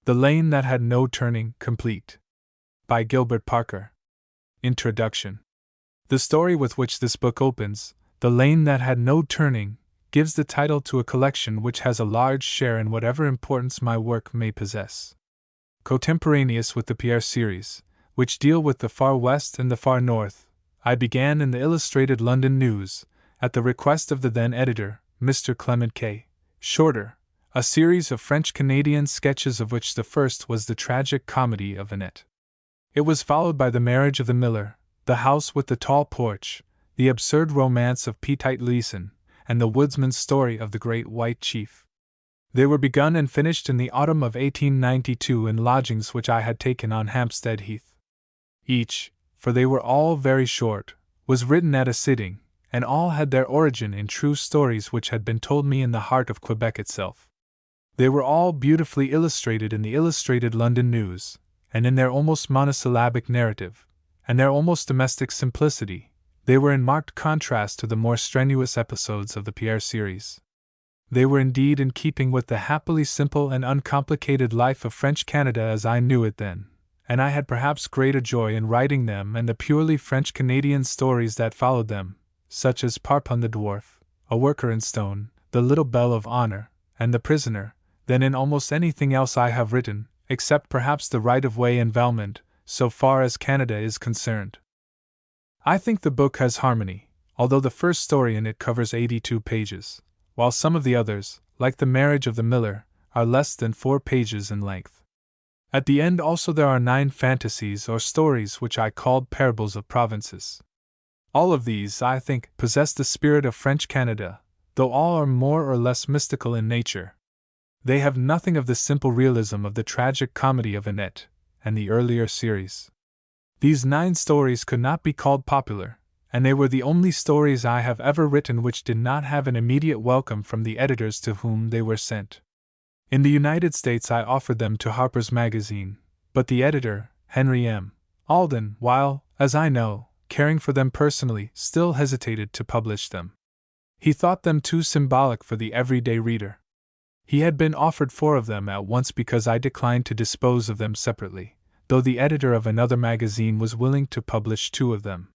The Lane That Had No Turning, complete. By Gilbert Parker. Introduction. The story with which this book opens, The Lane That Had No Turning, gives the title to a collection which has a large share in whatever importance my work may possess. Contemporaneous with the Pierre series, which deal with the far west and the far north, I began in the Illustrated London News, at the request of the then editor, Mr. Clement K. Shorter, a series of French-Canadian sketches of which the first was the tragic comedy of Annette. It was followed by The Marriage of the Miller, The House with the Tall Porch, The Absurd Romance of Petite Leeson, and The Woodsman's Story of the Great White Chief. They were begun and finished in the autumn of 1892 in lodgings which I had taken on Hampstead Heath. Each, for they were all very short, was written at a sitting, and all had their origin in true stories which had been told me in the heart of Quebec itself. They were all beautifully illustrated in the Illustrated London News, and in their almost monosyllabic narrative, and their almost domestic simplicity, they were in marked contrast to the more strenuous episodes of the Pierre series. They were indeed in keeping with the happily simple and uncomplicated life of French Canada as I knew it then, and I had perhaps greater joy in writing them and the purely French Canadian stories that followed them, such as Parpon the Dwarf, A Worker in Stone, The Little Bell of Honor, and The Prisoner, than in almost anything else I have written, except perhaps The Right of Way and Valmont, so far as Canada is concerned. I think the book has harmony, although the first story in it covers 82 pages, while some of the others, like The Marriage of the Miller, are less than 4 pages in length. At the end also there are 9 fantasies or stories which I called Parables of Provinces. All of these, I think, possess the spirit of French Canada, though all are more or less mystical in nature. They have nothing of the simple realism of the tragic comedy of Annette and the earlier series. These 9 stories could not be called popular, and they were the only stories I have ever written which did not have an immediate welcome from the editors to whom they were sent. In the United States I offered them to Harper's Magazine, but the editor, Henry M. Alden, while, as I know, caring for them personally, still hesitated to publish them. He thought them too symbolic for the everyday reader. He had been offered 4 of them at once because I declined to dispose of them separately, though the editor of another magazine was willing to publish 2 of them.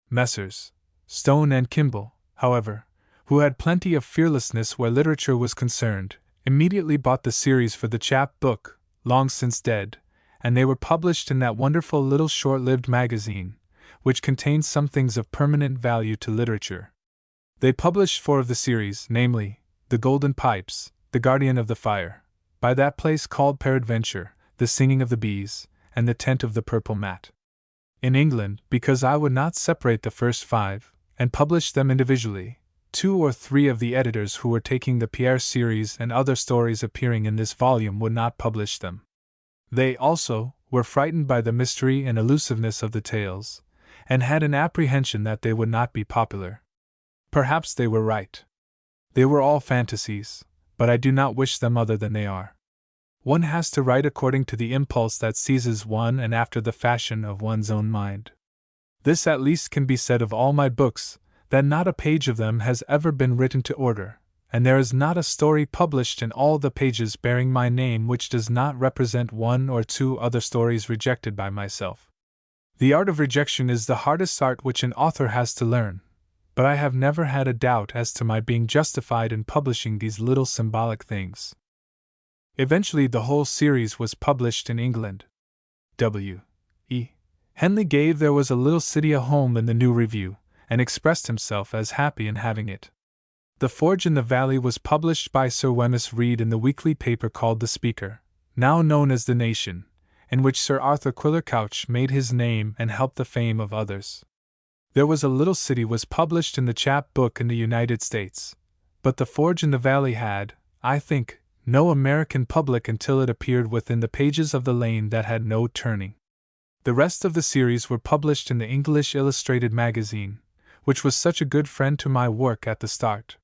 Messrs. Stone and Kimball, however, who had plenty of fearlessness where literature was concerned, immediately bought the series for the chap book, long since dead, and they were published in that wonderful little short-lived magazine, which contains some things of permanent value to literature. They published 4 of the series, namely, The Golden Pipes, The Guardian of the Fire, By That Place Called Peradventure, The Singing of the Bees, and The Tent of the Purple Mat. In England, because I would not separate the first 5, and publish them individually, 2 or 3 of the editors who were taking the Pierre series and other stories appearing in this volume would not publish them. They, also, were frightened by the mystery and elusiveness of the tales, and had an apprehension that they would not be popular. Perhaps they were right. They were all fantasies, but I do not wish them other than they are. One has to write according to the impulse that seizes one and after the fashion of one's own mind. This at least can be said of all my books, that not a page of them has ever been written to order, and there is not a story published in all the pages bearing my name which does not represent 1 or 2 other stories rejected by myself. The art of rejection is the hardest art which an author has to learn, but I have never had a doubt as to my being justified in publishing these little symbolic things. Eventually the whole series was published in England. W. E. Henley gave There Was a Little City a home in the New Review, and expressed himself as happy in having it. The Forge in the Valley was published by Sir Wemyss Reid in the weekly paper called The Speaker, now known as The Nation, in which Sir Arthur Quiller Couch made his name and helped the fame of others. There Was a Little City was published in the chap book in the United States, but The Forge in the Valley had, I think, no American public until it appeared within the pages of The Lane That Had No Turning. The rest of the series were published in the English Illustrated Magazine, which was such a good friend to my work at the start.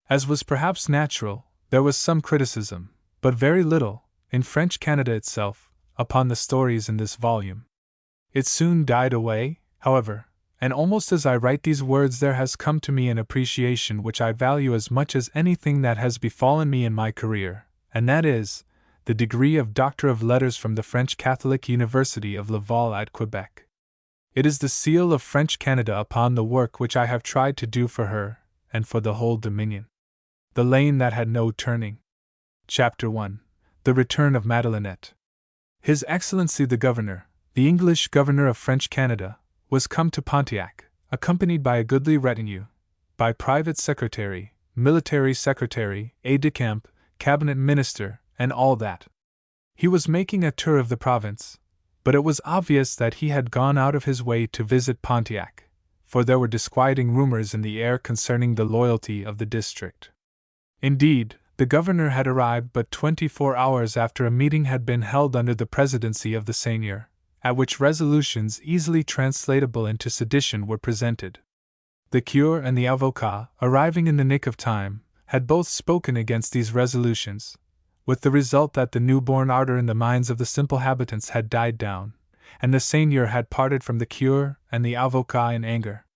As was perhaps natural, there was some criticism, but very little, in French Canada itself, upon the stories in this volume. It soon died away, however, and almost as I write these words there has come to me an appreciation which I value as much as anything that has befallen me in my career, and that is, the degree of Doctor of Letters from the French Catholic University of Laval at Quebec. It is the seal of French Canada upon the work which I have tried to do for her, and for the whole Dominion. The Lane That Had No Turning. Chapter 1. The Return of Madelinette. His Excellency the Governor, the English Governor of French Canada, was come to Pontiac, accompanied by a goodly retinue, by private secretary, military secretary, aide-de-camp, cabinet minister, and all that. He was making a tour of the province, but it was obvious that he had gone out of his way to visit Pontiac, for there were disquieting rumors in the air concerning the loyalty of the district. Indeed, the governor had arrived but 24 hours after a meeting had been held under the presidency of the seigneur, at which resolutions easily translatable into sedition were presented. The curé and the avocat, arriving in the nick of time, had both spoken against these resolutions, with the result that the newborn ardor in the minds of the simple habitants had died down, and the seigneur had parted from the curé and the avocat in anger.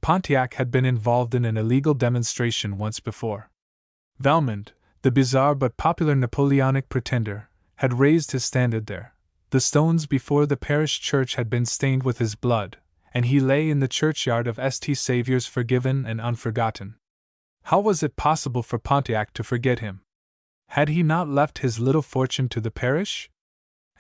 Pontiac had been involved in an illegal demonstration once before. Valmond, the bizarre but popular Napoleonic pretender, had raised his standard there. The stones before the parish church had been stained with his blood, and he lay in the churchyard of St. Saviour's forgiven and unforgotten. How was it possible for Pontiac to forget him? Had he not left his little fortune to the parish?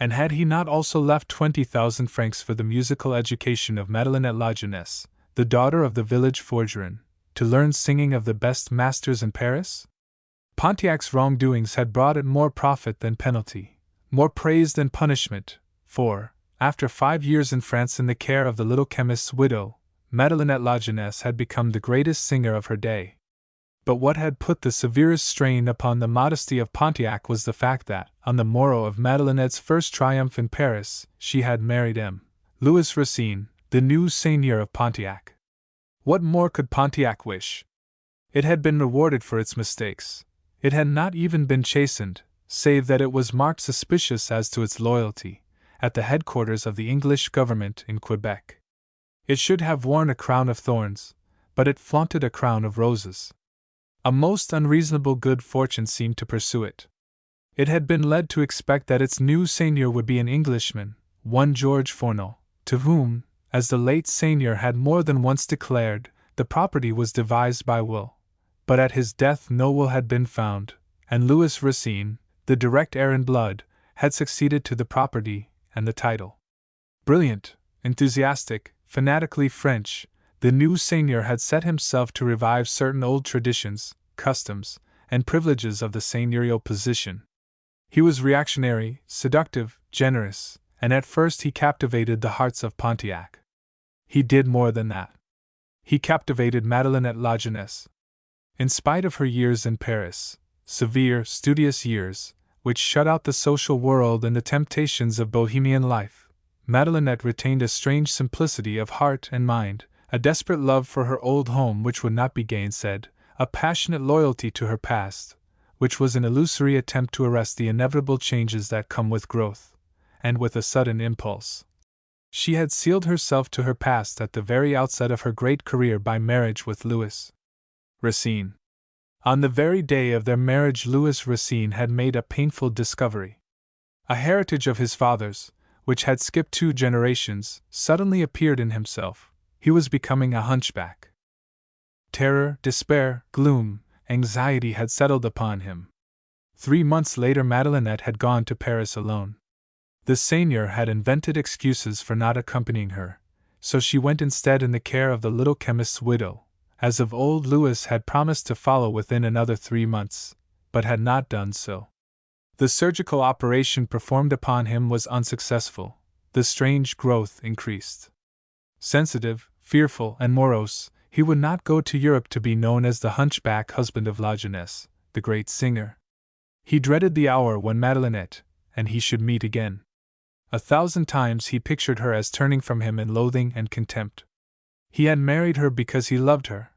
And had he not also left 20,000 francs for the musical education of Madelinette la Jeunesse, the daughter of the village forgeron, to learn singing of the best masters in Paris? Pontiac's wrongdoings had brought it more profit than penalty, more praise than punishment, for, after 5 years in France in the care of the little chemist's widow, Madelinette la Jeunesse had become the greatest singer of her day. But what had put the severest strain upon the modesty of Pontiac was the fact that, on the morrow of Madelinette's first triumph in Paris, she had married M. Louis Racine, the new seigneur of Pontiac. What more could Pontiac wish? It had been rewarded for its mistakes. It had not even been chastened, save that it was marked suspicious as to its loyalty, at the headquarters of the English government in Quebec. It should have worn a crown of thorns, but it flaunted a crown of roses. A most unreasonable good fortune seemed to pursue it. It had been led to expect that its new seigneur would be an Englishman, one George Fourneau, to whom, as the late seigneur had more than once declared, the property was devised by will. But at his death no will had been found, and Louis Racine, the direct heir in blood, had succeeded to the property and the title. Brilliant, enthusiastic, fanatically French, the new seigneur had set himself to revive certain old traditions, customs, and privileges of the seigneurial position. He was reactionary, seductive, generous, and at first he captivated the hearts of Pontiac. He did more than that. He captivated Madelinette la Jeunesse. In spite of her years in Paris, severe, studious years, which shut out the social world and the temptations of bohemian life, Madelinette retained a strange simplicity of heart and mind, a desperate love for her old home which would not be gainsaid, a passionate loyalty to her past, which was an illusory attempt to arrest the inevitable changes that come with growth, and with a sudden impulse. She had sealed herself to her past at the very outset of her great career by marriage with Louis Racine. On the very day of their marriage, Louis Racine had made a painful discovery. A heritage of his father's, which had skipped 2 generations, suddenly appeared in himself. He was becoming a hunchback. Terror, despair, gloom, anxiety had settled upon him. 3 months later Madelinette had gone to Paris alone. The seigneur had invented excuses for not accompanying her, so she went instead in the care of the little chemist's widow. As of old, Louis had promised to follow within another 3 months, but had not done so. The surgical operation performed upon him was unsuccessful. The strange growth increased. Sensitive, fearful, and morose, he would not go to Europe to be known as the hunchback husband of La Jeunesse, the great singer. He dreaded the hour when Madelinette and he should meet again. 1,000 times he pictured her as turning from him in loathing and contempt. He had married her because he loved her,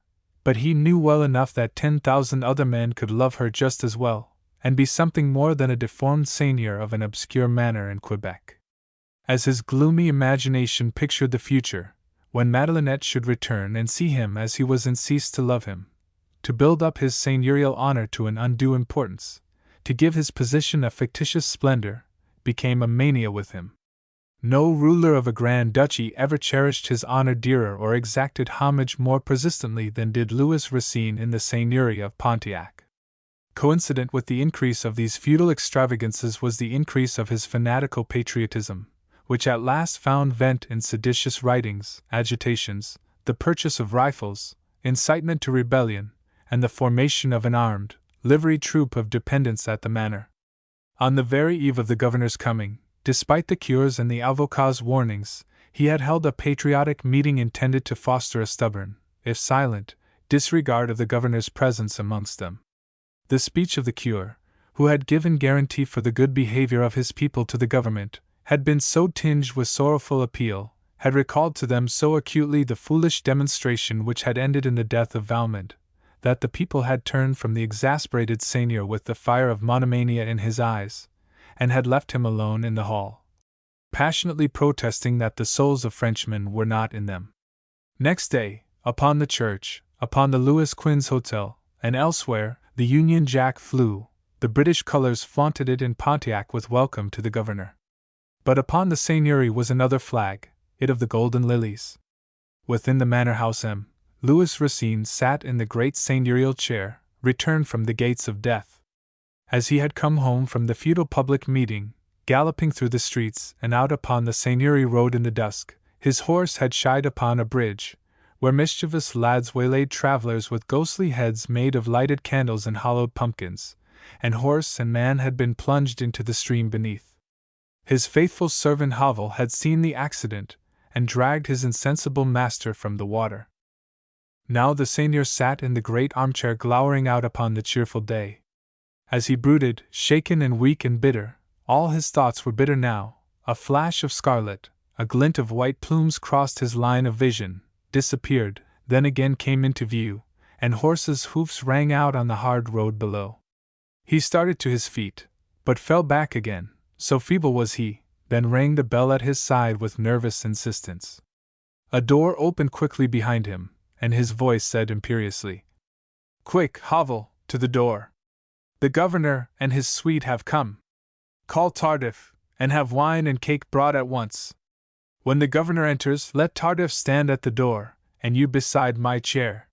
but he knew well enough that 10,000 other men could love her just as well, and be something more than a deformed seigneur of an obscure manor in Quebec. As his gloomy imagination pictured the future, when Madelinette should return and see him as he was and cease to love him, to build up his seigneurial honor to an undue importance, to give his position a fictitious splendor, became a mania with him. No ruler of a grand duchy ever cherished his honor dearer or exacted homage more persistently than did Louis Racine in the seigneury of Pontiac. Coincident with the increase of these feudal extravagances was the increase of his fanatical patriotism, which at last found vent in seditious writings, agitations, the purchase of rifles, incitement to rebellion, and the formation of an armed, liveried troop of dependents at the manor. On the very eve of the governor's coming, despite the cure's and the avocat's warnings, he had held a patriotic meeting intended to foster a stubborn, if silent, disregard of the governor's presence amongst them. The speech of the cure, who had given guarantee for the good behavior of his people to the government, had been so tinged with sorrowful appeal, had recalled to them so acutely the foolish demonstration which had ended in the death of Valmont, that the people had turned from the exasperated seigneur with the fire of monomania in his eyes, and had left him alone in the hall, passionately protesting that the souls of Frenchmen were not in them. Next day, upon the church, upon the Louis Quinze Hotel, and elsewhere, the Union Jack flew, the British colors flaunted it in Pontiac with welcome to the governor. But upon the seigneury was another flag, it of the Golden Lilies. Within the manor house Louis Racine sat in the great seigneurial chair, returned from the gates of death. As he had come home from the feudal public meeting, galloping through the streets and out upon the seigneury road in the dusk, his horse had shied upon a bridge, where mischievous lads waylaid travelers with ghostly heads made of lighted candles and hollowed pumpkins, and horse and man had been plunged into the stream beneath. His faithful servant Havel had seen the accident, and dragged his insensible master from the water. Now the seigneur sat in the great armchair glowering out upon the cheerful day. As he brooded, shaken and weak and bitter, all his thoughts were bitter now. A flash of scarlet, a glint of white plumes crossed his line of vision, disappeared, then again came into view, and horses' hoofs rang out on the hard road below. He started to his feet, but fell back again, so feeble was he, then rang the bell at his side with nervous insistence. A door opened quickly behind him, and his voice said imperiously, "Quick, Havel, to the door. The governor and his suite have come. Call Tardif, and have wine and cake brought at once. When the governor enters, let Tardif stand at the door, and you beside my chair.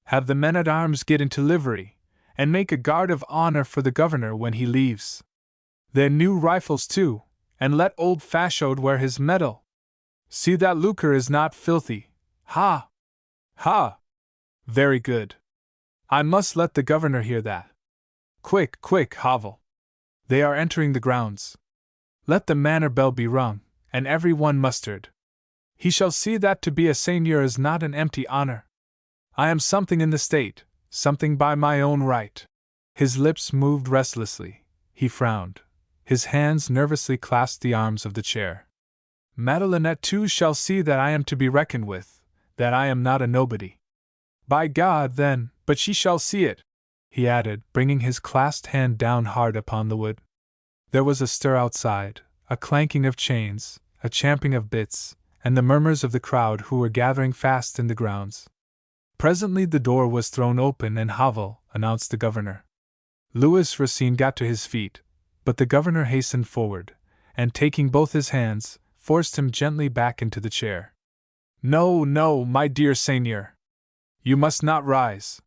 Have the men-at-arms get into livery, and make a guard of honor for the governor when he leaves. Their new rifles too, and let old Fashode wear his medal. See that lucre is not filthy. Ha! Ha! Very good. I must let the governor hear that. Quick, quick, Havel. They are entering the grounds. Let the manor bell be rung, and every one mustered. He shall see that to be a seigneur is not an empty honor. I am something in the state, something by my own right." His lips moved restlessly, he frowned, his hands nervously clasped the arms of the chair. "Madelinette too shall see that I am to be reckoned with, that I am not a nobody. By God, then, but she shall see it," he added, bringing his clasped hand down hard upon the wood. There was a stir outside, a clanking of chains, a champing of bits, and the murmurs of the crowd who were gathering fast in the grounds. Presently the door was thrown open and Havel announced the governor. Louis Racine got to his feet, but the governor hastened forward, and taking both his hands, forced him gently back into the chair. "No, no, my dear seigneur. You must not rise.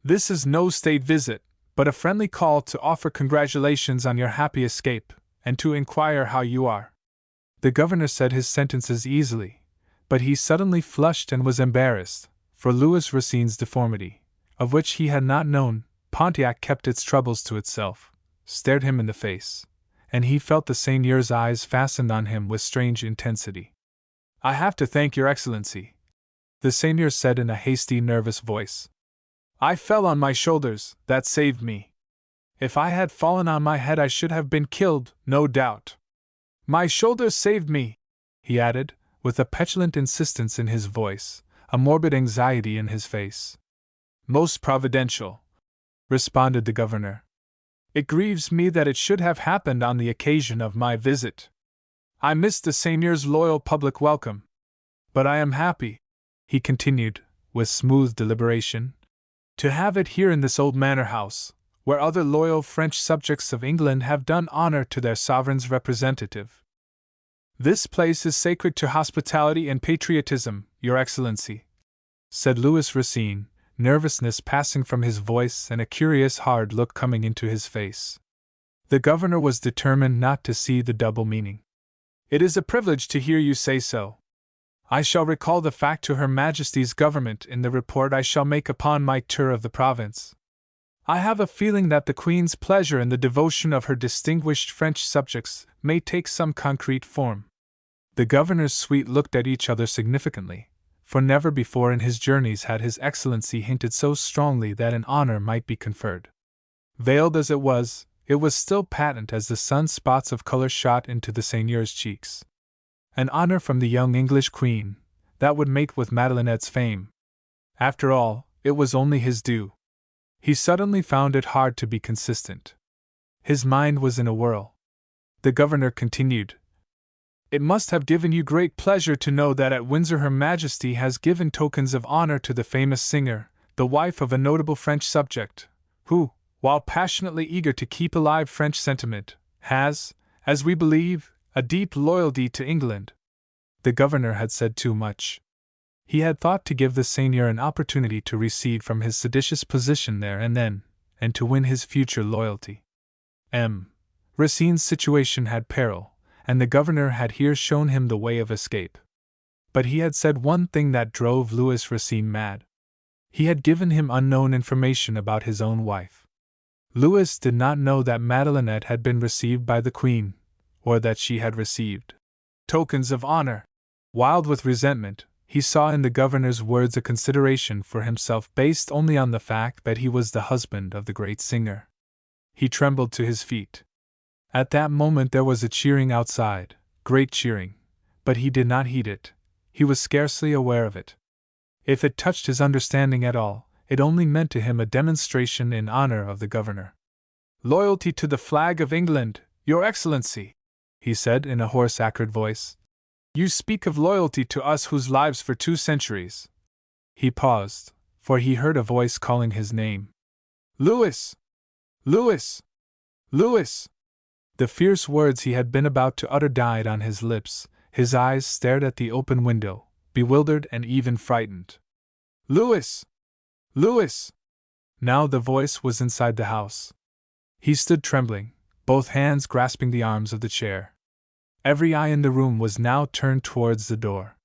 This is no state visit, but a friendly call to offer congratulations on your happy escape, and to inquire how you are." The governor said his sentences easily, but he suddenly flushed and was embarrassed, for Louis Racine's deformity, of which he had not known, Pontiac kept its troubles to itself, stared him in the face, and he felt the seigneur's eyes fastened on him with strange intensity. "I have to thank your excellency," the seigneur said in a hasty, nervous voice. "I fell on my shoulders, that saved me. If I had fallen on my head I should have been killed, no doubt. My shoulders saved me," he added, with a petulant insistence in his voice, a morbid anxiety in his face. "Most providential," responded the governor. "It grieves me that it should have happened on the occasion of my visit. I missed the seigneur's loyal public welcome. But I am happy," he continued, with smooth deliberation, "to have it here in this old manor house, where other loyal French subjects of England have done honor to their sovereign's representative. This place is sacred to hospitality and patriotism, Your Excellency, said Louis Racine, nervousness passing from his voice and a curious hard look coming into his face. The governor was determined not to see the double meaning. It is a privilege to hear you say so. I shall recall the fact to Her Majesty's government in the report I shall make upon my tour of the province. I have a feeling that the Queen's pleasure in the devotion of her distinguished French subjects may take some concrete form. The governor's suite looked at each other significantly, for never before in his journeys had His Excellency hinted so strongly that an honor might be conferred. Veiled as it was still patent as the sun-spots of color shot into the seigneur's cheeks. An honor from the young English Queen, that would mate with Madelinette's fame. After all, it was only his due. He suddenly found it hard to be consistent. His mind was in a whirl. The governor continued, It must have given you great pleasure to know that at Windsor Her Majesty has given tokens of honor to the famous singer, the wife of a notable French subject, who, while passionately eager to keep alive French sentiment, has, as we believe, a deep loyalty to England. The governor had said too much. He had thought to give the seigneur an opportunity to recede from his seditious position there and then, and to win his future loyalty. Racine's situation had peril, and the governor had here shown him the way of escape. But he had said one thing that drove Louis Racine mad. He had given him unknown information about his own wife. Louis did not know that Madelinette had been received by the Queen, or that she had received tokens of honor. Wild with resentment, he saw in the governor's words a consideration for himself based only on the fact that he was the husband of the great singer. He trembled to his feet. At that moment there was a cheering outside, great cheering, but he did not heed it. He was scarcely aware of it. If it touched his understanding at all, it only meant to him a demonstration in honor of the governor. Loyalty to the flag of England, Your Excellency, he said in a hoarse, acrid voice. You speak of loyalty to us whose lives for 2 centuries. He paused, for he heard a voice calling his name. Louis! Louis! Louis! The fierce words he had been about to utter died on his lips. His eyes stared at the open window, bewildered and even frightened. Louis! Louis! Now the voice was inside the house. He stood trembling, both hands grasping the arms of the chair. Every eye in the room was now turned towards the door.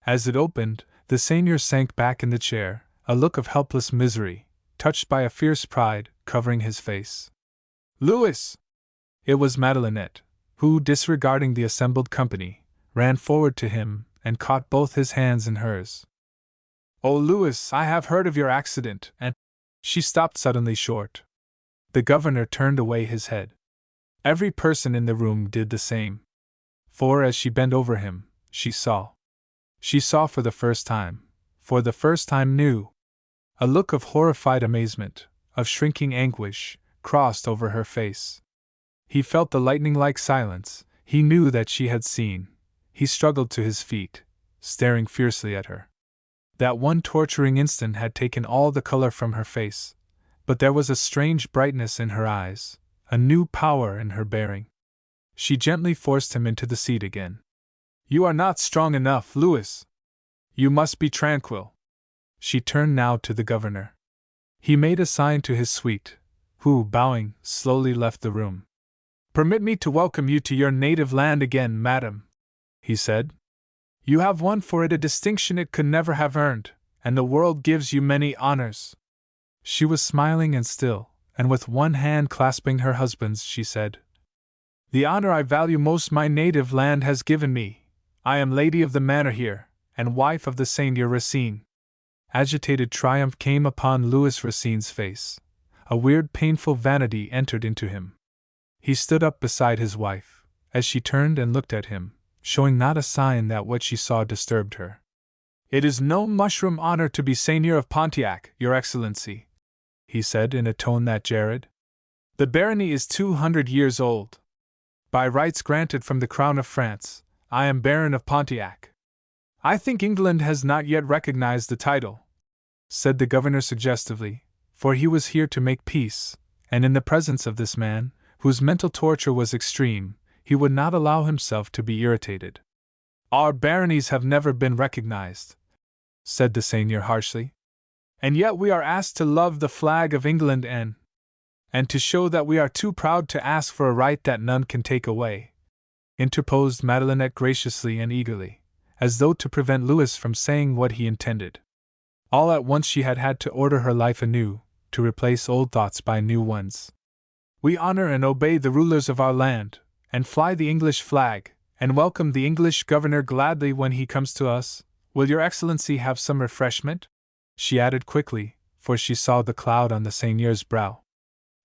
As it opened, the seigneur sank back in the chair, a look of helpless misery, touched by a fierce pride, covering his face. Louis! It was Madelinette, who, disregarding the assembled company, ran forward to him and caught both his hands in hers. Oh, Louis, I have heard of your accident, and... She stopped suddenly short. The governor turned away his head. Every person in the room did the same. For as she bent over him, she saw. She saw for the first time new. A look of horrified amazement, of shrinking anguish, crossed over her face. He felt the lightning-like silence. He knew that she had seen. He struggled to his feet, staring fiercely at her. That one torturing instant had taken all the color from her face, but there was a strange brightness in her eyes, a new power in her bearing. She gently forced him into the seat again. You are not strong enough, Louis. You must be tranquil. She turned now to the governor. He made a sign to his suite, who, bowing, slowly left the room. Permit me to welcome you to your native land again, madam, he said. You have won for it a distinction it could never have earned, and the world gives you many honors. She was smiling and still, and with one hand clasping her husband's, she said, The honor I value most my native land has given me. I am lady of the manor here, and wife of the Seigneur Racine. Agitated triumph came upon Louis Racine's face. A weird, painful vanity entered into him. He stood up beside his wife, as she turned and looked at him, showing not a sign that what she saw disturbed her. It is no mushroom honor to be Seigneur of Pontiac, Your Excellency, he said in a tone that jarred. The barony is 200 years old. By rights granted from the crown of France, I am Baron of Pontiac. I think England has not yet recognized the title, said the governor suggestively, for he was here to make peace, and in the presence of this man, whose mental torture was extreme, he would not allow himself to be irritated. "Our baronies have never been recognized," said the seigneur harshly. "And yet we are asked to love the flag of England and to show that we are too proud to ask for a right that none can take away," interposed Madelinette graciously and eagerly, as though to prevent Louis from saying what he intended. All at once she had to order her life anew, to replace old thoughts by new ones. "We honor and obey the rulers of our land, and fly the English flag, and welcome the English governor gladly when he comes to us. Will your Excellency have some refreshment?" she added quickly, for she saw the cloud on the seigneur's brow.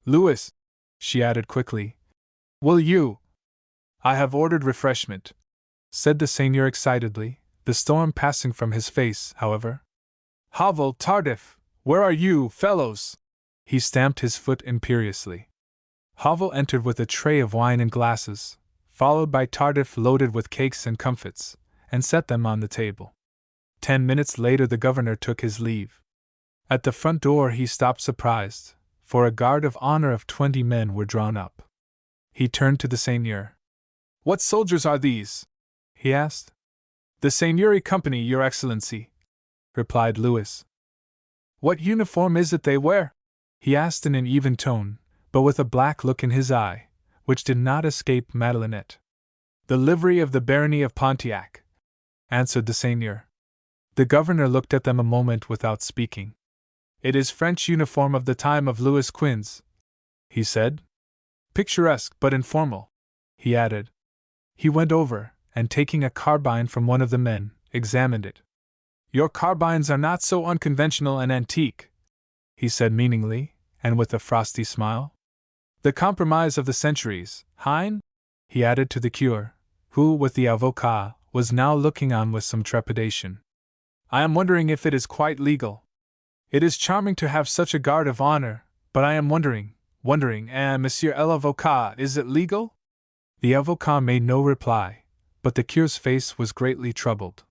"Louis," she added quickly, "will you—" "I have ordered refreshment," said the seigneur excitedly, the storm passing from his face, however. "Havel, Tardif, where are you, fellows?" He stamped his foot imperiously. Havel entered with a tray of wine and glasses, followed by Tardif loaded with cakes and comfits, and set them on the table. 10 minutes later the governor took his leave. At the front door he stopped surprised, for a guard of honor of 20 men were drawn up. He turned to the seigneur. "What soldiers are these?" he asked. "The seigneury company, your Excellency," replied Louis. "What uniform is it they wear?" he asked in an even tone, but with a black look in his eye, which did not escape Madelinette. "The livery of the barony of Pontiac," answered the seigneur. The governor looked at them a moment without speaking. "It is French uniform of the time of Louis Quinze," he said. "Picturesque but informal," he added. He went over, and taking a carbine from one of the men, examined it. "Your carbines are not so unconventional and antique," he said meaningly, and with a frosty smile. "The compromise of the centuries, hein?" he added to the curé, who, with the avocat, was now looking on with some trepidation. "I am wondering if it is quite legal. It is charming to have such a guard of honor, but I am wondering, Monsieur l'avocat, is it legal?" The avocat made no reply, but the curé's face was greatly troubled.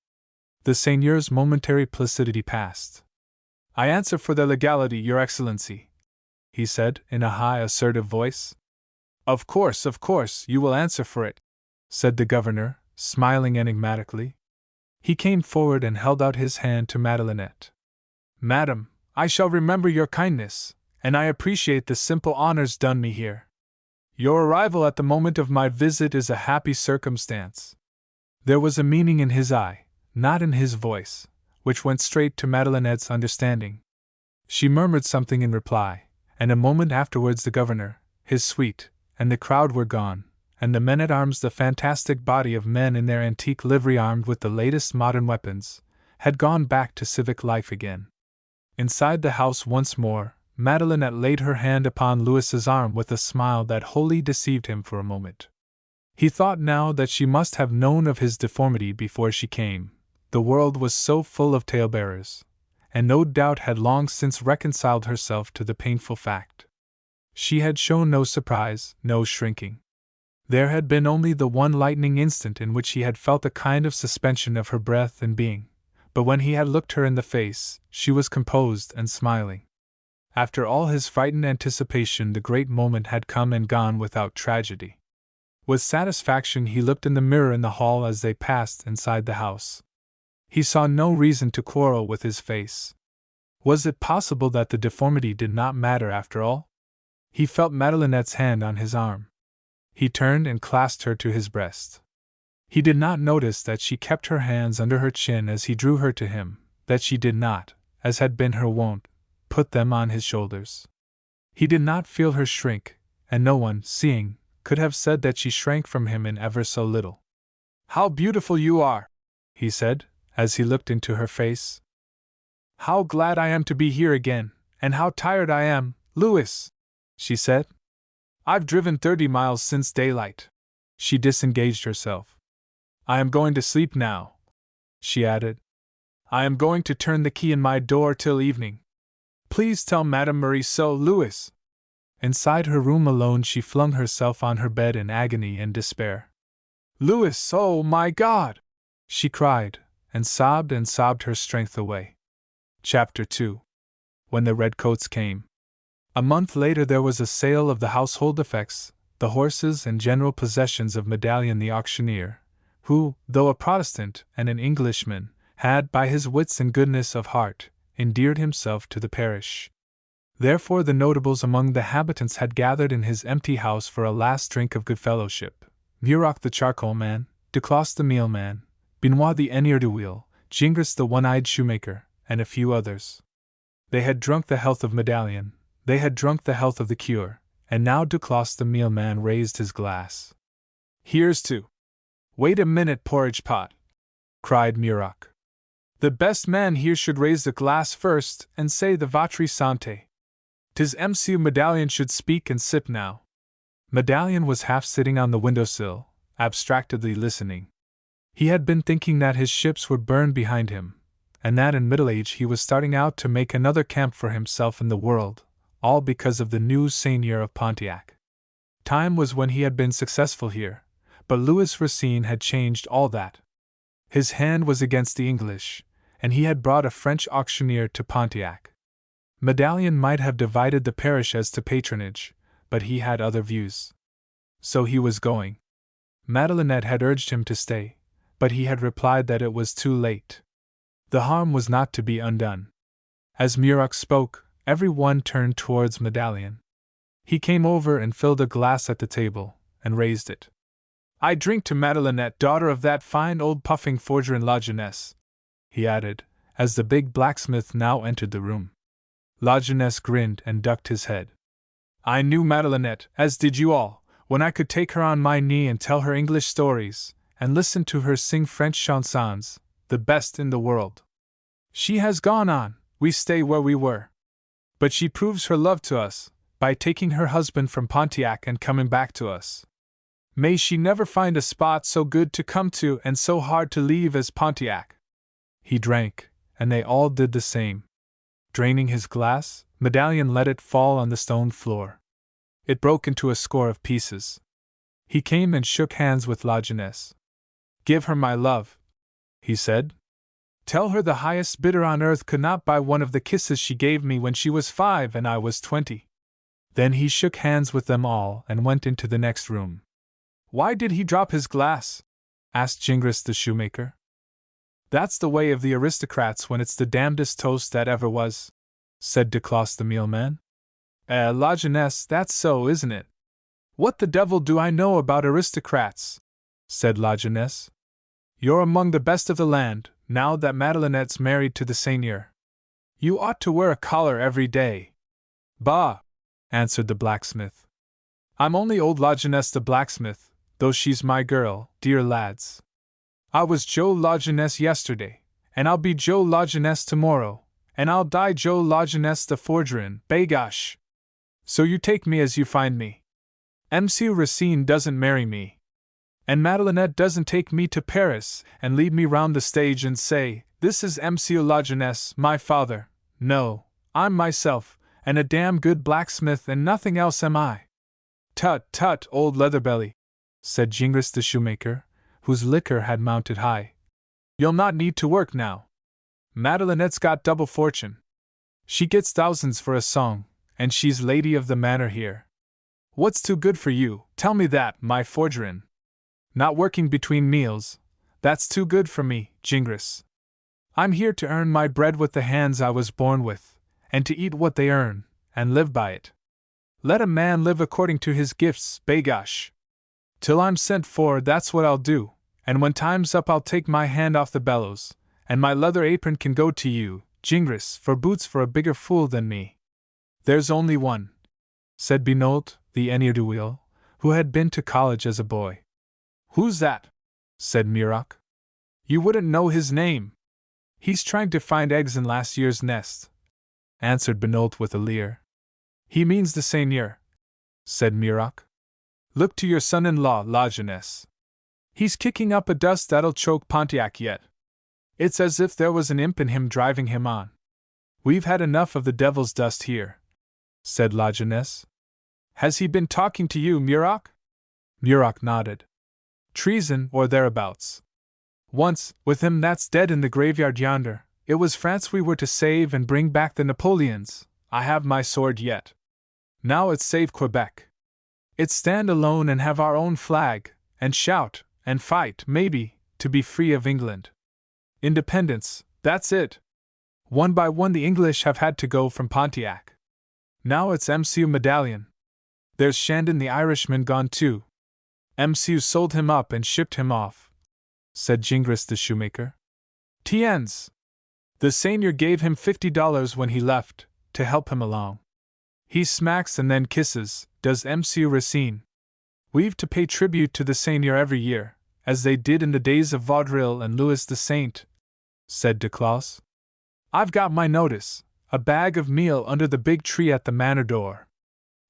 The seigneur's momentary placidity passed. "I answer for their legality, your Excellency," he said, in a high, assertive voice. Of course, you will answer for it," said the governor, smiling enigmatically. He came forward and held out his hand to Madelinette. "Madam, I shall remember your kindness, and I appreciate the simple honors done me here. Your arrival at the moment of my visit is a happy circumstance." There was a meaning in his eye, not in his voice, which went straight to Madelinette's understanding. She murmured something in reply, and a moment afterwards the governor, his suite, and the crowd were gone, and the men-at-arms, the fantastic body of men in their antique livery armed with the latest modern weapons, had gone back to civic life again. Inside the house once more, Madelinette laid her hand upon Louis's arm with a smile that wholly deceived him for a moment. He thought now that she must have known of his deformity before she came. The world was so full of talebearers, and no doubt had long since reconciled herself to the painful fact. She had shown no surprise, no shrinking. There had been only the one lightning instant in which he had felt a kind of suspension of her breath and being, but when he had looked her in the face, she was composed and smiling. After all his frightened anticipation, the great moment had come and gone without tragedy. With satisfaction he looked in the mirror in the hall as they passed inside the house. He saw no reason to quarrel with his face. Was it possible that the deformity did not matter after all? He felt Madelinette's hand on his arm. He turned and clasped her to his breast. He did not notice that she kept her hands under her chin as he drew her to him, that she did not, as had been her wont, put them on his shoulders. He did not feel her shrink, and no one, seeing, could have said that she shrank from him in ever so little. "How beautiful you are!" he said, as he looked into her face. "How glad I am to be here again, and how tired I am, Louis," she said. "I've driven 30 miles since daylight." She disengaged herself. "I am going to sleep now," she added. "I am going to turn the key in my door till evening. Please tell Madame Marie so, Louis." Inside her room alone she flung herself on her bed in agony and despair. "Louis, oh my God!" she cried, and sobbed her strength away. Chapter 2. When the Redcoats came. A month later there was a sale of the household effects, the horses and general possessions of Medallion the auctioneer, who, though a Protestant and an Englishman, had, by his wits and goodness of heart, endeared himself to the parish. Therefore the notables among the habitants had gathered in his empty house for a last drink of good fellowship. Muroc the charcoal man, Duclos the meal man, Benoit the ennuyeur de wheel, Gingras the one-eyed shoemaker, and a few others. They had drunk the health of Medallion, they had drunk the health of the cure, and now Duclos the meal man raised his glass. "Here's to—" "Wait a minute, porridge pot!" cried Muroc. "The best man here should raise the glass first and say the Votre Santé. 'Tis Monsieur Medallion should speak and sip now." Medallion was half sitting on the windowsill, abstractedly listening. He had been thinking that his ships were burned behind him, and that in middle age he was starting out to make another camp for himself in the world, all because of the new Seigneur of Pontiac. Time was when he had been successful here, but Louis Racine had changed all that. His hand was against the English, and he had brought a French auctioneer to Pontiac. Medallion might have divided the parish as to patronage, but he had other views. So he was going. Madelinette had urged him to stay, but he had replied that it was too late. The harm was not to be undone. As Muroc spoke, every one turned towards Medallion. He came over and filled a glass at the table, and raised it. "I drink to Madelinette, daughter of that fine old puffing forgeron La Jeunesse," he added, as the big blacksmith now entered the room. La Jeunesse grinned and ducked his head. "I knew Madelinette, as did you all, when I could take her on my knee and tell her English stories, and listen to her sing French chansons, the best in the world. She has gone on, we stay where we were. But she proves her love to us, by taking her husband from Pontiac and coming back to us. May she never find a spot so good to come to and so hard to leave as Pontiac." He drank, and they all did the same. Draining his glass, Medallion let it fall on the stone floor. It broke into a score of pieces. He came and shook hands with La Jeunesse. "Give her my love," he said. "Tell her the highest bidder on earth could not buy one of the kisses she gave me when she was 5 and I was 20. Then he shook hands with them all and went into the next room. "Why did he drop his glass?" asked Gingras the shoemaker. "That's the way of the aristocrats when it's the damnedest toast that ever was," said Duclos the mealman. La Jeunesse, that's so, isn't it?" "What the devil do I know about aristocrats?" said La Jeunesse. "You're among the best of the land, now that Madelinette's married to the seigneur. You ought to wear a collar every day." "Bah!" answered the blacksmith. "I'm only old La Jeunesse the blacksmith, though she's my girl, dear lads. I was Joe La Jeunesse yesterday, and I'll be Joe La Jeunesse tomorrow, and I'll die Joe La Jeunesse the forgeron, bagosh. So you take me as you find me. Monsieur Racine doesn't marry me. And Madelinette doesn't take me to Paris and lead me round the stage and say, 'This is Monsieur La Jeunesse, my father.' No, I'm myself, and a damn good blacksmith and nothing else am I." "Tut, tut, old leatherbelly," said Gingras the shoemaker, whose liquor had mounted high. "You'll not need to work now. Madelinette's got double fortune. She gets thousands for a song, and she's lady of the manor here. What's too good for you, tell me that, my forgeron? Not working between meals, that's too good for me, Gingras. I'm here to earn my bread with the hands I was born with, and to eat what they earn, and live by it. Let a man live according to his gifts, bagosh. Till I'm sent for, that's what I'll do, and when time's up I'll take my hand off the bellows, and my leather apron can go to you, Gingras, for boots for a bigger fool than me." "There's only one," said Benoit, the ennuyeur de wheel, who had been to college as a boy. "Who's that?" said Muroc. "You wouldn't know his name. He's trying to find eggs in last year's nest," answered Benoit with a leer. "He means the seigneur," said Muroc. "Look to your son-in-law, La Jeunesse. He's kicking up a dust that'll choke Pontiac yet. It's as if there was an imp in him driving him on. We've had enough of the devil's dust here," said La Jeunesse. "Has he been talking to you, Muroc?" Muroc nodded. "Treason, or thereabouts. Once, with him that's dead in the graveyard yonder, it was France we were to save and bring back the Napoleons. I have my sword yet." Now it's save Quebec. It's stand alone and have our own flag, and shout, and fight, maybe, to be free of England. Independence, that's it. One by one the English have had to go from Pontiac. Now it's MCU Medallion. There's Shandon the Irishman gone too. MCU sold him up and shipped him off, said Gingras the shoemaker. Tiens! The seigneur gave him $50 when he left, to help him along. He smacks and then kisses, does MCU Racine. We've to pay tribute to the seigneur every year, as they did in the days of Vaudreuil and Louis the Saint, said Duclos. I've got my notice, a bag of meal under the big tree at the manor door.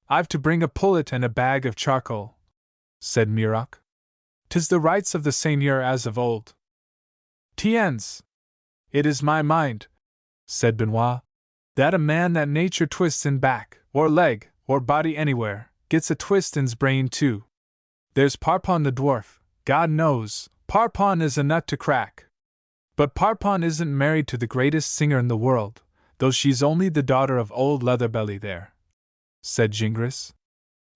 I've to bring a pullet and a bag of charcoal, said Muroc. 'Tis the rights of the seigneur as of old. Tiens! It is my mind, said Benoit, that a man that nature twists in back, or leg, or body anywhere, gets a twist in's brain too. There's Parpon the dwarf, God knows, Parpon is a nut to crack. But Parpon isn't married to the greatest singer in the world, though she's only the daughter of old Leatherbelly there, said Gingras.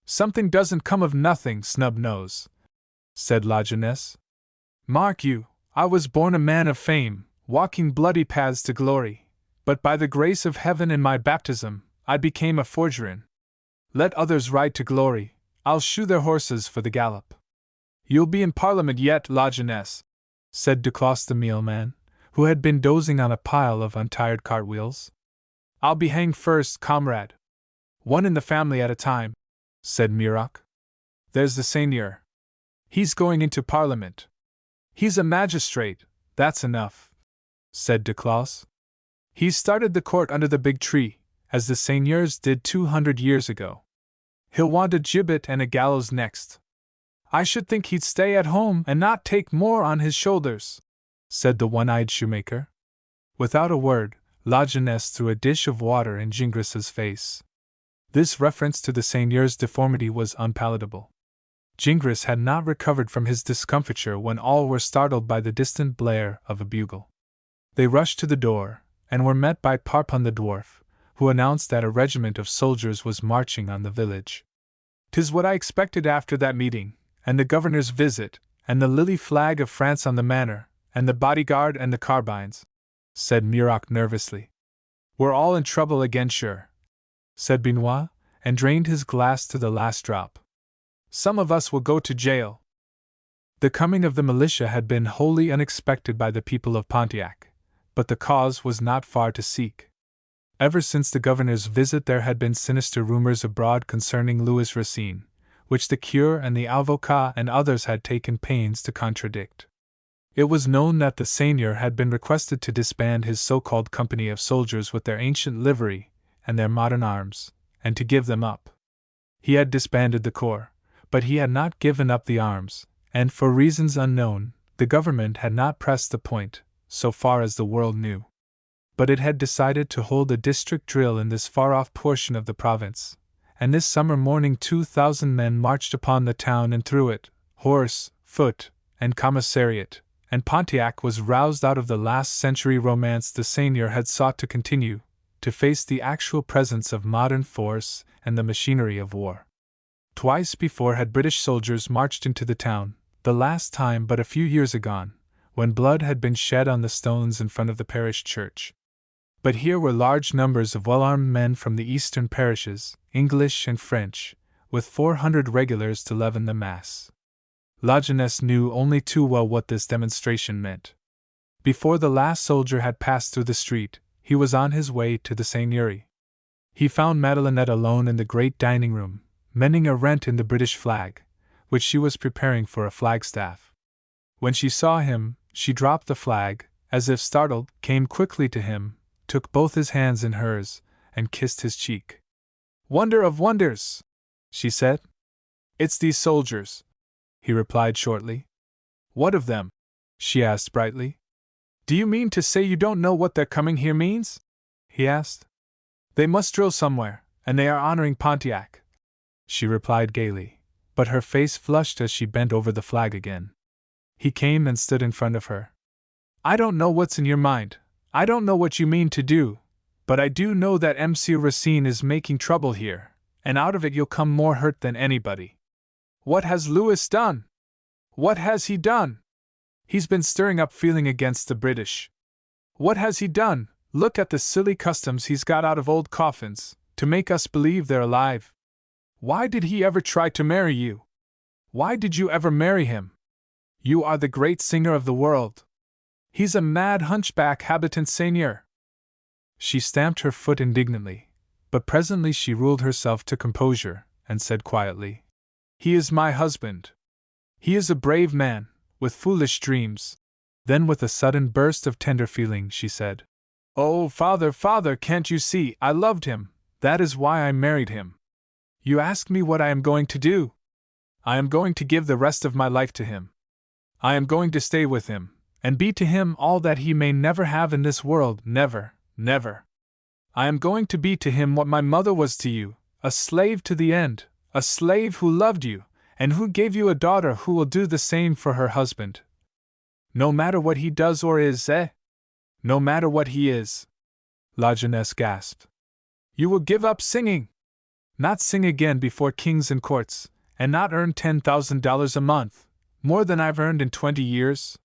Something doesn't come of nothing, Snub-Nose, said La Jeunesse. Mark you, I was born a man of fame, walking bloody paths to glory, but by the grace of heaven in my baptism, I became a forgeron. Let others ride to glory, I'll shoe their horses for the gallop. You'll be in Parliament yet, La Jeunesse, said Duclos the mealman, who had been dozing on a pile of untired cartwheels. I'll be hanged first, comrade. One in the family at a time, said Muroc. There's the seigneur. He's going into Parliament. He's a magistrate, that's enough, said Duclos. He started the court under the big tree, as the seigneurs did 200 years ago. He'll want a gibbet and a gallows next. I should think he'd stay at home and not take more on his shoulders, said the one-eyed shoemaker. Without a word, La Jeunesse threw a dish of water in Gingras's face. This reference to the seigneur's deformity was unpalatable. Gingras had not recovered from his discomfiture when all were startled by the distant blare of a bugle. They rushed to the door, and were met by Parpon the dwarf, who announced that a regiment of soldiers was marching on the village. "'Tis what I expected after that meeting, and the governor's visit, and the lily flag of France on the manor, and the bodyguard and the carbines," said Muroc nervously. "We're all in trouble again, sure," said Benoit, and drained his glass to the last drop. "Some of us will go to jail." The coming of the militia had been wholly unexpected by the people of Pontiac, but the cause was not far to seek. Ever since the governor's visit there had been sinister rumors abroad concerning Louis Racine, which the cure and the avocat and others had taken pains to contradict. It was known that the seigneur had been requested to disband his so-called company of soldiers with their ancient livery and their modern arms, and to give them up. He had disbanded the corps, but he had not given up the arms, and for reasons unknown, the government had not pressed the point, so far as the world knew. But it had decided to hold a district drill in this far-off portion of the province, and this summer morning 2,000 men marched upon the town and through it, horse, foot, and commissariat, and Pontiac was roused out of the last century romance the seigneur had sought to continue, to face the actual presence of modern force and the machinery of war. Twice before had British soldiers marched into the town, the last time but a few years agone, when blood had been shed on the stones in front of the parish church. But here were large numbers of well-armed men from the eastern parishes, English and French, with 400 regulars to leaven the mass. La Jeunesse knew only too well what this demonstration meant. Before the last soldier had passed through the street, he was on his way to the seigneury. He found Madelinette alone in the great dining room, mending a rent in the British flag, which she was preparing for a flagstaff. When she saw him, she dropped the flag, as if startled, came quickly to him, took both his hands in hers, and kissed his cheek. "Wonder of wonders!" she said. "It's these soldiers," he replied shortly. "What of them?" she asked brightly. "Do you mean to say you don't know what their coming here means?" he asked. "They must drill somewhere, and they are honoring Pontiac," she replied gaily, but her face flushed as she bent over the flag again. He came and stood in front of her. "I don't know what's in your mind, I don't know what you mean to do, but I do know that M. Racine is making trouble here, and out of it you'll come more hurt than anybody. What has Louis done? What has he done? He's been stirring up feeling against the British. What has he done? Look at the silly customs he's got out of old coffins, to make us believe they're alive. Why did he ever try to marry you? Why did you ever marry him? You are the great singer of the world. He's a mad hunchback habitant seigneur. She stamped her foot indignantly, but presently she ruled herself to composure, and said quietly, He is my husband. He is a brave man, with foolish dreams. Then with a sudden burst of tender feeling she said, Oh, father, father, can't you see, I loved him, that is why I married him. You ask me what I am going to do? I am going to give the rest of my life to him. I am going to stay with him, and be to him all that he may never have in this world, never, never. I am going to be to him what my mother was to you, a slave to the end, a slave who loved you, and who gave you a daughter who will do the same for her husband. No matter what he does or is, No matter what he is. La Jeunesse gasped. You will give up singing? Not sing again before kings and courts, and not earn $10,000 a month, more than I've earned in 20 years?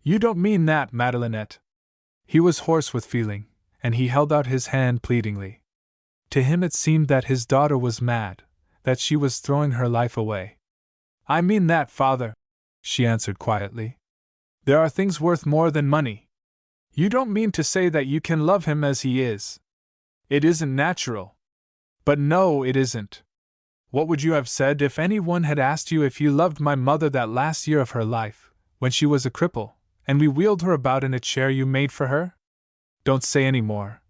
You don't mean that, Madelinette. He was hoarse with feeling, and he held out his hand pleadingly. To him it seemed that his daughter was mad, that she was throwing her life away. I mean that, father, she answered quietly. There are things worth more than money. You don't mean to say that you can love him as he is. It isn't natural. But no, it isn't. What would you have said if anyone had asked you if you loved my mother that last year of her life, when she was a cripple, and we wheeled her about in a chair you made for her? Don't say any more,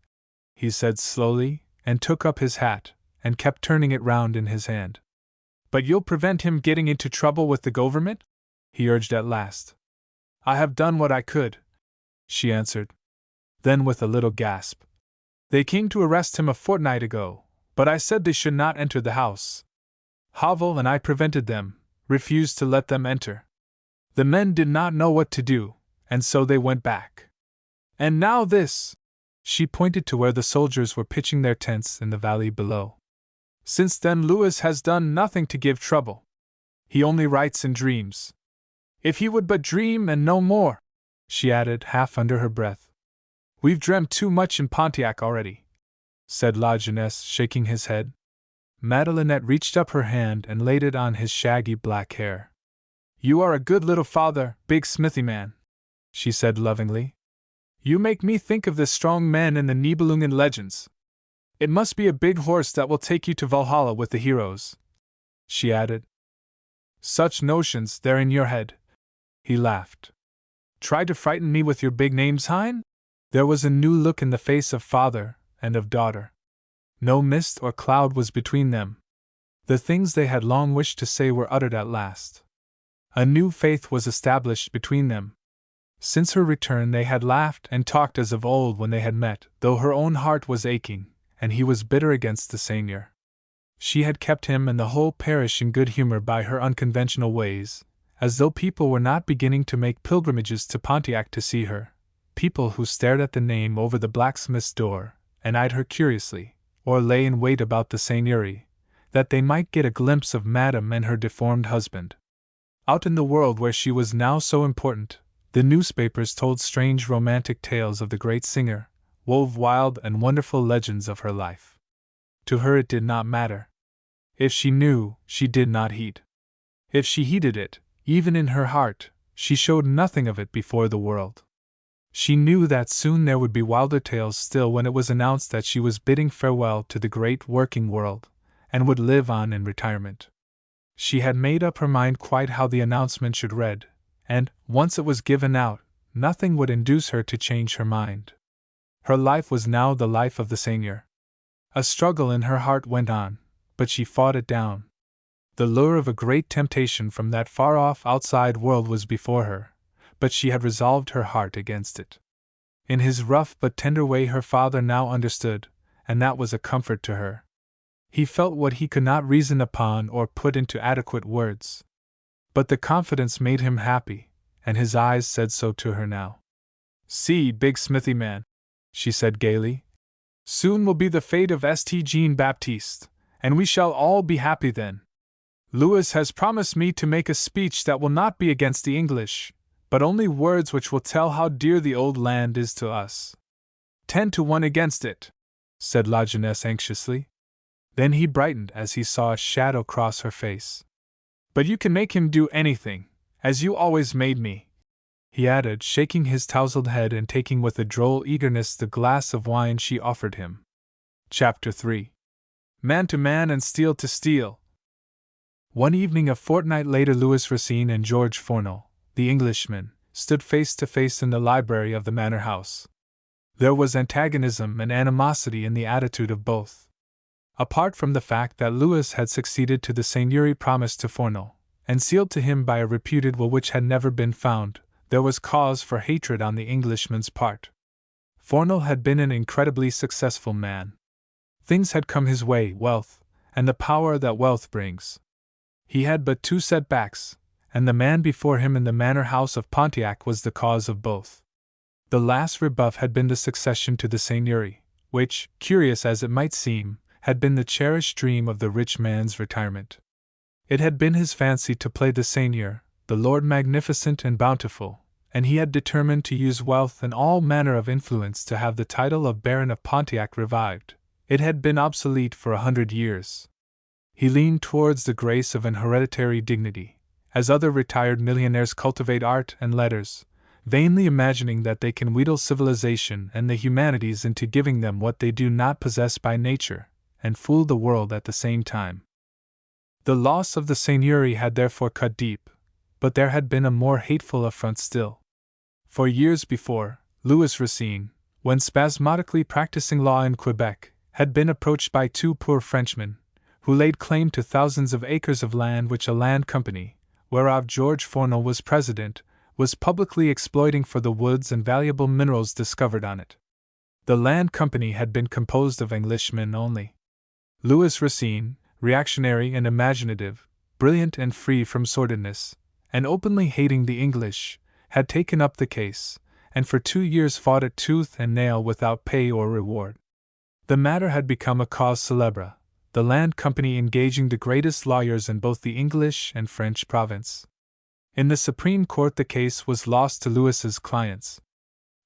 he said slowly, and took up his hat, and kept turning it round in his hand. But you'll prevent him getting into trouble with the government? He urged at last. I have done what I could, she answered. Then with a little gasp. They came to arrest him a fortnight ago, but I said they should not enter the house. Havel and I prevented them, refused to let them enter. The men did not know what to do, and so they went back. And now this! She pointed to where the soldiers were pitching their tents in the valley below. Since then Louis has done nothing to give trouble. He only writes in dreams. If he would but dream and no more, she added, half under her breath. We've dreamt too much in Pontiac already, said La Jeunesse, shaking his head. Madelinette reached up her hand and laid it on his shaggy black hair. You are a good little father, big smithy man, she said lovingly. You make me think of the strong men in the Nibelungen legends. It must be a big horse that will take you to Valhalla with the heroes, she added. Such notions, they're in your head. He laughed. Try to frighten me with your big names, Hein? There was a new look in the face of father and of daughter. No mist or cloud was between them. The things they had long wished to say were uttered at last. A new faith was established between them. Since her return they had laughed and talked as of old when they had met, though her own heart was aching, and he was bitter against the seigneur. She had kept him and the whole parish in good humor by her unconventional ways, as though people were not beginning to make pilgrimages to Pontiac to see her, people who stared at the name over the blacksmith's door, and eyed her curiously, or lay in wait about the seigneury, that they might get a glimpse of Madame and her deformed husband. Out in the world where she was now so important, the newspapers told strange romantic tales of the great singer, wove wild and wonderful legends of her life. To her it did not matter. If she knew, she did not heed. If she heeded it, even in her heart, she showed nothing of it before the world. She knew that soon there would be wilder tales still when it was announced that she was bidding farewell to the great working world, and would live on in retirement. She had made up her mind quite how the announcement should read, and, once it was given out, nothing would induce her to change her mind. Her life was now the life of the seigneur. A struggle in her heart went on, but she fought it down. The lure of a great temptation from that far-off outside world was before her, but she had resolved her heart against it. In his rough but tender way her father now understood, and that was a comfort to her. He felt what he could not reason upon or put into adequate words. But the confidence made him happy, and his eyes said so to her now. See, big smithy man, she said gaily. Soon will be the fate of St. Jean Baptiste, and we shall all be happy then. Louis has promised me to make a speech that will not be against the English, but only words which will tell how dear the old land is to us. 10-1 against it, said La Jeunesse anxiously. Then he brightened as he saw a shadow cross her face. But you can make him do anything, as you always made me, he added, shaking his tousled head and taking with a droll eagerness the glass of wine she offered him. Chapter 3. Man to man and steel to steel. One evening a fortnight later, Louis Racine and George Fournel, the Englishman, stood face to face in the library of the manor house. There was antagonism and animosity in the attitude of both. Apart from the fact that Louis had succeeded to the seigneury promised to Fournel, and sealed to him by a reputed will which had never been found, there was cause for hatred on the Englishman's part. Fournel had been an incredibly successful man. Things had come his way, wealth, and the power that wealth brings. He had but two setbacks, and the man before him in the manor house of Pontiac was the cause of both. The last rebuff had been the succession to the seigneury, which, curious as it might seem, had been the cherished dream of the rich man's retirement. It had been his fancy to play the seigneur, the Lord Magnificent and Bountiful, and he had determined to use wealth and all manner of influence to have the title of Baron of Pontiac revived. It had been obsolete for 100 years. He leaned towards the grace of an hereditary dignity, as other retired millionaires cultivate art and letters, vainly imagining that they can wheedle civilization and the humanities into giving them what they do not possess by nature, and fool the world at the same time. The loss of the seigneury had therefore cut deep, but there had been a more hateful affront still. For years before, Louis Racine, when spasmodically practicing law in Quebec, had been approached by two poor Frenchmen, who laid claim to thousands of acres of land which a land company, whereof George Fournel was president, was publicly exploiting for the woods and valuable minerals discovered on it. The land company had been composed of Englishmen only. Louis Racine, reactionary and imaginative, brilliant and free from sordidness, and openly hating the English, had taken up the case, and for 2 years fought it tooth and nail without pay or reward. The matter had become a cause célèbre, the land company engaging the greatest lawyers in both the English and French province. In the Supreme Court the case was lost to Louis's clients.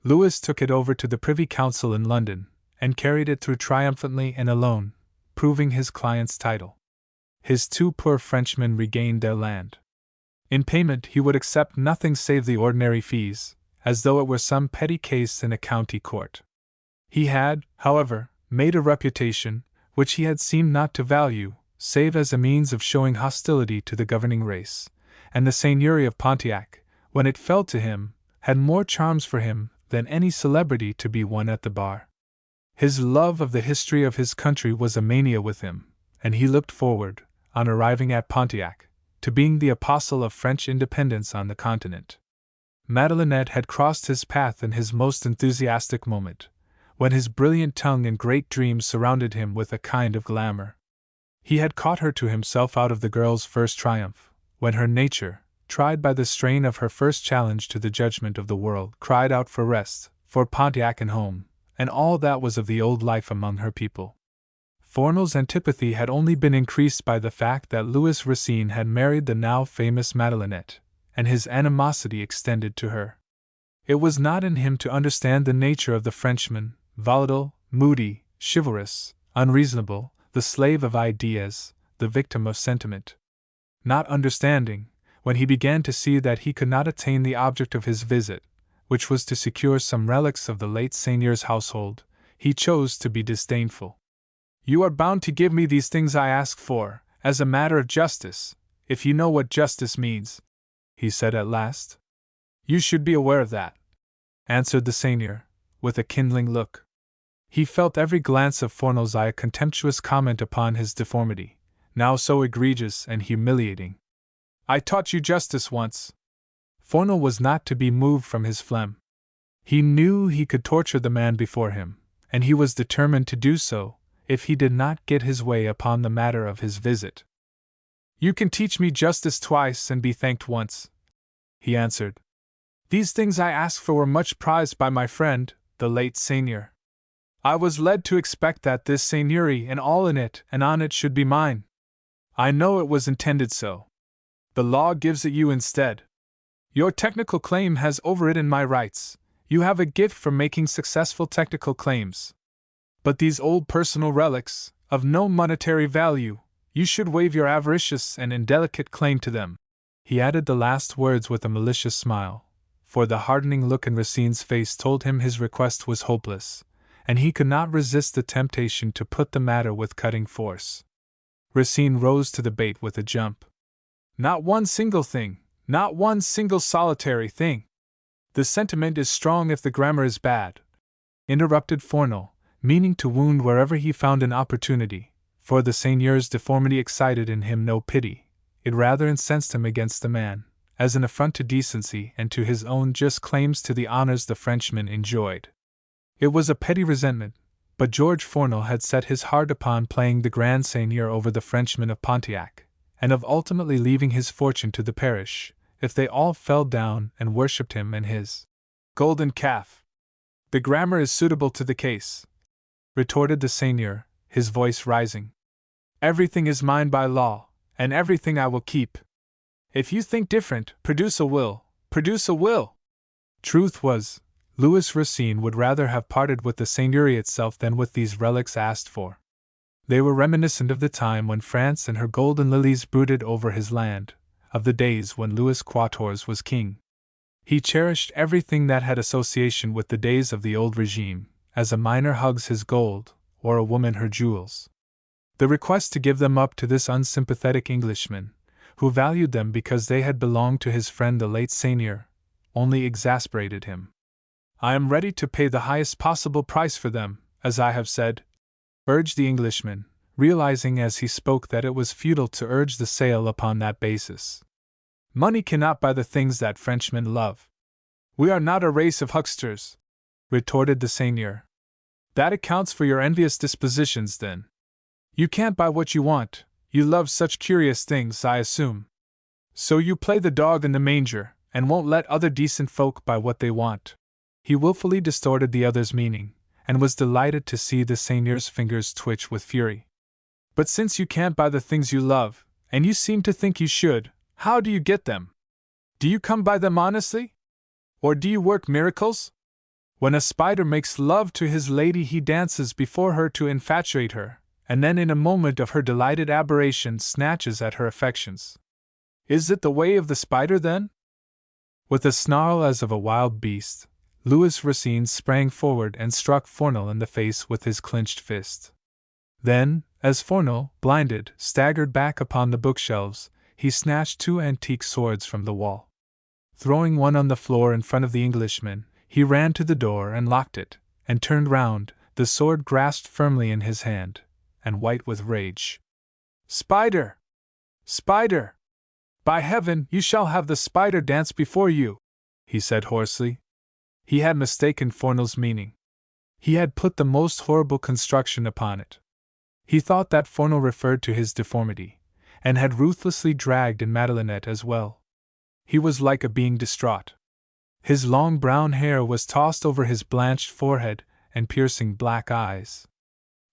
Louis took it over to the Privy Council in London, and carried it through triumphantly and alone, proving his client's title. His two poor Frenchmen regained their land. In payment he would accept nothing save the ordinary fees, as though it were some petty case in a county court. He had, however, made a reputation, which he had seemed not to value, save as a means of showing hostility to the governing race, and the seigneury of Pontiac, when it fell to him, had more charms for him than any celebrity to be won at the bar. His love of the history of his country was a mania with him, and he looked forward, on arriving at Pontiac, to being the apostle of French independence on the continent. Madelinette had crossed his path in his most enthusiastic moment, when his brilliant tongue and great dreams surrounded him with a kind of glamour. He had caught her to himself out of the girl's first triumph, when her nature, tried by the strain of her first challenge to the judgment of the world, cried out for rest, for Pontiac and home, and all that was of the old life among her people. Fournel's antipathy had only been increased by the fact that Louis Racine had married the now famous Madelinette, and his animosity extended to her. It was not in him to understand the nature of the Frenchman, volatile, moody, chivalrous, unreasonable, the slave of ideas, the victim of sentiment. Not understanding, when he began to see that he could not attain the object of his visit, which was to secure some relics of the late seigneur's household, he chose to be disdainful. "You are bound to give me these things I ask for, as a matter of justice, if you know what justice means," he said at last. "You should be aware of that," answered the seigneur, with a kindling look. He felt every glance of Fournel's eye a contemptuous comment upon his deformity, now so egregious and humiliating. "I taught you justice once." Fournel was not to be moved from his phlegm. He knew he could torture the man before him, and he was determined to do so, if he did not get his way upon the matter of his visit. "You can teach me justice twice and be thanked once," he answered. "These things I asked for were much prized by my friend, the late seigneur. I was led to expect that this seigneury and all in it and on it should be mine. I know it was intended so. The law gives it you instead. Your technical claim has overridden my rights. You have a gift for making successful technical claims. But these old personal relics, of no monetary value, you should waive your avaricious and indelicate claim to them. He added the last words with a malicious smile, for the hardening look in Racine's face told him his request was hopeless, and he could not resist the temptation to put the matter with cutting force. Racine rose to the bait with a jump. Not one single thing, not one single solitary thing. The sentiment is strong if the grammar is bad, interrupted Fournel, meaning to wound wherever he found an opportunity, for the seigneur's deformity excited in him no pity, it rather incensed him against the man, as an affront to decency and to his own just claims to the honors the Frenchman enjoyed. It was a petty resentment, but George Fournel had set his heart upon playing the grand seigneur over the Frenchmen of Pontiac, and of ultimately leaving his fortune to the parish, if they all fell down and worshipped him and his golden calf. The grammar is suitable to the case, retorted the seigneur, his voice rising. Everything is mine by law, and everything I will keep. If you think different, produce a will, produce a will. Truth was, Louis Racine would rather have parted with the seigneury itself than with these relics asked for. They were reminiscent of the time when France and her golden lilies brooded over his land, of the days when Louis XIV was king. He cherished everything that had association with the days of the old regime, as a miner hugs his gold, or a woman her jewels. The request to give them up to this unsympathetic Englishman, who valued them because they had belonged to his friend the late seigneur, only exasperated him. I am ready to pay the highest possible price for them, as I have said, urged the Englishman, realizing as he spoke that it was futile to urge the sale upon that basis. Money cannot buy the things that Frenchmen love. We are not a race of hucksters, retorted the seigneur. That accounts for your envious dispositions, then. You can't buy what you want, you love such curious things, I assume. So you play the dog in the manger, and won't let other decent folk buy what they want. He willfully distorted the other's meaning, and was delighted to see the seigneur's fingers twitch with fury. But since you can't buy the things you love, and you seem to think you should, how do you get them? Do you come by them honestly? Or do you work miracles? When a spider makes love to his lady, he dances before her to infatuate her, and then in a moment of her delighted aberration snatches at her affections. Is it the way of the spider, then? With a snarl as of a wild beast, Louis Racine sprang forward and struck Fournel in the face with his clenched fist. Then, as Fournel, blinded, staggered back upon the bookshelves, he snatched two antique swords from the wall. Throwing one on the floor in front of the Englishman, he ran to the door and locked it, and turned round, the sword grasped firmly in his hand, and white with rage. Spider! Spider! By heaven, you shall have the spider dance before you, he said hoarsely. He had mistaken Fournel's meaning. He had put the most horrible construction upon it. He thought that Fournel referred to his deformity, and had ruthlessly dragged in Madelinette as well. He was like a being distraught. His long brown hair was tossed over his blanched forehead and piercing black eyes.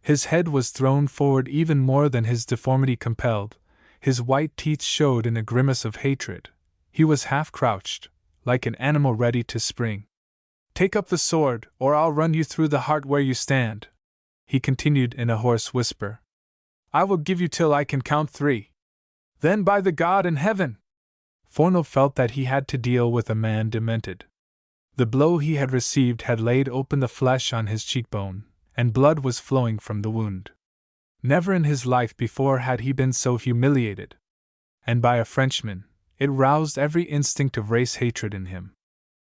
His head was thrown forward even more than his deformity compelled, his white teeth showed in a grimace of hatred. He was half crouched, like an animal ready to spring. Take up the sword, or I'll run you through the heart where you stand, he continued in a hoarse whisper. I will give you till I can count 3. Then by the God in heaven! Fournel felt that he had to deal with a man demented. The blow he had received had laid open the flesh on his cheekbone, and blood was flowing from the wound. Never in his life before had he been so humiliated. And by a Frenchman, it roused every instinct of race hatred in him.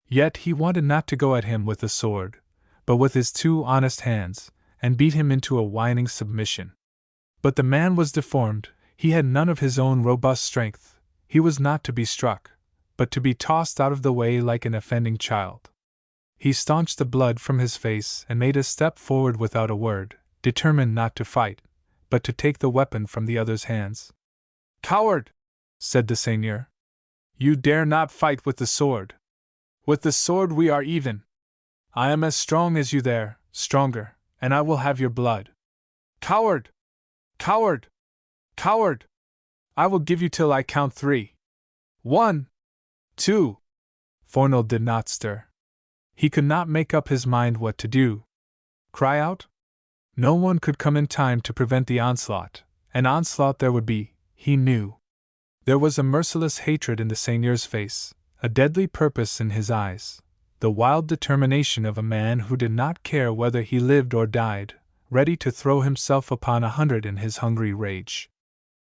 Yet he wanted not to go at him with the sword, but with his 2 honest hands, and beat him into a whining submission. But the man was deformed, he had none of his own robust strength, he was not to be struck, but to be tossed out of the way like an offending child. He staunched the blood from his face and made a step forward without a word, determined not to fight, but to take the weapon from the other's hands. Coward! Said the seigneur. You dare not fight with the sword. With the sword we are even. I am as strong as you there, stronger, and I will have your blood. Coward! Coward! Coward! I will give you till I count 3. 1, 2. Fornal did not stir. He could not make up his mind what to do. Cry out? No one could come in time to prevent the onslaught. An onslaught there would be, he knew. There was a merciless hatred in the seigneur's face, a deadly purpose in his eyes, the wild determination of a man who did not care whether he lived or died, ready to throw himself upon 100 in his hungry rage.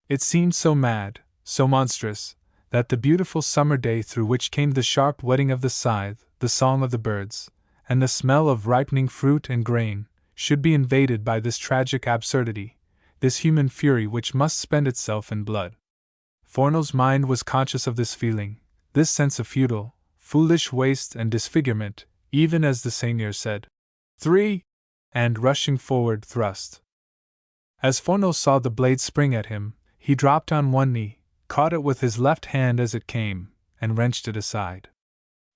It seemed so mad, so monstrous, that the beautiful summer day through which came the sharp whetting of the scythe, the song of the birds, and the smell of ripening fruit and grain, should be invaded by this tragic absurdity, this human fury which must spend itself in blood. Fornal's mind was conscious of this feeling, this sense of futile, foolish waste and disfigurement, even as the seigneur said, 3, and rushing forward thrust. As Fornal saw the blade spring at him, he dropped on one knee, caught it with his left hand as it came, and wrenched it aside.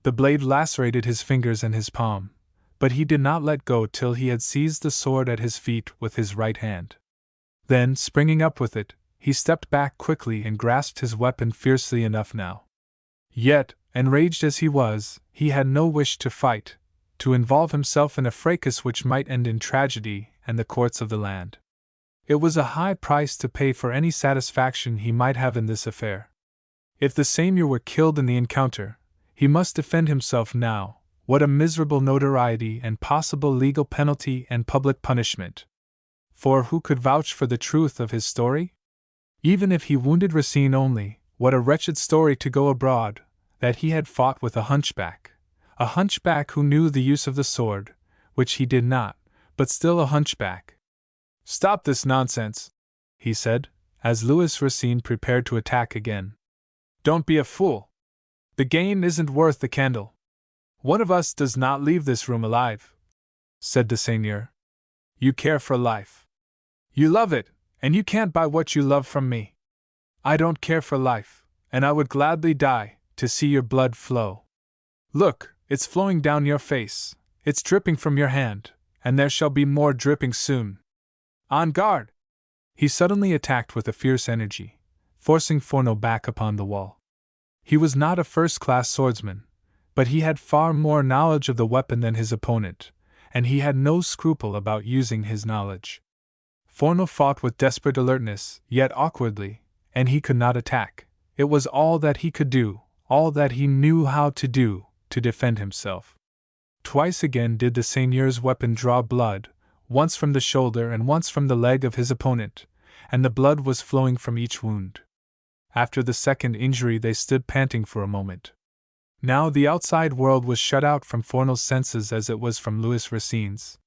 The blade lacerated his fingers and his palm, but he did not let go till he had seized the sword at his feet with his right hand. Then, springing up with it, he stepped back quickly and grasped his weapon fiercely enough now. Yet, enraged as he was, he had no wish to fight, to involve himself in a fracas which might end in tragedy and the courts of the land. It was a high price to pay for any satisfaction he might have in this affair. If the seigneur were killed in the encounter, he must defend himself now. What a miserable notoriety and possible legal penalty and public punishment! For who could vouch for the truth of his story? Even if he wounded Racine only, what a wretched story to go abroad, that he had fought with a hunchback who knew the use of the sword, which he did not, but still a hunchback. Stop this nonsense, he said, as Louis Racine prepared to attack again. Don't be a fool. The gain isn't worth the candle. One of us does not leave this room alive, said the seigneur. You care for life. You love it, and you can't buy what you love from me. I don't care for life, and I would gladly die, to see your blood flow. Look, it's flowing down your face, it's dripping from your hand, and there shall be more dripping soon. On guard! He suddenly attacked with a fierce energy, forcing Fornal back upon the wall. He was not a first-class swordsman, but he had far more knowledge of the weapon than his opponent, and he had no scruple about using his knowledge. Fornal fought with desperate alertness, yet awkwardly, and he could not attack. It was all that he could do, all that he knew how to do, to defend himself. Twice again did the seigneur's weapon draw blood, once from the shoulder and once from the leg of his opponent, and the blood was flowing from each wound. After the second injury they stood panting for a moment. Now the outside world was shut out from Fornal's senses as it was from Louis Racine's.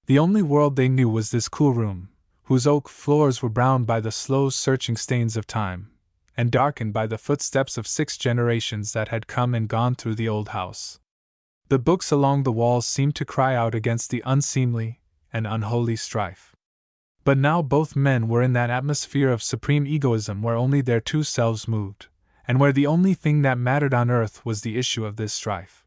The only world they knew was this cool room, whose oak floors were browned by the slow searching stains of time, and darkened by the footsteps of 6 generations that had come and gone through the old house. The books along the walls seemed to cry out against the unseemly and unholy strife. But now both men were in that atmosphere of supreme egoism where only their two selves moved, and where the only thing that mattered on earth was the issue of this strife.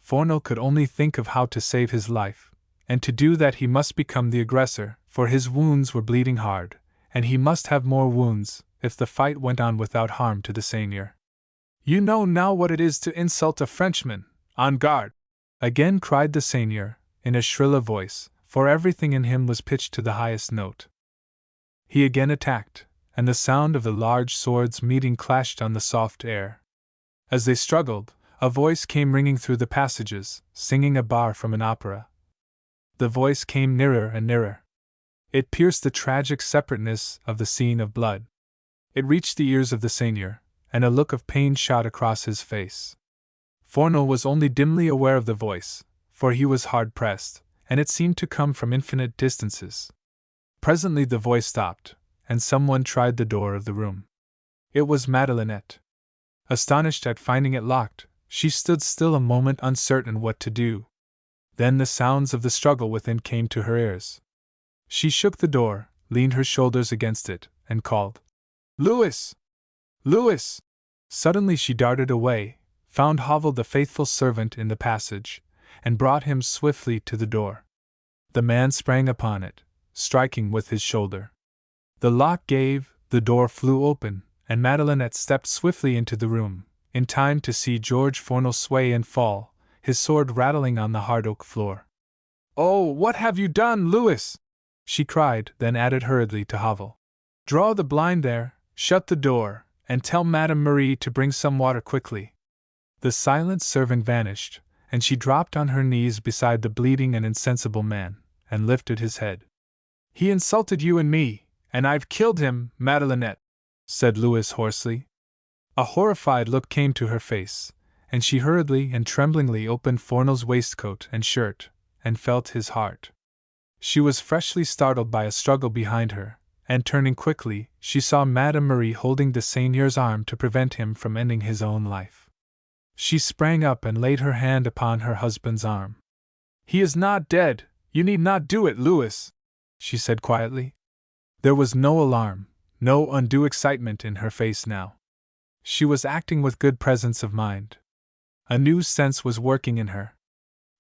Fornal could only think of how to save his life, and to do that he must become the aggressor, for his wounds were bleeding hard, and he must have more wounds, if the fight went on without harm to the seigneur. You know now what it is to insult a Frenchman. On guard! Again cried the seigneur, in a shriller voice, for everything in him was pitched to the highest note. He again attacked, and the sound of the large swords meeting clashed on the soft air. As they struggled, a voice came ringing through the passages, singing a bar from an opera. The voice came nearer and nearer. It pierced the tragic separateness of the scene of blood. It reached the ears of the seigneur, and a look of pain shot across his face. Fornal was only dimly aware of the voice, for he was hard pressed, and it seemed to come from infinite distances. Presently the voice stopped, and someone tried the door of the room. It was Madelinette. Astonished at finding it locked, she stood still a moment, uncertain what to do. Then the sounds of the struggle within came to her ears. She shook the door, leaned her shoulders against it, and called, "Louis! Louis!" Suddenly she darted away, found Havel the faithful servant in the passage, and brought him swiftly to the door. The man sprang upon it, striking with his shoulder. The lock gave, the door flew open, and Madelinette stepped swiftly into the room, in time to see George Fornel sway and fall, his sword rattling on the hard oak floor. "Oh, what have you done, Louis?" she cried, then added hurriedly to Havel. "Draw the blind there, shut the door, and tell Madame Marie to bring some water quickly." The silent servant vanished, and she dropped on her knees beside the bleeding and insensible man, and lifted his head. "He insulted you and me, and I've killed him, Madelinette," said Louis hoarsely. A horrified look came to her face, and she hurriedly and tremblingly opened Fornel's waistcoat and shirt, and felt his heart. She was freshly startled by a struggle behind her, and turning quickly, she saw Madame Marie holding the seigneur's arm to prevent him from ending his own life. She sprang up and laid her hand upon her husband's arm. "He is not dead, you need not do it, Louis," she said quietly. There was no alarm, no undue excitement in her face now. She was acting with good presence of mind. A new sense was working in her.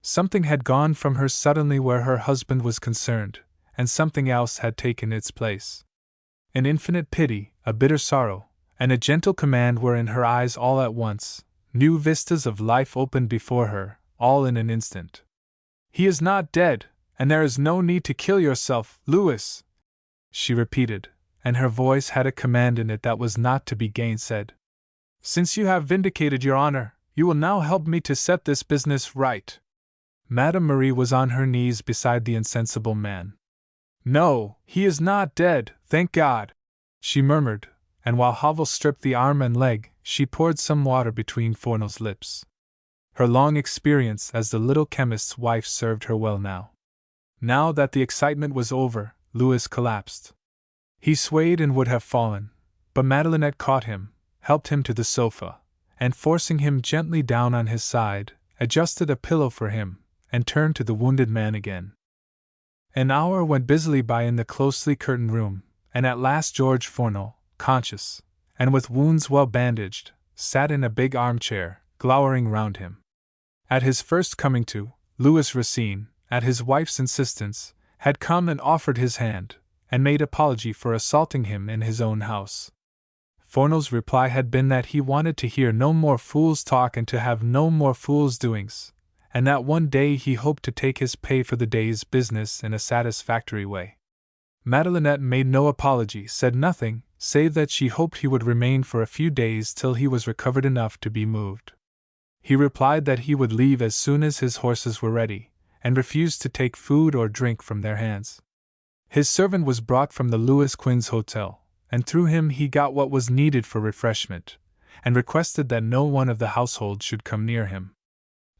Something had gone from her suddenly where her husband was concerned, and something else had taken its place. An infinite pity, a bitter sorrow, and a gentle command were in her eyes all at once. New vistas of life opened before her, all in an instant. "He is not dead, and there is no need to kill yourself, Louis," she repeated, and her voice had a command in it that was not to be gainsaid. "Since you have vindicated your honor, you will now help me to set this business right." Madame Marie was on her knees beside the insensible man. "No, he is not dead, thank God," she murmured, and while Havel stripped the arm and leg, she poured some water between Fornel's lips. Her long experience as the little chemist's wife served her well now. Now that the excitement was over, Louis collapsed. He swayed and would have fallen, but Madelinette caught him, helped him to the sofa, and forcing him gently down on his side, adjusted a pillow for him, and turned to the wounded man again. An hour went busily by in the closely curtained room, and at last George Fornel, conscious, and with wounds well bandaged, sat in a big armchair, glowering round him. At his first coming to, Louis Racine, at his wife's insistence, had come and offered his hand, and made apology for assaulting him in his own house. Fornel's reply had been that he wanted to hear no more fools' talk and to have no more fools' doings, and that one day he hoped to take his pay for the day's business in a satisfactory way. Madelinette made no apology, said nothing, save that she hoped he would remain for a few days till he was recovered enough to be moved. He replied that he would leave as soon as his horses were ready, and refused to take food or drink from their hands. His servant was brought from the Louis Quinze Hotel, and through him he got what was needed for refreshment, and requested that no one of the household should come near him.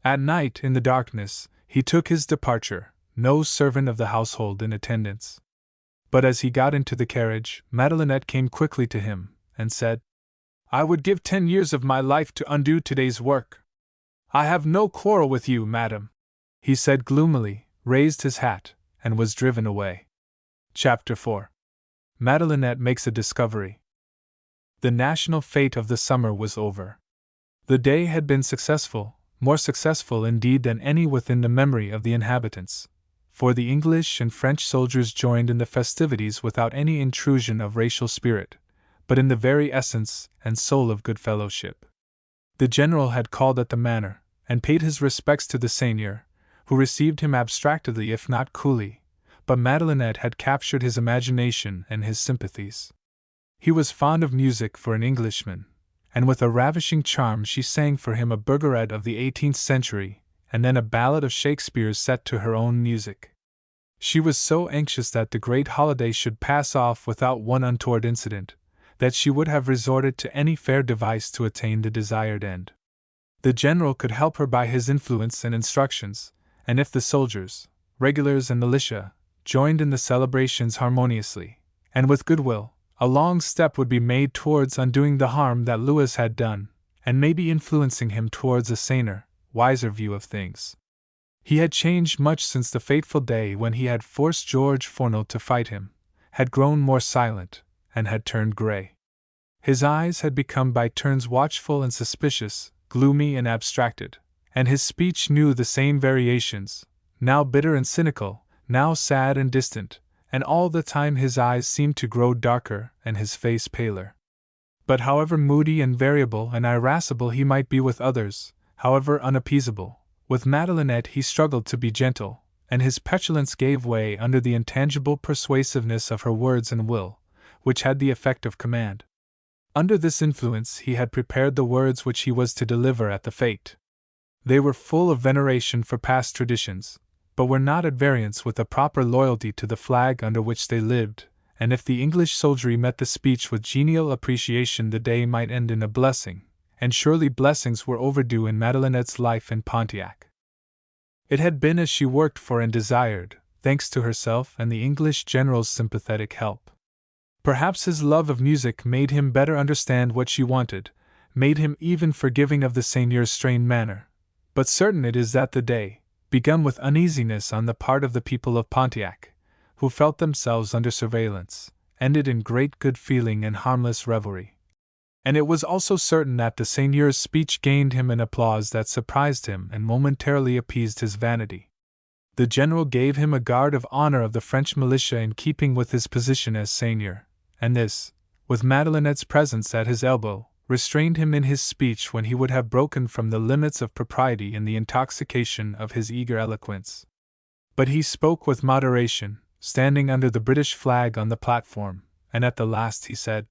At night, in the darkness, he took his departure, no servant of the household in attendance. But as he got into the carriage, Madelinette came quickly to him, and said, "I would give 10 years of my life to undo today's work." "I have no quarrel with you, madam," he said gloomily, raised his hat, and was driven away. Chapter 4. Madelinette makes a discovery. The national fete of the summer was over. The day had been successful, more successful indeed than any within the memory of the inhabitants, for the English and French soldiers joined in the festivities without any intrusion of racial spirit, but in the very essence and soul of good fellowship. The general had called at the manor, and paid his respects to the seigneur, who received him abstractedly if not coolly, but Madelinette had captured his imagination and his sympathies. He was fond of music for an Englishman, and with a ravishing charm she sang for him a burgerette of the 18th century, and then a ballad of Shakespeare's set to her own music. She was so anxious that the great holiday should pass off without one untoward incident, that she would have resorted to any fair device to attain the desired end. The general could help her by his influence and instructions, and if the soldiers, regulars and militia, joined in the celebrations harmoniously, and with goodwill, a long step would be made towards undoing the harm that Louis had done, and maybe influencing him towards a saner, wiser view of things. He had changed much since the fateful day when he had forced George Fornel to fight him, had grown more silent, and had turned gray. His eyes had become by turns watchful and suspicious, gloomy and abstracted, and his speech knew the same variations, now bitter and cynical, now sad and distant, and all the time his eyes seemed to grow darker and his face paler. But however moody and variable and irascible he might be with others, however unappeasable, with Madelinette he struggled to be gentle, and his petulance gave way under the intangible persuasiveness of her words and will, which had the effect of command. Under this influence he had prepared the words which he was to deliver at the fete. They were full of veneration for past traditions, but were not at variance with a proper loyalty to the flag under which they lived, and if the English soldiery met the speech with genial appreciation the day might end in a blessing, and surely blessings were overdue in Madelinette's life in Pontiac. It had been as she worked for and desired, thanks to herself and the English general's sympathetic help. Perhaps his love of music made him better understand what she wanted, made him even forgiving of the seigneur's strained manner, but certain it is that the day, begun with uneasiness on the part of the people of Pontiac, who felt themselves under surveillance, ended in great good feeling and harmless revelry. And it was also certain that the seigneur's speech gained him an applause that surprised him and momentarily appeased his vanity. The general gave him a guard of honor of the French militia in keeping with his position as seigneur, and this, with Madelinette's presence at his elbow, restrained him in his speech when he would have broken from the limits of propriety in the intoxication of his eager eloquence. But he spoke with moderation, standing under the British flag on the platform, and at the last he said,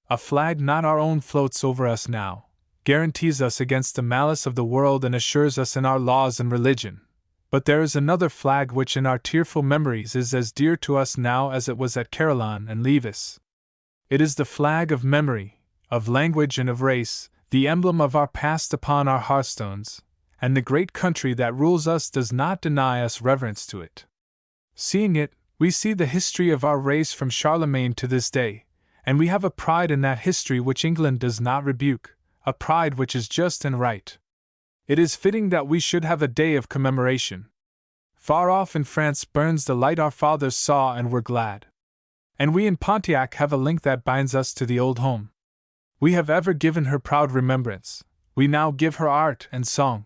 "A flag not our own floats over us now, guarantees us against the malice of the world and assures us in our laws and religion. But there is another flag which in our tearful memories is as dear to us now as it was at Carillon and Levis. It is the flag of memory, of language and of race, the emblem of our past upon our hearthstones, and the great country that rules us does not deny us reverence to it. Seeing it, we see the history of our race from Charlemagne to this day, and we have a pride in that history which England does not rebuke, a pride which is just and right. It is fitting that we should have a day of commemoration. Far off in France burns the light our fathers saw and were glad. And we in Pontiac have a link that binds us to the old home. We have ever given her proud remembrance, we now give her art and song."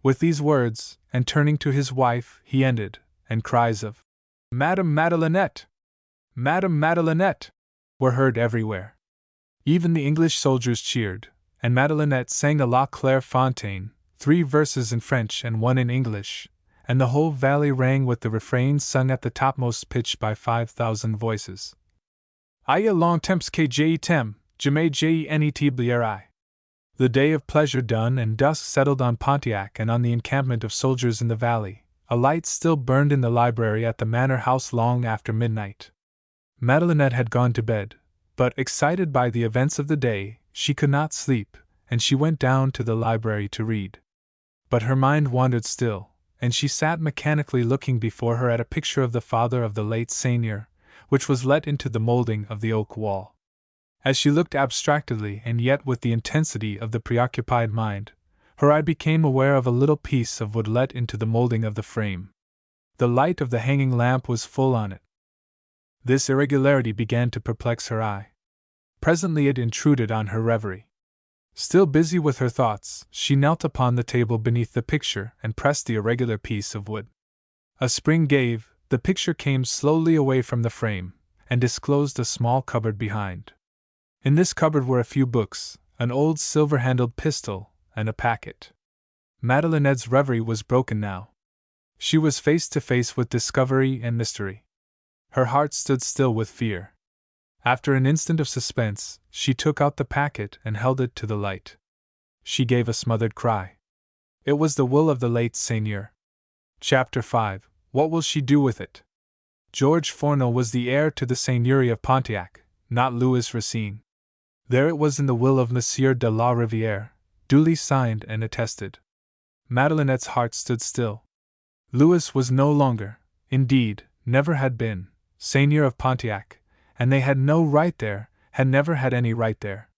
With these words, and turning to his wife, he ended, and cries of "Madame Madelinette! Madame Madelinette!" were heard everywhere. Even the English soldiers cheered, and Madelinette sang a La Clairefontaine, 3 verses in French and 1 in English, and the whole valley rang with the refrain sung at the topmost pitch by 5,000 voices. "Aïe longtemps que j'ai t'aime, jamais j'ai été blairai." The day of pleasure done and dusk settled on Pontiac and on the encampment of soldiers in the valley. A light still burned in the library at the manor house long after midnight. Madelinette had gone to bed, but, excited by the events of the day, she could not sleep, and she went down to the library to read. But her mind wandered still, and she sat mechanically looking before her at a picture of the father of the late seigneur, which was let into the molding of the oak wall. As she looked abstractedly and yet with the intensity of the preoccupied mind, her eye became aware of a little piece of wood let into the molding of the frame. The light of the hanging lamp was full on it. This irregularity began to perplex her eye. Presently it intruded on her reverie. Still busy with her thoughts, she knelt upon the table beneath the picture and pressed the irregular piece of wood. A spring gave, the picture came slowly away from the frame, and disclosed a small cupboard behind. In this cupboard were a few books, an old silver-handled pistol, and a packet. Madelinette's reverie was broken now. She was face to face with discovery and mystery. Her heart stood still with fear. After an instant of suspense, she took out the packet and held it to the light. She gave a smothered cry. It was the will of the late seigneur. Chapter 5. What will she do with it? George Fournel was the heir to the seigneury of Pontiac, not Louis Racine. There it was in the will of Monsieur de la Rivière, duly signed and attested. Madelinette's heart stood still. Louis was no longer, indeed, never had been, seigneur of Pontiac, and they had no right there, had never had any right there.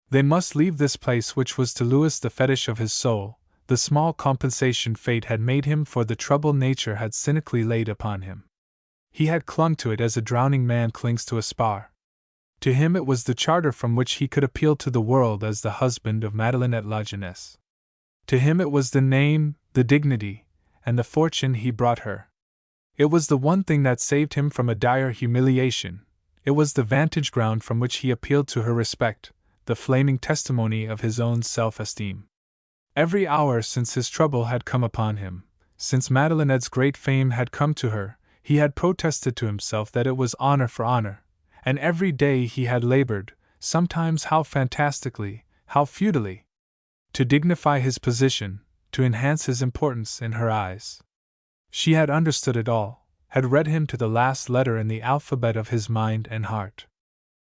They must leave this place which was to Louis the fetish of his soul, the small compensation fate had made him for the trouble nature had cynically laid upon him. He had clung to it as a drowning man clings to a spar. To him it was the charter from which he could appeal to the world as the husband of Madelinette la Jeunesse. To him it was the name, the dignity, and the fortune he brought her. It was the one thing that saved him from a dire humiliation. It was the vantage ground from which he appealed to her respect, the flaming testimony of his own self-esteem. Every hour since his trouble had come upon him, since Madelinette's great fame had come to her, he had protested to himself that it was honor for honor, and every day he had labored, sometimes how fantastically, how futilely, to dignify his position, to enhance his importance in her eyes. She had understood it all, had read him to the last letter in the alphabet of his mind and heart.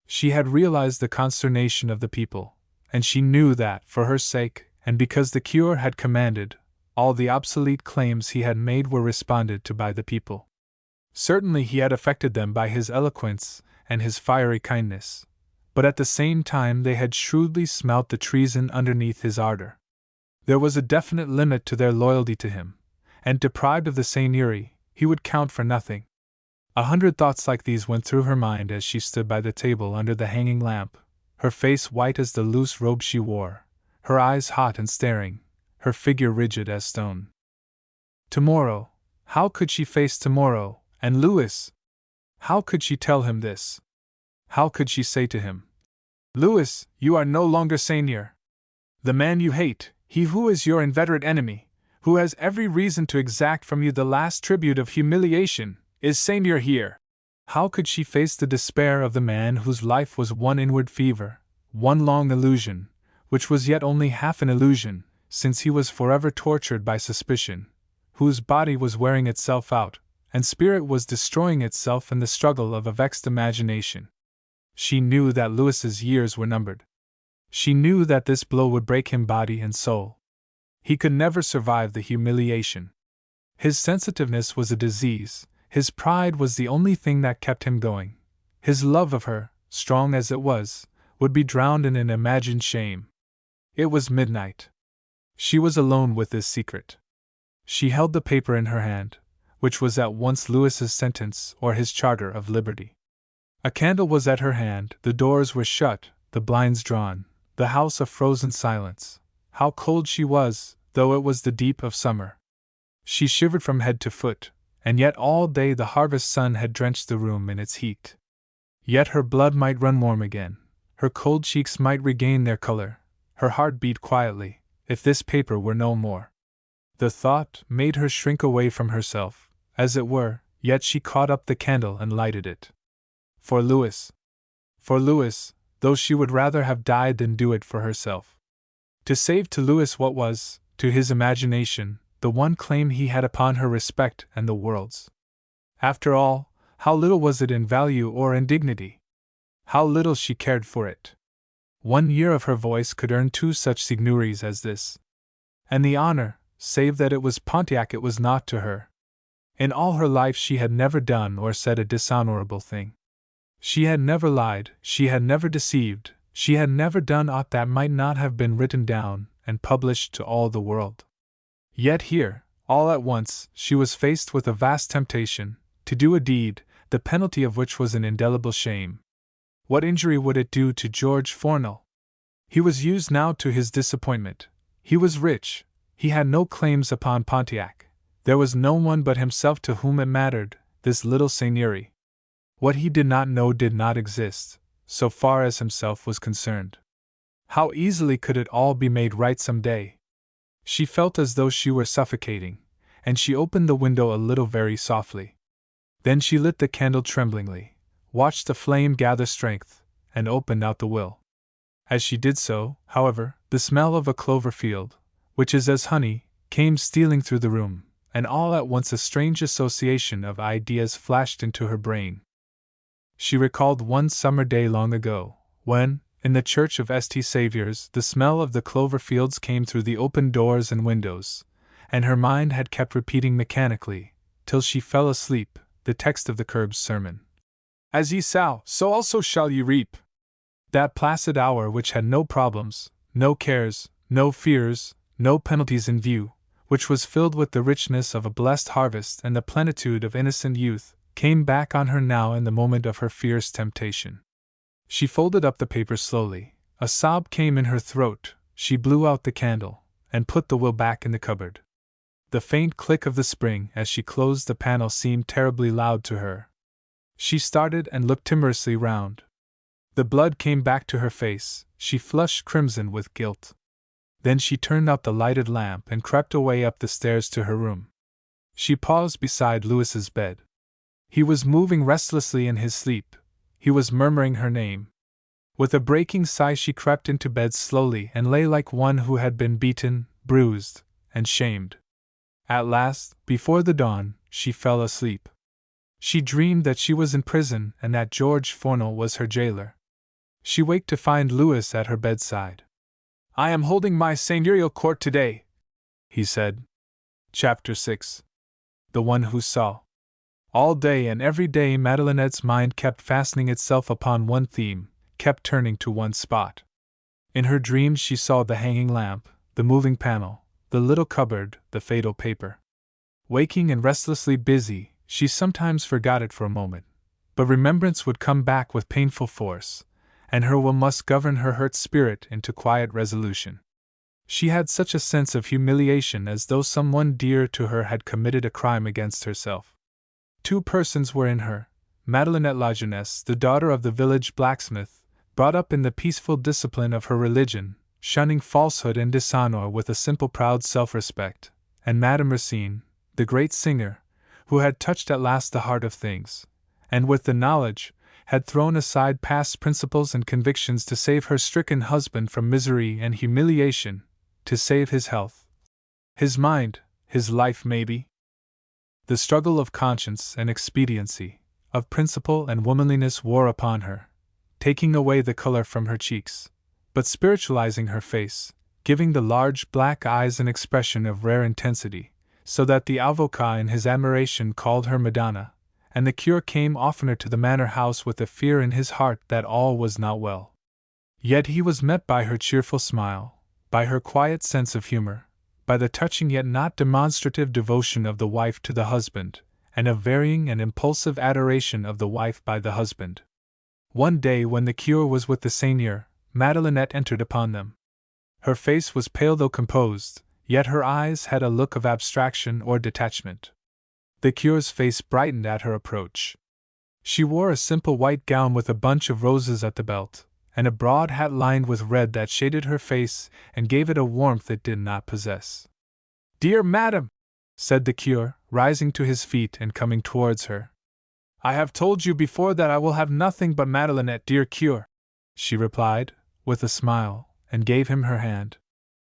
She had realized the consternation of the people, and she knew that, for her sake, and because the cure had commanded, all the obsolete claims he had made were responded to by the people. Certainly he had affected them by his eloquence and his fiery kindness, but at the same time they had shrewdly smelt the treason underneath his ardor. There was a definite limit to their loyalty to him, and deprived of the seigneury, he would count for nothing. 100 thoughts like these went through her mind as she stood by the table under the hanging lamp, her face white as the loose robe she wore, her eyes hot and staring, her figure rigid as stone. Tomorrow, how could she face tomorrow, and Louis? How could she tell him this? How could she say to him, "Louis, you are no longer seigneur. The man you hate, he who is your inveterate enemy, who has every reason to exact from you the last tribute of humiliation, is seigneur here"? How could she face the despair of the man whose life was one inward fever, one long illusion, which was yet only half an illusion, since he was forever tortured by suspicion, whose body was wearing itself out, and spirit was destroying itself in the struggle of a vexed imagination? She knew that Louis's years were numbered. She knew that this blow would break him body and soul. He could never survive the humiliation. His sensitiveness was a disease, his pride was the only thing that kept him going. His love of her, strong as it was, would be drowned in an imagined shame. It was midnight. She was alone with this secret. She held the paper in her hand, which was at once Louis's sentence or his charter of liberty. A candle was at her hand, the doors were shut, the blinds drawn, the house a frozen silence. How cold she was, though it was the deep of summer. She shivered from head to foot, and yet all day the harvest sun had drenched the room in its heat. Yet her blood might run warm again, her cold cheeks might regain their color, her heart beat quietly, if this paper were no more. The thought made her shrink away from herself, as it were, yet she caught up the candle and lighted it. For Louis, though she would rather have died than do it for herself. To save to Louis what was, to his imagination, the one claim he had upon her respect and the world's. After all, how little was it in value or in dignity? How little she cared for it. 1 year of her voice could earn 2 such seigneuries as this. And the honor, save that it was Pontiac, it was not to her. In all her life she had never done or said a dishonorable thing. She had never lied, she had never deceived, she had never done aught that might not have been written down and published to all the world. Yet here, all at once, she was faced with a vast temptation, to do a deed, the penalty of which was an indelible shame. What injury would it do to George Fornel? He was used now to his disappointment. He was rich, he had no claims upon Pontiac, there was no one but himself to whom it mattered, this little seigneury. What he did not know did not exist, so far as himself was concerned. How easily could it all be made right some day? She felt as though she were suffocating, and she opened the window a little very softly. Then she lit the candle tremblingly, watched the flame gather strength, and opened out the will. As she did so, however, the smell of a clover field, which is as honey, came stealing through the room, and all at once a strange association of ideas flashed into her brain. She recalled one summer day long ago, when, in the church of St. Saviour's, the smell of the clover fields came through the open doors and windows, and her mind had kept repeating mechanically, till she fell asleep, the text of the Curb's sermon. As ye sow, so also shall ye reap. That placid hour which had no problems, no cares, no fears, no penalties in view, which was filled with the richness of a blessed harvest and the plenitude of innocent youth, came back on her now in the moment of her fierce temptation. She folded up the paper slowly, a sob came in her throat, she blew out the candle, and put the will back in the cupboard. The faint click of the spring as she closed the panel seemed terribly loud to her. She started and looked timorously round. The blood came back to her face, she flushed crimson with guilt. Then she turned out the lighted lamp and crept away up the stairs to her room. She paused beside Louis's bed. He was moving restlessly in his sleep. He was murmuring her name. With a breaking sigh she crept into bed slowly and lay like one who had been beaten, bruised, and shamed. At last, before the dawn, she fell asleep. She dreamed that she was in prison and that George Fornell was her jailer. She waked to find Louis at her bedside. "I am holding my seigneurial court today," he said. Chapter 6. The One Who Saw. All day and every day Madelinette's mind kept fastening itself upon one theme, kept turning to one spot. In her dreams she saw the hanging lamp, the moving panel, the little cupboard, the fatal paper. Waking and restlessly busy, she sometimes forgot it for a moment, but remembrance would come back with painful force, and her will must govern her hurt spirit into quiet resolution. She had such a sense of humiliation as though someone dear to her had committed a crime against herself. Two persons were in her: Madelinette la Jeunesse, the daughter of the village blacksmith, brought up in the peaceful discipline of her religion, shunning falsehood and dishonor with a simple proud self-respect, and Madame Racine, the great singer, who had touched at last the heart of things, and with the knowledge, had thrown aside past principles and convictions to save her stricken husband from misery and humiliation, to save his health, his mind, his life maybe. The struggle of conscience and expediency, of principle and womanliness wore upon her, taking away the color from her cheeks, but spiritualizing her face, giving the large black eyes an expression of rare intensity, so that the avocat in his admiration called her Madonna, and the cure came oftener to the manor house with the fear in his heart that all was not well. Yet he was met by her cheerful smile, by her quiet sense of humor, by the touching yet not demonstrative devotion of the wife to the husband, and a varying and impulsive adoration of the wife by the husband. One day when the cure was with the seigneur, Madelinette entered upon them. Her face was pale though composed, yet her eyes had a look of abstraction or detachment. The cure's face brightened at her approach. She wore a simple white gown with a bunch of roses at the belt, and a broad hat lined with red that shaded her face and gave it a warmth it did not possess. "Dear madam," said the cure, rising to his feet and coming towards her. "I have told you before that I will have nothing but Madelinette, dear cure," she replied, with a smile, and gave him her hand.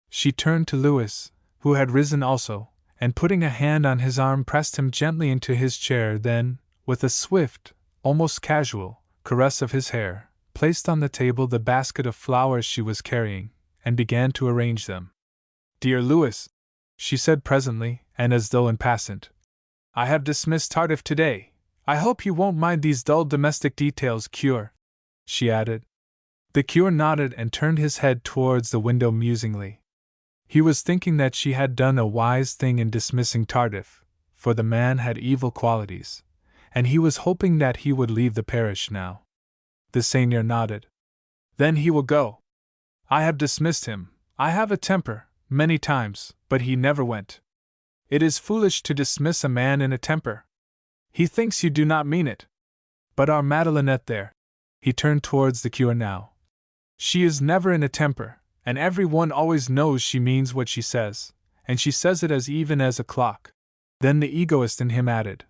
She turned to Louis, who had risen also, and putting a hand on his arm pressed him gently into his chair, then, with a swift, almost casual, caress of his hair, placed on the table the basket of flowers she was carrying, and began to arrange them. "Dear Louis," she said presently, and as though in passant, "I have dismissed Tardif today. I hope you won't mind these dull domestic details, cure," she added. The cure nodded and turned his head towards the window musingly. He was thinking that she had done a wise thing in dismissing Tardif, for the man had evil qualities, and he was hoping that he would leave the parish now. The seigneur nodded. "Then he will go. I have dismissed him. I have a temper, many times, but he never went. It is foolish to dismiss a man in a temper. He thinks you do not mean it. But our Madelinette there," he turned towards the cure now, "she is never in a temper, and every one always knows she means what she says, and she says it as even as a clock." Then the egoist in him added,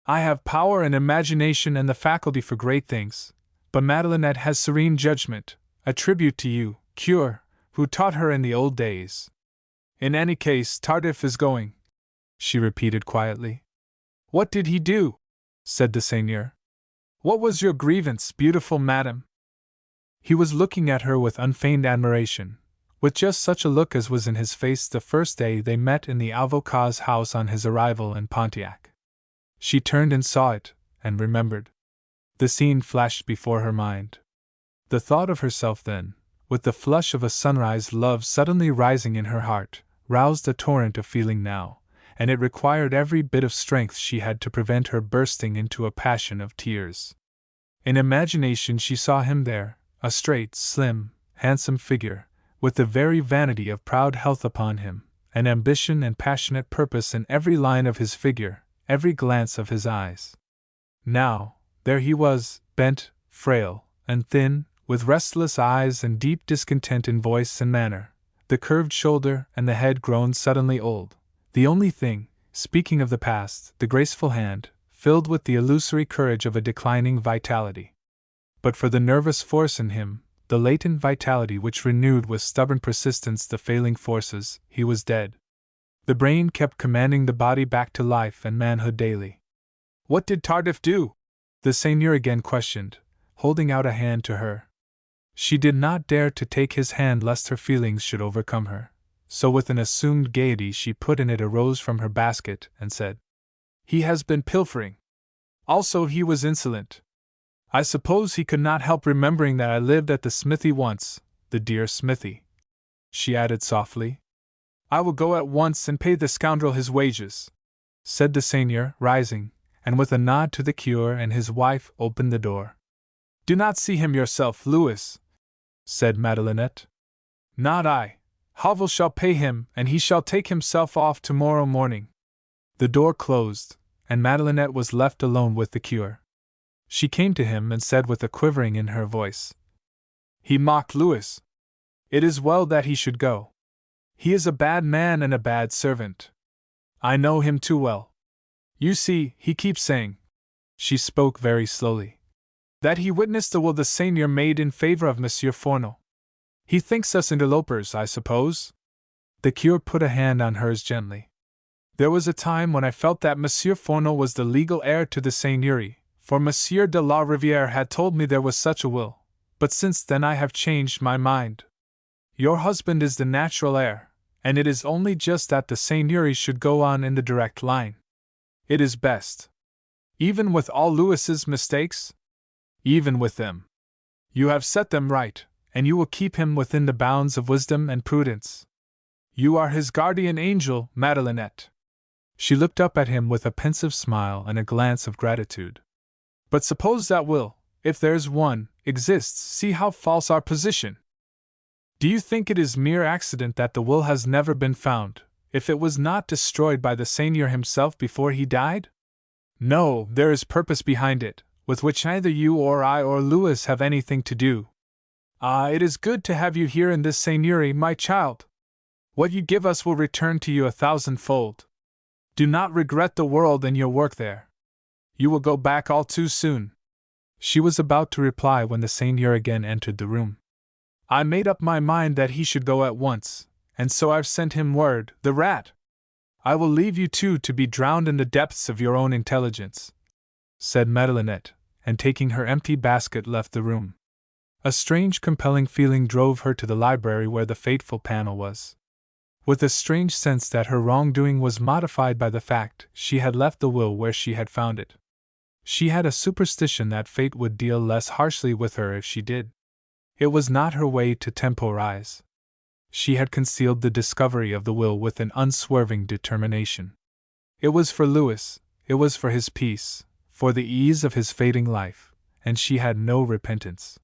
"I have power and imagination and the faculty for great things, but Madelinette has serene judgment, a tribute to you, cure, who taught her in the old days. In any case, Tardif is going," she repeated quietly. "What did he do?" said the seigneur. "What was your grievance, beautiful madam?" He was looking at her with unfeigned admiration, with just such a look as was in his face the first day they met in the avocat's house on his arrival in Pontiac. She turned and saw it, and remembered. The scene flashed before her mind. The thought of herself then, with the flush of a sunrise love suddenly rising in her heart, roused a torrent of feeling now, and it required every bit of strength she had to prevent her bursting into a passion of tears. In imagination she saw him there, a straight, slim, handsome figure, with the very vanity of proud health upon him, an ambition and passionate purpose in every line of his figure, every glance of his eyes. Now, there he was, bent, frail, and thin, with restless eyes and deep discontent in voice and manner, the curved shoulder and the head grown suddenly old. The only thing, speaking of the past, the graceful hand, filled with the illusory courage of a declining vitality. But for the nervous force in him, the latent vitality which renewed with stubborn persistence the failing forces, he was dead. The brain kept commanding the body back to life and manhood daily. What did Tardif do? The seigneur again questioned, holding out a hand to her. She did not dare to take his hand lest her feelings should overcome her, so with an assumed gaiety she put in it a rose from her basket and said, "He has been pilfering. Also he was insolent. I suppose he could not help remembering that I lived at the smithy once, the dear smithy," she added softly. "I will go at once and pay the scoundrel his wages," said the seigneur, rising, and with a nod to the cure and his wife opened the door. "Do not see him yourself, Louis," said Madelinette. "Not I. Havel shall pay him, and he shall take himself off tomorrow morning." The door closed, and Madelinette was left alone with the cure. She came to him and said with a quivering in her voice, "He mocked Louis. It is well that he should go. He is a bad man and a bad servant. I know him too well. You see, he keeps saying," she spoke very slowly, "that he witnessed the will the seigneur made in favor of Monsieur Fourneau. He thinks us interlopers, I suppose?" The cure put a hand on hers gently. "There was a time when I felt that Monsieur Fourneau was the legal heir to the seigneury, for Monsieur de la Rivière had told me there was such a will, but since then I have changed my mind. Your husband is the natural heir, and it is only just that the seigneury should go on in the direct line. It is best. Even with all Louis's mistakes? Even with them. You have set them right, and you will keep him within the bounds of wisdom and prudence. You are his guardian angel, Madelinette." She looked up at him with a pensive smile and a glance of gratitude. "But suppose that will, if there's one, exists, see how false our position. Do you think it is mere accident that the will has never been found, if it was not destroyed by the seigneur himself before he died? No, there is purpose behind it, with which neither you or I or Louis have anything to do. Ah, it is good to have you here in this seigneury, my child. What you give us will return to you 1,000-fold. Do not regret the world and your work there. You will go back all too soon." She was about to reply when the seigneur again entered the room. "I made up my mind that he should go at once, and so I've sent him word, the rat! I will leave you two to be drowned in the depths of your own intelligence," said Madelinette, and taking her empty basket left the room. A strange compelling feeling drove her to the library where the fateful panel was. With a strange sense that her wrongdoing was modified by the fact she had left the will where she had found it. She had a superstition that fate would deal less harshly with her if she did. It was not her way to temporize. She had concealed the discovery of the will with an unswerving determination. It was for Louis, it was for his peace, for the ease of his fading life, and she had no repentance.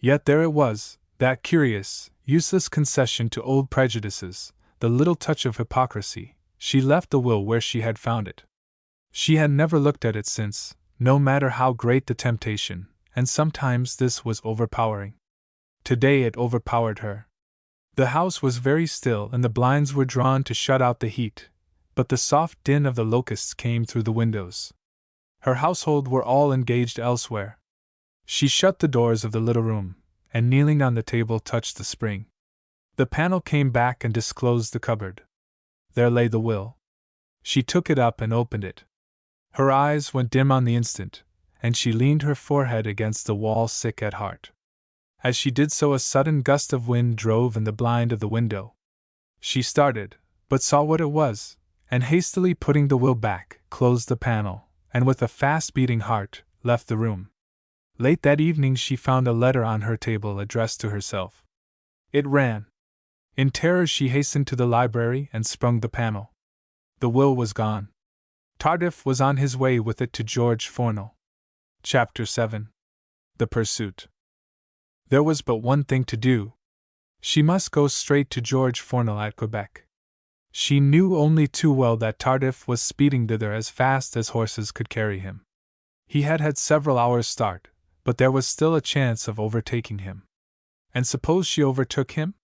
Yet there it was, that curious, useless concession to old prejudices, the little touch of hypocrisy. She left the will where she had found it. She had never looked at it since, no matter how great the temptation, and sometimes this was overpowering. Today it overpowered her. The house was very still and the blinds were drawn to shut out the heat, but the soft din of the locusts came through the windows. Her household were all engaged elsewhere. She shut the doors of the little room, and kneeling on the table touched the spring. The panel came back and disclosed the cupboard. There lay the will. She took it up and opened it. Her eyes went dim on the instant, and she leaned her forehead against the wall sick at heart. As she did so a sudden gust of wind drove in the blind of the window. She started, but saw what it was, and hastily putting the will back, closed the panel, and with a fast-beating heart, left the room. Late that evening she found a letter on her table addressed to herself. It ran. In terror she hastened to the library and sprung the panel. The will was gone. Tardif was on his way with it to George Fourneau. Chapter 7. The Pursuit. There was but one thing to do. She must go straight to George Fourneau at Quebec. She knew only too well that Tardif was speeding thither as fast as horses could carry him. He had had several hours' start, but there was still a chance of overtaking him. And suppose she overtook him?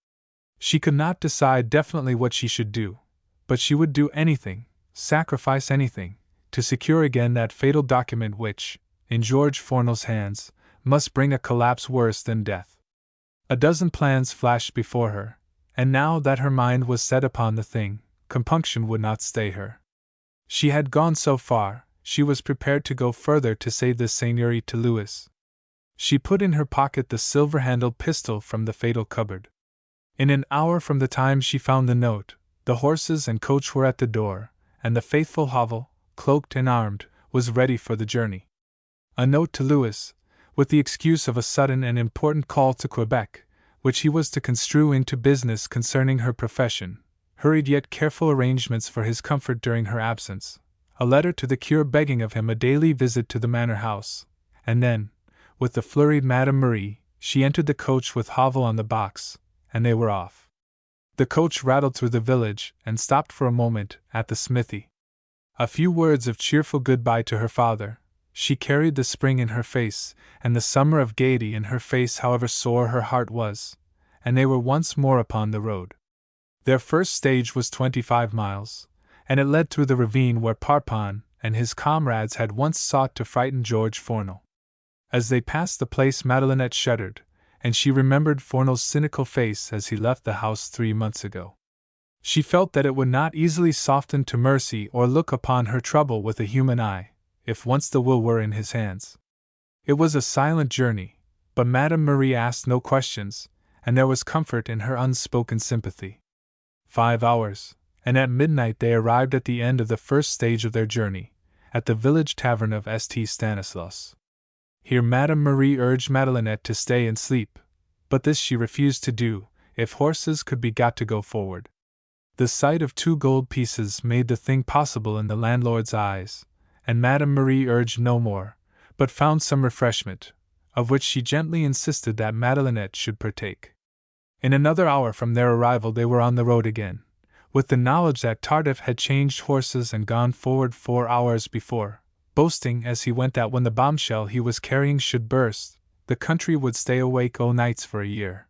She could not decide definitely what she should do, but she would do anything, sacrifice anything, to secure again that fatal document which, in George Fornell's hands, must bring a collapse worse than death. A dozen plans flashed before her, and now that her mind was set upon the thing, compunction would not stay her. She had gone so far, she was prepared to go further to save the seigneury to Louis. She put in her pocket the silver-handled pistol from the fatal cupboard. In an hour from the time she found the note, the horses and coach were at the door, and the faithful Havel, cloaked and armed, was ready for the journey. A note to Louis, with the excuse of a sudden and important call to Quebec, which he was to construe into business concerning her profession, hurried yet careful arrangements for his comfort during her absence, a letter to the cure begging of him a daily visit to the manor house, and then, with the flurried Madame Marie, she entered the coach with Havel on the box, and they were off. The coach rattled through the village and stopped for a moment at the smithy. A few words of cheerful goodbye to her father. She carried the spring in her face, and the summer of gaiety in her face however sore her heart was, and they were once more upon the road. Their first stage was 25 miles, and it led through the ravine where Parpon and his comrades had once sought to frighten George Fornell. As they passed the place, Madelinette shuddered, and she remembered Fornell's cynical face as he left the house 3 months ago. She felt that it would not easily soften to mercy or look upon her trouble with a human eye, if once the will were in his hands. It was a silent journey, but Madame Marie asked no questions, and there was comfort in her unspoken sympathy. 5 hours, and at midnight they arrived at the end of the first stage of their journey, at the village tavern of St. Stanislas. Here Madame Marie urged Madelinette to stay and sleep, but this she refused to do, if horses could be got to go forward. The sight of 2 gold pieces made the thing possible in the landlord's eyes, and Madame Marie urged no more, but found some refreshment, of which she gently insisted that Madelinette should partake. In another hour from their arrival they were on the road again, with the knowledge that Tardif had changed horses and gone forward 4 hours before, boasting as he went that when the bombshell he was carrying should burst, the country would stay awake o' nights for a year.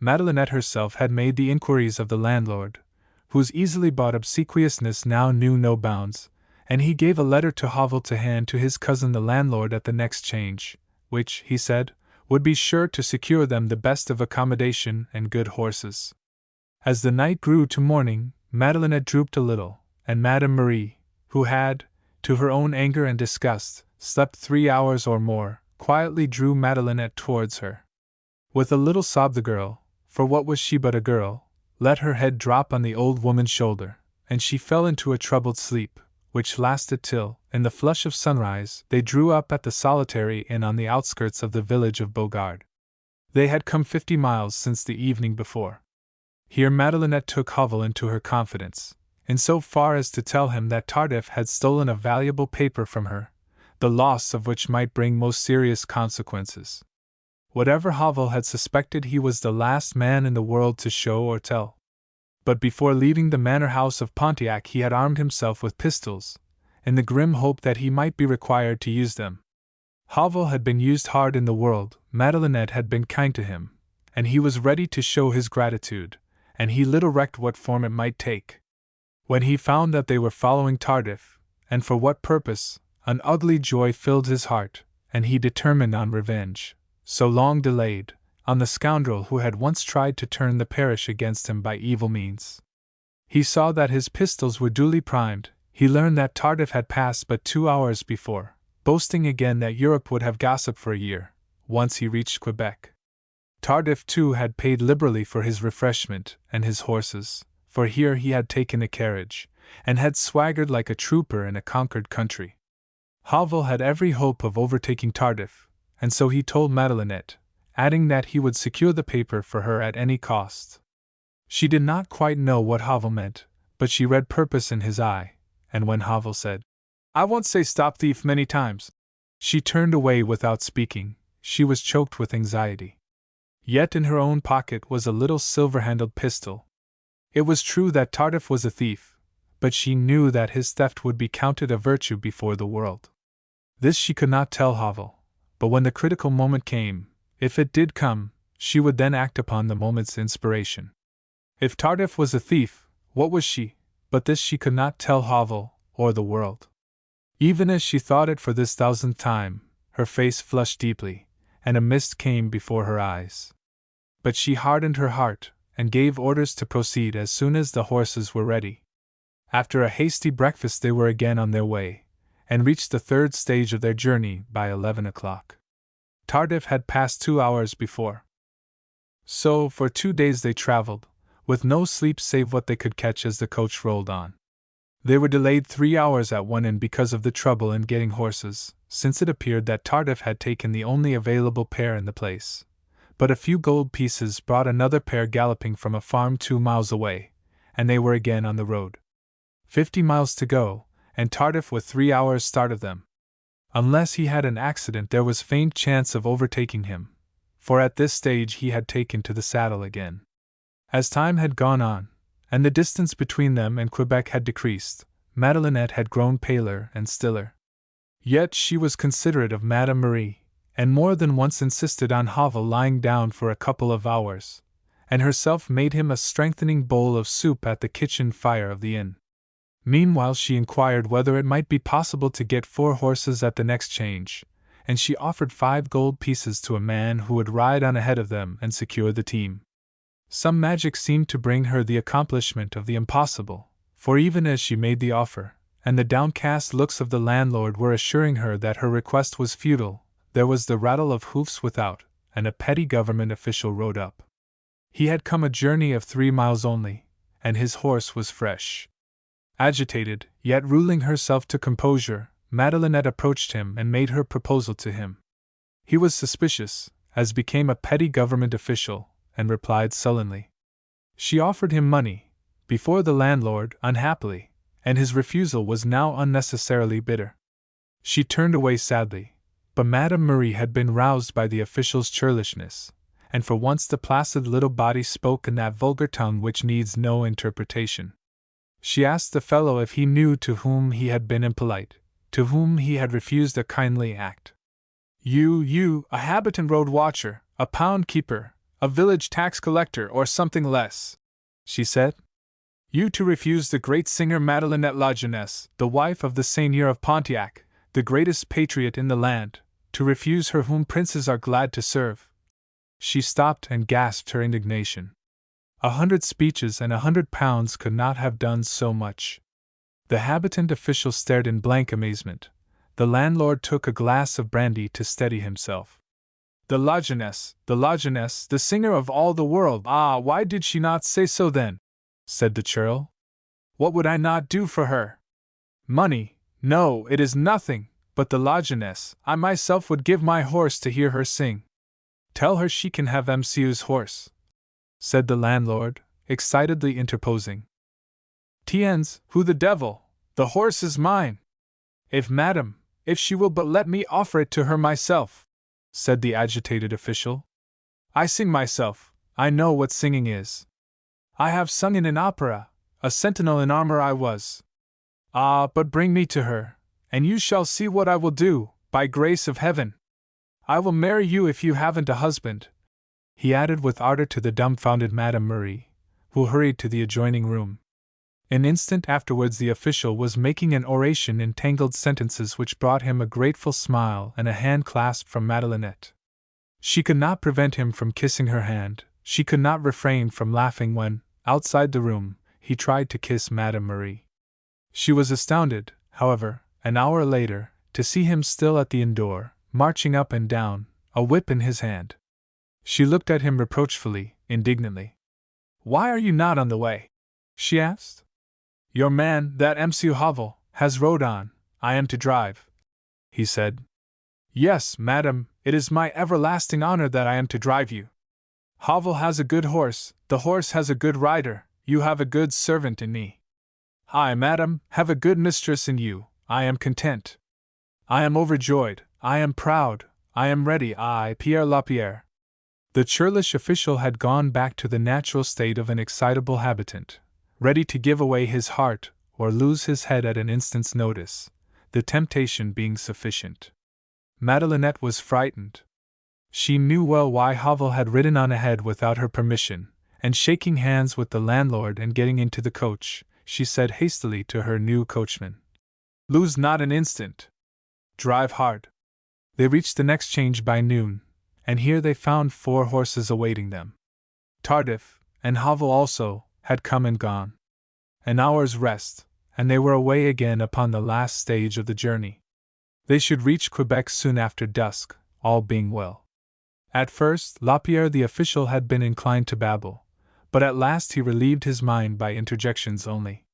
Madelinette herself had made the inquiries of the landlord, whose easily bought obsequiousness now knew no bounds, and he gave a letter to Havel to hand to his cousin the landlord at the next change, which, he said, would be sure to secure them the best of accommodation and good horses. As the night grew to morning, Madelinette drooped a little, and Madame Marie, who had, to her own anger and disgust, slept 3 hours or more, quietly drew Madelinette towards her. With a little sob the girl, for what was she but a girl, let her head drop on the old woman's shoulder, and she fell into a troubled sleep, which lasted till, in the flush of sunrise, they drew up at the solitary inn on the outskirts of the village of Beaugard. They had come 50 miles since the evening before. Here Madelinette took Havel into her confidence, in so far as to tell him that Tardif had stolen a valuable paper from her, the loss of which might bring most serious consequences. Whatever Havel had suspected, he was the last man in the world to show or tell. But before leaving the manor house of Pontiac he had armed himself with pistols, in the grim hope that he might be required to use them. Havel had been used hard in the world, Madelinette had been kind to him, and he was ready to show his gratitude, and he little recked what form it might take. When he found that they were following Tardif, and for what purpose, an ugly joy filled his heart, and he determined on revenge, so long delayed, on the scoundrel who had once tried to turn the parish against him by evil means. He saw that his pistols were duly primed. He learned that Tardif had passed but 2 hours before, boasting again that Europe would have gossip for a year, once he reached Quebec. Tardif too had paid liberally for his refreshment and his horses, for here he had taken a carriage, and had swaggered like a trooper in a conquered country. Havel had every hope of overtaking Tardif, and so he told Madelinette, adding that he would secure the paper for her at any cost. She did not quite know what Havel meant, but she read purpose in his eye, and when Havel said, "I won't say stop thief" many times, she turned away without speaking. She was choked with anxiety. Yet in her own pocket was a little silver-handled pistol. It was true that Tardif was a thief, but she knew that his theft would be counted a virtue before the world. This she could not tell Havel, but when the critical moment came, if it did come, she would then act upon the moment's inspiration. If Tardif was a thief, what was she? But this she could not tell Havel, or the world. Even as she thought it for this 1000th time, her face flushed deeply, and a mist came before her eyes. But she hardened her heart, and gave orders to proceed as soon as the horses were ready. After a hasty breakfast they were again on their way, and reached the 3rd stage of their journey by 11 o'clock. Tardif had passed 2 hours before. So, for 2 days they traveled, with no sleep save what they could catch as the coach rolled on. They were delayed 3 hours at one inn because of the trouble in getting horses, since it appeared that Tardif had taken the only available pair in the place. But a few gold pieces brought another pair galloping from a farm 2 miles away, and they were again on the road. 50 miles to go, and Tardif with 3 hours' start of them. Unless he had an accident, there was faint chance of overtaking him, for at this stage he had taken to the saddle again. As time had gone on, and the distance between them and Quebec had decreased, Madelinette had grown paler and stiller. Yet she was considerate of Madame Marie, and more than once insisted on Havel lying down for a couple of hours, and herself made him a strengthening bowl of soup at the kitchen fire of the inn. Meanwhile she inquired whether it might be possible to get 4 horses at the next change, and she offered 5 gold pieces to a man who would ride on ahead of them and secure the team. Some magic seemed to bring her the accomplishment of the impossible, for even as she made the offer, and the downcast looks of the landlord were assuring her that her request was futile, there was the rattle of hoofs without, and a petty government official rode up. He had come a journey of 3 miles only, and his horse was fresh. Agitated, yet ruling herself to composure, Madelinette approached him and made her proposal to him. He was suspicious, as became a petty government official, and replied sullenly. She offered him money, before the landlord, unhappily, and his refusal was now unnecessarily bitter. She turned away sadly, but Madame Marie had been roused by the official's churlishness, and for once the placid little body spoke in that vulgar tongue which needs no interpretation. She asked the fellow if he knew to whom he had been impolite, to whom he had refused a kindly act. You, a habitant road watcher, a pound keeper, a village tax collector, or something less, she said. You to refuse the great singer Madelinette la Jeunesse, the wife of the Seigneur of Pontiac, the greatest patriot in the land, to refuse her whom princes are glad to serve. She stopped and gasped her indignation. 100 speeches and 100 pounds could not have done so much. The habitant official stared in blank amazement. The landlord took a glass of brandy to steady himself. The La Jeunesse, the singer of all the world. Ah, why did she not say so then? Said the churl. What would I not do for her? Money, no, it is nothing, but the La Jeunesse, I myself would give my horse to hear her sing. Tell her she can have Mcu's horse, said the landlord, excitedly interposing. Tiens, who the devil? The horse is mine. If she will but let me offer it to her myself, said the agitated official. I sing myself, I know what singing is. I have sung in an opera, a sentinel in armor I was. Ah, but bring me to her, and you shall see what I will do, by grace of heaven. I will marry you if you haven't a husband, he added with ardor to the dumbfounded Madame Marie, who hurried to the adjoining room. An instant afterwards the official was making an oration in tangled sentences which brought him a grateful smile and a hand clasp from Madelinette. She could not prevent him from kissing her hand, she could not refrain from laughing when, outside the room, he tried to kiss Madame Marie. She was astounded, however, an hour later, to see him still at the inn door, marching up and down, a whip in his hand. She looked at him reproachfully, indignantly. Why are you not on the way? She asked. Your man, that Mcu Havel, has rode on, I am to drive, he said. Yes, madam, it is my everlasting honor that I am to drive you. Havel has a good horse, the horse has a good rider, you have a good servant in me. I, madam, have a good mistress in you, I am content. I am overjoyed, I am proud, I am ready, I, Pierre Lapierre. The churlish official had gone back to the natural state of an excitable habitant, ready to give away his heart or lose his head at an instant's notice, the temptation being sufficient. Madelinette was frightened. She knew well why Havel had ridden on ahead without her permission, and shaking hands with the landlord and getting into the coach, she said hastily to her new coachman, "Lose not an instant. Drive hard." They reached the next change by noon, and here they found 4 horses awaiting them. Tardif, and Havel also, had come and gone. An hour's rest, and they were away again upon the last stage of the journey. They should reach Quebec soon after dusk, all being well. At first, Lapierre the official had been inclined to babble, but at last he relieved his mind by interjections only.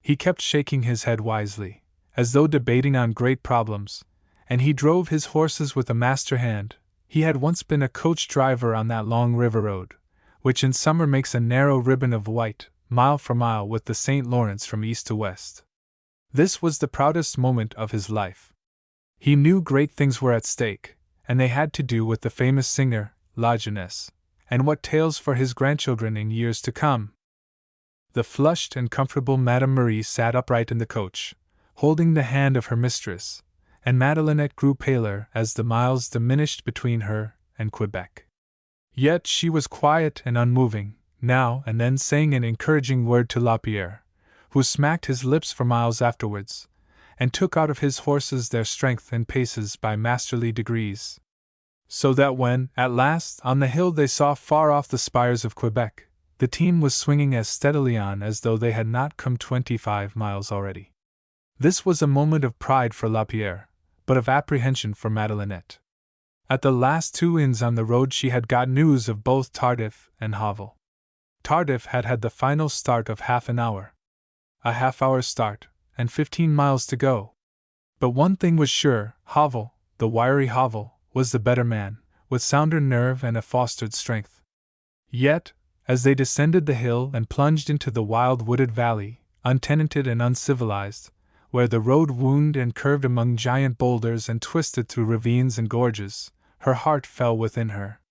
He kept shaking his head wisely, as though debating on great problems, and he drove his horses with a master hand. He had once been a coach driver on that long river road, which in summer makes a narrow ribbon of white, mile for mile with the St. Lawrence from east to west. This was the proudest moment of his life. He knew great things were at stake, and they had to do with the famous singer, La Jeunesse, and what tales for his grandchildren in years to come. The flushed and comfortable Madame Marie sat upright in the coach, holding the hand of her mistress, and Madelinette grew paler as the miles diminished between her and Quebec. Yet she was quiet and unmoving, now and then saying an encouraging word to Lapierre, who smacked his lips for miles afterwards, and took out of his horses their strength and paces by masterly degrees. So that when, at last, on the hill they saw far off the spires of Quebec, the team was swinging as steadily on as though they had not come 25 miles already. This was a moment of pride for Lapierre, but of apprehension for Madelinette. At the last 2 inns on the road she had got news of both Tardif and Havel. Tardif had had the final start of half an hour. A half-hour start, and 15 miles to go. But one thing was sure, Havel, the wiry Havel, was the better man, with sounder nerve and a fostered strength. Yet, as they descended the hill and plunged into the wild wooded valley, untenanted and uncivilized, where the road wound and curved among giant boulders and twisted through ravines and gorges, her heart fell within her.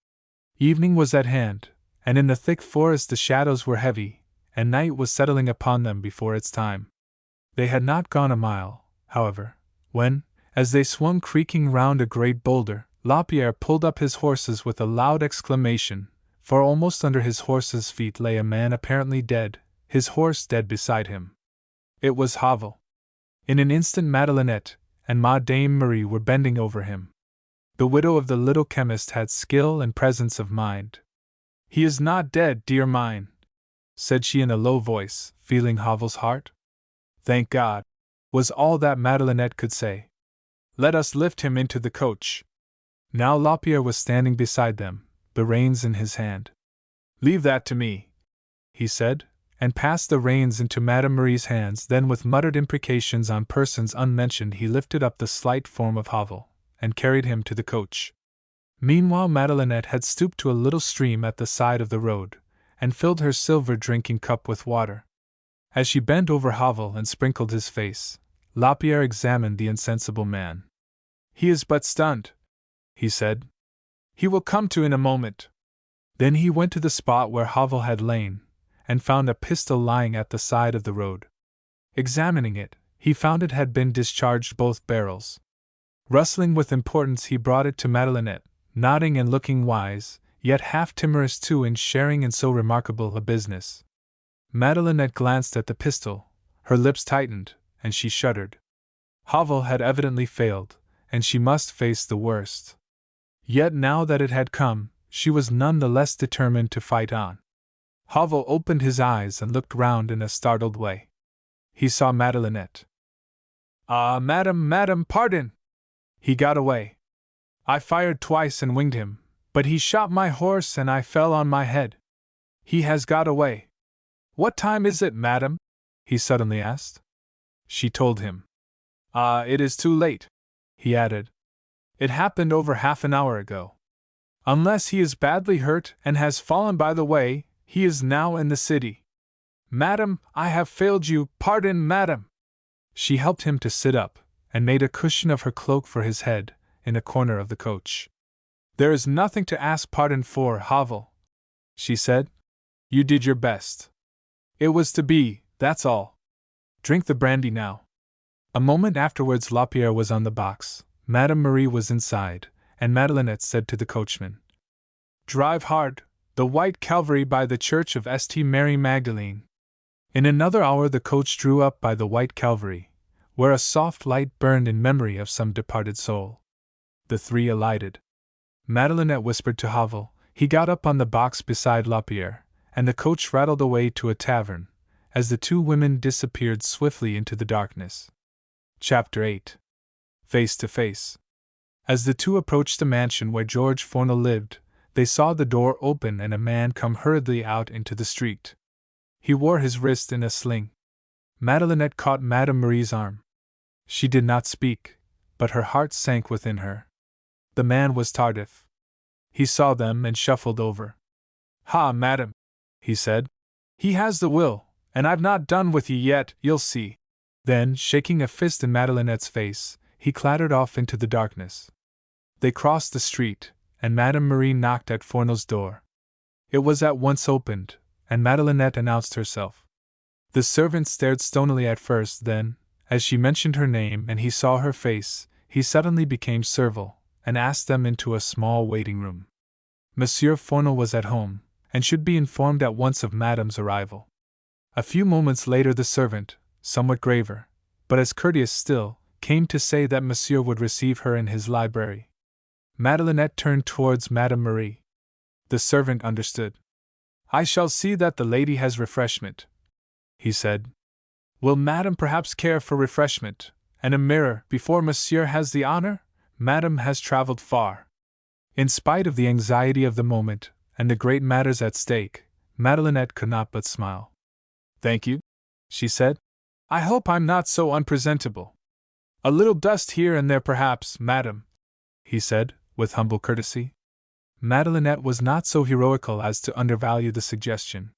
Evening was at hand, and in the thick forest the shadows were heavy, and night was settling upon them before its time. They had not gone a mile, however, when, as they swung creaking round a great boulder, Lapierre pulled up his horses with a loud exclamation, for almost under his horse's feet lay a man apparently dead, his horse dead beside him. It was Havel. In an instant Madelinette and Madame Marie were bending over him. The widow of the little chemist had skill and presence of mind. "He is not dead, dear mine," said she in a low voice, feeling Havel's heart. "Thank God," was all that Madelinette could say. "Let us lift him into the coach." Now Lapierre was standing beside them, the reins in his hand. "Leave that to me," he said, and passed the reins into Madame Marie's hands. Then with muttered imprecations on persons unmentioned he lifted up the slight form of Havel, and carried him to the coach. Meanwhile Madelinette had stooped to a little stream at the side of the road, and filled her silver drinking cup with water. As she bent over Havel and sprinkled his face, Lapierre examined the insensible man. "He is but stunned," he said. "He will come to in a moment." Then he went to the spot where Havel had lain, and found a pistol lying at the side of the road. Examining it, he found it had been discharged both barrels. Rustling with importance he brought it to Madelinette, nodding and looking wise, yet half timorous too in sharing in so remarkable a business. Madelinette glanced at the pistol, her lips tightened, and she shuddered. Havel had evidently failed, and she must face the worst. Yet now that it had come, she was none the less determined to fight on. Havel opened his eyes and looked round in a startled way. He saw Madelinette. "Ah, madam, pardon!" He got away. "I fired twice and winged him, but he shot my horse and I fell on my head. He has got away." "What time is it, madam?" he suddenly asked. She told him. "Ah, it is too late," he added. "It happened over half an hour ago. Unless he is badly hurt and has fallen by the way, he is now in the city. Madam, I have failed you, pardon, madam." She helped him to sit up, and made a cushion of her cloak for his head, in a corner of the coach. "There is nothing to ask pardon for, Havel," she said. "You did your best. It was to be, that's all. Drink the brandy now. A moment afterwards Lapierre was on the box, Madame Marie was inside, and Madelinette said to the coachman, "Drive hard, the White Calvary by the Church of St. Mary Magdalene." In another hour the coach drew up by the White Calvary, where a soft light burned in memory of some departed soul. The three alighted. Madelinette whispered to Havel, he got up on the box beside Lapierre, and the coach rattled away to a tavern, as the two women disappeared swiftly into the darkness. Chapter 8. Face to Face. As the two approached the mansion where George Fornel lived, they saw the door open and a man come hurriedly out into the street. He wore his wrist in a sling. Madelinette caught Madame Marie's arm. She did not speak, but her heart sank within her. The man was Tardif. He saw them and shuffled over. "Ha, madame," he said. "He has the will, and I've not done with ye yet, you'll see." Then, shaking a fist in Madelinette's face, he clattered off into the darkness. They crossed the street, and Madame Marie knocked at Fornel's door. It was at once opened, and Madelinette announced herself. The servant stared stonily at first, then, as she mentioned her name and he saw her face, he suddenly became servile, and asked them into a small waiting room. Monsieur Fornel was at home, and should be informed at once of Madame's arrival. A few moments later the servant, somewhat graver, but as courteous still, came to say that Monsieur would receive her in his library. Madelinette turned towards Madame Marie. The servant understood. "I shall see that the lady has refreshment," he said. "Will Madame perhaps care for refreshment, and a mirror, before Monsieur has the honor? Madame has traveled far." In spite of the anxiety of the moment, and the great matters at stake, Madelinette could not but smile. "Thank you," she said. "I hope I'm not so unpresentable. A little dust here and there perhaps, madame," he said, with humble courtesy. Madelinette was not so heroical as to undervalue the suggestion.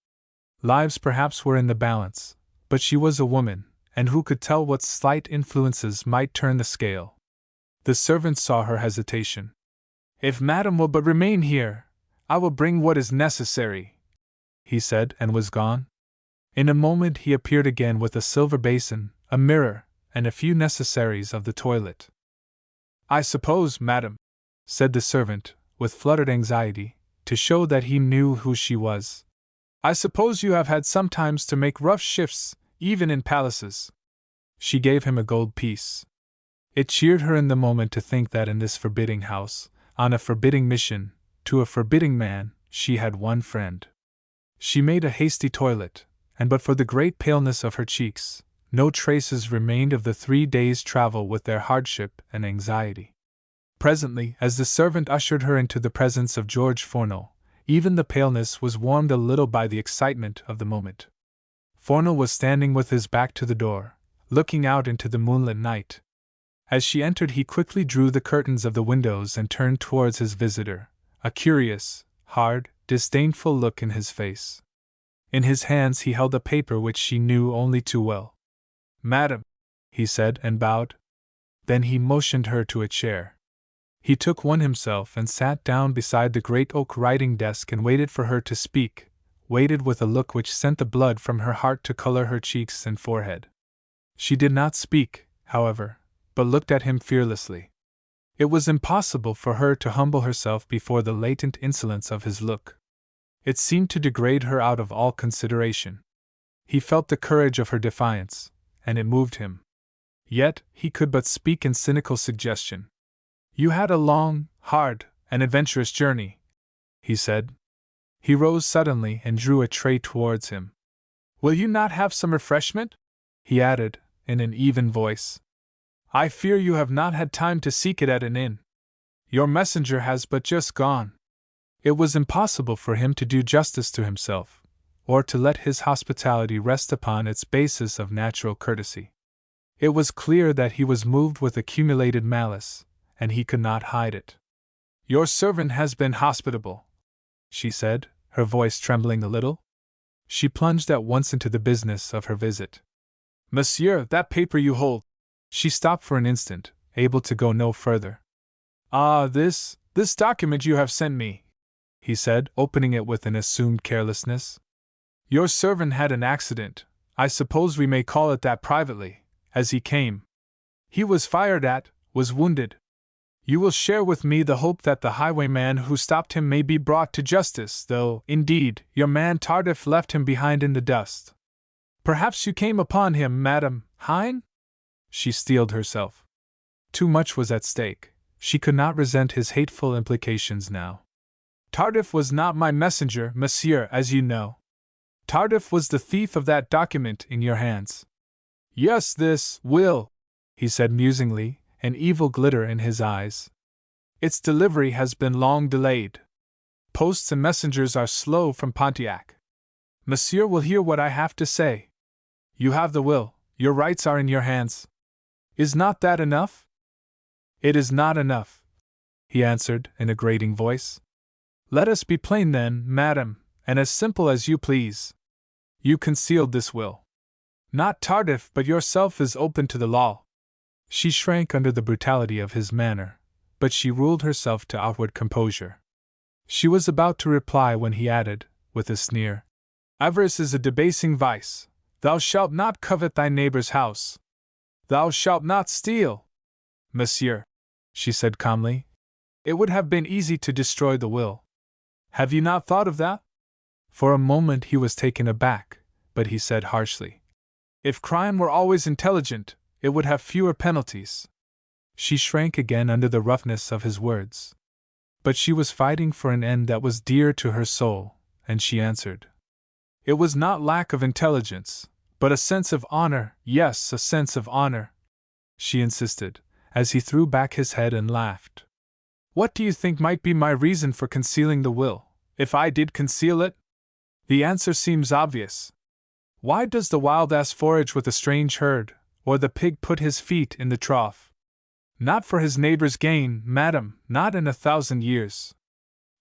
Lives perhaps were in the balance, but she was a woman, and who could tell what slight influences might turn the scale? The servant saw her hesitation. "If madame will but remain here, I will bring what is necessary," he said, and was gone. In a moment he appeared again with a silver basin, a mirror, and a few necessaries of the toilet. "I suppose, madame," said the servant, with fluttered anxiety, to show that he knew who she was, "I suppose you have had sometimes to make rough shifts, even in palaces." She gave him a gold piece. It cheered her in the moment to think that in this forbidding house, on a forbidding mission, to a forbidding man, she had one friend. She made a hasty toilet, and but for the great paleness of her cheeks, no traces remained of the 3 days' travel with their hardship and anxiety. Presently, as the servant ushered her into the presence of George Fornel, even the paleness was warmed a little by the excitement of the moment. Fornel was standing with his back to the door, looking out into the moonlit night. As she entered he quickly drew the curtains of the windows and turned towards his visitor, a curious, hard, disdainful look in his face. In his hands he held a paper which she knew only too well. "Madam," he said, and bowed. Then he motioned her to a chair. He took one himself and sat down beside the great oak writing desk and waited for her to speak, waited with a look which sent the blood from her heart to color her cheeks and forehead. She did not speak, however, but looked at him fearlessly. It was impossible for her to humble herself before the latent insolence of his look. It seemed to degrade her out of all consideration. He felt the courage of her defiance, and it moved him. Yet, he could but speak in cynical suggestion. "You had a long, hard, and adventurous journey," he said. He rose suddenly and drew a tray towards him. "Will you not have some refreshment?" he added, in an even voice. "I fear you have not had time to seek it at an inn. Your messenger has but just gone." It was impossible for him to do justice to himself, or to let his hospitality rest upon its basis of natural courtesy. It was clear that he was moved with accumulated malice, and he could not hide it. "Your servant has been hospitable," she said, her voice trembling a little. She plunged at once into the business of her visit. "Monsieur, that paper you hold—" She stopped for an instant, able to go no further. "Ah, this document you have sent me," he said, opening it with an assumed carelessness. Your servant had an accident, I suppose we may call it that privately, as he came. He was fired at, was wounded. You will share with me the hope that the highwayman who stopped him may be brought to justice, though, indeed, your man Tardif left him behind in the dust. Perhaps you came upon him, Madame Hein? She steeled herself. Too much was at stake. She could not resent his hateful implications now. Tardif was not my messenger, monsieur, as you know. Tardif was the thief of that document in your hands. Yes, this will, he said musingly, an evil glitter in his eyes. Its delivery has been long delayed. Posts and messengers are slow from Pontiac. Monsieur will hear what I have to say. You have the will, your rights are in your hands. Is not that enough? It is not enough, he answered in a grating voice. Let us be plain then, madam, and as simple as you please. You concealed this will. Not Tardif but yourself is open to the law. She shrank under the brutality of his manner, but she ruled herself to outward composure. She was about to reply when he added, with a sneer, Avarice is a debasing vice. Thou shalt not covet thy neighbor's house. Thou shalt not steal. Monsieur, she said calmly, it would have been easy to destroy the will. Have you not thought of that? For a moment he was taken aback, but he said harshly, If crime were always intelligent, it would have fewer penalties. She shrank again under the roughness of his words. But she was fighting for an end that was dear to her soul, and she answered. It was not lack of intelligence, but a sense of honor, yes, a sense of honor, she insisted, as he threw back his head and laughed. What do you think might be my reason for concealing the will, if I did conceal it? The answer seems obvious. Why does the wild ass forage with a strange herd, or the pig put his feet in the trough? Not for his neighbor's gain, madam, not in 1,000 years.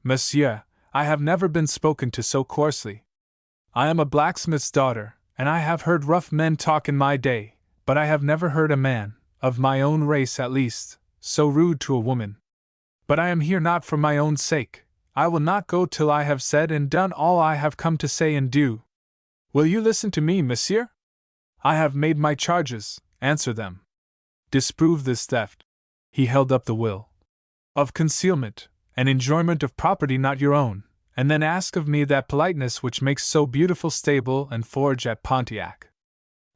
Monsieur, I have never been spoken to so coarsely. I am a blacksmith's daughter, and I have heard rough men talk in my day, but I have never heard a man, of my own race at least, so rude to a woman. But I am here not for my own sake. I will not go till I have said and done all I have come to say and do. Will you listen to me, monsieur? I have made my charges, answer them. Disprove this theft. He held up the will. Of concealment, and enjoyment of property not your own, and then ask of me that politeness which makes so beautiful stable and forge at Pontiac.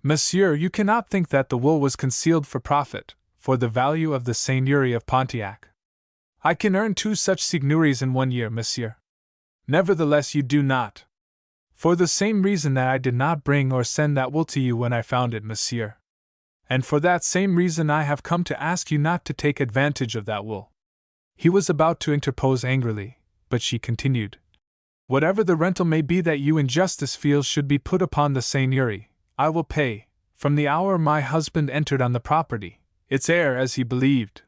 Monsieur, you cannot think that the will was concealed for profit, for the value of the seigneury of Pontiac. I can earn 2 such seigneuries in 1 year, monsieur. Nevertheless, you do not. For the same reason that I did not bring or send that will to you when I found it, monsieur. And for that same reason I have come to ask you not to take advantage of that will. He was about to interpose angrily, but she continued. Whatever the rental may be that you in justice feel should be put upon the seigneury, I will pay, from the hour my husband entered on the property, its heir as he believed.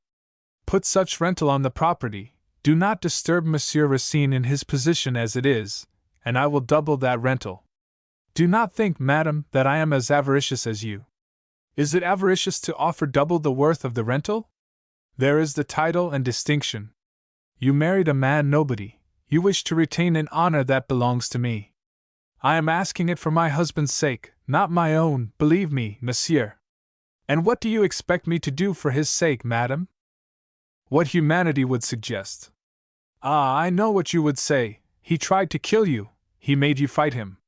Put such rental on the property, do not disturb Monsieur Racine in his position as it is, and I will double that rental. Do not think, madam, that I am as avaricious as you. Is it avaricious to offer double the worth of the rental? There is the title and distinction. You married a man nobody, you wish to retain an honor that belongs to me. I am asking it for my husband's sake, not my own, believe me, monsieur. And what do you expect me to do for his sake, madam? What humanity would suggest. Ah, I know what you would say, he tried to kill you, he made you fight him.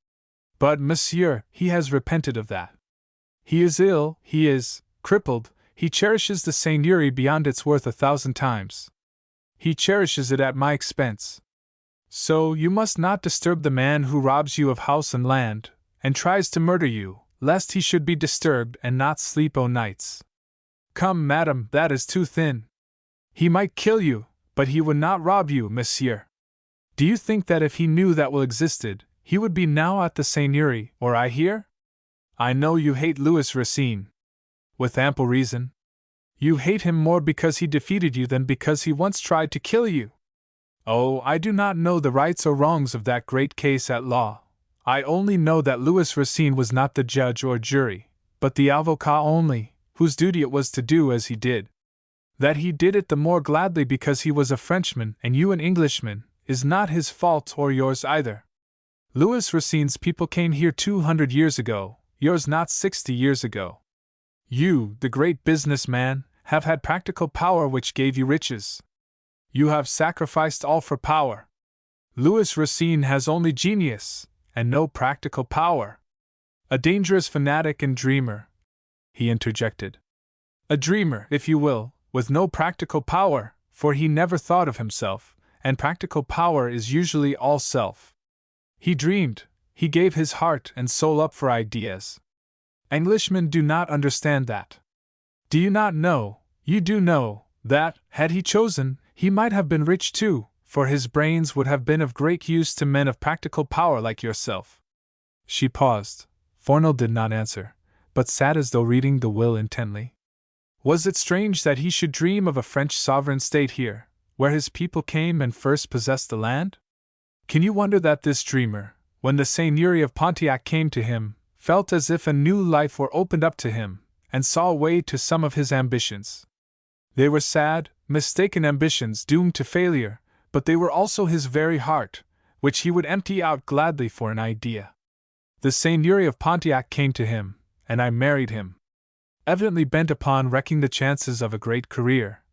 But, monsieur, he has repented of that. He is ill, he is crippled, he cherishes the seigneury beyond its worth 1,000 times. He cherishes it at my expense. So, you must not disturb the man who robs you of house and land, and tries to murder you, lest he should be disturbed and not sleep o' nights. Come, madam, that is too thin. He might kill you, but he would not rob you, monsieur. Do you think that if he knew that will existed, he would be now at the seigneury, or I here? I know you hate Louis Racine. With ample reason. You hate him more because he defeated you than because he once tried to kill you. Oh, I do not know the rights or wrongs of that great case at law. I only know that Louis Racine was not the judge or jury, but the avocat only, whose duty it was to do as he did. That he did it the more gladly because he was a Frenchman and you an Englishman, is not his fault or yours either. Louis Racine's people came here 200 years ago, yours not 60 years ago. You, the great businessman, have had practical power which gave you riches. You have sacrificed all for power. Louis Racine has only genius, and no practical power. A dangerous fanatic and dreamer, he interjected. A dreamer, if you will, with no practical power, for he never thought of himself, and practical power is usually all self. He dreamed, he gave his heart and soul up for ideas. Englishmen do not understand that. Do you not know, you do know, that, had he chosen, he might have been rich too, for his brains would have been of great use to men of practical power like yourself. She paused. Fornel did not answer, but sat as though reading the will intently. Was it strange that he should dream of a French sovereign state here, where his people came and first possessed the land? Can you wonder that this dreamer, when the seigneury of Pontiac came to him, felt as if a new life were opened up to him, and saw a way to some of his ambitions? They were sad, mistaken ambitions doomed to failure, but they were also his very heart, which he would empty out gladly for an idea. The seigneury of Pontiac came to him, and I married him. Evidently bent upon wrecking the chances of a great career,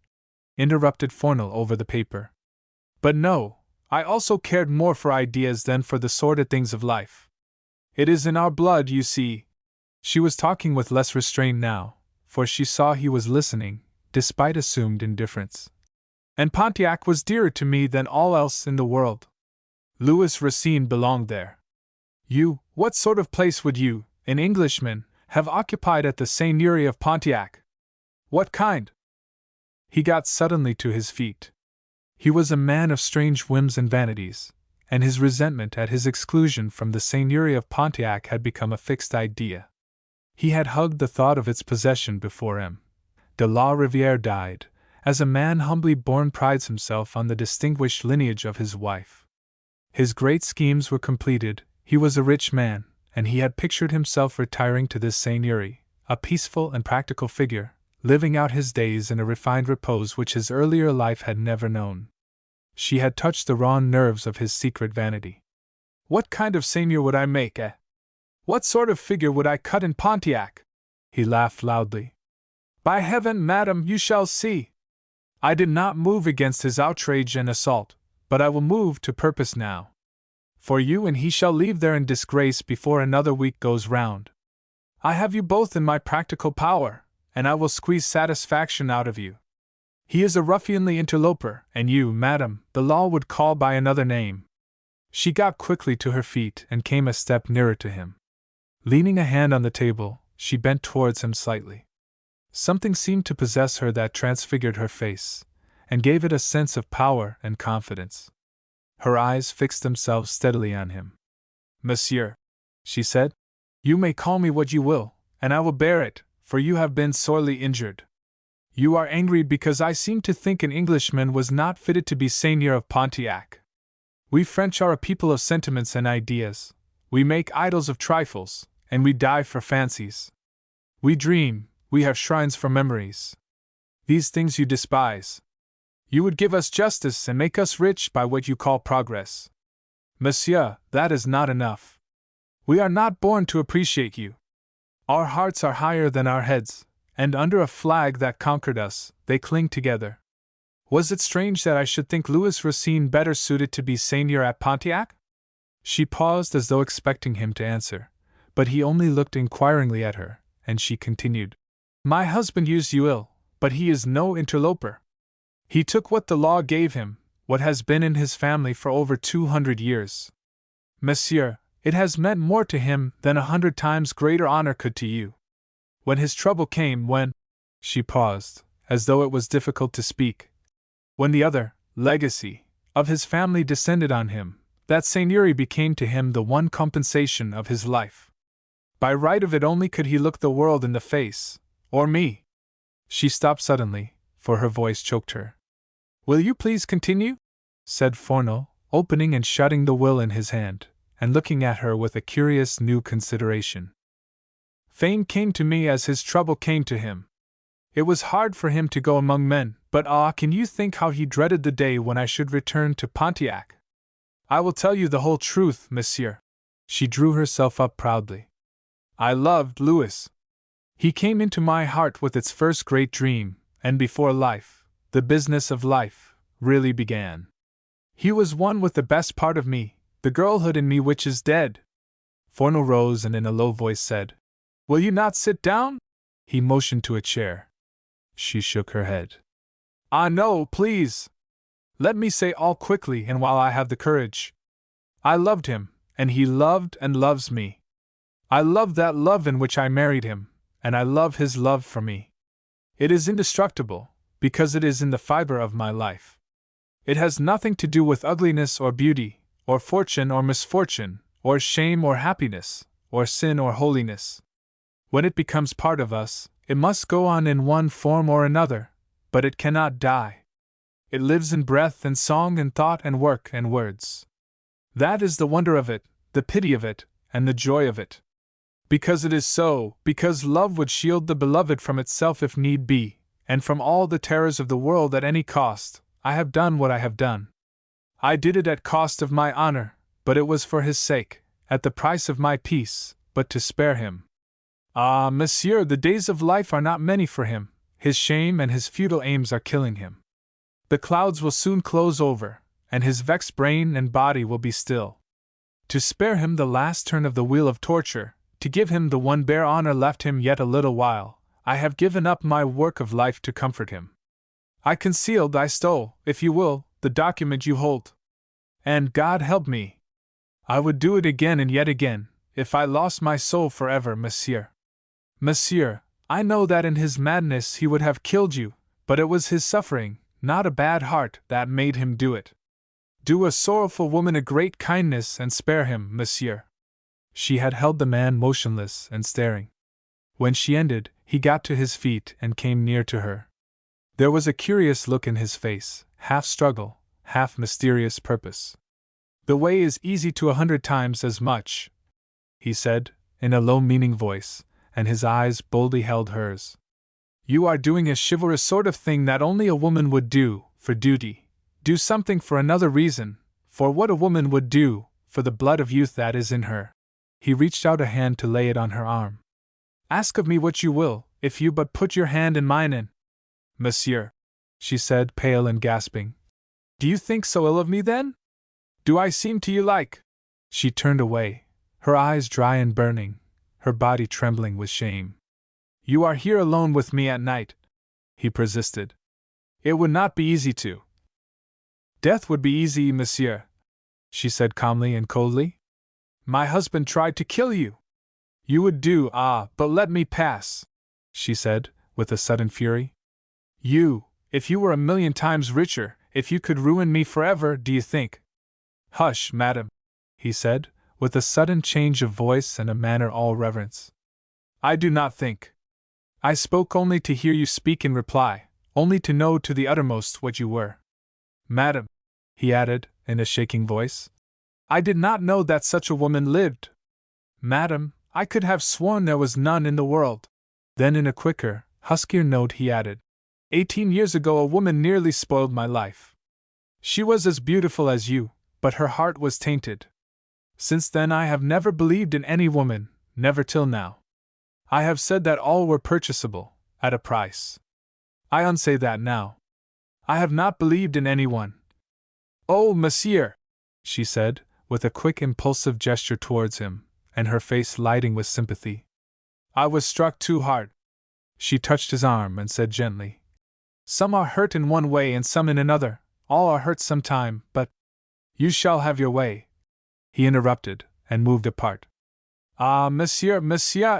interrupted Fornel over the paper. But no, I also cared more for ideas than for the sordid things of life. It is in our blood, you see. She was talking with less restraint now, for she saw he was listening, despite assumed indifference. And Pontiac was dearer to me than all else in the world. Louis Racine belonged there. You, what sort of place would you, an Englishman, have occupied at the seigneury of Pontiac? What kind? He got suddenly to his feet. He was a man of strange whims and vanities, and his resentment at his exclusion from the seigneury of Pontiac had become a fixed idea. He had hugged the thought of its possession before him. De la Rivière died, as a man humbly born prides himself on the distinguished lineage of his wife. His great schemes were completed, he was a rich man, and he had pictured himself retiring to this seigneury, a peaceful and practical figure, living out his days in a refined repose which his earlier life had never known. She had touched the raw nerves of his secret vanity. What kind of seigneur would I make, eh? What sort of figure would I cut in Pontiac? He laughed loudly. By heaven, madam, you shall see. I did not move against his outrage and assault, but I will move to purpose now. For you and he shall leave there in disgrace before another week goes round. I have you both in my practical power, and I will squeeze satisfaction out of you. He is a ruffianly interloper, and you, madam, the law would call by another name. She got quickly to her feet and came a step nearer to him. Leaning a hand on the table, she bent towards him slightly. Something seemed to possess her that transfigured her face, and gave it a sense of power and confidence. Her eyes fixed themselves steadily on him. Monsieur, she said, you may call me what you will, and I will bear it, for you have been sorely injured. You are angry because I seem to think an Englishman was not fitted to be seigneur of Pontiac. We French are a people of sentiments and ideas. We make idols of trifles, and we die for fancies. We dream, we have shrines for memories. These things you despise. You would give us justice and make us rich by what you call progress. Monsieur, that is not enough. We are not born to appreciate you. Our hearts are higher than our heads, and under a flag that conquered us, they cling together. Was it strange that I should think Louis Racine better suited to be seigneur at Pontiac? She paused as though expecting him to answer, but he only looked inquiringly at her, and she continued. My husband used you ill, but he is no interloper. He took what the law gave him, what has been in his family for over 200 years. Monsieur, it has meant more to him than 100 times greater honor could to you. When his trouble came, she paused, as though it was difficult to speak. When the other legacy of his family descended on him, that seigneury became to him the one compensation of his life. By right of it only could he look the world in the face, or me. She stopped suddenly, for her voice choked her. Will you please continue? Said Fornel, opening and shutting the will in his hand, and looking at her with a curious new consideration. Fame came to me as his trouble came to him. It was hard for him to go among men, but can you think how he dreaded the day when I should return to Pontiac? I will tell you the whole truth, monsieur. She drew herself up proudly. I loved Louis. He came into my heart with its first great dream, and before life, the business of life, really began. He was one with the best part of me, the girlhood in me which is dead. Forno rose and in a low voice said, Will you not sit down? He motioned to a chair. She shook her head. Ah, no, please. Let me say all quickly and while I have the courage. I loved him, and he loved and loves me. I love that love in which I married him, and I love his love for me. It is indestructible, because it is in the fiber of my life. It has nothing to do with ugliness or beauty, or fortune or misfortune, or shame or happiness, or sin or holiness. When it becomes part of us, it must go on in one form or another, but it cannot die. It lives in breath and song and thought and work and words. That is the wonder of it, the pity of it, and the joy of it. Because it is so, because love would shield the beloved from itself if need be, and from all the terrors of the world at any cost, I have done what I have done. I did it at cost of my honor, but it was for his sake, at the price of my peace, but to spare him. Ah, monsieur, the days of life are not many for him, his shame and his futile aims are killing him. The clouds will soon close over, and his vexed brain and body will be still. To spare him the last turn of the wheel of torture, to give him the one bare honor left him yet a little while, I have given up my work of life to comfort him. I concealed, I stole, if you will, the document you hold. And God help me! I would do it again and yet again, if I lost my soul forever, monsieur. Monsieur, I know that in his madness he would have killed you, but it was his suffering, not a bad heart, that made him do it. Do a sorrowful woman a great kindness and spare him, monsieur. She had held the man motionless and staring. When she ended, he got to his feet and came near to her. There was a curious look in his face, half struggle, half mysterious purpose. The way is easy to 100 times as much, he said, in a low meaning voice, and his eyes boldly held hers. You are doing a chivalrous sort of thing that only a woman would do, for duty. Do something for another reason, for what a woman would do, for the blood of youth that is in her. He reached out a hand to lay it on her arm. Ask of me what you will, if you but put your hand in mine and… Monsieur, she said, pale and gasping. Do you think so ill of me then? Do I seem to you like… She turned away, her eyes dry and burning, her body trembling with shame. You are here alone with me at night, he persisted. It would not be easy to… Death would be easy, monsieur, she said calmly and coldly. My husband tried to kill you. You would do, but let me pass, she said, with a sudden fury. You, if you were 1,000,000 times richer, if you could ruin me forever, do you think… Hush, madam, he said, with a sudden change of voice and a manner all reverence. I do not think. I spoke only to hear you speak in reply, only to know to the uttermost what you were. Madam, he added, in a shaking voice, I did not know that such a woman lived. Madam, I could have sworn there was none in the world. Then in a quicker, huskier note he added, 18 years ago a woman nearly spoiled my life. She was as beautiful as you, but her heart was tainted. Since then I have never believed in any woman, never till now. I have said that all were purchasable, at a price. I unsay that now. I have not believed in anyone. Oh, monsieur, she said, with a quick impulsive gesture towards him, and her face lighting with sympathy. I was struck too hard. She touched his arm and said gently, Some are hurt in one way and some in another, all are hurt sometime, but… You shall have your way. He interrupted, and moved apart. Ah, monsieur,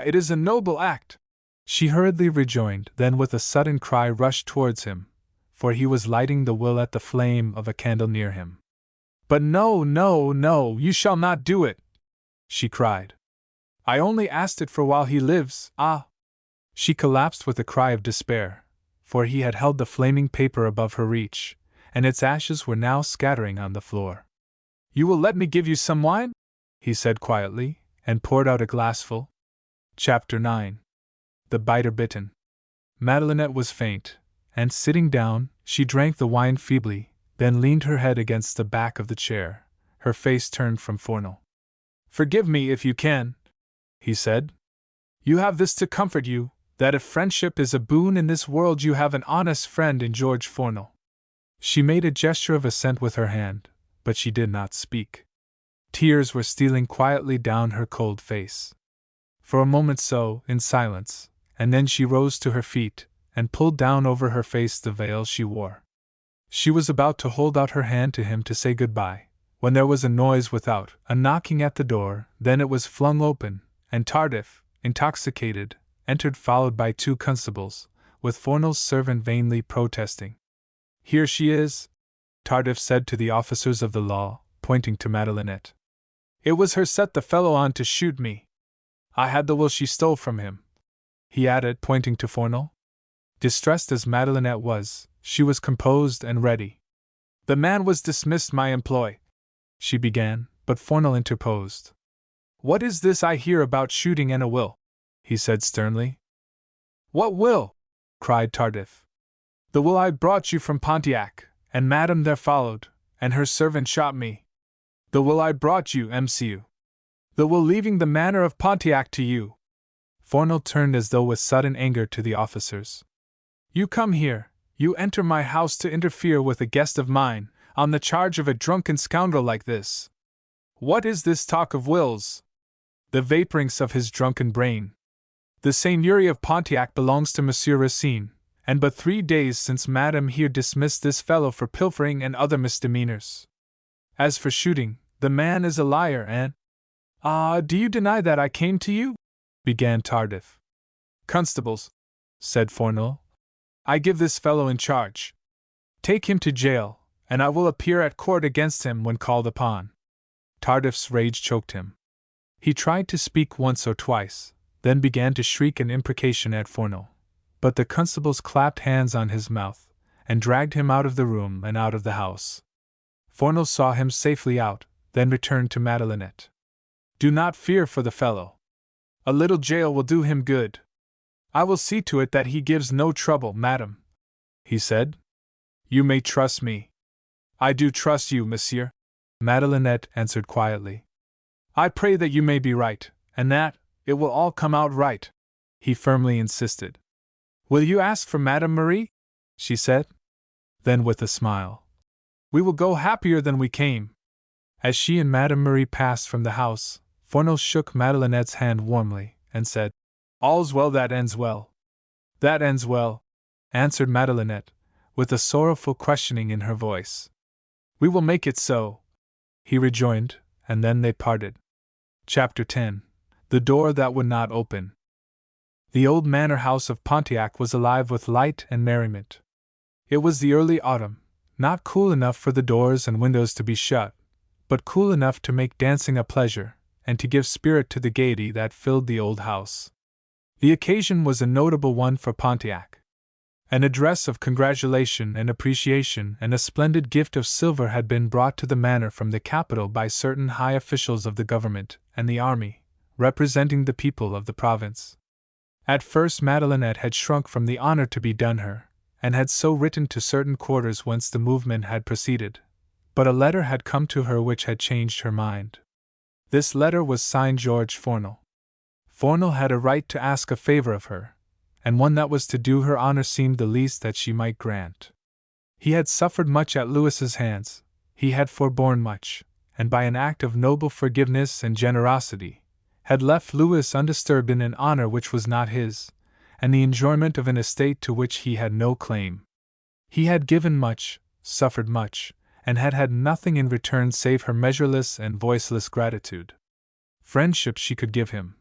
it is a noble act, she hurriedly rejoined, then with a sudden cry rushed towards him, for he was lighting the will at the flame of a candle near him. But no, you shall not do it, she cried. I only asked it for while he lives, She collapsed with a cry of despair, for he had held the flaming paper above her reach, and its ashes were now scattering on the floor. You will let me give you some wine? He said quietly, and poured out a glassful. Chapter 9. The Biter Bitten. Madelinette was faint, and sitting down, she drank the wine feebly, then leaned her head against the back of the chair, her face turned from Forno. "Forgive me if you can," he said. "You have this to comfort you, that if friendship is a boon in this world, you have an honest friend in George Fornell." She made a gesture of assent with her hand, but she did not speak. Tears were stealing quietly down her cold face. For a moment so, in silence, and then she rose to her feet, and pulled down over her face the veil she wore. She was about to hold out her hand to him to say goodbye, when there was a noise without, a knocking at the door, then it was flung open, and Tardif, intoxicated, entered followed by 2 constables, with Fornell's servant vainly protesting. "Here she is," Tardif said to the officers of the law, pointing to Madelinette. "It was her set the fellow on to shoot me. I had the will she stole from him," he added, pointing to Fornell. Distressed as Madelinette was, she was composed and ready. "The man was dismissed my employ," she began, but Fornell interposed. "What is this I hear about shooting and a will?" he said sternly. "What will?" cried Tardif. "The will I brought you from Pontiac, and Madame there followed, and her servant shot me. The will I brought you, MCU. The will leaving the manor of Pontiac to you." Fornell turned as though with sudden anger to the officers. "You come here, you enter my house to interfere with a guest of mine, on the charge of a drunken scoundrel like this. What is this talk of wills? The vaporings of his drunken brain. The seigneury of Pontiac belongs to Monsieur Racine, and but 3 days since Madame here dismissed this fellow for pilfering and other misdemeanors. As for shooting, the man is a liar and—" "Ah, do you deny that I came to you?" began Tardif. "Constables," said Fornell, "I give this fellow in charge. Take him to jail, and I will appear at court against him when called upon." Tardif's rage choked him. He tried to speak once or twice, then began to shriek an imprecation at Fornell, but the constables clapped hands on his mouth, and dragged him out of the room and out of the house. Fornell saw him safely out, then returned to Madelinette. "Do not fear for the fellow. A little jail will do him good. I will see to it that he gives no trouble, madam," he said. "You may trust me." "I do trust you, monsieur," Madelinette answered quietly. "I pray that you may be right, and that it will all come out right," he firmly insisted. "Will you ask for Madame Marie?" she said. Then with a smile, "We will go happier than we came." As she and Madame Marie passed from the house, Fornell shook Madelinette's hand warmly, and said, "All's well that ends well." "That ends well," answered Madelinette, with a sorrowful questioning in her voice. "We will make it so," he rejoined, and then they parted. Chapter 10. The Door That Would Not Open. The old manor house of Pontiac was alive with light and merriment. It was the early autumn, not cool enough for the doors and windows to be shut, but cool enough to make dancing a pleasure, and to give spirit to the gaiety that filled the old house. The occasion was a notable one for Pontiac. An address of congratulation and appreciation and a splendid gift of silver had been brought to the manor from the capital by certain high officials of the government and the army, representing the people of the province. At first Madelinette had shrunk from the honor to be done her, and had so written to certain quarters whence the movement had proceeded, but a letter had come to her which had changed her mind. This letter was signed George Fornell. Fornell had a right to ask a favor of her, and one that was to do her honor seemed the least that she might grant. He had suffered much at Louis's hands, he had forborne much, and by an act of noble forgiveness and generosity, had left Louis undisturbed in an honor which was not his, and the enjoyment of an estate to which he had no claim. He had given much, suffered much, and had had nothing in return save her measureless and voiceless gratitude. Friendship she could give him,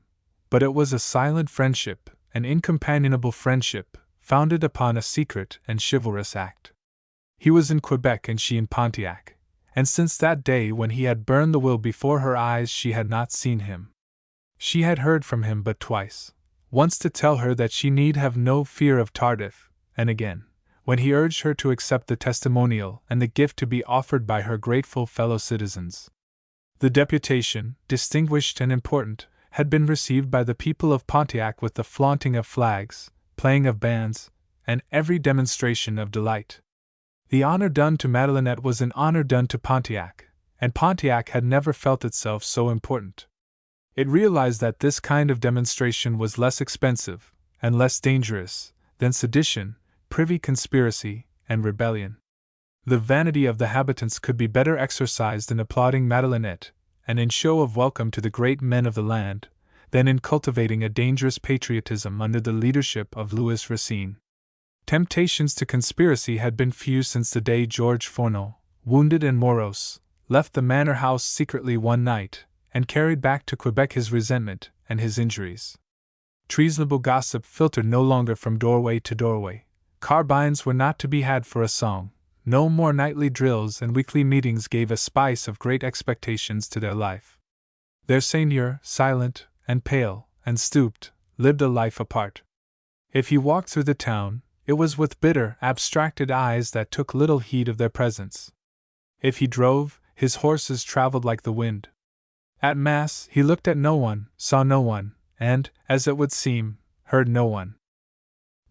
but it was a silent friendship, an incompanionable friendship, founded upon a secret and chivalrous act. He was in Quebec and she in Pontiac, and since that day when he had burned the will before her eyes she had not seen him. She had heard from him but twice, once to tell her that she need have no fear of Tardif, and again, when he urged her to accept the testimonial and the gift to be offered by her grateful fellow citizens. The deputation, distinguished and important, had been received by the people of Pontiac with the flaunting of flags, playing of bands, and every demonstration of delight. The honor done to Madelinette was an honor done to Pontiac, and Pontiac had never felt itself so important. It realized that this kind of demonstration was less expensive, and less dangerous, than sedition, privy conspiracy, and rebellion. The vanity of the habitants could be better exercised in applauding Madelinette, and in show of welcome to the great men of the land, than in cultivating a dangerous patriotism under the leadership of Louis Racine. Temptations to conspiracy had been few since the day George Fourneau, wounded and morose, left the manor house secretly one night, and carried back to Quebec his resentment and his injuries. Treasonable gossip filtered no longer from doorway to doorway. Carbines were not to be had for a song. No more nightly drills and weekly meetings gave a spice of great expectations to their life. Their seigneur, silent, and pale, and stooped, lived a life apart. If he walked through the town, it was with bitter, abstracted eyes that took little heed of their presence. If he drove, his horses traveled like the wind. At Mass, he looked at no one, saw no one, and, as it would seem, heard no one.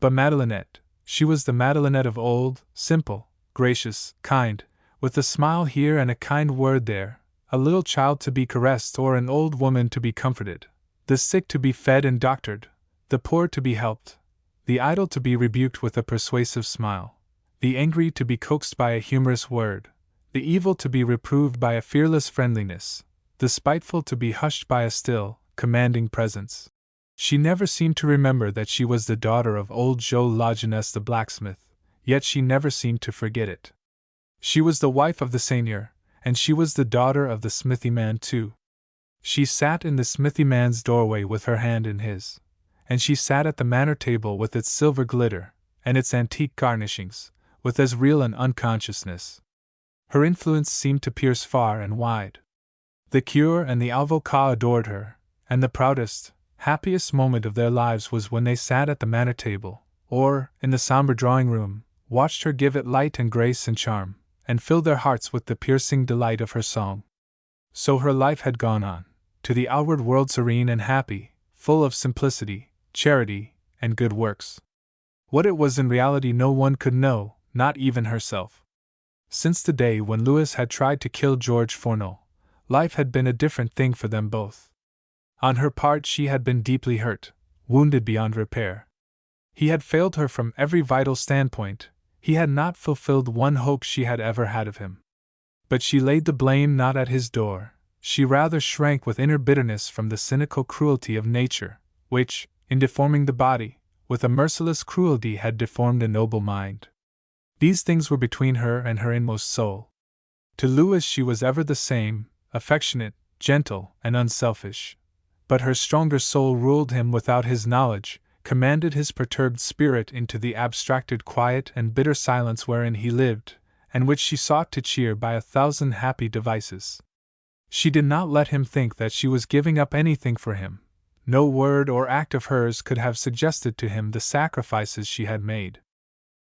But Madelinette, she was the Madelinette of old, simple, gracious, kind, with a smile here and a kind word there, a little child to be caressed or an old woman to be comforted, the sick to be fed and doctored, the poor to be helped, the idle to be rebuked with a persuasive smile, the angry to be coaxed by a humorous word, the evil to be reproved by a fearless friendliness, the spiteful to be hushed by a still, commanding presence. She never seemed to remember that she was the daughter of old Joe Lajeunesse the blacksmith, yet she never seemed to forget it. She was the wife of the seigneur, and she was the daughter of the smithy man too. She sat in the smithy man's doorway with her hand in his, and she sat at the manor table with its silver glitter, and its antique garnishings, with as real an unconsciousness. Her influence seemed to pierce far and wide. The cure and the avocat adored her, and the proudest, happiest moment of their lives was when they sat at the manor table, or, in the somber drawing-room, watched her give it light and grace and charm, and filled their hearts with the piercing delight of her song. So her life had gone on, to the outward world serene and happy, full of simplicity, charity, and good works. What it was in reality no one could know, not even herself. Since the day when Louis had tried to kill George Fourneau, life had been a different thing for them both. On her part she had been deeply hurt, wounded beyond repair. He had failed her from every vital standpoint, he had not fulfilled one hope she had ever had of him. But she laid the blame not at his door, she rather shrank with inner bitterness from the cynical cruelty of nature, which, in deforming the body, with a merciless cruelty had deformed a noble mind. These things were between her and her inmost soul. To Louis she was ever the same, affectionate, gentle, and unselfish. But her stronger soul ruled him without his knowledge, commanded his perturbed spirit into the abstracted quiet and bitter silence wherein he lived, and which she sought to cheer by 1,000 happy devices. She did not let him think that she was giving up anything for him. No word or act of hers could have suggested to him the sacrifices she had made.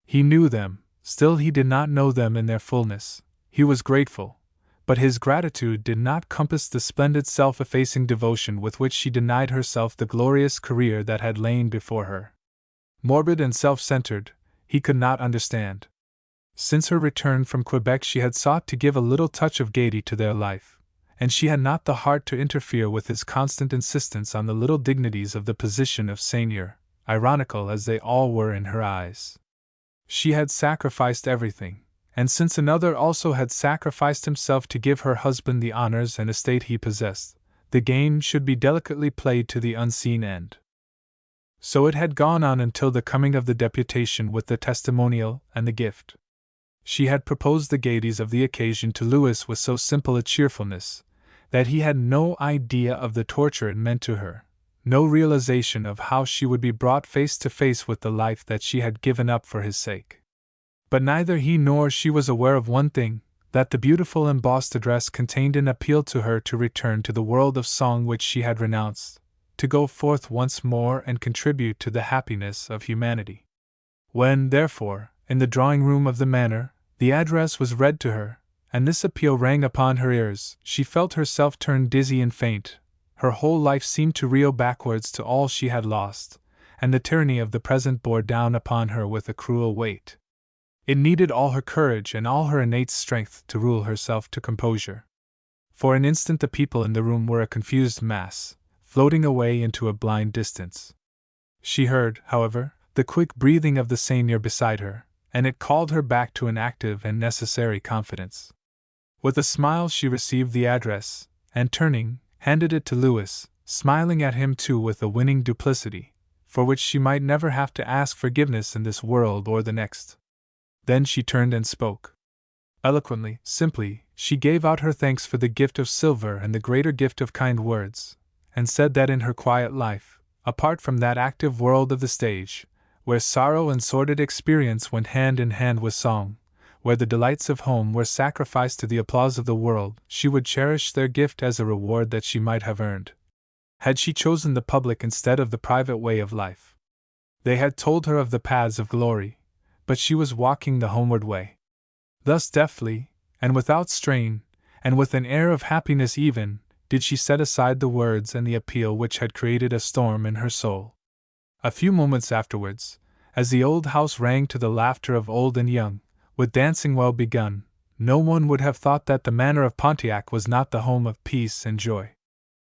He knew them, still he did not know them in their fullness. He was grateful, but his gratitude did not compass the splendid self-effacing devotion with which she denied herself the glorious career that had lain before her. Morbid and self-centered, he could not understand. Since her return from Quebec she had sought to give a little touch of gaiety to their life, and she had not the heart to interfere with his constant insistence on the little dignities of the position of seigneur, ironical as they all were in her eyes. She had sacrificed everything, and since another also had sacrificed himself to give her husband the honors and estate he possessed, the game should be delicately played to the unseen end. So it had gone on until the coming of the deputation with the testimonial and the gift. She had proposed the gaieties of the occasion to Louis with so simple a cheerfulness, that he had no idea of the torture it meant to her, no realization of how she would be brought face to face with the life that she had given up for his sake. But neither he nor she was aware of one thing, that the beautiful embossed address contained an appeal to her to return to the world of song which she had renounced, to go forth once more and contribute to the happiness of humanity. When, therefore, in the drawing-room of the manor, the address was read to her, and this appeal rang upon her ears, she felt herself turn dizzy and faint. Her whole life seemed to reel backwards to all she had lost, and the tyranny of the present bore down upon her with a cruel weight. It needed all her courage and all her innate strength to rule herself to composure. For an instant the people in the room were a confused mass, floating away into a blind distance. She heard, however, the quick breathing of the seigneur beside her, and it called her back to an active and necessary confidence. With a smile she received the address, and turning, handed it to Louis, smiling at him too with a winning duplicity, for which she might never have to ask forgiveness in this world or the next. Then she turned and spoke. Eloquently, simply, she gave out her thanks for the gift of silver and the greater gift of kind words, and said that in her quiet life, apart from that active world of the stage, where sorrow and sordid experience went hand in hand with song, where the delights of home were sacrificed to the applause of the world, she would cherish their gift as a reward that she might have earned, had she chosen the public instead of the private way of life. They had told her of the paths of glory, but she was walking the homeward way. Thus deftly, and without strain, and with an air of happiness even, did she set aside the words and the appeal which had created a storm in her soul. A few moments afterwards, as the old house rang to the laughter of old and young, with dancing well begun, no one would have thought that the manor of Pontiac was not the home of peace and joy.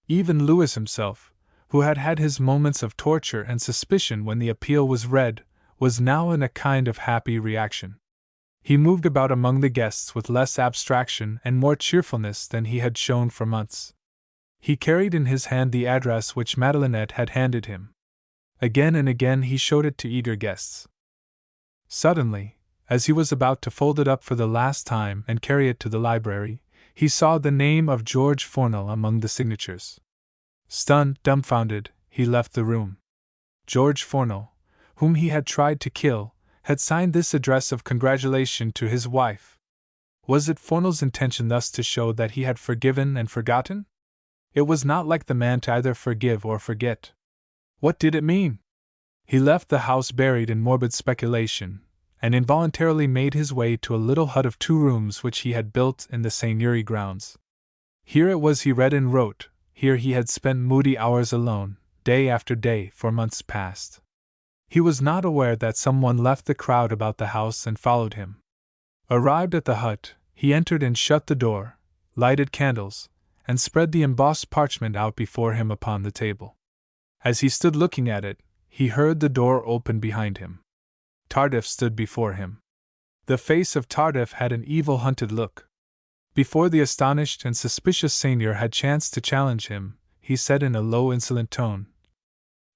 Even Louis himself, who had had his moments of torture and suspicion when the appeal was read, was now in a kind of happy reaction. He moved about among the guests with less abstraction and more cheerfulness than he had shown for months. He carried in his hand the address which Madelinette had handed him. Again and again he showed it to eager guests. Suddenly, as he was about to fold it up for the last time and carry it to the library, he saw the name of George Fornell among the signatures. Stunned, dumbfounded, he left the room. George Fornell, whom he had tried to kill, had signed this address of congratulation to his wife. Was it Fornell's intention thus to show that he had forgiven and forgotten? It was not like the man to either forgive or forget. What did it mean? He left the house buried in morbid speculation, and involuntarily made his way to a little hut of 2 rooms which he had built in the seigneury grounds. Here it was he read and wrote, here he had spent moody hours alone, day after day, for months past. He was not aware that someone left the crowd about the house and followed him. Arrived at the hut, he entered and shut the door, lighted candles, and spread the embossed parchment out before him upon the table. As he stood looking at it, he heard the door open behind him. Tardif stood before him. The face of Tardif had an evil hunted look. Before the astonished and suspicious seigneur had chanced to challenge him, he said in a low, insolent tone,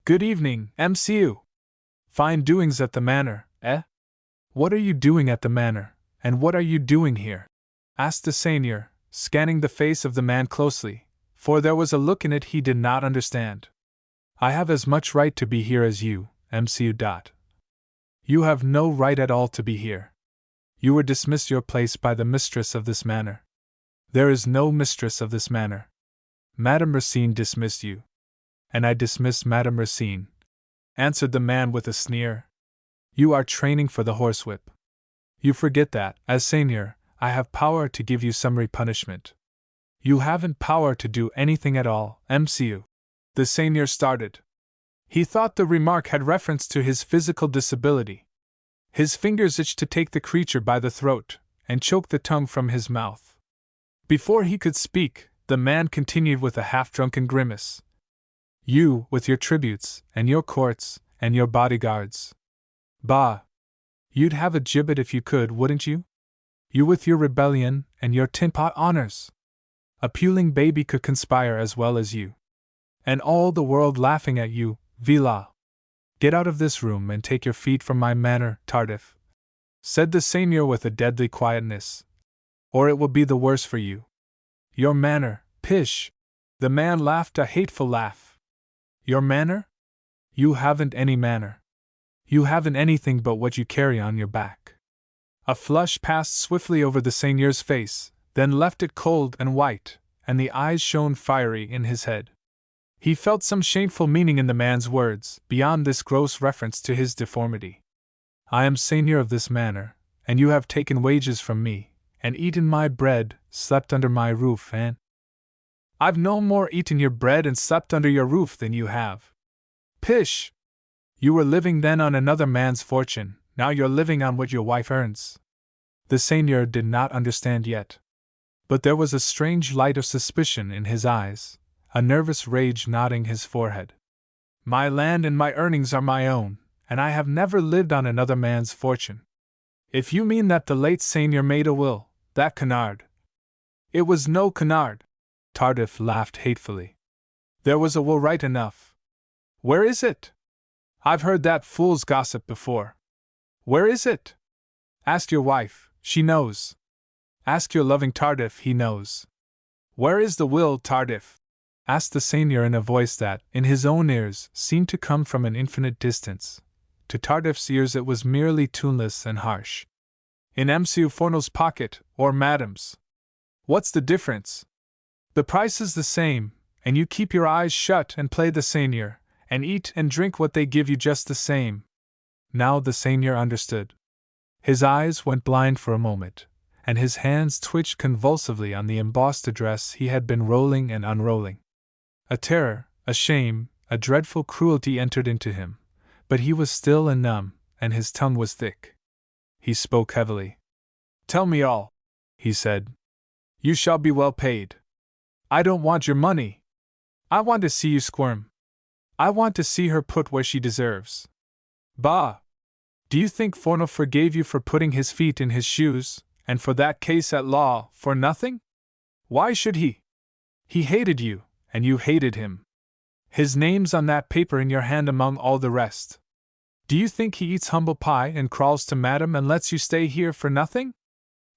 "Good evening, MCU. Fine doings at the manor, eh?" "What are you doing at the manor, and what are you doing here?" asked the seigneur, scanning the face of the man closely, for there was a look in it he did not understand. "I have as much right to be here as you, MCU. You have no right at all to be here. You were dismissed your place by the mistress of this manor." "There is no mistress of this manor. Madame Racine dismissed you." "And I dismissed Madame Racine," answered the man with a sneer. "You are training for the horsewhip. You forget that, as seigneur, I have power to give you summary punishment." "You haven't power to do anything at all, MCU. The seigneur started. He thought the remark had reference to his physical disability. His fingers itched to take the creature by the throat, and choke the tongue from his mouth. Before he could speak, the man continued with a half-drunken grimace. "You, with your tributes, and your courts, and your bodyguards. Bah! You'd have a gibbet if you could, wouldn't you? You with your rebellion, and your tin-pot honors. A puling baby could conspire as well as you. And all the world laughing at you, Villa. Get out of this room and take your feet from my manor, Tardif," said the seigneur with a deadly quietness, "or it will be the worse for you." "Your manor, pish!" The man laughed a hateful laugh. "Your manor? You haven't any manor. You haven't anything but what you carry on your back." A flush passed swiftly over the seigneur's face, then left it cold and white, and the eyes shone fiery in his head. He felt some shameful meaning in the man's words, beyond this gross reference to his deformity. "I am seigneur of this manor, and you have taken wages from me, and eaten my bread, slept under my roof, and—" "I've no more eaten your bread and slept under your roof than you have." "Pish! You were living then on another man's fortune, now you're living on what your wife earns." The seigneur did not understand yet. But there was a strange light of suspicion in his eyes, a nervous rage knotting his forehead. My land and my earnings are my own, and I have never lived on another man's fortune. If you mean that the late seigneur made a will, that canard. It was no canard. Tardif laughed hatefully. There was a will right enough. Where is it? I've heard that fool's gossip before. Where is it? Ask your wife, she knows. Ask your loving Tardif, he knows. Where is the will, Tardif? Asked the seigneur in a voice that, in his own ears, seemed to come from an infinite distance. To Tardif's ears it was merely tuneless and harsh. In M.C. Forno's pocket, or Madame's. What's the difference? The price is the same, and you keep your eyes shut and play the seigneur, and eat and drink what they give you just the same. Now the seigneur understood. His eyes went blind for a moment, and his hands twitched convulsively on the embossed address he had been rolling and unrolling. A terror, a shame, a dreadful cruelty entered into him, but he was still and numb, and his tongue was thick. He spoke heavily. Tell me all, he said. You shall be well paid. I don't want your money. I want to see you squirm. I want to see her put where she deserves. Bah! Do you think Forno forgave you for putting his feet in his shoes, and for that case at law, for nothing? Why should he? He hated you, and you hated him. His name's on that paper in your hand among all the rest. Do you think he eats humble pie and crawls to Madame and lets you stay here for nothing?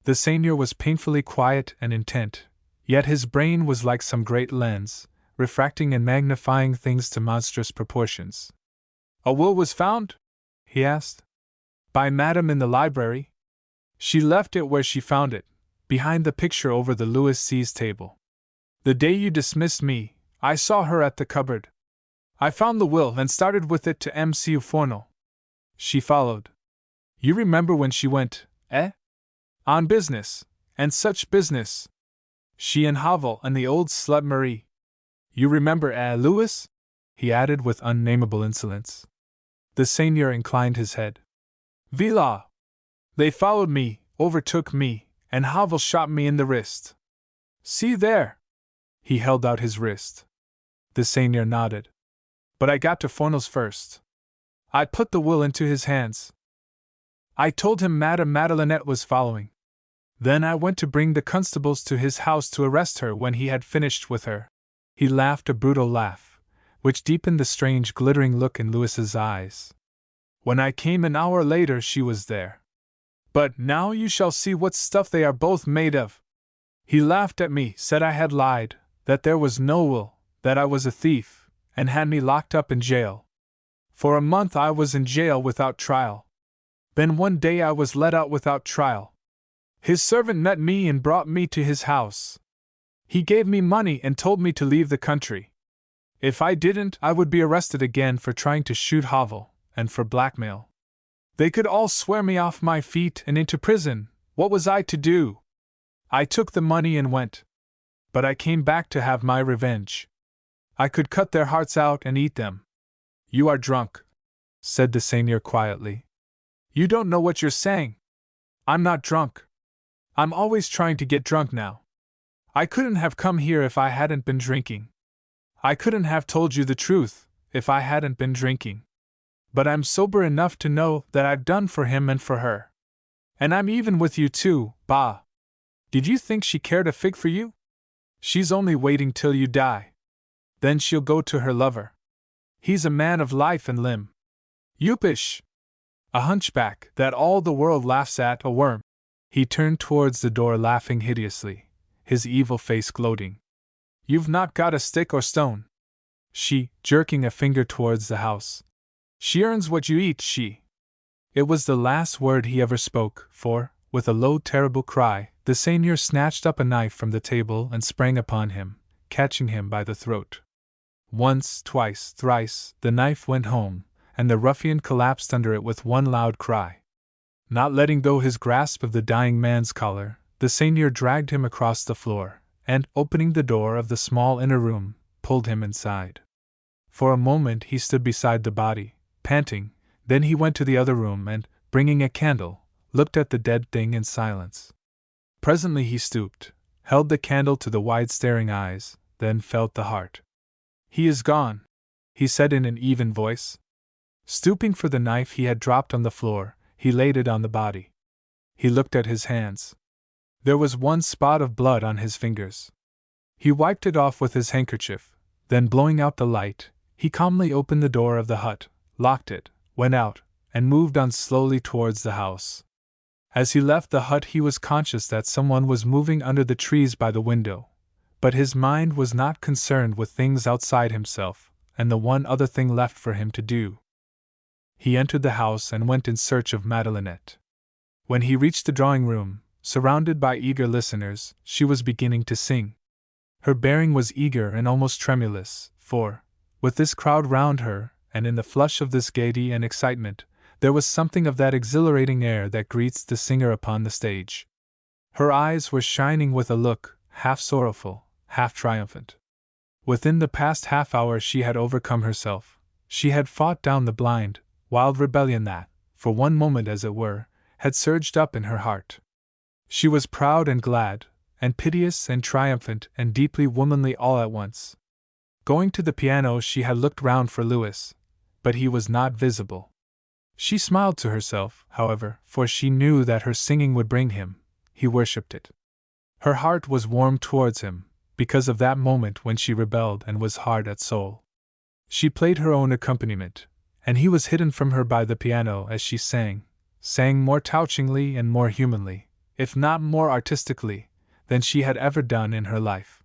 The seigneur was painfully quiet and intent, yet his brain was like some great lens, refracting and magnifying things to monstrous proportions. A will was found? He asked. By Madame in the library? She left it where she found it, behind the picture over the Louis Seize table. The day you dismissed me, I saw her at the cupboard. I found the will and started with it to M.C. Forno. She followed. You remember when she went, eh? On business, and such business. She and Havel and the old slut Marie. You remember, Louis? He added with unnamable insolence. The seigneur inclined his head. Vila! They followed me, overtook me, and Havel shot me in the wrist. See there! He held out his wrist. The seigneur nodded. But I got to Forno's first. I put the will into his hands. I told him Madame Madelinette was following. Then I went to bring the constables to his house to arrest her when he had finished with her. He laughed a brutal laugh, which deepened the strange glittering look in Louis's eyes. When I came an hour later she was there. But now you shall see what stuff they are both made of. He laughed at me, said I had lied, that there was no will, that I was a thief, and had me locked up in jail. For a month I was in jail without trial. Then one day I was let out without trial. His servant met me and brought me to his house. He gave me money and told me to leave the country. If I didn't, I would be arrested again for trying to shoot Havel, and for blackmail. They could all swear me off my feet and into prison. What was I to do? I took the money and went. But I came back to have my revenge. I could cut their hearts out and eat them. You are drunk, said the seigneur quietly. You don't know what you're saying. I'm not drunk. I'm always trying to get drunk now. I couldn't have come here if I hadn't been drinking. I couldn't have told you the truth if I hadn't been drinking. But I'm sober enough to know that I've done for him and for her. And I'm even with you too, bah! Did you think she cared a fig for you? She's only waiting till you die. Then she'll go to her lover. He's a man of life and limb. Youpish! A hunchback that all the world laughs at, a worm. He turned towards the door laughing hideously, his evil face gloating. You've not got a stick or stone. She, jerking a finger towards the house. She earns what you eat, she. It was the last word he ever spoke, for, with a low terrible cry, the seigneur snatched up a knife from the table and sprang upon him, catching him by the throat. Once, twice, thrice, the knife went home, and the ruffian collapsed under it with one loud cry. Not letting go his grasp of the dying man's collar, the seigneur dragged him across the floor, and, opening the door of the small inner room, pulled him inside. For a moment he stood beside the body, panting, then he went to the other room and, bringing a candle, looked at the dead thing in silence. Presently he stooped, held the candle to the wide staring eyes, then felt the heart. "He is gone," he said in an even voice. Stooping for the knife he had dropped on the floor, he laid it on the body. He looked at his hands. There was one spot of blood on his fingers. He wiped it off with his handkerchief, then blowing out the light, he calmly opened the door of the hut, locked it, went out, and moved on slowly towards the house. As he left the hut he was conscious that someone was moving under the trees by the window, but his mind was not concerned with things outside himself, and the one other thing left for him to do. He entered the house and went in search of Madelinette. When he reached the drawing room, surrounded by eager listeners, she was beginning to sing. Her bearing was eager and almost tremulous, for, with this crowd round her, and in the flush of this gaiety and excitement, there was something of that exhilarating air that greets the singer upon the stage. Her eyes were shining with a look, half sorrowful, half triumphant. Within the past half hour she had overcome herself. She had fought down the blind, wild rebellion that, for one moment as it were, had surged up in her heart. She was proud and glad, and piteous and triumphant and deeply womanly all at once. Going to the piano she had looked round for Louis, but he was not visible. She smiled to herself, however, for she knew that her singing would bring him. He worshipped it. Her heart was warm towards him, because of that moment when she rebelled and was hard at soul. She played her own accompaniment, and he was hidden from her by the piano as she sang more touchingly and more humanly, if not more artistically, than she had ever done in her life.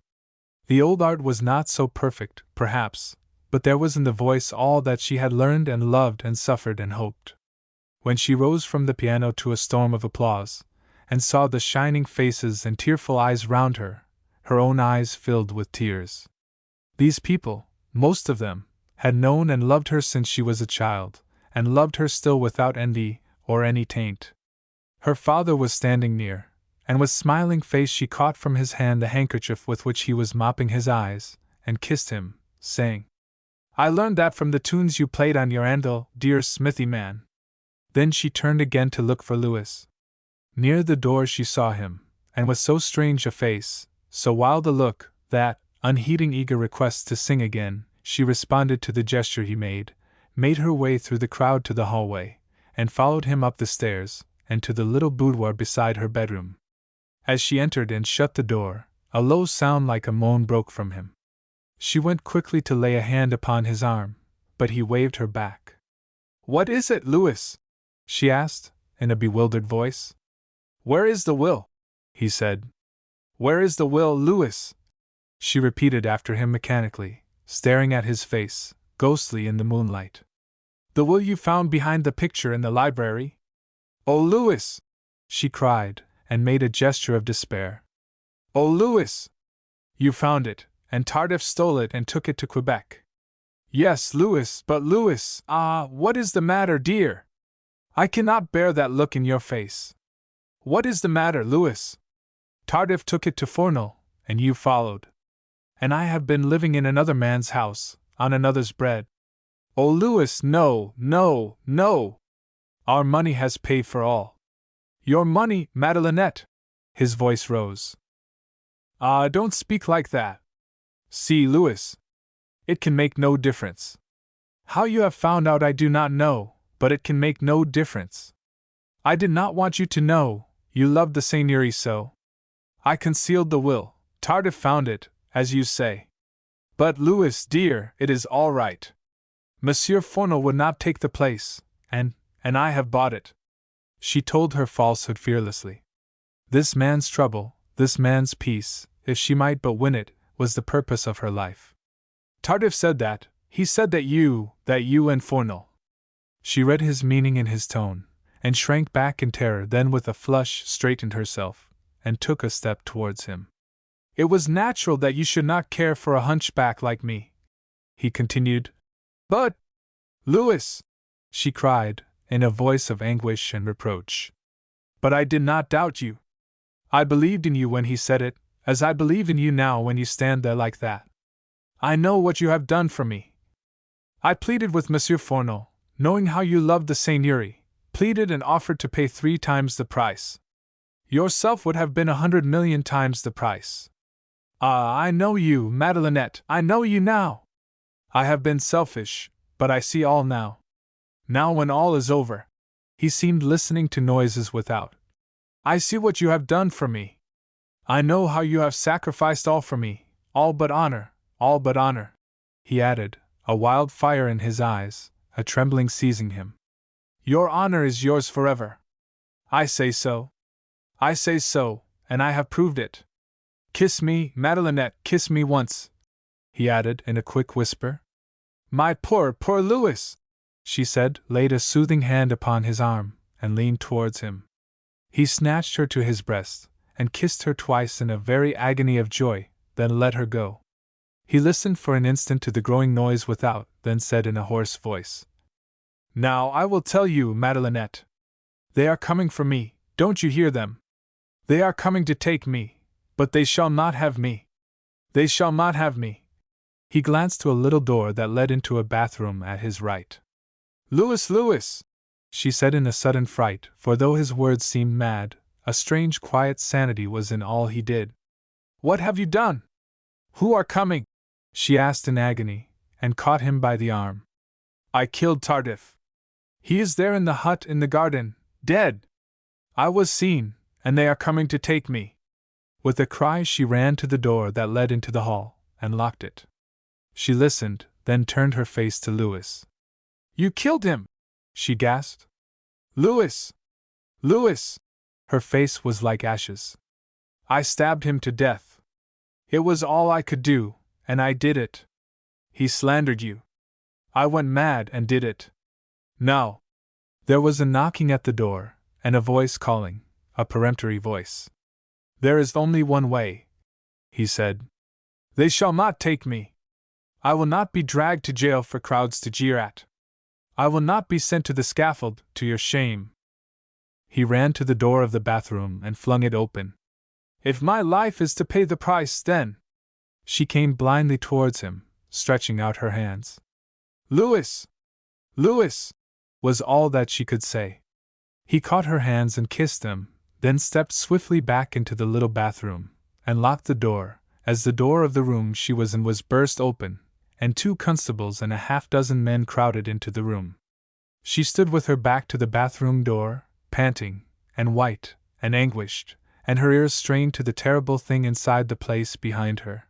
The old art was not so perfect, perhaps, but there was in the voice all that she had learned and loved and suffered and hoped. When she rose from the piano to a storm of applause, and saw the shining faces and tearful eyes round her, her own eyes filled with tears. These people, most of them, had known and loved her since she was a child, and loved her still without envy or any taint. Her father was standing near, and with smiling face she caught from his hand the handkerchief with which he was mopping his eyes, and kissed him, saying, "I learned that from the tunes you played on your anvil, dear smithy man." Then she turned again to look for Louis. Near the door she saw him, and with so strange a face, so wild a look, that, unheeding eager requests to sing again, she responded to the gesture he made her way through the crowd to the hallway, and followed him up the stairs, and to the little boudoir beside her bedroom. As she entered and shut the door, a low sound like a moan broke from him. She went quickly to lay a hand upon his arm, but he waved her back. "What is it, Louis?" she asked, in a bewildered voice. "Where is the will?" he said. "Where is the will, Louis?" she repeated after him mechanically, staring at his face, ghostly in the moonlight. "The will you found behind the picture in the library?" "Oh, Louis!" she cried, and made a gesture of despair. "Oh, Louis! You found it, and Tardif stole it and took it to Quebec." "Yes, Louis, but Louis, what is the matter, dear? I cannot bear that look in your face. What is the matter, Louis? Tardif took it to Fournil, and you followed. And I have been living in another man's house, on another's bread. Oh, Louis, no, no, no! Our money has paid for all." "Your money, Madelinette!" His voice rose. Don't speak like that. See, Louis. It can make no difference. How you have found out I do not know, but it can make no difference. I did not want you to know, you loved the seigneury so. I concealed the will, Tardif found it, as you say. But, Louis, dear, it is all right. Monsieur Fournil would not take the place, and I have bought it. She told her falsehood fearlessly. This man's trouble, this man's peace, if she might but win it, was the purpose of her life. Tardif said that, he said that you and Fournil. She read his meaning in his tone, and shrank back in terror, then with a flush straightened herself, and took a step towards him. It was natural that you should not care for a hunchback like me, he continued. But, Louis, she cried, in a voice of anguish and reproach. But I did not doubt you. I believed in you when he said it, as I believe in you now when you stand there like that. I know what you have done for me. I pleaded with Monsieur Fournil, knowing how you loved the seigneury, pleaded and offered to pay 3 times the price. Yourself would have been 100 million times the price. Ah, I know you, Madelinette, I know you now. I have been selfish, but I see all now. Now when all is over. He seemed listening to noises without. I see what you have done for me. I know how you have sacrificed all for me, all but honor, all but honor. He added, a wild fire in his eyes, a trembling seizing him. Your honor is yours forever. I say so. I say so, and I have proved it. Kiss me, Madelinette, kiss me once, he added in a quick whisper. My poor, poor Louis, she said, laid a soothing hand upon his arm, and leaned towards him. He snatched her to his breast, and kissed her twice in a very agony of joy, then let her go. He listened for an instant to the growing noise without, then said in a hoarse voice, Now I will tell you, Madelinette. They are coming for me, don't you hear them? They are coming to take me, but they shall not have me. They shall not have me. He glanced to a little door that led into a bathroom at his right. Louis, Louis, she said in a sudden fright, for though his words seemed mad, a strange quiet sanity was in all he did. What have you done? Who are coming? She asked in agony, and caught him by the arm. I killed Tardif. He is there in the hut in the garden, dead. I was seen, and they are coming to take me. With a cry she ran to the door that led into the hall, and locked it. She listened, then turned her face to Louis. You killed him, she gasped. Louis! Louis! Her face was like ashes. I stabbed him to death. It was all I could do, and I did it. He slandered you. I went mad and did it. Now. There was a knocking at the door, and a voice calling, a peremptory voice. There is only one way, he said. They shall not take me. I will not be dragged to jail for crowds to jeer at. I will not be sent to the scaffold, to your shame. He ran to the door of the bathroom and flung it open. If my life is to pay the price, then. She came blindly towards him, stretching out her hands. Louis! Louis! Was all that she could say. He caught her hands and kissed them, then stepped swiftly back into the little bathroom, and locked the door, as the door of the room she was in was burst open, and 2 constables and a half-dozen men crowded into the room. She stood with her back to the bathroom door, panting, and white, and anguished, and her ears strained to the terrible thing inside the place behind her.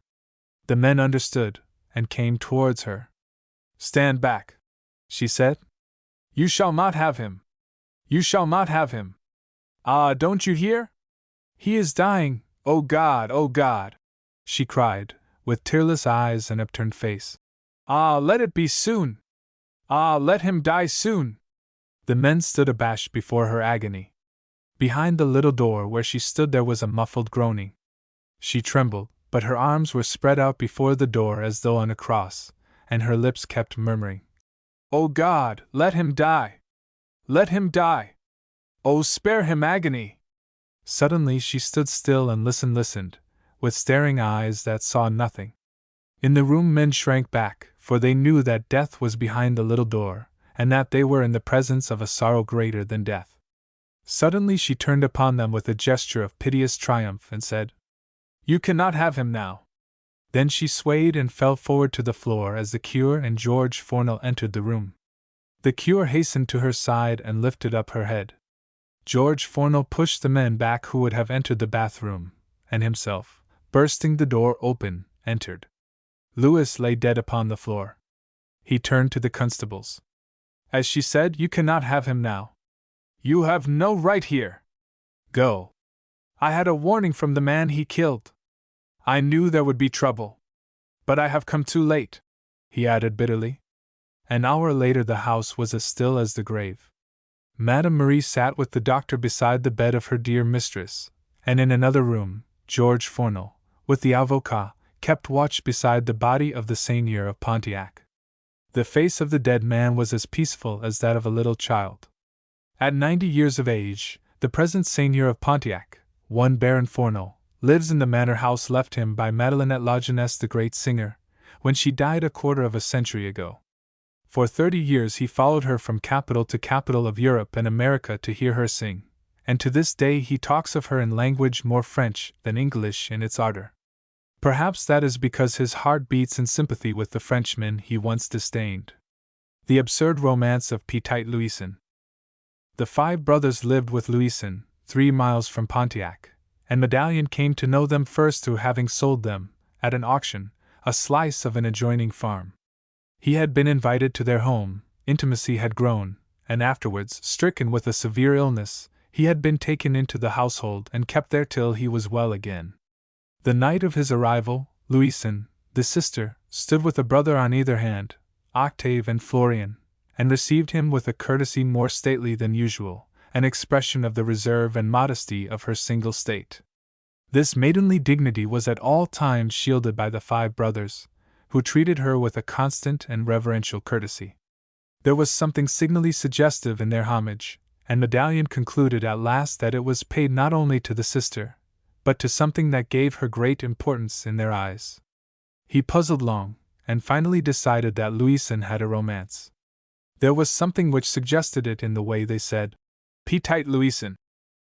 The men understood, and came towards her. Stand back, she said. You shall not have him. You shall not have him. Ah, don't you hear? He is dying, oh God, oh God, she cried, with tearless eyes and upturned face. Ah, let it be soon! Ah, let him die soon! The men stood abashed before her agony. Behind the little door where she stood there was a muffled groaning. She trembled, but her arms were spread out before the door as though on a cross, and her lips kept murmuring, Oh God, let him die! Let him die! Oh, spare him agony! Suddenly she stood still and listened, with staring eyes that saw nothing. In the room men shrank back, for they knew that death was behind the little door, and that they were in the presence of a sorrow greater than death. Suddenly she turned upon them with a gesture of piteous triumph and said, You cannot have him now. Then she swayed and fell forward to the floor as the curé and George Fornel entered the room. The curé hastened to her side and lifted up her head. George Fornel pushed the men back who would have entered the bathroom, and himself, bursting the door open, entered. Louis lay dead upon the floor. He turned to the constables. As she said, You cannot have him now. You have no right here. Go. I had a warning from the man he killed. I knew there would be trouble. But I have come too late, he added bitterly. An hour later the house was as still as the grave. Madame Marie sat with the doctor beside the bed of her dear mistress, and in another room, George Fornel, with the avocat, kept watch beside the body of the Seigneur of Pontiac. The face of the dead man was as peaceful as that of a little child. At 90 years of age, the present Seigneur of Pontiac, one Baron Fornel, lives in the manor house left him by Madelinette Lajeunesse the great singer, when she died a quarter of a century ago. For 30 years he followed her from capital to capital of Europe and America to hear her sing, and to this day he talks of her in language more French than English in its ardor. Perhaps that is because his heart beats in sympathy with the Frenchman he once disdained. The absurd romance of Petite Louison. The 5 brothers lived with Louison, 3 miles from Pontiac, and Medallion came to know them first through having sold them, at an auction, a slice of an adjoining farm. He had been invited to their home, intimacy had grown, and afterwards, stricken with a severe illness, he had been taken into the household and kept there till he was well again. The night of his arrival, Louison, the sister, stood with a brother on either hand, Octave and Florian, and received him with a courtesy more stately than usual, an expression of the reserve and modesty of her single state. This maidenly dignity was at all times shielded by the 5 brothers, who treated her with a constant and reverential courtesy. There was something signally suggestive in their homage, and Medallion concluded at last that it was paid not only to the sister, but to something that gave her great importance in their eyes. He puzzled long, and finally decided that Louison had a romance. There was something which suggested it in the way they said, Petite Louison,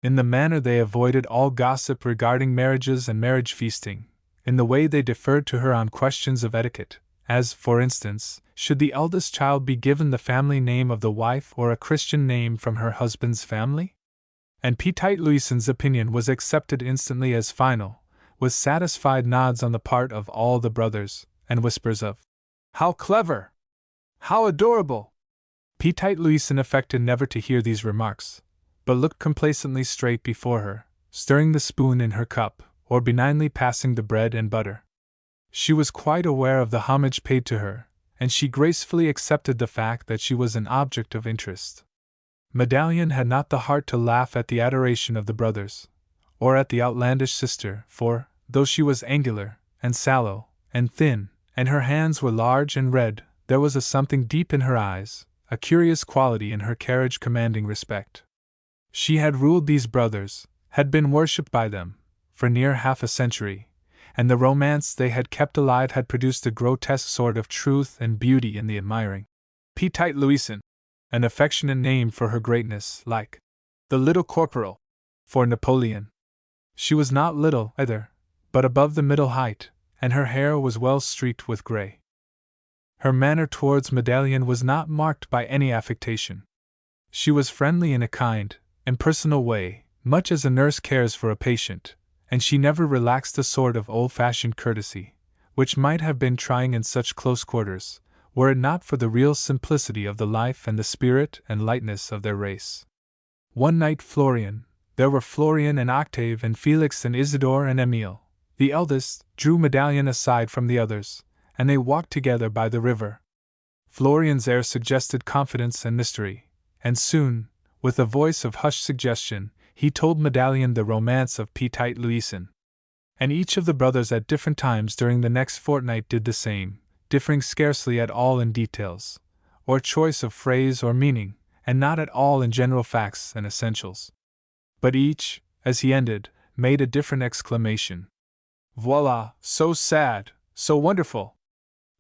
in the manner they avoided all gossip regarding marriages and marriage feasting, in the way they deferred to her on questions of etiquette, as, for instance, should the eldest child be given the family name of the wife or a Christian name from her husband's family? And Petite Louison's opinion was accepted instantly as final, with satisfied nods on the part of all the brothers, and whispers of, "How clever! How adorable!" Petite Louison affected never to hear these remarks, but looked complacently straight before her, stirring the spoon in her cup, or benignly passing the bread and butter. She was quite aware of the homage paid to her, and she gracefully accepted the fact that she was an object of interest. Medallion had not the heart to laugh at the adoration of the brothers, or at the outlandish sister, for, though she was angular, and sallow, and thin, and her hands were large and red, there was a something deep in her eyes, a curious quality in her carriage commanding respect. She had ruled these brothers, had been worshipped by them, for near half a century, and the romance they had kept alive had produced a grotesque sort of truth and beauty in the admiring. Petite Louison, an affectionate name for her greatness, like the Little Corporal for Napoleon. She was not little, either, but above the middle height, and her hair was well streaked with gray. Her manner towards Medallion was not marked by any affectation. She was friendly in a kind, impersonal way, much as a nurse cares for a patient, and she never relaxed a sort of old-fashioned courtesy, which might have been trying in such close quarters, were it not for the real simplicity of the life and the spirit and lightness of their race. One night there were Florian and Octave and Felix and Isidore and Emile, the eldest, drew Medallion aside from the others, and they walked together by the river. Florian's air suggested confidence and mystery, and soon, with a voice of hushed suggestion, he told Medallion the romance of Petite Louison. And each of the brothers at different times during the next fortnight did the same, differing scarcely at all in details, or choice of phrase or meaning, and not at all in general facts and essentials. But each, as he ended, made a different exclamation. "Voila, so sad, so wonderful!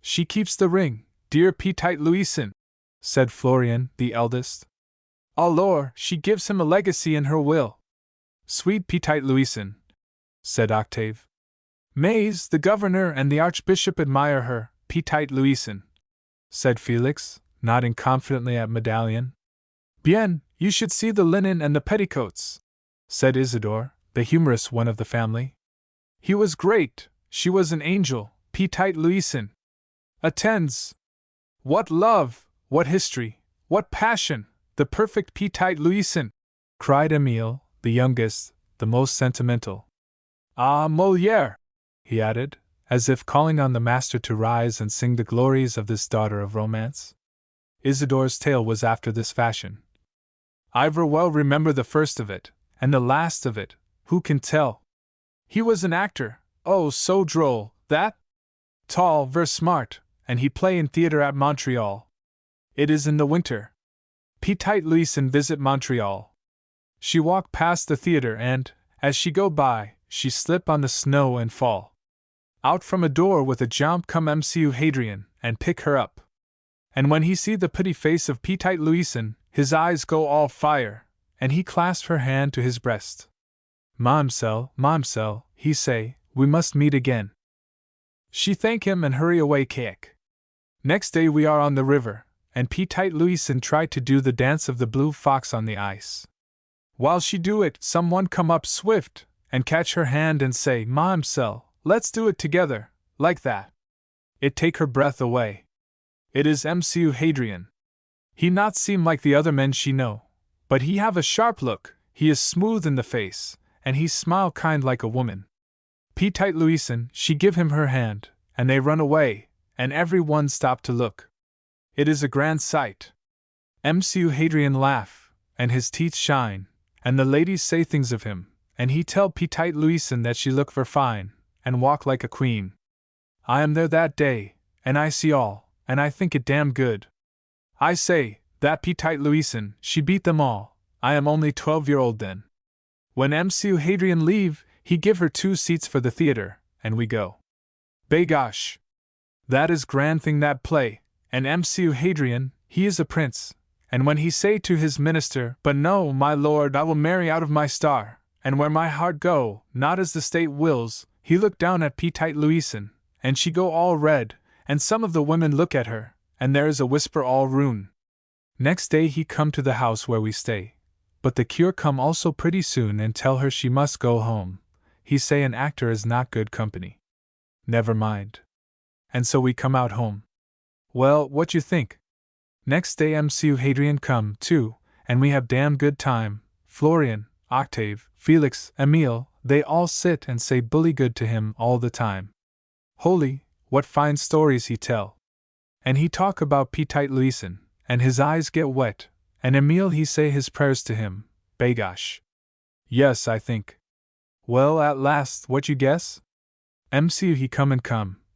She keeps the ring, dear Petite Louison," said Florian, the eldest. "Alors, she gives him a legacy in her will." "Sweet Petite Louison," said Octave. "Mais, the governor and the archbishop admire her, Petite Louison," said Felix, nodding confidently at Medallion. "Bien, you should see the linen and the petticoats," said Isidore, the humorous one of the family. "He was great, she was an angel, Petite Louison. Attends! What love, what history, what passion, the perfect Petite Louison!" cried Emile, the youngest, the most sentimental. "Ah, Molière!" he added, as if calling on the master to rise and sing the glories of this daughter of romance. Isidore's tale was after this fashion. "I well remember the first of it, and the last of it, who can tell? He was an actor, oh, so droll, that! Tall, ver smart, and he play in theatre at Montreal. It is in the winter. Petite Louison visit Montreal. She walk past the theatre and, as she go by, she slip on the snow and fall. Out from a door with a jump come Mcu Hadrian, and pick her up. And when he see the pretty face of Petite Louison, his eyes go all fire, and he clasp her hand to his breast. Mamselle, mamselle, he say, we must meet again. She thank him and hurry away kayak. Next day we are on the river, and Petite Louison try to do the dance of the blue fox on the ice. While she do it, someone come up swift, and catch her hand and say, "Ma'amselle, let's do it together, like that." It take her breath away. It is Mcu Hadrian. He not seem like the other men she know, but he have a sharp look, he is smooth in the face, and he smile kind like a woman. Petite Louison, she give him her hand, and they run away, and every one stop to look. It is a grand sight. Mcu Hadrian laugh, and his teeth shine, and the ladies say things of him, and he tell Petite Louison that she look ver fine, and walk like a queen. I am there that day, and I see all, and I think it damn good. I say, that Petite Louison, she beat them all. I am only 12-year-old then. When Mcu Hadrian leave, he give her 2 seats for the theater, and we go. Bagosh! That is grand thing that play, and Mcu Hadrian, he is a prince, and when he say to his minister, "But no, my lord, I will marry out of my star, and where my heart go, not as the state wills," he look down at Petite Louison, and she go all red, and some of the women look at her, and there is a whisper all roun. Next day he come to the house where we stay, but the cure come also pretty soon and tell her she must go home. He say an actor is not good company. Never mind. And so we come out home. Well, what you think? Next day Mcu Hadrian come, too, and we have damn good time. Florian, Octave, Felix, Emile, they all sit and say bully good to him all the time. Holy, what fine stories he tell. And he talk about Petite Louison, and his eyes get wet, and Emile he say his prayers to him, bagosh. Yes, I think. Well, at last, what you guess? Mcu he come,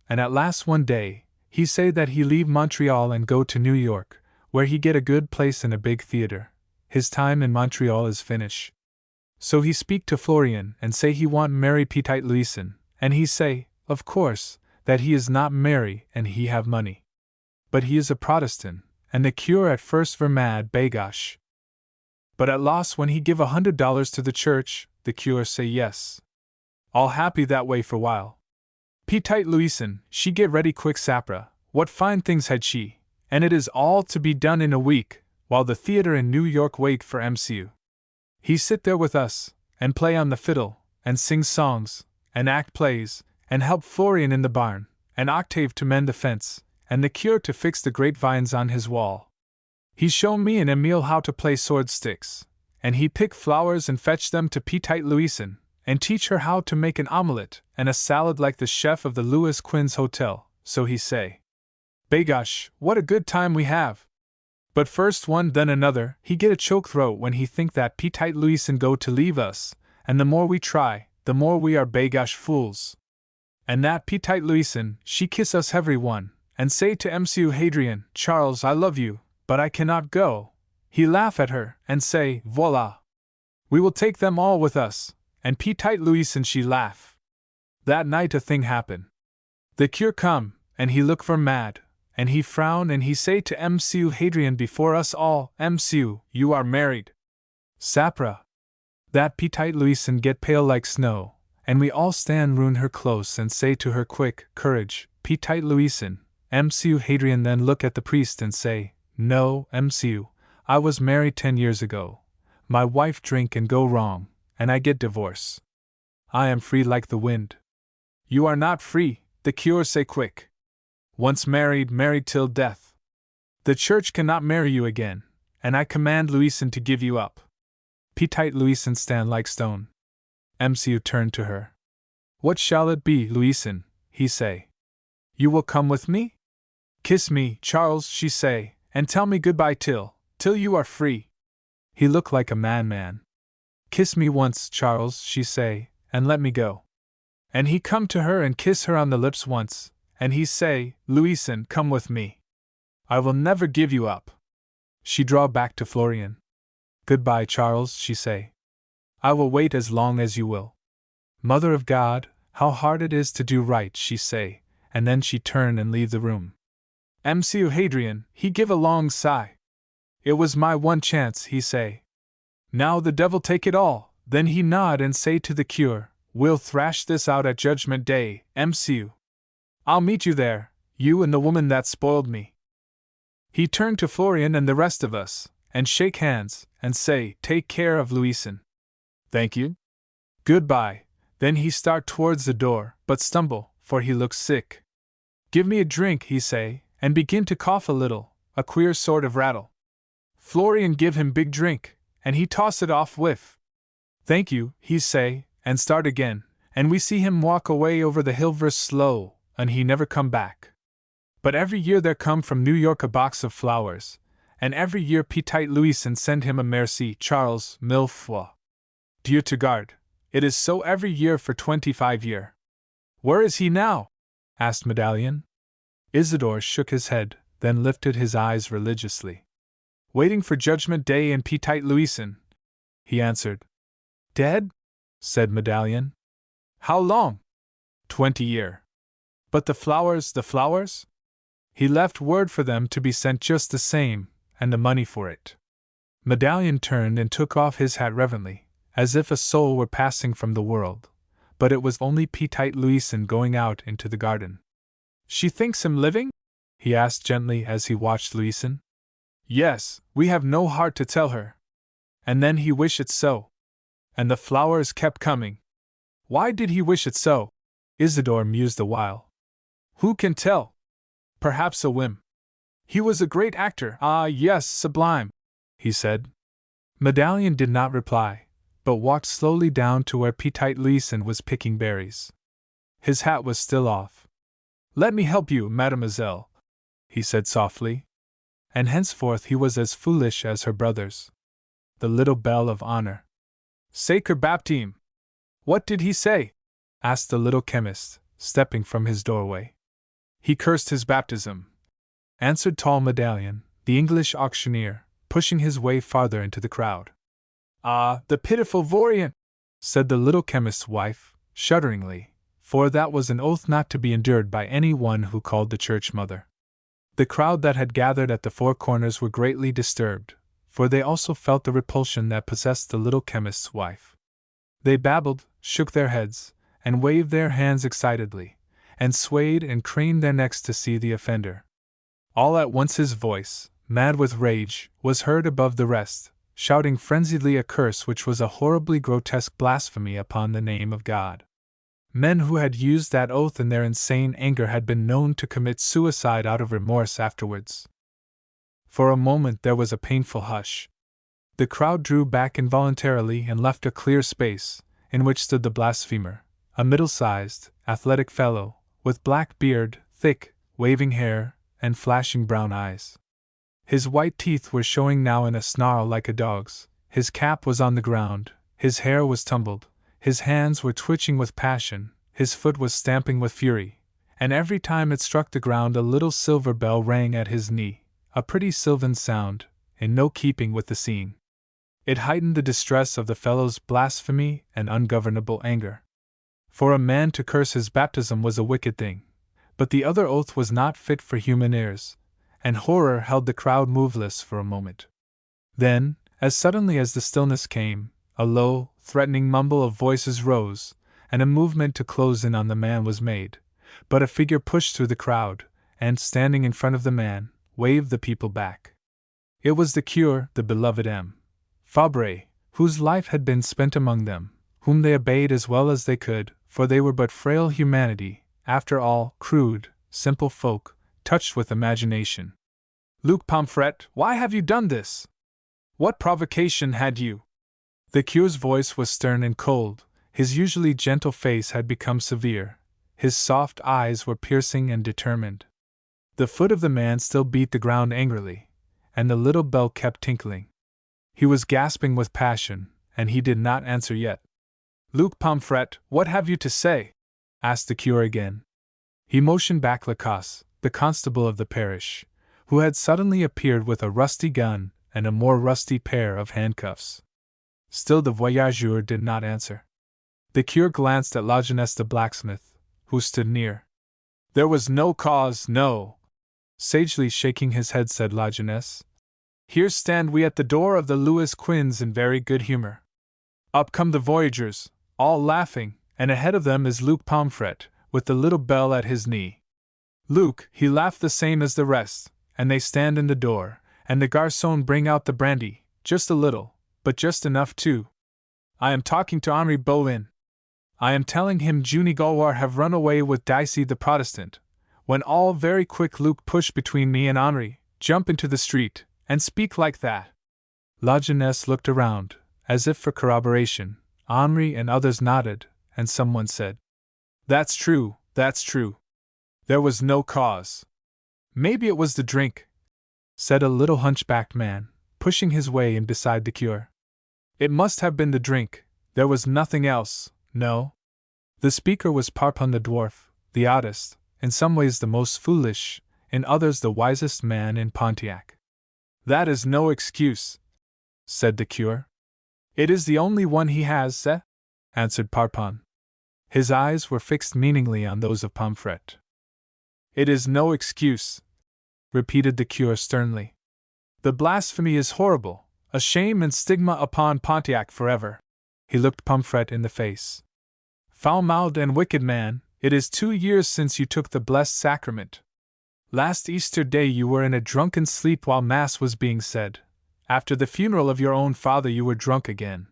and at last one day, he say that he leave Montreal and go to New York, where he get a good place in a big theater. His time in Montreal is finish. So he speak to Florian and say he want marry Petite Louison, and he say, of course, that he is not marry and he have money. But he is a Protestant, and the cure at first ver mad bagosh. But at last when he give $100 to the church, the cure say yes. All happy that way for while. Petite Louison, she get ready quick sapra, what fine things had she, and it is all to be done in a week, while the theater in New York wait for Mcu. He sit there with us, and play on the fiddle, and sing songs, and act plays, and help Florian in the barn, and Octave to mend the fence, and the cure to fix the grapevines on his wall. He show me and Emile how to play sword sticks, and he pick flowers and fetch them to Petite Louison, and teach her how to make an omelette and a salad like the chef of the Louis Quinze Hotel, so he say. Bagosh, what a good time we have! But first one then another, he get a choke throat when he think that Petite Louison go to leave us, and the more we try, the more we are bagosh fools. And that Petite Louison, she kiss us every one, and say to Mcu Hadrian, "Charles, I love you, but I cannot go." He laugh at her, and say, "Voila! We will take them all with us," and Petite Louison she laugh. That night a thing happen. The cure come, and he look for mad, and he frown and he say to Mcu Hadrian before us all, "Mcu, you are married." Sapra. That Petite Louison get pale like snow, and we all stand round her close and say to her, "Quick, courage, Petite Louison." Mcu Hadrian then look at the priest and say, "No, Mcu, I was married 10 years ago. My wife drink and go wrong, and I get divorce. I am free like the wind." "You are not free," the cure say quick. "Once married, married till death. The church cannot marry you again, and I command Louison to give you up." Petite Louison stand like stone. Mcu turned to her. "What shall it be, Louison?" he say. "You will come with me? Kiss me, Charles," she say, "and tell me goodbye till you are free." He look like a madman. "Kiss me once, Charles," she say, "and let me go." And he come to her and kiss her on the lips once, and he say, "Louison, come with me. I will never give you up." She draw back to Florian. "Goodbye, Charles," she say. "I will wait as long as you will." "Mother of God, how hard it is to do right," she say, and then she turn and leave the room. Mcu Hadrian, he give a long sigh. "It was my one chance," he say. "Now the devil take it all." Then he nod and say to the cure, "We'll thrash this out at Judgment Day, Mcu." I'll meet you there, you and the woman that spoiled me. He turned to Florian and the rest of us, and shake hands, and say, Take care of Louisen. Thank you. Goodbye. Then he start towards the door, but stumble, for he looks sick. Give me a drink, he say, and begin to cough a little, a queer sort of rattle. Florian give him big drink, and he toss it off whiff. Thank you, he say, and start again, and we see him walk away over the hill vers slow, and he never come back. But every year there come from New York a box of flowers, and every year Petite Louison send him a merci Charles mille fois. Dieu te garde. It is so every year for 25 years. Where is he now? Asked Medallion. Isidore shook his head, then lifted his eyes religiously. Waiting for Judgment Day in Petite Louison, he answered. Dead? Said Medallion. How long? 20 years. But the flowers? He left word for them to be sent just the same, and the money for it. Medallion turned and took off his hat reverently, as if a soul were passing from the world, but it was only Petite Louison going out into the garden. She thinks him living? He asked gently as he watched Louison. Yes, we have no heart to tell her. And then he wished it so. And the flowers kept coming. Why did he wish it so? Isidore mused a while. Who can tell? Perhaps a whim. He was a great actor, ah yes, sublime, he said. Medallion did not reply, but walked slowly down to where Petite Louison was picking berries. His hat was still off. Let me help you, mademoiselle, he said softly. And henceforth he was as foolish as her brothers. The little bell of honor. Sacre baptême. What did he say? Asked the little chemist, stepping from his doorway. He cursed his baptism, answered tall Medallion, the English auctioneer, pushing his way farther into the crowd. Ah, the pitiful Vaurien, said the little chemist's wife, shudderingly, for that was an oath not to be endured by any one who called the church mother. The crowd that had gathered at the four corners were greatly disturbed, for they also felt the repulsion that possessed the little chemist's wife. They babbled, shook their heads, and waved their hands excitedly, and swayed and craned their necks to see the offender. All at once his voice, mad with rage, was heard above the rest, shouting frenziedly a curse which was a horribly grotesque blasphemy upon the name of God. Men who had used that oath in their insane anger had been known to commit suicide out of remorse afterwards. For a moment there was a painful hush. The crowd drew back involuntarily and left a clear space, in which stood the blasphemer, a middle-sized, athletic fellow, with black beard, thick, waving hair, and flashing brown eyes. His white teeth were showing now in a snarl like a dog's, his cap was on the ground, his hair was tumbled, his hands were twitching with passion, his foot was stamping with fury, and every time it struck the ground a little silver bell rang at his knee, a pretty sylvan sound, in no keeping with the scene. It heightened the distress of the fellow's blasphemy and ungovernable anger. For a man to curse his baptism was a wicked thing, but the other oath was not fit for human ears, and horror held the crowd moveless for a moment. Then, as suddenly as the stillness came, a low, threatening mumble of voices rose, and a movement to close in on the man was made, but a figure pushed through the crowd, and, standing in front of the man, waved the people back. It was the cure, the beloved M. Fabre, whose life had been spent among them, whom they obeyed as well as they could, for they were but frail humanity, after all, crude, simple folk, touched with imagination. Luc Pomfret, why have you done this? What provocation had you? The cure's voice was stern and cold, his usually gentle face had become severe, his soft eyes were piercing and determined. The foot of the man still beat the ground angrily, and the little bell kept tinkling. He was gasping with passion, and he did not answer yet. Luc Pomfret, what have you to say? Asked the cure again. He motioned back Lacoste, the constable of the parish, who had suddenly appeared with a rusty gun and a more rusty pair of handcuffs. Still the voyageur did not answer. The cure glanced at Lajeunesse the blacksmith, who stood near. There was no cause, no. Sagely shaking his head said Lajeunesse. Here stand we at the door of the Louis Quinze in very good humor. Up come the voyageurs, all laughing, and ahead of them is Luc Pomfret, with the little bell at his knee. Luke, he laughed the same as the rest, and they stand in the door, and the garçon bring out the brandy, just a little, but just enough too. I am talking to Henri Bowen. I am telling him Junie Galwar have run away with Dicey the Protestant, when all very quick Luke push between me and Henri, jump into the street, and speak like that. La Jeunesse looked around, as if for corroboration. Henri and others nodded, and someone said, That's true, that's true. There was no cause. Maybe it was the drink, said a little hunchbacked man, pushing his way in beside the cure. It must have been the drink, there was nothing else, no? The speaker was Parpon the dwarf, the oddest, in some ways the most foolish, in others the wisest man in Pontiac. That is no excuse, said the cure. It is the only one he has, answered Parpon. His eyes were fixed meaningly on those of Pomfret. It is no excuse, repeated the cure sternly. The blasphemy is horrible, a shame and stigma upon Pontiac forever. He looked Pomfret in the face. Foul-mouthed and wicked man, it is 2 years since you took the blessed sacrament. Last Easter Day you were in a drunken sleep while Mass was being said. After the funeral of your own father you were drunk again.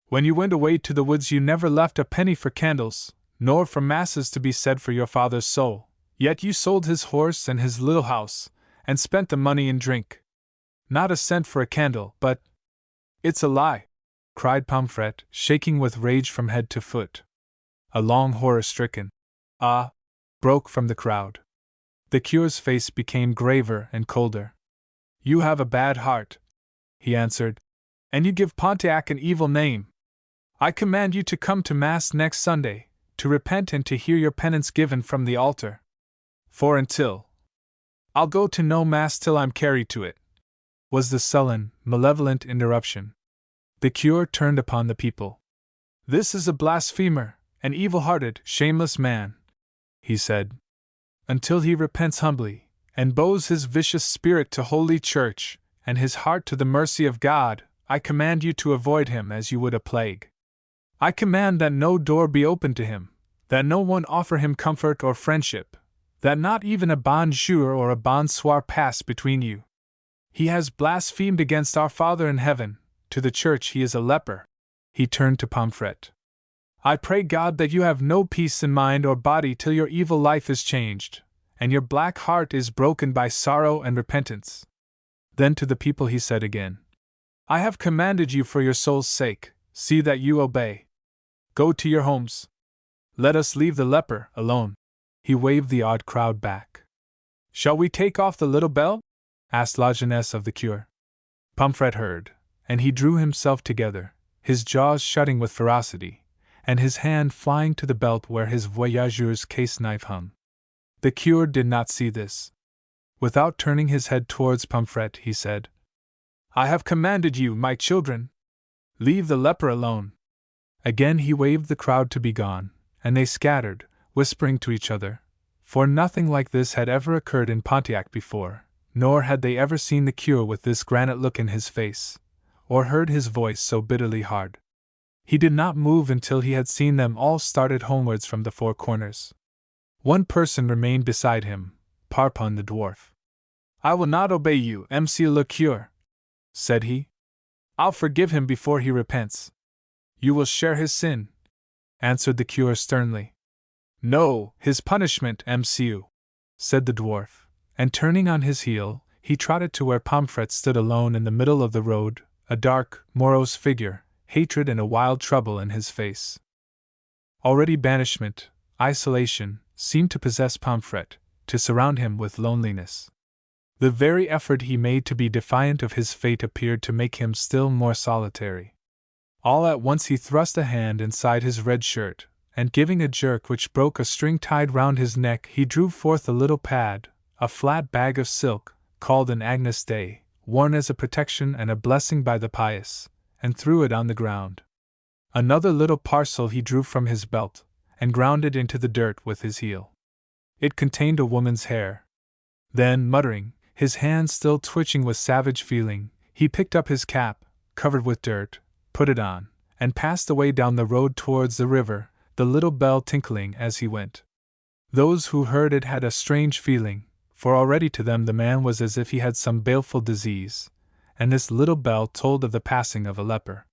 When you went away to the woods you never left a penny for candles, nor for Masses to be said for your father's soul, yet you sold his horse and his little house, and spent the money in drink. Not a cent for a candle, but— It's a lie, cried Pomfret, shaking with rage from head to foot. A long horror-stricken "Ah!" broke from the crowd. The cure's face became graver and colder. You have a bad heart, he answered, and you give Pontiac an evil name. I command you to come to Mass next Sunday, to repent and to hear your penance given from the altar. For until— I'll go to no Mass till I'm carried to it, was the sullen, malevolent interruption. The cure turned upon the people. This is a blasphemer, an evil-hearted, shameless man, he said. Until he repents humbly, and bows his vicious spirit to Holy Church, and his heart to the mercy of God, I command you to avoid him as you would a plague. I command that no door be opened to him, that no one offer him comfort or friendship, that not even a bonjour or a bonsoir pass between you. He has blasphemed against our Father in heaven, to the Church he is a leper. He turned to Pomfret. I pray God that you have no peace in mind or body till your evil life is changed, and your black heart is broken by sorrow and repentance. Then to the people he said again, I have commanded you for your soul's sake, see that you obey. Go to your homes. Let us leave the leper alone. He waved the odd crowd back. Shall we take off the little bell? Asked La Jeunesse of the cure. Pomfret heard, and he drew himself together, his jaws shutting with ferocity, and his hand flying to the belt where his voyageur's case-knife hung. The cure did not see this. Without turning his head towards Pomfret, he said, I have commanded you, my children. Leave the leper alone. Again he waved the crowd to be gone, and they scattered, whispering to each other, for nothing like this had ever occurred in Pontiac before, nor had they ever seen the cure with this granite look in his face, or heard his voice so bitterly hard. He did not move until he had seen them all started homewards from the four corners. One person remained beside him, Parpon the dwarf. I will not obey you, Monsieur le Cure, said he. I'll forgive him before he repents. You will share his sin, answered the cure sternly. No, his punishment, Monsieur, said the dwarf, and turning on his heel, he trotted to where Pomfret stood alone in the middle of the road, a dark, morose figure, hatred and a wild trouble in his face. Already banishment, isolation, seemed to possess Pomfret, to surround him with loneliness. The very effort he made to be defiant of his fate appeared to make him still more solitary. All at once he thrust a hand inside his red shirt, and giving a jerk which broke a string tied round his neck, he drew forth a little pad, a flat bag of silk, called an Agnus Dei, worn as a protection and a blessing by the pious, and threw it on the ground. Another little parcel he drew from his belt, and ground it into the dirt with his heel. It contained a woman's hair. Then, muttering, his hands still twitching with savage feeling, he picked up his cap, covered with dirt, put it on, and passed away down the road towards the river, the little bell tinkling as he went. Those who heard it had a strange feeling, for already to them the man was as if he had some baleful disease, and this little bell told of the passing of a leper.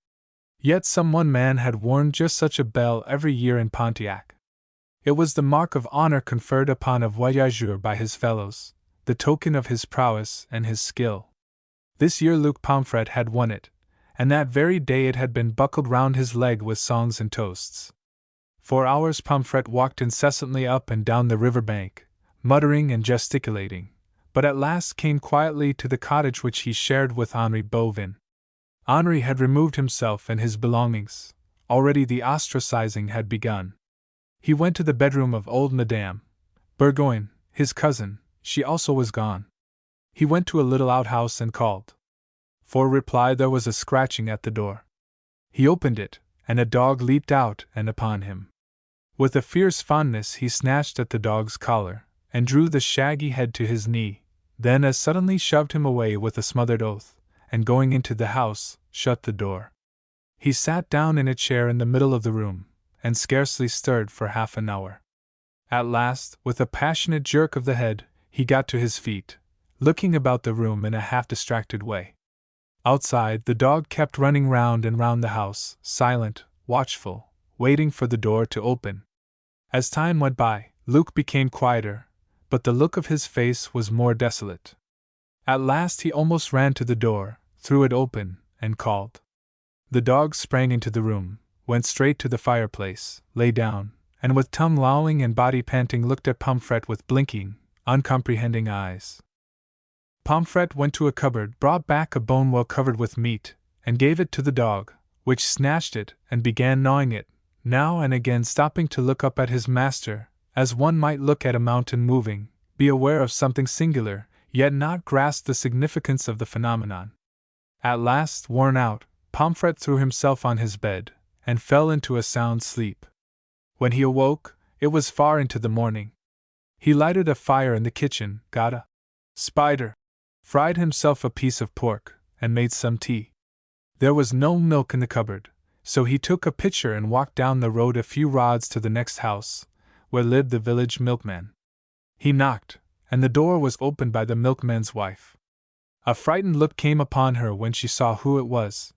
Yet some one man had worn just such a bell every year in Pontiac. It was the mark of honor conferred upon a voyageur by his fellows, the token of his prowess and his skill. This year Luc Pomfret had won it, and that very day it had been buckled round his leg with songs and toasts. For hours Pomfret walked incessantly up and down the river bank, muttering and gesticulating, but at last came quietly to the cottage which he shared with Henri Beauvin. Henri had removed himself and his belongings. Already the ostracizing had begun. He went to the bedroom of old Madame Burgoyne, his cousin. She also was gone. He went to a little outhouse and called. For reply there was a scratching at the door. He opened it, and a dog leaped out and upon him. With a fierce fondness he snatched at the dog's collar, and drew the shaggy head to his knee, then as suddenly shoved him away with a smothered oath, and going into the house, shut the door. He sat down in a chair in the middle of the room, and scarcely stirred for half an hour. At last, with a passionate jerk of the head, he got to his feet, looking about the room in a half-distracted way. Outside, the dog kept running round and round the house, silent, watchful, waiting for the door to open. As time went by, Luc became quieter, but the look of his face was more desolate. At last he almost ran to the door, threw it open, and called. The dog sprang into the room, went straight to the fireplace, lay down, and with tongue lolling and body panting looked at Pomfret with blinking, uncomprehending eyes. Pomfret went to a cupboard, brought back a bone well covered with meat, and gave it to the dog, which snatched it and began gnawing it, now and again stopping to look up at his master, as one might look at a mountain moving, be aware of something singular, yet not grasp the significance of the phenomenon. At last, worn out, Pomfret threw himself on his bed, and fell into a sound sleep. When he awoke, it was far into the morning. He lighted a fire in the kitchen, got a spider, fried himself a piece of pork, and made some tea. There was no milk in the cupboard, so he took a pitcher and walked down the road a few rods to the next house, where lived the village milkman. He knocked, and the door was opened by the milkman's wife. A frightened look came upon her when she saw who it was.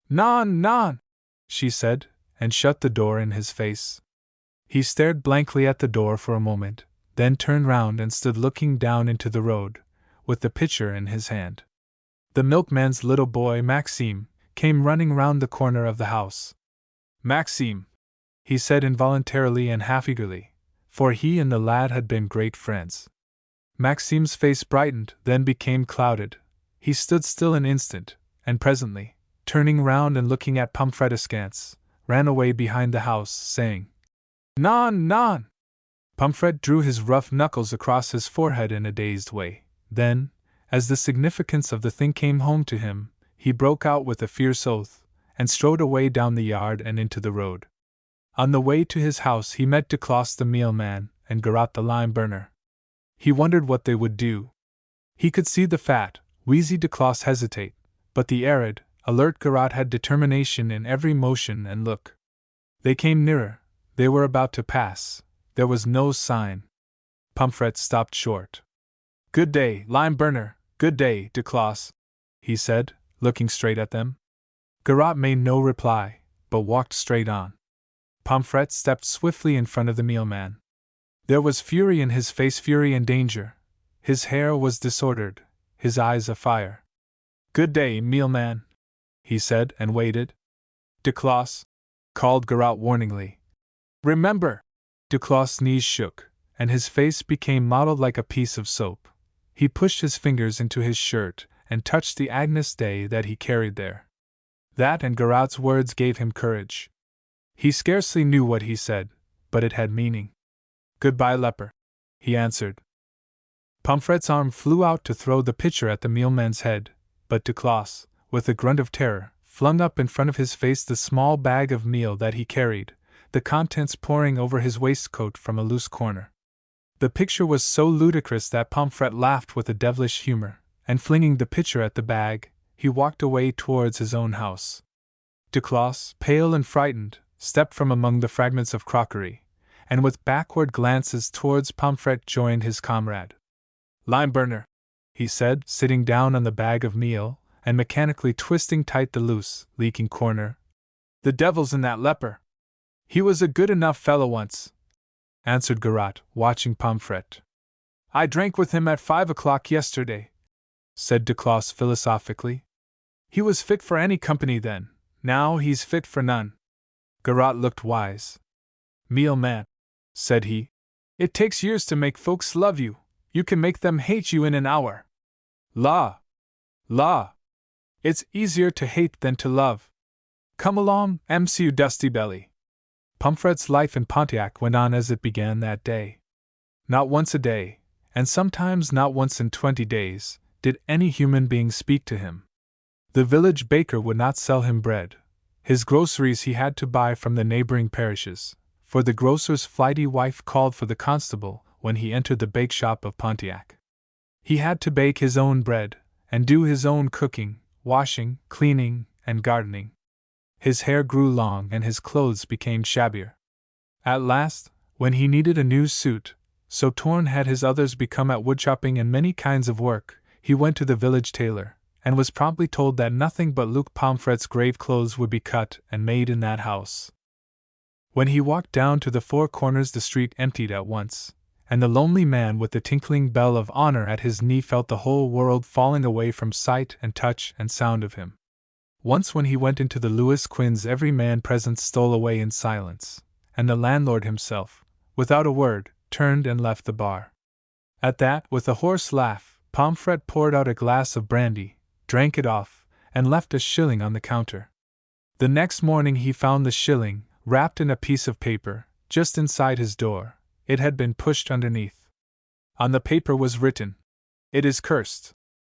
"Non, non!" she said, and shut the door in his face. He stared blankly at the door for a moment, then turned round and stood looking down into the road, with the pitcher in his hand. The milkman's little boy, Maxime, came running round the corner of the house. "Maxime," he said involuntarily and half-eagerly, for he and the lad had been great friends. Maxime's face brightened, then became clouded. He stood still an instant, and presently, turning round and looking at Pomfret askance, ran away behind the house, saying, "Non, non!" Pomfret drew his rough knuckles across his forehead in a dazed way. Then, as the significance of the thing came home to him, he broke out with a fierce oath, and strode away down the yard and into the road. On the way to his house he met Duclos the mealman and Garot the lime burner. He wondered what they would do. He could see the fat, wheezy Duclos hesitate, but the arid, alert Garot had determination in every motion and look. They came nearer, they were about to pass, there was no sign. Pomfret stopped short. "Good day, lime burner, good day, Duclos," he said, looking straight at them. Garot made no reply, but walked straight on. Pomfret stepped swiftly in front of the mealman. There was fury in his face, fury and danger. His hair was disordered, his eyes afire. "Good day, mealman," he said, and waited. "Duclos," called Garot warningly. "Remember!" Duclos' knees shook, and his face became mottled like a piece of soap. He pushed his fingers into his shirt, and touched the Agnus Dei that he carried there. That and Garot's words gave him courage. He scarcely knew what he said, but it had meaning. "Goodbye, leper," he answered. Pomfret's arm flew out to throw the pitcher at the mealman's head, but Duclos, with a grunt of terror, flung up in front of his face the small bag of meal that he carried, the contents pouring over his waistcoat from a loose corner. The picture was so ludicrous that Pomfret laughed with a devilish humor, and flinging the pitcher at the bag, he walked away towards his own house. Duclos, pale and frightened, stepped from among the fragments of crockery, and with backward glances towards Pomfret joined his comrade. "Lime burner," he said, sitting down on the bag of meal, and mechanically twisting tight the loose, leaking corner. "The devil's in that leper. He was a good enough fellow once," answered Garrot, watching Pomfret. "I drank with him at 5 o'clock yesterday," said Duclos philosophically. "He was fit for any company then, now he's fit for none." Garrot looked wise. "Meal man," said he, "it takes years to make folks love you, you can make them hate you in an hour." "La! La! It's easier to hate than to love. Come along, MCU Dusty Belly." Pomfret's life in Pontiac went on as it began that day. Not once a day, and sometimes not once in 20 days, did any human being speak to him. The village baker would not sell him bread. His groceries he had to buy from the neighboring parishes, for the grocer's flighty wife called for the constable when he entered the bake shop of Pontiac. He had to bake his own bread, and do his own cooking, washing, cleaning, and gardening. His hair grew long and his clothes became shabbier. At last, when he needed a new suit, so torn had his others become at woodchopping and many kinds of work, he went to the village tailor, and was promptly told that nothing but Luke Pomfret's grave clothes would be cut and made in that house. When he walked down to the Four Corners, the street emptied at once, and the lonely man with the tinkling bell of honor at his knee felt the whole world falling away from sight and touch and sound of him. Once when he went into the Louis Quinze, every man present stole away in silence, and the landlord himself, without a word, turned and left the bar. At that, with a hoarse laugh, Pomfret poured out a glass of brandy, drank it off, and left a shilling on the counter. The next morning he found the shilling, wrapped in a piece of paper, just inside his door. It had been pushed underneath. On the paper was written, "It is cursed."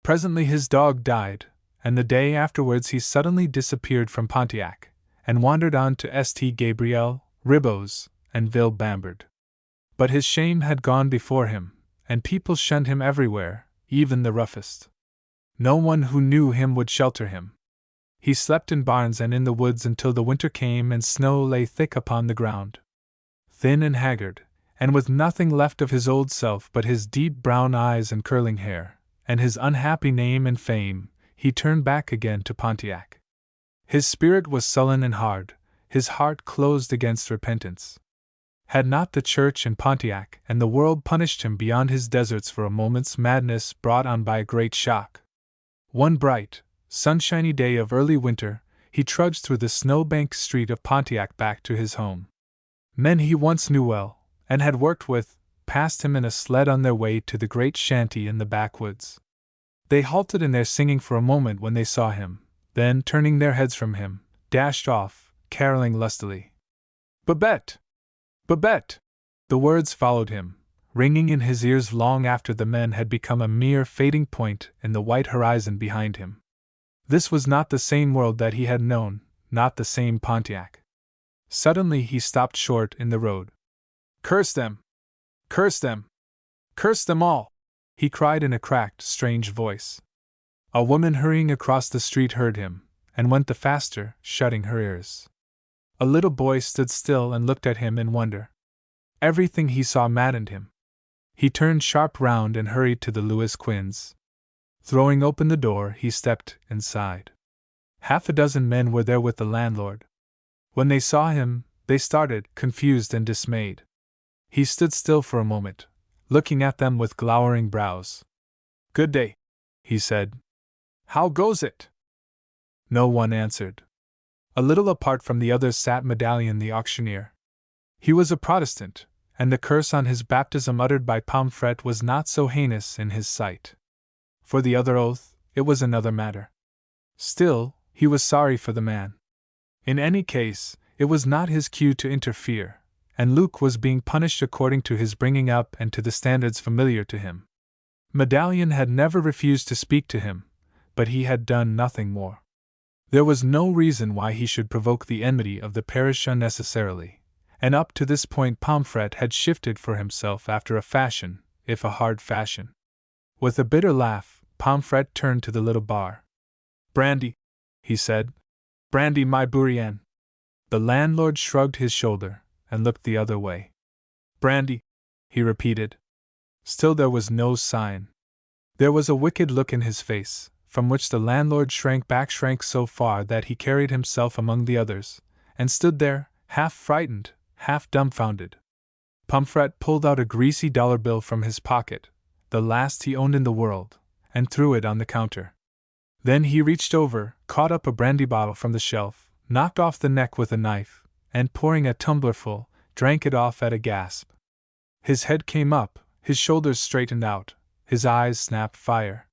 Presently his dog died, and the day afterwards he suddenly disappeared from Pontiac, and wandered on to St. Gabriel, Ribos, and Ville Bambard. But his shame had gone before him, and people shunned him everywhere, even the roughest. No one who knew him would shelter him. He slept in barns and in the woods until the winter came and snow lay thick upon the ground. Thin and haggard, and with nothing left of his old self but his deep brown eyes and curling hair, and his unhappy name and fame, he turned back again to Pontiac. His spirit was sullen and hard, his heart closed against repentance. Had not the church in Pontiac and the world punished him beyond his deserts for a moment's madness brought on by a great shock? One bright, sunshiny day of early winter, he trudged through the snow-banked street of Pontiac back to his home. Men he once knew well, and had worked with, passed him in a sled on their way to the great shanty in the backwoods. They halted in their singing for a moment when they saw him, then, turning their heads from him, dashed off, caroling lustily. "Babette! Babette!" The words followed him, ringing in his ears long after the men had become a mere fading point in the white horizon behind him. This was not the same world that he had known, not the same Pontiac. Suddenly he stopped short in the road. "Curse them! Curse them! Curse them all!" he cried in a cracked, strange voice. A woman hurrying across the street heard him, and went the faster, shutting her ears. A little boy stood still and looked at him in wonder. Everything he saw maddened him. He turned sharp round and hurried to the Louis Quinze. Throwing open the door, he stepped inside. Half a dozen men were there with the landlord. When they saw him, they started, confused and dismayed. He stood still for a moment, looking at them with glowering brows. "Good day," he said. "How goes it?" No one answered. A little apart from the others sat Medallion the auctioneer. He was a Protestant, and the curse on his baptism uttered by Pomfret was not so heinous in his sight. For the other oath, it was another matter. Still, he was sorry for the man. In any case, it was not his cue to interfere, and Luke was being punished according to his bringing up and to the standards familiar to him. Medallion had never refused to speak to him, but he had done nothing more. There was no reason why he should provoke the enmity of the parish unnecessarily, and up to this point Pomfret had shifted for himself after a fashion, if a hard fashion. With a bitter laugh, Pomfret turned to the little bar. "Brandy," he said. "Brandy, my bourrienne." The landlord shrugged his shoulder, and looked the other way. Brandy, he repeated. Still there was no sign. There was a wicked look in his face, from which the landlord shrank so far that he carried himself among the others, and stood there, half frightened, half dumbfounded. Pomfret pulled out a greasy dollar bill from his pocket, the last he owned in the world, and threw it on the counter. Then he reached over, caught up a brandy bottle from the shelf, knocked off the neck with a knife, and pouring a tumblerful, drank it off at a gasp. His head came up, his shoulders straightened out, his eyes snapped fire.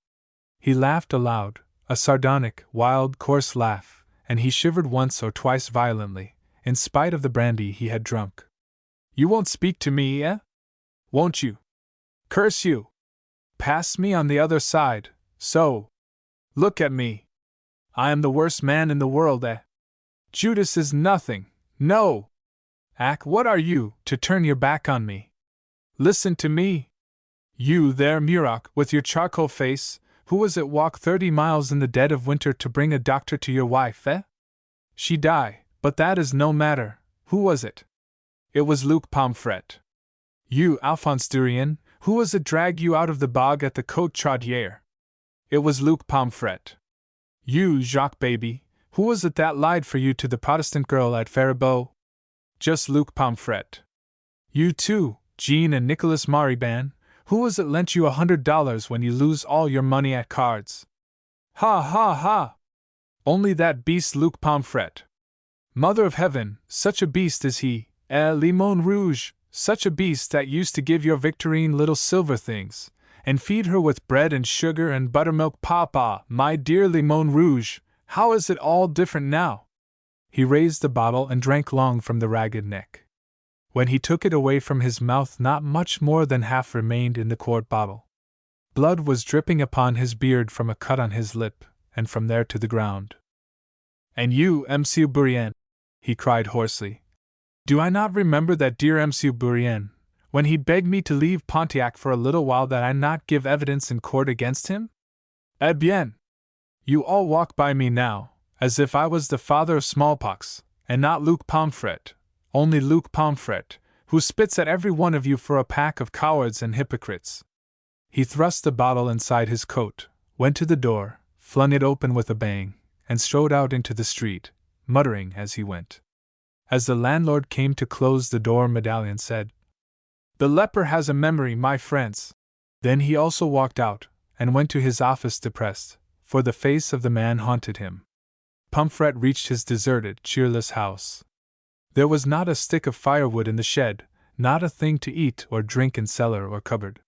He laughed aloud, a sardonic, wild, coarse laugh, and he shivered once or twice violently, in spite of the brandy he had drunk. You won't speak to me, eh? Won't you? Curse you! Pass me on the other side, so. Look at me. I am the worst man in the world, eh? Judas is nothing, no! Ack, what are you, to turn your back on me? Listen to me. You there, Muroc, with your charcoal face, who was it walk 30 miles in the dead of winter to bring a doctor to your wife, eh? She die, but that is no matter. Who was it? It was Luc Pomfret. You, Alphonse Durien, who was it drag you out of the bog at the Côte Chaudière? It was Luc Pomfret. You, Jacques Baby, who was it that lied for you to the Protestant girl at Faribault? Just Luc Pomfret. You too, Jean and Nicolas Mariban, who was it lent you $100 when you lose all your money at cards? Ha ha ha! Only that beast Luc Pomfret. Mother of heaven, such a beast is he, Limon Rouge, such a beast that used to give your Victorine little silver things, and feed her with bread and sugar and buttermilk. Papa, my dear Limon Rouge, how is it all different now? He raised the bottle and drank long from the ragged neck. When he took it away from his mouth, not much more than half remained in the quart bottle. Blood was dripping upon his beard from a cut on his lip, and from there to the ground. And you, Monsieur Bourrienne, he cried hoarsely. Do I not remember that dear Monsieur Bourrienne, when he begged me to leave Pontiac for a little while that I not give evidence in court against him? Eh bien! You all walk by me now, as if I was the father of smallpox, and not Luc Pomfret, only Luc Pomfret, who spits at every one of you for a pack of cowards and hypocrites. He thrust the bottle inside his coat, went to the door, flung it open with a bang, and strode out into the street, muttering as he went. As the landlord came to close the door, Medallion said, The leper has a memory, my friends. Then he also walked out, and went to his office depressed, for the face of the man haunted him. Pomfret reached his deserted, cheerless house. There was not a stick of firewood in the shed, not a thing to eat or drink in cellar or cupboard.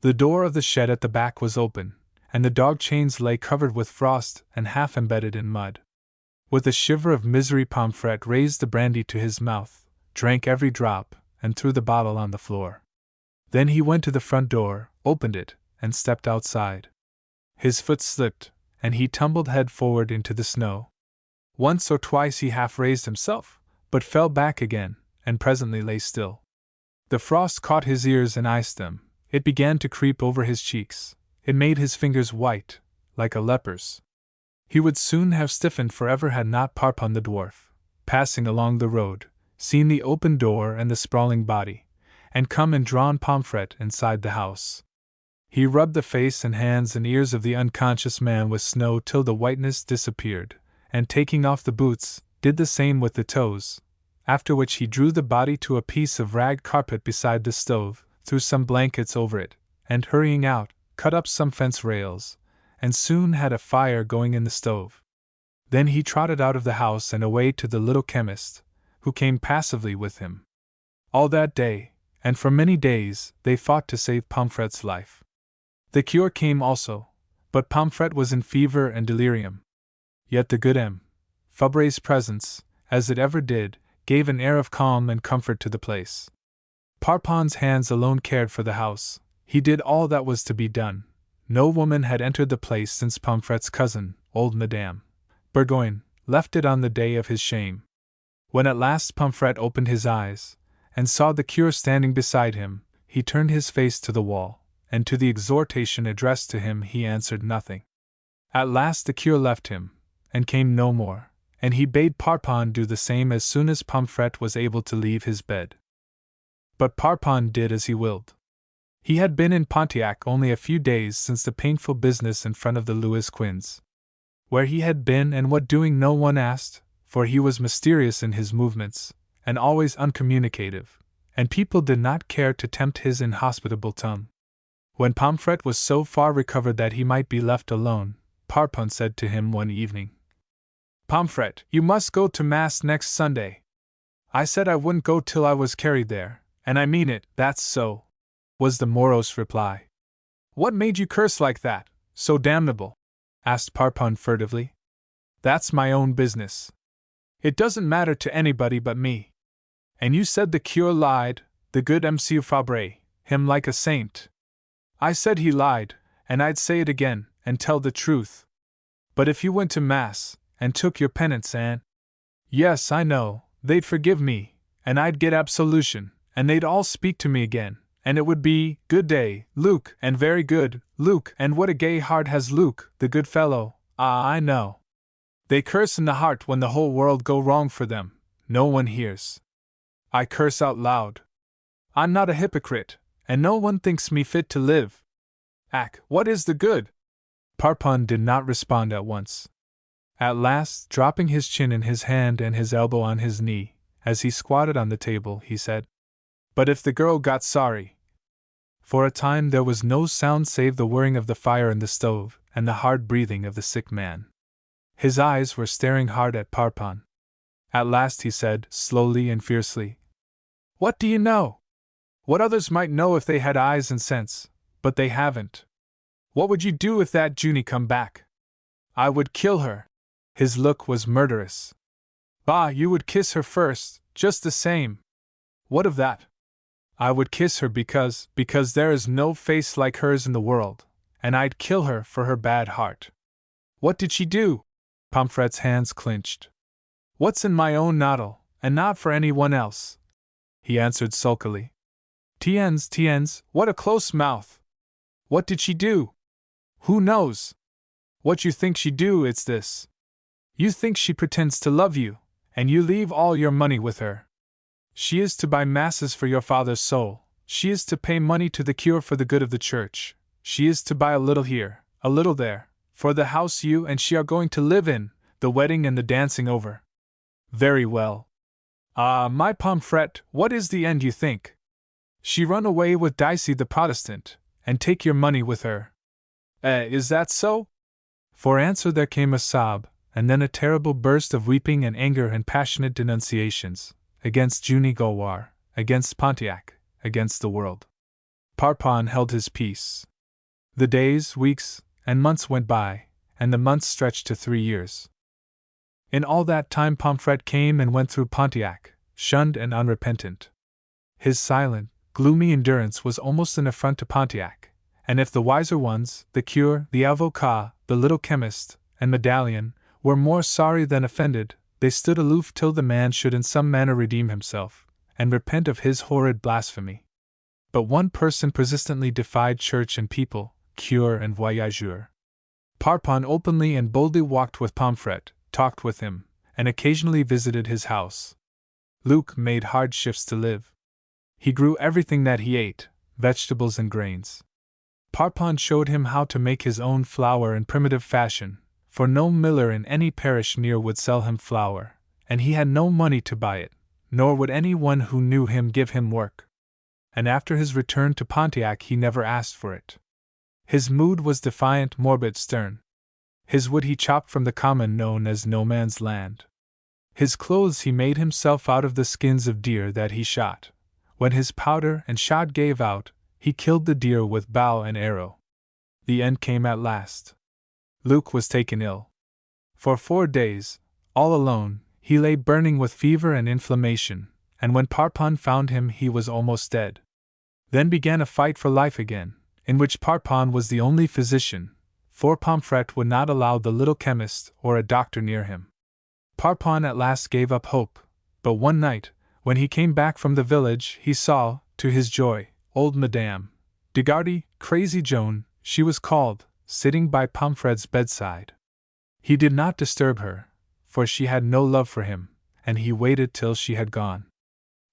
The door of the shed at the back was open, and the dog chains lay covered with frost and half embedded in mud. With a shiver of misery, Pomfret raised the brandy to his mouth, drank every drop, and threw the bottle on the floor. Then he went to the front door, opened it, and stepped outside. His foot slipped, and he tumbled head forward into the snow. Once or twice he half raised himself, but fell back again, and presently lay still. The frost caught his ears and iced them. It began to creep over his cheeks. It made his fingers white, like a leper's. He would soon have stiffened forever had not Parpon the dwarf, passing along the road, seen the open door and the sprawling body, and come and drawn Pomfret inside the house. He rubbed the face and hands and ears of the unconscious man with snow till the whiteness disappeared, and taking off the boots, did the same with the toes, after which he drew the body to a piece of rag carpet beside the stove, threw some blankets over it, and hurrying out, cut up some fence rails, and soon had a fire going in the stove. Then he trotted out of the house and away to the little chemist, who came passively with him. All that day, and for many days, they fought to save Pomfret's life. The cure came also, but Pomfret was in fever and delirium. Yet the good M. Fabre's presence, as it ever did, gave an air of calm and comfort to the place. Parpon's hands alone cared for the house. He did all that was to be done. No woman had entered the place since Pomfret's cousin, old Madame Burgoyne, left it on the day of his shame. When at last Pomfret opened his eyes, and saw the cure standing beside him, he turned his face to the wall, and to the exhortation addressed to him he answered nothing. At last the cure left him, and came no more, and he bade Parpon do the same as soon as Pomfret was able to leave his bed. But Parpon did as he willed. He had been in Pontiac only a few days since the painful business in front of the Louis Quinze. Where he had been and what doing no one asked, for he was mysterious in his movements, and always uncommunicative, and people did not care to tempt his inhospitable tongue. When Pomfret was so far recovered that he might be left alone, Parpon said to him one evening, "Pomfret, you must go to Mass next Sunday." "I said I wouldn't go till I was carried there, and I mean it, that's so," was the morose reply. "What made you curse like that, so damnable?" asked Parpon furtively. "That's my own business. It doesn't matter to anybody but me. And you said the cure lied, the good Monsieur Fabre, him like a saint." "I said he lied, and I'd say it again, and tell the truth." "But if you went to Mass, and took your penance and—" "Yes, I know, they'd forgive me, and I'd get absolution, and they'd all speak to me again, and it would be, 'Good day, Luke, and very good, Luke, and what a gay heart has Luke, the good fellow.' Ah, I know. They curse in the heart when the whole world go wrong for them, no one hears. I curse out loud. I'm not a hypocrite, and no one thinks me fit to live. Ack, what is the good?" Parpon did not respond at once. At last, dropping his chin in his hand and his elbow on his knee, as he squatted on the table, he said, "But if the girl got sorry." For a time there was no sound save the whirring of the fire in the stove and the hard breathing of the sick man. His eyes were staring hard at Parpon. At last he said, slowly and fiercely, "What do you know? What others might know if they had eyes and sense, but they haven't. What would you do if that Junie come back?" "I would kill her." His look was murderous. "Ah, you would kiss her first, just the same." "What of that?" "I would kiss her because there is no face like hers in the world, and I'd kill her for her bad heart." "What did she do?" Pomfret's hands clinched. "What's in my own noddle, and not for any one else," he answered sulkily. Tiens, what a close mouth! What did she do?" "Who knows? What you think she do, it's this. You think she pretends to love you, and you leave all your money with her. She is to buy masses for your father's soul, she is to pay money to the cure for the good of the church, she is to buy a little here, a little there, for the house you and she are going to live in, the wedding and the dancing over. Very well. Ah, my Pomfret, what is the end you think? She run away with Dicey the Protestant, and take your money with her. Is that so?" For answer there came a sob, and then a terrible burst of weeping and anger and passionate denunciations, against Junie Gauloir, against Pontiac, against the world. Parpon held his peace. The days, weeks, and months went by, and the months stretched to 3 years. In all that time Pomfret came and went through Pontiac, shunned and unrepentant. His silent, gloomy endurance was almost an affront to Pontiac, and if the wiser ones, the cure, the avocat, the little chemist, and Medallion, were more sorry than offended, they stood aloof till the man should in some manner redeem himself, and repent of his horrid blasphemy. But one person persistently defied church and people, cure and voyageur. Parpon openly and boldly walked with Pomfret, talked with him, and occasionally visited his house. Luke made hard shifts to live. He grew everything that he ate, vegetables and grains. Parpon showed him how to make his own flour in primitive fashion, for no miller in any parish near would sell him flour, and he had no money to buy it, nor would any one who knew him give him work. And after his return to Pontiac he never asked for it. His mood was defiant, morbid, stern. His wood he chopped from the common known as no man's land. His clothes he made himself out of the skins of deer that he shot. When his powder and shot gave out, he killed the deer with bow and arrow. The end came at last. Luke was taken ill. For 4 days, all alone, he lay burning with fever and inflammation, and when Parpon found him he was almost dead. Then began a fight for life again, in which Parpon was the only physician, for Pomfret would not allow the little chemist or a doctor near him. Parpon at last gave up hope, but one night, when he came back from the village, he saw, to his joy, old Madame Degarty, Crazy Joan, she was called, sitting by Pomfret's bedside. He did not disturb her, for she had no love for him, and he waited till she had gone.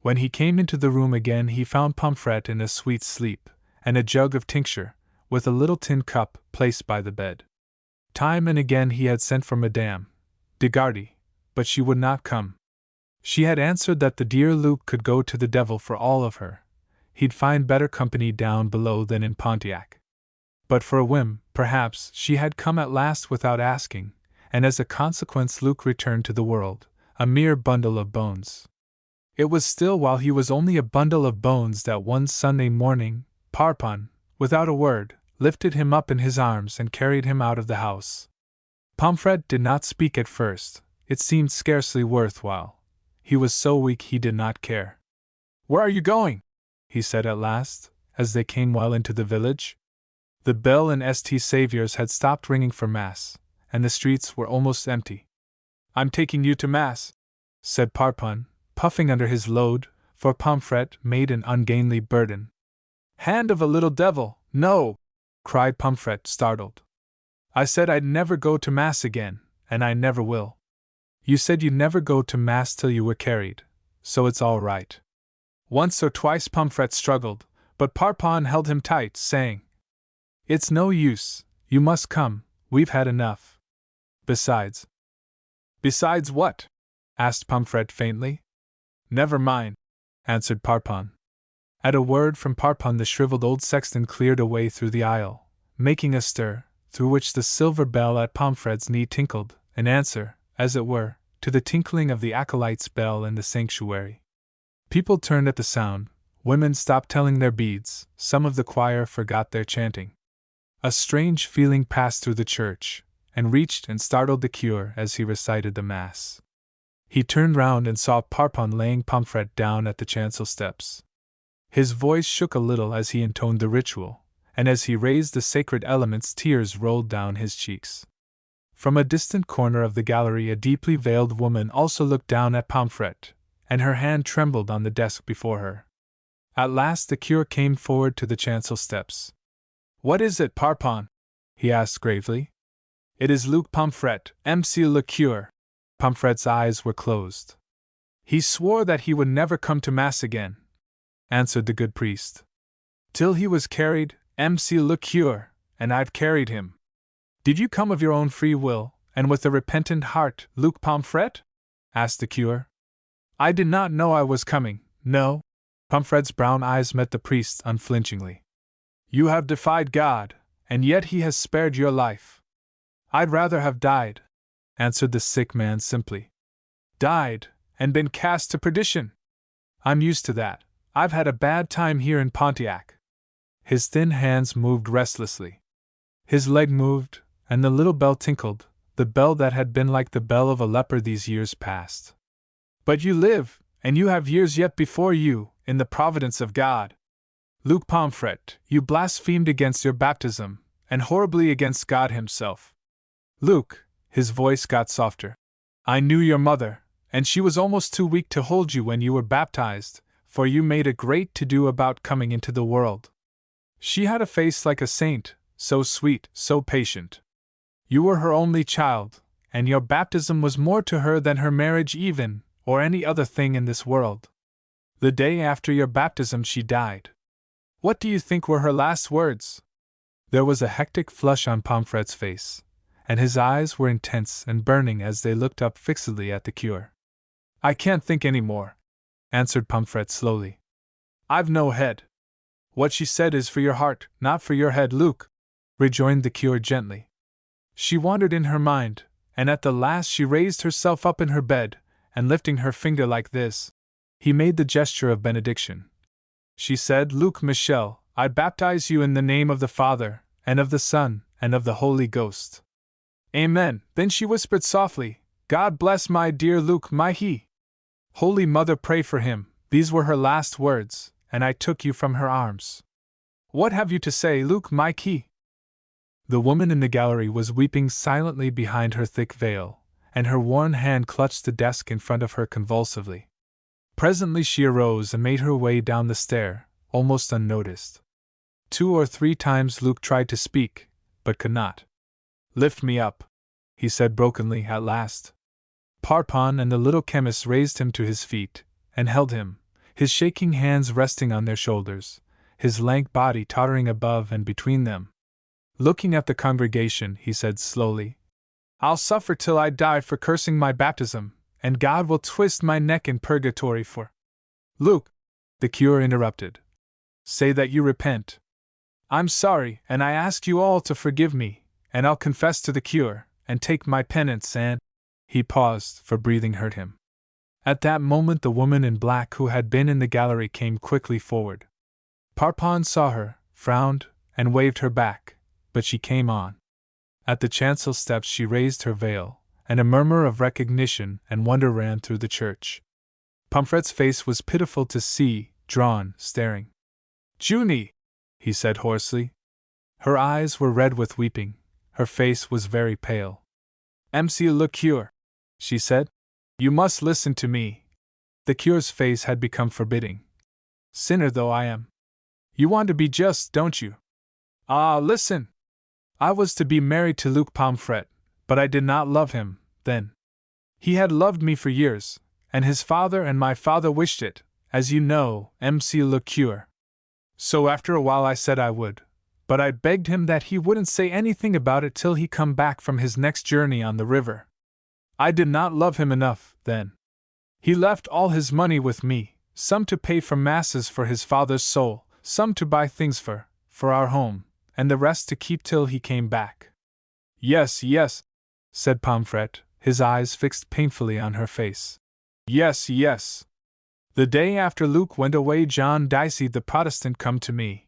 When he came into the room again, he found Pomfret in a sweet sleep, and a jug of tincture, with a little tin cup, placed by the bed. Time and again he had sent for Madame de Gardy, but she would not come. She had answered that the dear Luke could go to the devil for all of her. He'd find better company down below than in Pontiac. But for a whim, perhaps, she had come at last without asking, and as a consequence Luke returned to the world, a mere bundle of bones. It was still while he was only a bundle of bones that one Sunday morning, Parpon, without a word, lifted him up in his arms and carried him out of the house. Pomfret did not speak at first. It seemed scarcely worthwhile. He was so weak he did not care. "Where are you going?" he said at last, as they came well into the village. The bell in St. Saviour's had stopped ringing for Mass, and the streets were almost empty. "I'm taking you to Mass," said Parpon, puffing under his load, for Pomfret made an ungainly burden. "Hand of a little devil, no!" cried Pomfret, startled. "I said I'd never go to Mass again, and I never will." "You said you'd never go to Mass till you were carried, so it's all right." Once or twice Pomfret struggled, but Parpon held him tight, saying, "It's no use, you must come, we've had enough. Besides." "Besides what?" asked Pomfret faintly. "Never mind," answered Parpon. At a word from Parpon the shriveled old sexton cleared away through the aisle, making a stir, through which the silver bell at Pomfret's knee tinkled, in answer, as it were, to the tinkling of the acolyte's bell in the sanctuary. People turned at the sound, women stopped telling their beads, some of the choir forgot their chanting. A strange feeling passed through the church, and reached and startled the cure as he recited the Mass. He turned round and saw Parpon laying Pomfret down at the chancel steps. His voice shook a little as he intoned the ritual, and as he raised the sacred elements tears rolled down his cheeks. From a distant corner of the gallery a deeply veiled woman also looked down at Pomfret, and her hand trembled on the desk before her. At last the cure came forward to the chancel steps. "What is it, Parpon?" he asked gravely. "It is Luc Pomfret, Monsieur le Cure." Pomfret's eyes were closed. "He swore that he would never come to Mass again," answered the good priest. "Till he was carried, Monsieur le Cure, and I've carried him." "Did you come of your own free will, and with a repentant heart, Luc Pomfret?" asked the cure. "I did not know I was coming, no." Pomfret's brown eyes met the priest's unflinchingly. "You have defied God, and yet He has spared your life." "I'd rather have died," answered the sick man simply. "Died, and been cast to perdition? I'm used to that. I've had a bad time here in Pontiac." His thin hands moved restlessly. His leg moved, and the little bell tinkled, the bell that had been like the bell of a leper these years past. "But you live, and you have years yet before you, in the providence of God. Luc Pomfret, you blasphemed against your baptism, and horribly against God Himself. Luc," his voice got softer, "I knew your mother, and she was almost too weak to hold you when you were baptized, for you made a great to-do about coming into the world. She had a face like a saint, so sweet, so patient. You were her only child, and your baptism was more to her than her marriage even, or any other thing in this world. The day after your baptism she died. What do you think were her last words?" There was a hectic flush on Pomfret's face, and his eyes were intense and burning as they looked up fixedly at the cure. "I can't think any more," answered Pomfret slowly. "I've no head." "What she said is for your heart, not for your head, Luc," rejoined the cure gently. "She wandered in her mind, and at the last she raised herself up in her bed, and lifting her finger like this," he made the gesture of benediction. "She said, 'Luc Michel, I baptize you in the name of the Father, and of the Son, and of the Holy Ghost. Amen.' Then she whispered softly, 'God bless my dear Luc, my he. Holy Mother, pray for him.' These were her last words, and I took you from her arms. What have you to say, Luc, my he?" The woman in the gallery was weeping silently behind her thick veil, and her worn hand clutched the desk in front of her convulsively. Presently she arose and made her way down the stair, almost unnoticed. 2 or 3 times Luc tried to speak, but could not. "Lift me up," he said brokenly at last. Parpon and the little chemist raised him to his feet, and held him, his shaking hands resting on their shoulders, his lank body tottering above and between them. Looking at the congregation, he said slowly, "I'll suffer till I die for cursing my baptism, and God will twist my neck in purgatory for—" "Luke," the cure interrupted, "say that you repent. I'm sorry, and I ask you all to forgive me, and I'll confess to the cure, and take my penance and—" He paused, for breathing hurt him. At that moment the woman in black who had been in the gallery came quickly forward. Parpon saw her, frowned, and waved her back, but she came on. At the chancel steps she raised her veil, and a murmur of recognition and wonder ran through the church. Pomfret's face was pitiful to see, drawn, staring. "Junie!" he said hoarsely. Her eyes were red with weeping, her face was very pale. "Monsieur le cure," she said, "you must listen to me." The cure's face had become forbidding. "Sinner though I am. You want to be just, don't you? Ah, listen! I was to be married to Luc Pomfret, but I did not love him, then. He had loved me for years, and his father and my father wished it, as you know, monsieur le cure. So after a while I said I would, but I begged him that he wouldn't say anything about it till he come back from his next journey on the river. I did not love him enough, then. He left all his money with me, some to pay for masses for his father's soul, some to buy things for our home, and the rest to keep till he came back." "Yes, yes," said Pomfret, his eyes fixed painfully on her face. "Yes, yes. The day after Luke went away John Dicey the Protestant come to me.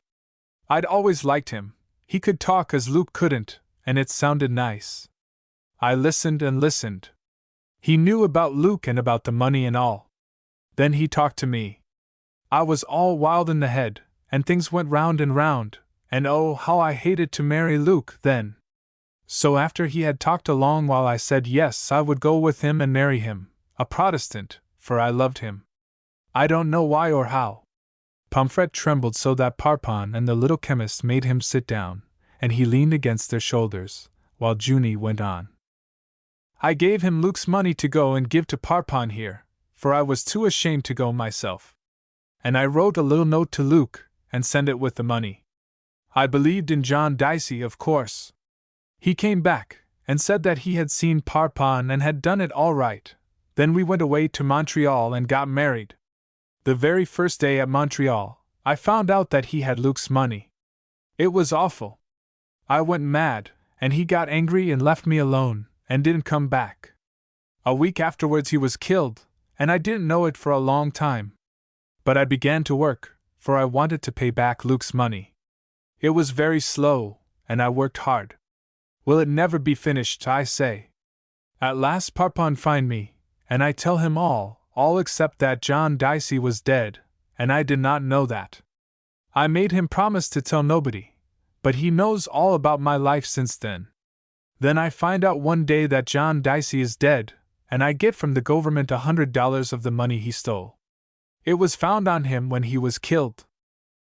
I'd always liked him, he could talk as Luke couldn't, and it sounded nice. I listened and listened. He knew about Luke and about the money and all. Then he talked to me. I was all wild in the head, and things went round and round, and oh, how I hated to marry Luke then. So after he had talked a long while I said yes, I would go with him and marry him, a Protestant, for I loved him. I don't know why or how." Pomfret trembled so that Parpon and the little chemist made him sit down, and he leaned against their shoulders, while Junie went on. "I gave him Luke's money to go and give to Parpon here, for I was too ashamed to go myself. And I wrote a little note to Luke, and sent it with the money. I believed in John Dicey, of course. He came back, and said that he had seen Parpon and had done it all right. Then we went away to Montreal and got married. The very first day at Montreal, I found out that he had Luke's money. It was awful. I went mad, and he got angry and left me alone, and didn't come back. A week afterwards he was killed, and I didn't know it for a long time. But I began to work, for I wanted to pay back Luke's money. It was very slow, and I worked hard. Will it never be finished, I say? At last Parpon find me, and I tell him all except that John Dicey was dead, and I did not know that. I made him promise to tell nobody, but he knows all about my life since then. Then I find out one day that John Dicey is dead, and I get from the government $100 of the money he stole. It was found on him when he was killed.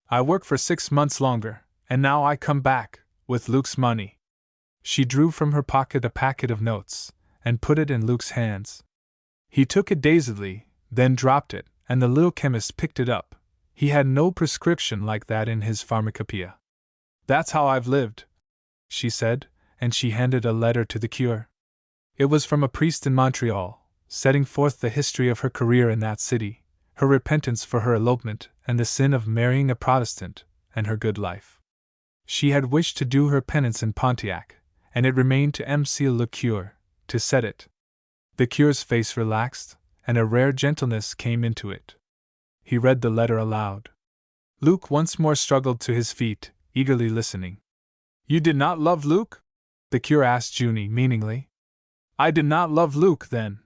I work for 6 months longer, and now I come back, with Luke's money." She drew from her pocket a packet of notes, and put it in Luke's hands. He took it dazedly, then dropped it, and the little chemist picked it up. He had no prescription like that in his pharmacopoeia. "That's how I've lived," she said, and she handed a letter to the cure. It was from a priest in Montreal, setting forth the history of her career in that city, her repentance for her elopement and the sin of marrying a Protestant, and her good life. She had wished to do her penance in Pontiac, and it remained to Monsieur le cure to set it. The cure's face relaxed, and a rare gentleness came into it. He read the letter aloud. Luke once more struggled to his feet, eagerly listening. "You did not love Luke?" the cure asked Junie meaningly. "I did not love Luke then,"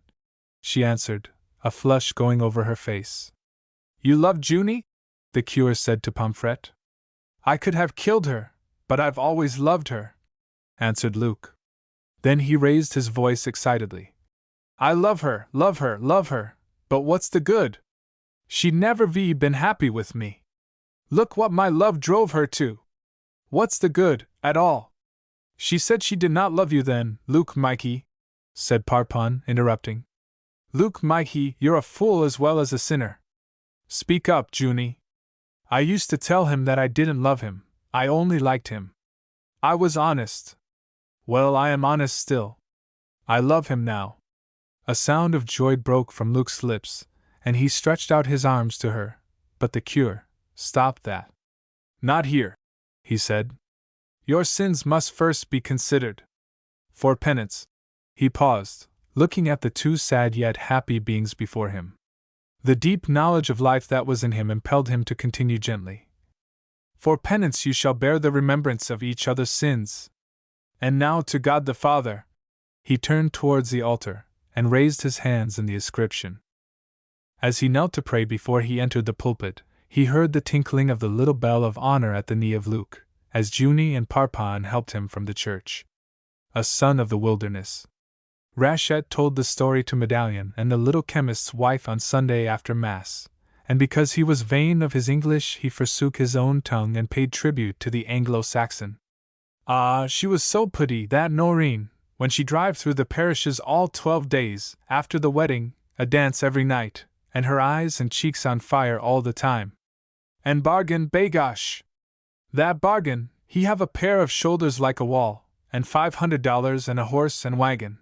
she answered, a flush going over her face. "You loved Junie?" the cure said to Pomfret. "I could have killed her, but I've always loved her," answered Luke. Then he raised his voice excitedly. "I love her, love her, love her, but what's the good? She'd never been happy with me. Look what my love drove her to. What's the good, at all?" "She said she did not love you then, Luke Mikey," said Parpon, interrupting. "Luke Mikey, you're a fool as well as a sinner. Speak up, Junie. I used to tell him that I didn't love him, I only liked him. I was honest. Well, I am honest still. I love him now. A sound of joy broke from Luke's lips, and he stretched out his arms to her, but the cure stopped that. Not here, he said. Your sins must first be considered. For penance. He paused, looking at the two sad yet happy beings before him. The deep knowledge of life that was in him impelled him to continue gently. For penance you shall bear the remembrance of each other's sins. And now to God the Father. He turned towards the altar, and raised his hands in the ascription. As he knelt to pray before he entered the pulpit, he heard the tinkling of the little bell of honor at the knee of Luke, as Junie and Parpon helped him from the church. A son of the wilderness. Rachette told the story to Medallion and the little chemist's wife on Sunday after Mass, and because he was vain of his English he forsook his own tongue and paid tribute to the Anglo-Saxon. Ah, she was so pretty, that Noreen, when she drive through the parishes all 12 days, after the wedding, a dance every night, and her eyes and cheeks on fire all the time. And Bargain, bagosh! That Bargain, he have a pair of shoulders like a wall, and $500 and a horse and wagon.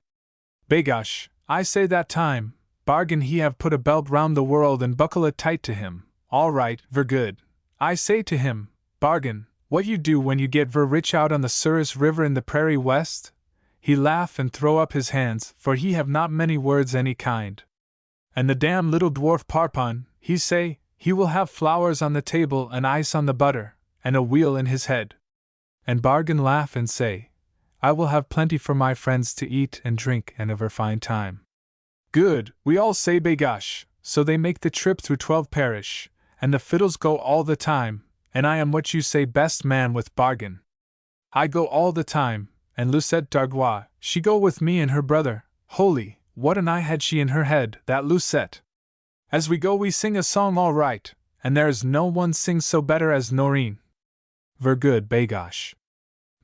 Bagosh, I say that time, Bargain he have put a belt round the world and buckle it tight to him. All right, ver good. I say to him, Bargain, what you do when you get ver rich out on the Souris River in the Prairie West? He laugh and throw up his hands, for he have not many words any kind. And the damn little dwarf Parpon, he say, he will have flowers on the table and ice on the butter, and a wheel in his head. And Bargain laugh and say, I will have plenty for my friends to eat and drink and a ver fine time. Good, we all say bagosh, so they make the trip through 12 parish, and the fiddles go all the time, and I am what you say best man with Bargain. I go all the time, and Lucette Dargois, she go with me and her brother. Holy, what an eye had she in her head, that Lucette! As we go we sing a song all right, and there's no one sings so better as Noreen. Ver good, bagosh.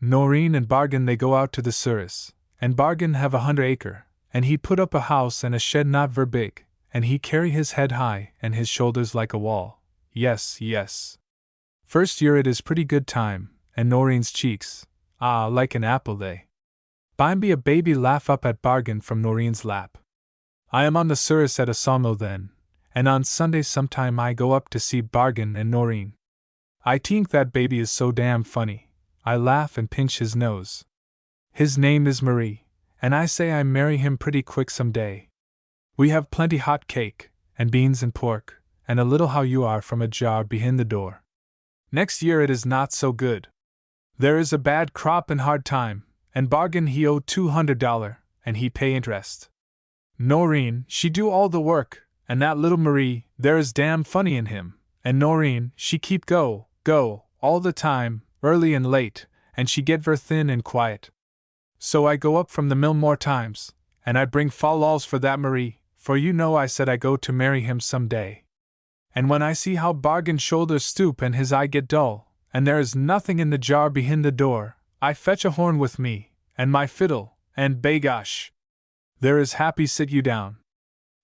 Noreen and Bargain they go out to the Souris, and Bargain have 100 acre, and he put up a house and a shed not ver big, and he carry his head high and his shoulders like a wall. Yes, yes. First year it is pretty good time, and Noreen's cheeks, ah, like an apple they. Bimeby a baby laugh up at Bargain from Noreen's lap. I am on the Souris at a sawmill then, and on Sunday sometime I go up to see Bargain and Noreen. I think that baby is so damn funny. I laugh and pinch his nose. His name is Marie, and I say I marry him pretty quick some day. We have plenty hot cake, and beans and pork, and a little how you are from a jar behind the door. Next year it is not so good. There is a bad crop and hard time, and Bargain he owe $200, and he pay interest. Noreen, she do all the work, and that little Marie, there is damn funny in him, and Noreen, she keep go, all the time, early and late, and she get ver thin and quiet. So I go up from the mill more times, and I bring fal-lals for that Marie, for you know I said I go to marry him some day. And when I see how Bargain's shoulders stoop and his eye get dull, and there is nothing in the jar behind the door, I fetch a horn with me, and my fiddle, and bagosh! There is happy sit you down.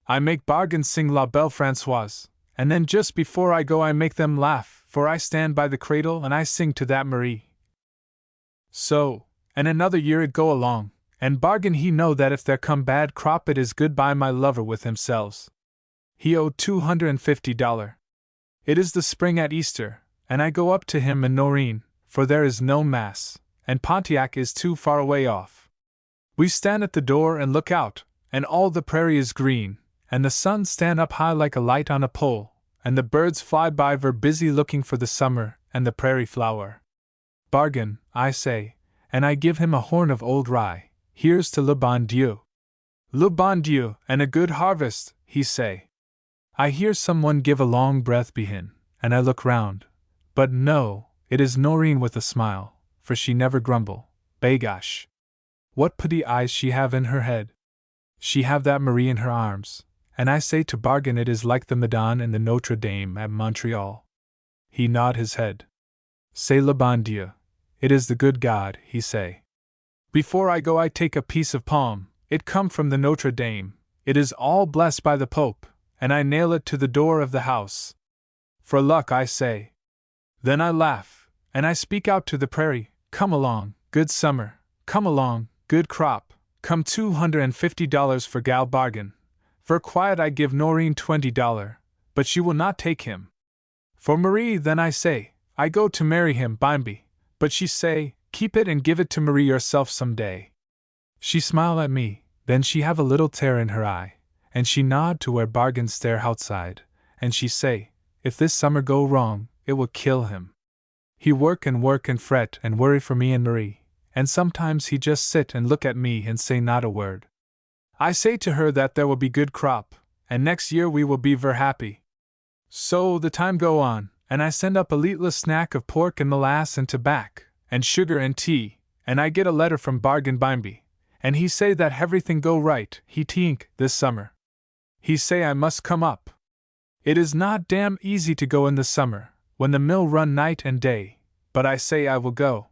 I make Bargain sing La Belle Françoise, and then just before I go I make them laugh, for I stand by the cradle and I sing to that Marie. So, and another year it go along, and Bargain he know that if there come bad crop it is goodbye my lover with himselves. He owe $250. It is the spring at Easter, and I go up to him and Noreen, for there is no Mass, and Pontiac is too far away off. We stand at the door and look out, and all the prairie is green, and the sun stand up high like a light on a pole, and the birds fly by ver busy looking for the summer and the prairie flower. Bargain, I say, and I give him a horn of old rye. Here's to le bon Dieu. Le bon Dieu, and a good harvest, he say. I hear someone give a long breath behin, and I look round. But no, it is Noreen with a smile, for she never grumble. Bagosh! What pretty eyes she have in her head! She have that Marie in her arms, and I say to Bargain it is like the Madone in the Notre Dame at Montreal. He nod his head. C'est le bon Dieu. It is the good God, he say. Before I go I take a piece of palm, it come from the Notre Dame, it is all blessed by the Pope, and I nail it to the door of the house. For luck, I say. Then I laugh, and I speak out to the prairie, come along, good summer, come along, good crop, come $250 for gal bargain. For quiet I give Noreen $20, but she will not take him. For Marie then I say, I go to marry him bimeby, but she say, keep it and give it to Marie yourself some day. She smile at me, then she have a little tear in her eye, and she nod to where bargain stare outside, and she say, if this summer go wrong, it will kill him. He work and fret and worry for me and Marie, and sometimes he just sit and look at me and say not a word. I say to her that there will be good crop, and next year we will be ver happy. So the time go on, and I send up a leetle snack of pork and molass and tobacco, and sugar and tea, and I get a letter from bargain bimeby, and he say that everything go right, he tink, this summer. He say I must come up. It is not damn easy to go in the summer, when the mill run night and day, but I say I will go.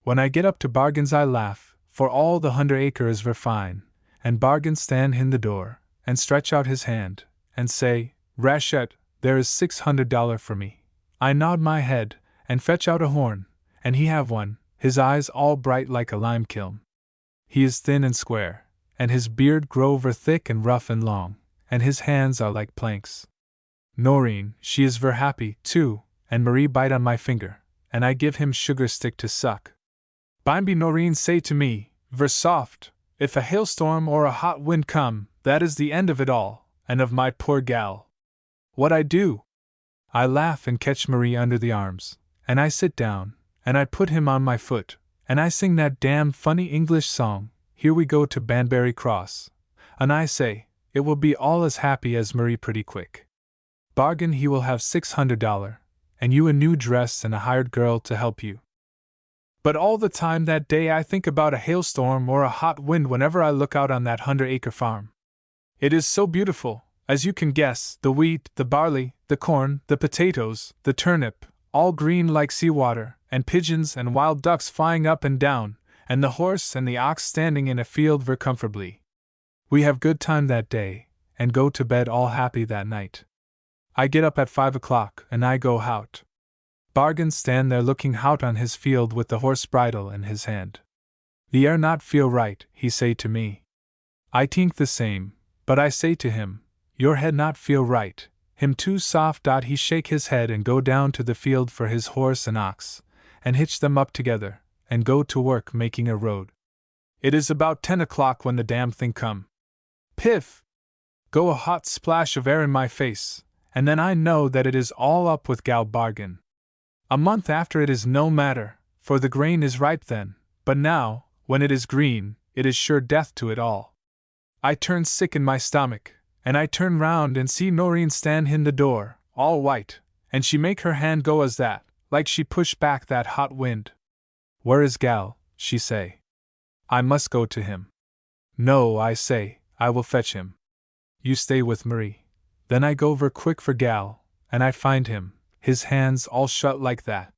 When I get up to bargains I laugh, for all the 100 acre is ver fine, and bargain stand in the door, and stretch out his hand, and say, Rashette, there is $600 for me. I nod my head, and fetch out a horn, and he have one, his eyes all bright like a lime kiln. He is thin and square, and his beard grow ver thick and rough and long, and his hands are like planks. Noreen, she is ver happy, too, and Marie bite on my finger, and I give him sugar stick to suck. Bimeby Noreen say to me, ver soft, if a hailstorm or a hot wind come, that is the end of it all, and of my poor gal. What I do? I laugh and catch Marie under the arms, and I sit down, and I put him on my foot, and I sing that damn funny English song, Here We Go to Banbury Cross, and I say, it will be all as happy as Marie pretty quick. Bargain he will have $600, and you a new dress and a hired girl to help you. But all the time that day I think about a hailstorm or a hot wind whenever I look out on that 100-acre farm. It is so beautiful, as you can guess, the wheat, the barley, the corn, the potatoes, the turnip, all green like seawater, and pigeons and wild ducks flying up and down, and the horse and the ox standing in a field ver comfortably. We have good time that day, and go to bed all happy that night. I get up at 5 o'clock, and I go out. Bargain stand there looking out on his field with the horse bridle in his hand. The air not feel right, he say to me. I think the same, but I say to him, your head not feel right, him too soft. He shake his head and go down to the field for his horse and ox, and hitch them up together, and go to work making a road. It is about 10 o'clock when the damn thing come. Piff! Go a hot splash of air in my face, and then I know that it is all up with gal bargain. A month after it is no matter, for the grain is ripe then, but now, when it is green, it is sure death to it all. I turn sick in my stomach, and I turn round and see Noreen stand in the door, all white, and she make her hand go as that, like she push back that hot wind. Where is gal? She say. I must go to him. No, I say, I will fetch him. You stay with Marie. Then I go ver quick for gal, and I find him, his hands all shut like that.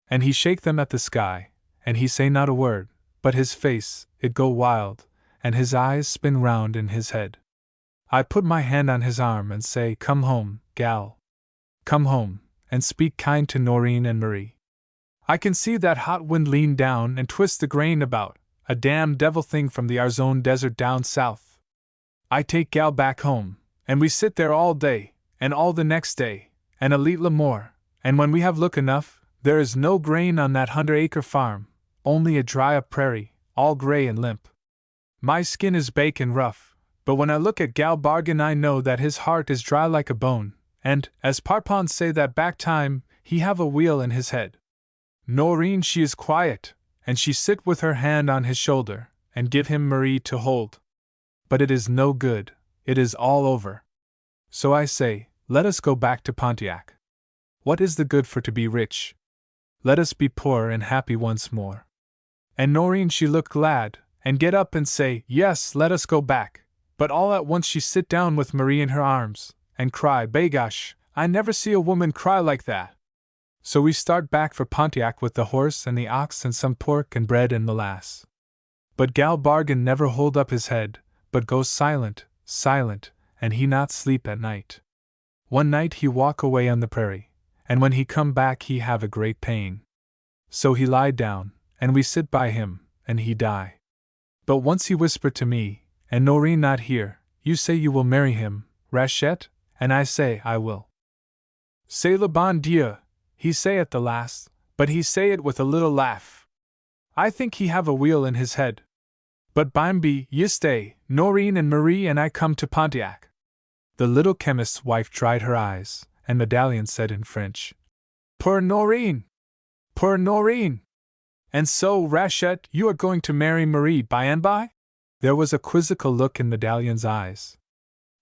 And he shake them at the sky, and he say not a word, but his face, it go wild, and his eyes spin round in his head. I put my hand on his arm and say, come home, gal. Come home, and speak kind to Noreen and Marie. I can see that hot wind lean down and twist the grain about, a damn devil thing from the Arzone desert down south. I take gal back home, and we sit there all day, and all the next day, and a leetle more, and when we have look enough, there is no grain on that 100-acre farm, only a dry-up prairie, all gray and limp. My skin is baked and rough, but when I look at gal bargain I know that his heart is dry like a bone, and, as Parpon say that back time, he have a wheel in his head. Noreen she is quiet, and she sit with her hand on his shoulder, and give him Marie to hold. But it is no good, it is all over. So I say, let us go back to Pontiac. What is the good for to be rich? Let us be poor and happy once more. And Noreen she look glad, and get up and say, yes, let us go back, but all at once she sit down with Marie in her arms, and cry, Bagosh, I never see a woman cry like that. So we start back for Pontiac with the horse and the ox and some pork and bread and molass. But gal bargain never hold up his head, but goes silent, and he not sleep at night. One night he walk away on the prairie, and when he come back he have a great pain. So he lie down, and we sit by him, and he die. But once he whisper to me, and Noreen not here, you say you will marry him, Rachette, and I say I will. C'est le bon Dieu, he say at the last, but he say it with a little laugh. I think he have a wheel in his head. But bimeby, ye stay, Noreen and Marie and I come to Pontiac. The little chemist's wife dried her eyes, and Medallion said in French, Pour Noreen! Pour Noreen! And so, Rachette, you are going to marry Marie by and by? There was a quizzical look in Medallion's eyes.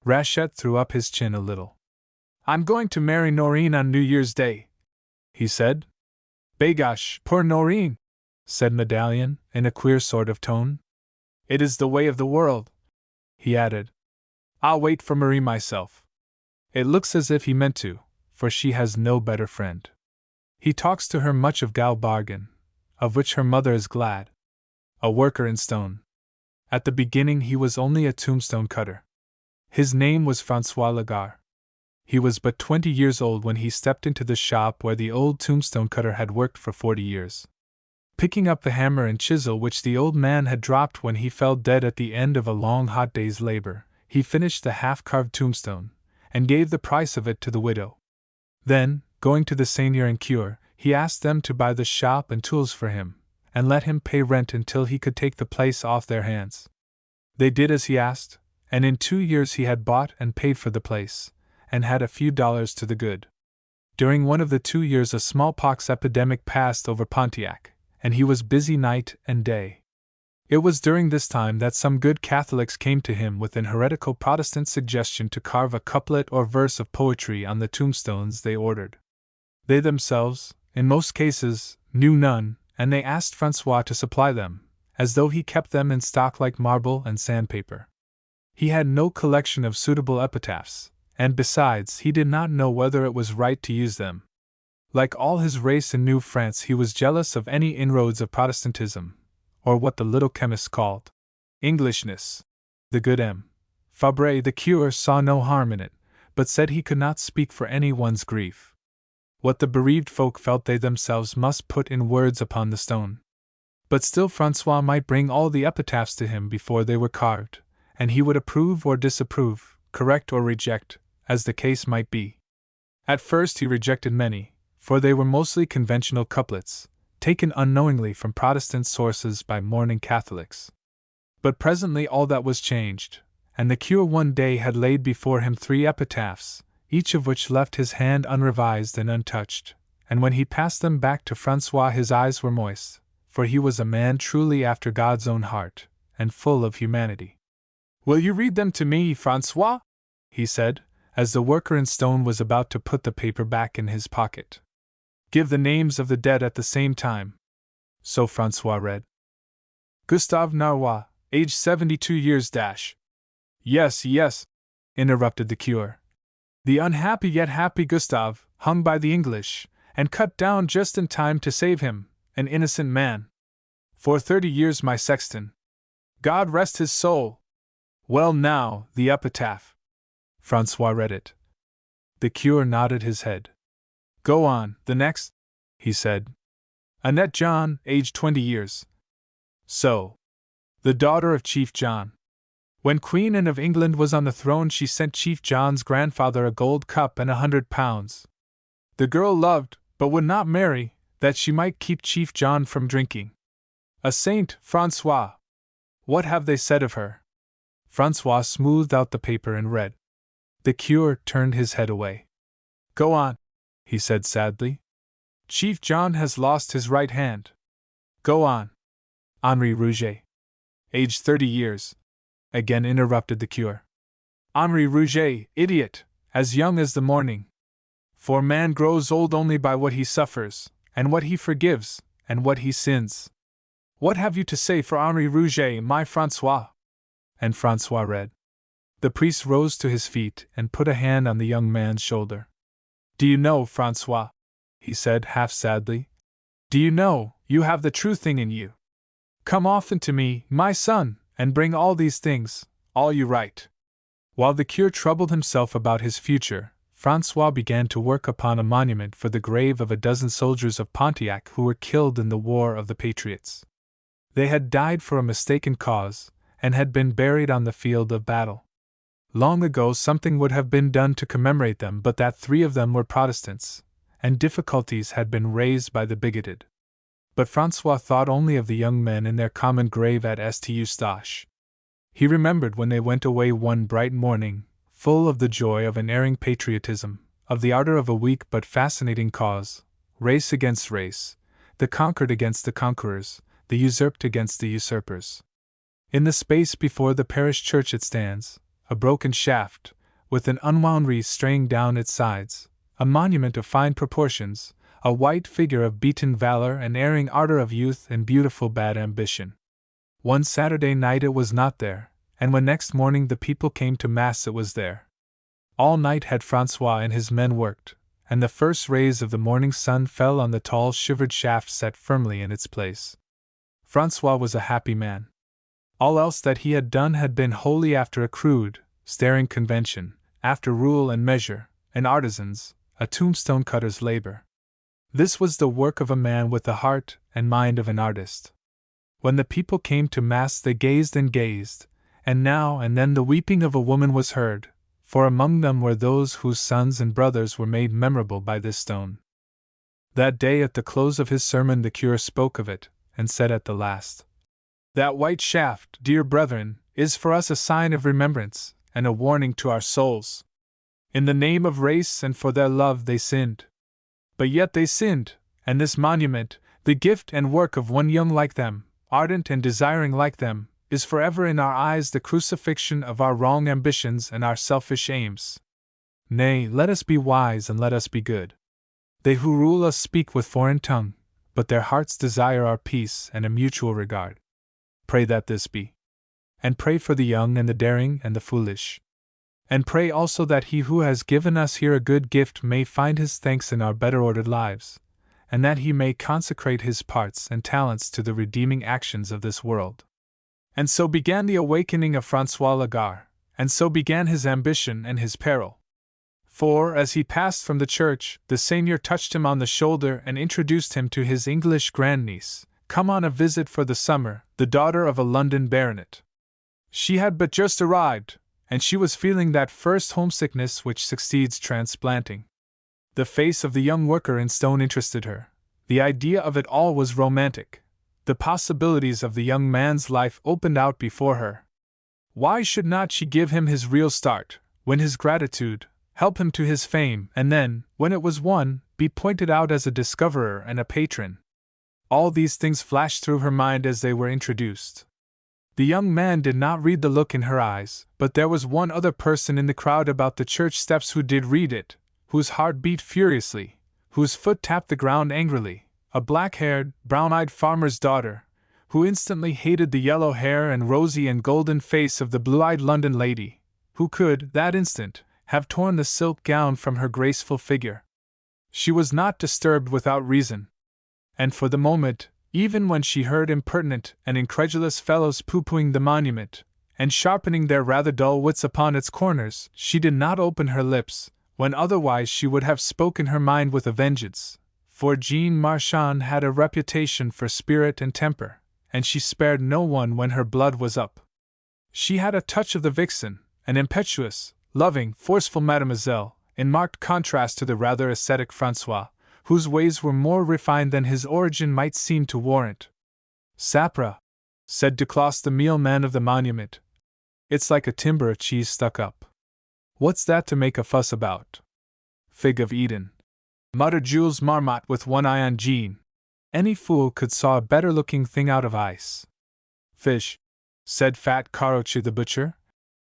Rachette threw up his chin a little. I'm going to marry Noreen on New Year's Day, he said. Begosh, pour Noreen, said Medallion, in a queer sort of tone. It is the way of the world, he added. I'll wait for Marie myself. It looks as if he meant to, for she has no better friend. He talks to her much of Gal Bargain, of which her mother is glad. A worker in stone. At the beginning he was only a tombstone cutter. His name was François Lagarde. He was but 20 years old when he stepped into the shop where the old tombstone cutter had worked for 40 years. Picking up the hammer and chisel which the old man had dropped when he fell dead at the end of a long hot day's labor, he finished the half-carved tombstone, and gave the price of it to the widow. Then, going to the seigneur and cure, he asked them to buy the shop and tools for him, and let him pay rent until he could take the place off their hands. They did as he asked, and in 2 years he had bought and paid for the place, and had a few dollars to the good. During one of the 2 years a smallpox epidemic passed over Pontiac, and he was busy night and day. It was during this time that some good Catholics came to him with an heretical Protestant suggestion to carve a couplet or verse of poetry on the tombstones they ordered. They themselves, in most cases, knew none, and they asked François to supply them, as though he kept them in stock like marble and sandpaper. He had no collection of suitable epitaphs, and besides, he did not know whether it was right to use them. Like all his race in New France, he was jealous of any inroads of Protestantism, or what the little chemist called Englishness. The good M. Fabre the cure saw no harm in it, but said he could not speak for any one's grief. What the bereaved folk felt they themselves must put in words upon the stone. But still François might bring all the epitaphs to him before they were carved, and he would approve or disapprove, correct or reject, as the case might be. At first he rejected many, for they were mostly conventional couplets, taken unknowingly from Protestant sources by mourning Catholics. But presently all that was changed, and the cure one day had laid before him 3 epitaphs, each of which left his hand unrevised and untouched, and when he passed them back to François his eyes were moist, for he was a man truly after God's own heart, and full of humanity. Will you read them to me, François? He said, as the worker in stone was about to put the paper back in his pocket. Give the names of the dead at the same time. So François read. Gustave Narrois, age 72 years. Yes, yes, interrupted the cure. The unhappy yet happy Gustave, hung by the English, and cut down just in time to save him, an innocent man. For 30 years my sexton. God rest his soul. Well now, the epitaph. François read it. The cure nodded his head. Go on, the next, he said. Annette John, aged 20 years. So. The daughter of Chief John. When Queen Anne of England was on the throne, she sent Chief John's grandfather a gold cup and £100. The girl loved, but would not marry, that she might keep Chief John from drinking. A saint, François. What have they said of her? François smoothed out the paper and read. The cure turned his head away. Go on, he said sadly. Chief John has lost his right hand. Go on. Henri Rouget. Aged 30 years. Again interrupted the cure. Henri Rouget, idiot, as young as the morning. For man grows old only by what he suffers, and what he forgives, and what he sins. What have you to say for Henri Rouget, my François? And François read. The priest rose to his feet and put a hand on the young man's shoulder. Do you know, François, he said half sadly, do you know, you have the true thing in you. Come often to me, my son, and bring all these things, all you write. While the cure troubled himself about his future, Francois began to work upon a monument for the grave of a dozen soldiers of Pontiac who were killed in the War of the Patriots. They had died for a mistaken cause, and had been buried on the field of battle. Long ago something would have been done to commemorate them, but that 3 of them were Protestants, and difficulties had been raised by the bigoted. But Francois thought only of the young men in their common grave at St. Eustache. He remembered when they went away one bright morning, full of the joy of an erring patriotism, of the ardor of a weak but fascinating cause, race against race, the conquered against the conquerors, the usurped against the usurpers. In the space before the parish church it stands, a broken shaft, with an unwound wreath straying down its sides, a monument of fine proportions, a white figure of beaten valor and erring ardor of youth and beautiful bad ambition. One Saturday night it was not there, and when next morning the people came to Mass it was there. All night had Francois and his men worked, and the first rays of the morning sun fell on the tall shivered shaft set firmly in its place. Francois was a happy man. All else that he had done had been wholly after a crude, staring convention, after rule and measure, an artisan's, a tombstone cutter's labor. This was the work of a man with the heart and mind of an artist. When the people came to Mass they gazed, and now and then the weeping of a woman was heard, for among them were those whose sons and brothers were made memorable by this stone. That day at the close of his sermon the curé spoke of it, and said at the last, "That white shaft, dear brethren, is for us a sign of remembrance, and a warning to our souls. In the name of race and for their love they sinned. But yet they sinned, and this monument, the gift and work of one young like them, ardent and desiring like them, is forever in our eyes the crucifixion of our wrong ambitions and our selfish aims. Nay, let us be wise and let us be good. They who rule us speak with foreign tongue, but their hearts desire our peace and a mutual regard. Pray that this be. And pray for the young and the daring and the foolish. And pray also that he who has given us here a good gift may find his thanks in our better ordered lives, and that he may consecrate his parts and talents to the redeeming actions of this world." And so began the awakening of Francois Lagarre, and so began his ambition and his peril. For, as he passed from the church, the seigneur touched him on the shoulder and introduced him to his English grandniece, come on a visit for the summer, the daughter of a London baronet. She had but just arrived, and she was feeling that first homesickness which succeeds transplanting. The face of the young worker in stone interested her. The idea of it all was romantic. The possibilities of the young man's life opened out before her. Why should not she give him his real start, win his gratitude, help him to his fame, and then, when it was won, be pointed out as a discoverer and a patron? All these things flashed through her mind as they were introduced. The young man did not read the look in her eyes, but there was one other person in the crowd about the church steps who did read it, whose heart beat furiously, whose foot tapped the ground angrily, a black-haired, brown-eyed farmer's daughter, who instantly hated the yellow hair and rosy and golden face of the blue-eyed London lady, who could, that instant, have torn the silk gown from her graceful figure. She was not disturbed without reason. And for the moment, even when she heard impertinent and incredulous fellows pooh-poohing the monument, and sharpening their rather dull wits upon its corners, she did not open her lips, when otherwise she would have spoken her mind with a vengeance, for Jean Marchand had a reputation for spirit and temper, and she spared no one when her blood was up. She had a touch of the vixen, an impetuous, loving, forceful mademoiselle, in marked contrast to the rather ascetic Francois, whose ways were more refined than his origin might seem to warrant. "Sapra," said Duclos, the mealman of the monument. "It's like a timber of cheese stuck up. What's that to make a fuss about?" "Fig of Eden," muttered Jules Marmot with one eye on Jean. "Any fool could saw a better-looking thing out of ice." "Fish," said fat Caroche the butcher.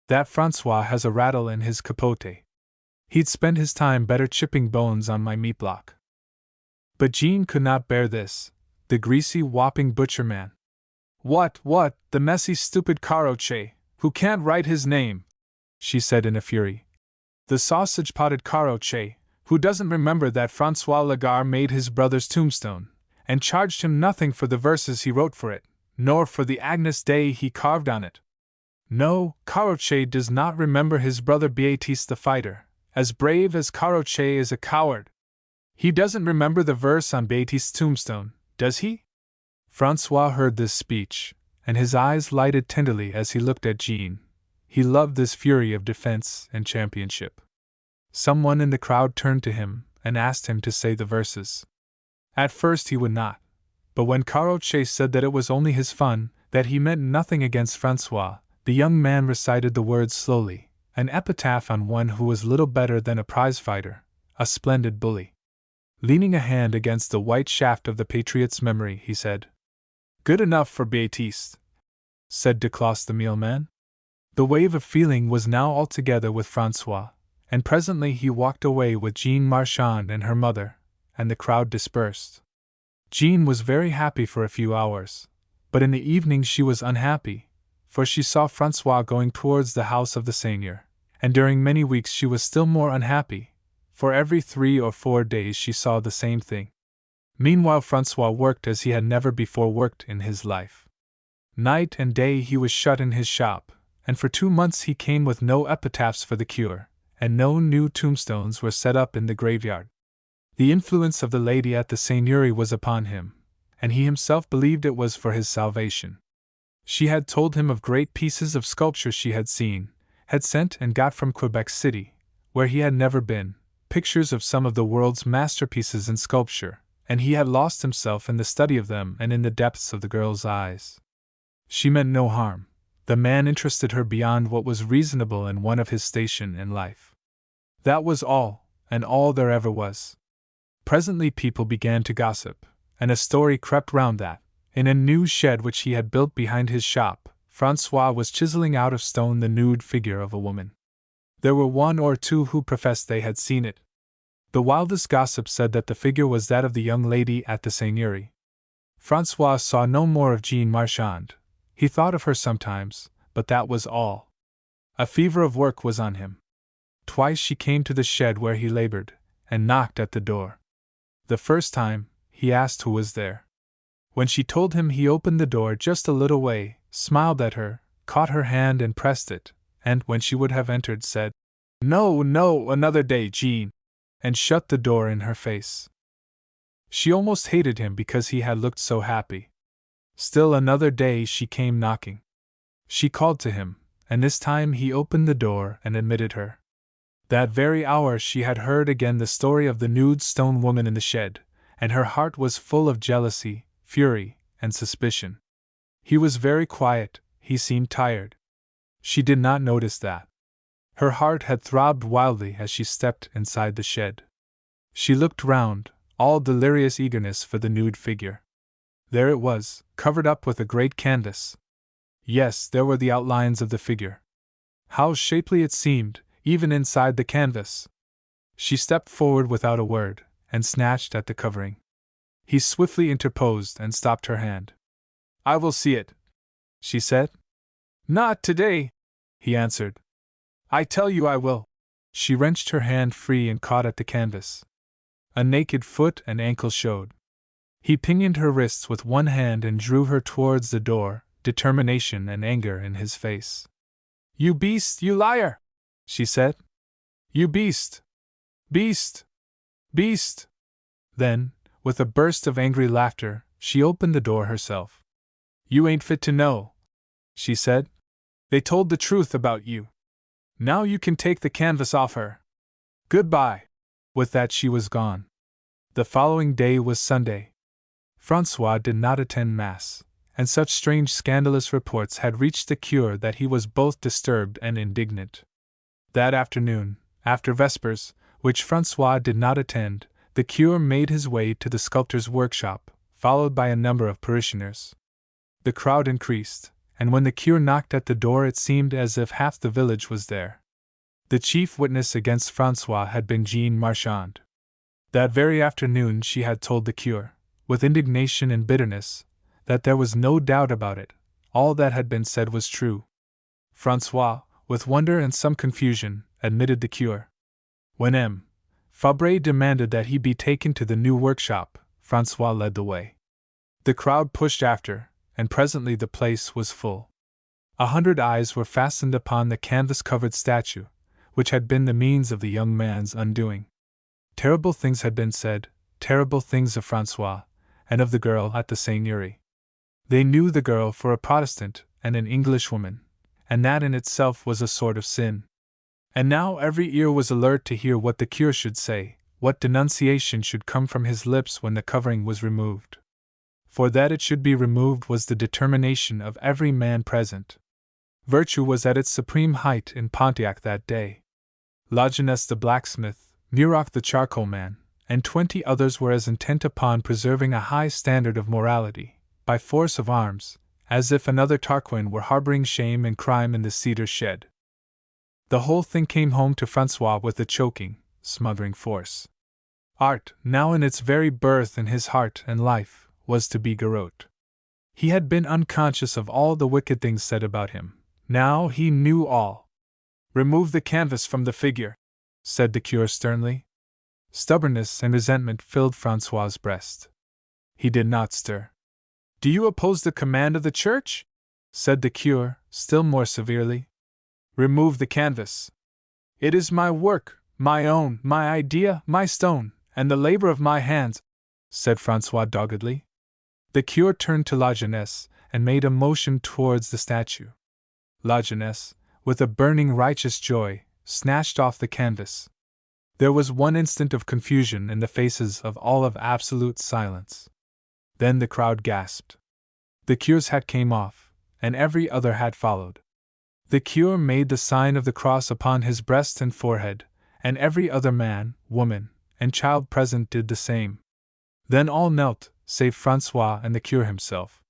"That Francois has a rattle in his capote. He'd spend his time better chipping bones on my meat block." But Jean could not bear this, the greasy, whopping butcherman. What, the messy, stupid Caroche, who can't write his name," she said in a fury. "The sausage-potted Caroche, who doesn't remember that Francois Lagarre made his brother's tombstone, and charged him nothing for the verses he wrote for it, nor for the Agnus Dei he carved on it. No, Caroche does not remember his brother Beatrice the fighter, As brave as Carochet is a coward. He doesn't remember the verse on Beatty's tombstone, does he? Francois heard this speech, and his eyes lighted tenderly as he looked at Jean. He loved this fury of defense and championship. Someone in the crowd turned to him and asked him to say the verses. At first he would not, but when Carochet said that it was only his fun, that he meant nothing against Francois, the young man recited the words slowly, an epitaph on one who was little better than a prizefighter, a splendid bully. Leaning a hand against the white shaft of the patriot's memory, he said, "Good enough for Baptiste," said Duclos the mealman. The wave of feeling was now altogether with Francois, and presently he walked away with Jean Marchand and her mother, and the crowd dispersed. Jean was very happy for a few hours, but in the evening she was unhappy, for she saw Francois going towards the house of the seigneur, and during many weeks she was still more unhappy, for every 3 or 4 days she saw the same thing. Meanwhile Francois worked as he had never before worked in his life. Night and day he was shut in his shop, and for 2 months he came with no epitaphs for the cure, and no new tombstones were set up in the graveyard. The influence of the lady at the seigneury was upon him, and he himself believed it was for his salvation. She had told him of great pieces of sculpture she had seen, had sent and got from Quebec City, where he had never been, pictures of some of the world's masterpieces in sculpture, and he had lost himself in the study of them and in the depths of the girl's eyes. She meant no harm. The man interested her beyond what was reasonable in one of his station in life. That was all, and all there ever was. Presently people began to gossip, and a story crept round that, in a new shed which he had built behind his shop, Francois was chiseling out of stone the nude figure of a woman. There were 1 or 2 who professed they had seen it. The wildest gossip said that the figure was that of the young lady at the seigneury. Francois saw no more of Jean Marchand. He thought of her sometimes, but that was all. A fever of work was on him. Twice she came to the shed where he labored, and knocked at the door. The first time, he asked who was there. When she told him, he opened the door just a little way, smiled at her, caught her hand and pressed it, and, when she would have entered, said, "No, no, another day, Jean," and shut the door in her face. She almost hated him because he had looked so happy. Still another day she came knocking. She called to him, and this time he opened the door and admitted her. That very hour she had heard again the story of the nude stone woman in the shed, and her heart was full of jealousy, fury, and suspicion. He was very quiet, he seemed tired. She did not notice that. Her heart had throbbed wildly as she stepped inside the shed. She looked round, all delirious eagerness for the nude figure. There it was, covered up with a great canvas. Yes, there were the outlines of the figure. How shapely it seemed, even inside the canvas! She stepped forward without a word, and snatched at the covering. He swiftly interposed and stopped her hand. "I will see it," she said. "Not today," he answered. "I tell you I will." She wrenched her hand free and caught at the canvas. A naked foot and ankle showed. He pinioned her wrists with one hand and drew her towards the door, determination and anger in his face. "You beast, you liar!" she said. "You beast! Beast! Beast!" Then, with a burst of angry laughter, she opened the door herself. "You ain't fit to know," she said. "They told the truth about you. Now you can take the canvas off her. Goodbye." With that she was gone. The following day was Sunday. Francois did not attend Mass, and such strange scandalous reports had reached the cure that he was both disturbed and indignant. That afternoon, after Vespers, which Francois did not attend, the cure made his way to the sculptor's workshop, followed by a number of parishioners. The crowd increased, and when the cure knocked at the door it seemed as if half the village was there. The chief witness against Francois had been Jean Marchand. That very afternoon she had told the cure, with indignation and bitterness, that there was no doubt about it, all that had been said was true. Francois, with wonder and some confusion, admitted the cure. When M. Fabre demanded that he be taken to the new workshop, Francois led the way. The crowd pushed after, and presently the place was full. 100 eyes were fastened upon the canvas-covered statue, which had been the means of the young man's undoing. Terrible things had been said, terrible things of Francois, and of the girl at the Seigneury. They knew the girl for a Protestant and an Englishwoman, and that in itself was a sort of sin. And now every ear was alert to hear what the cure should say, what denunciation should come from his lips when the covering was removed. For that it should be removed was the determination of every man present. Virtue was at its supreme height in Pontiac that day. Lajeunesse the blacksmith, Muroc the charcoal man, and 20 others were as intent upon preserving a high standard of morality, by force of arms, as if another Tarquin were harboring shame and crime in the cedar shed. The whole thing came home to Francois with a choking, smothering force. Art, now in its very birth in his heart and life, was to be garrote. He had been unconscious of all the wicked things said about him. Now he knew all. "Remove the canvas from the figure," said the cure sternly. Stubbornness and resentment filled Francois's breast. He did not stir. "Do you oppose the command of the Church?" said the cure, still more severely. "Remove the canvas. It is my work, my own, my idea, my stone, and the labor of my hands," said Francois doggedly. The cure turned to Lajeunesse and made a motion towards the statue. Lajeunesse, with a burning righteous joy, snatched off the canvas. There was one instant of confusion in the faces of all of absolute silence. Then the crowd gasped. The cure's hat came off, and every other hat followed. The cure made the sign of the cross upon his breast and forehead, and every other man, woman, and child present did the same. Then all knelt, save Francois and the cure himself.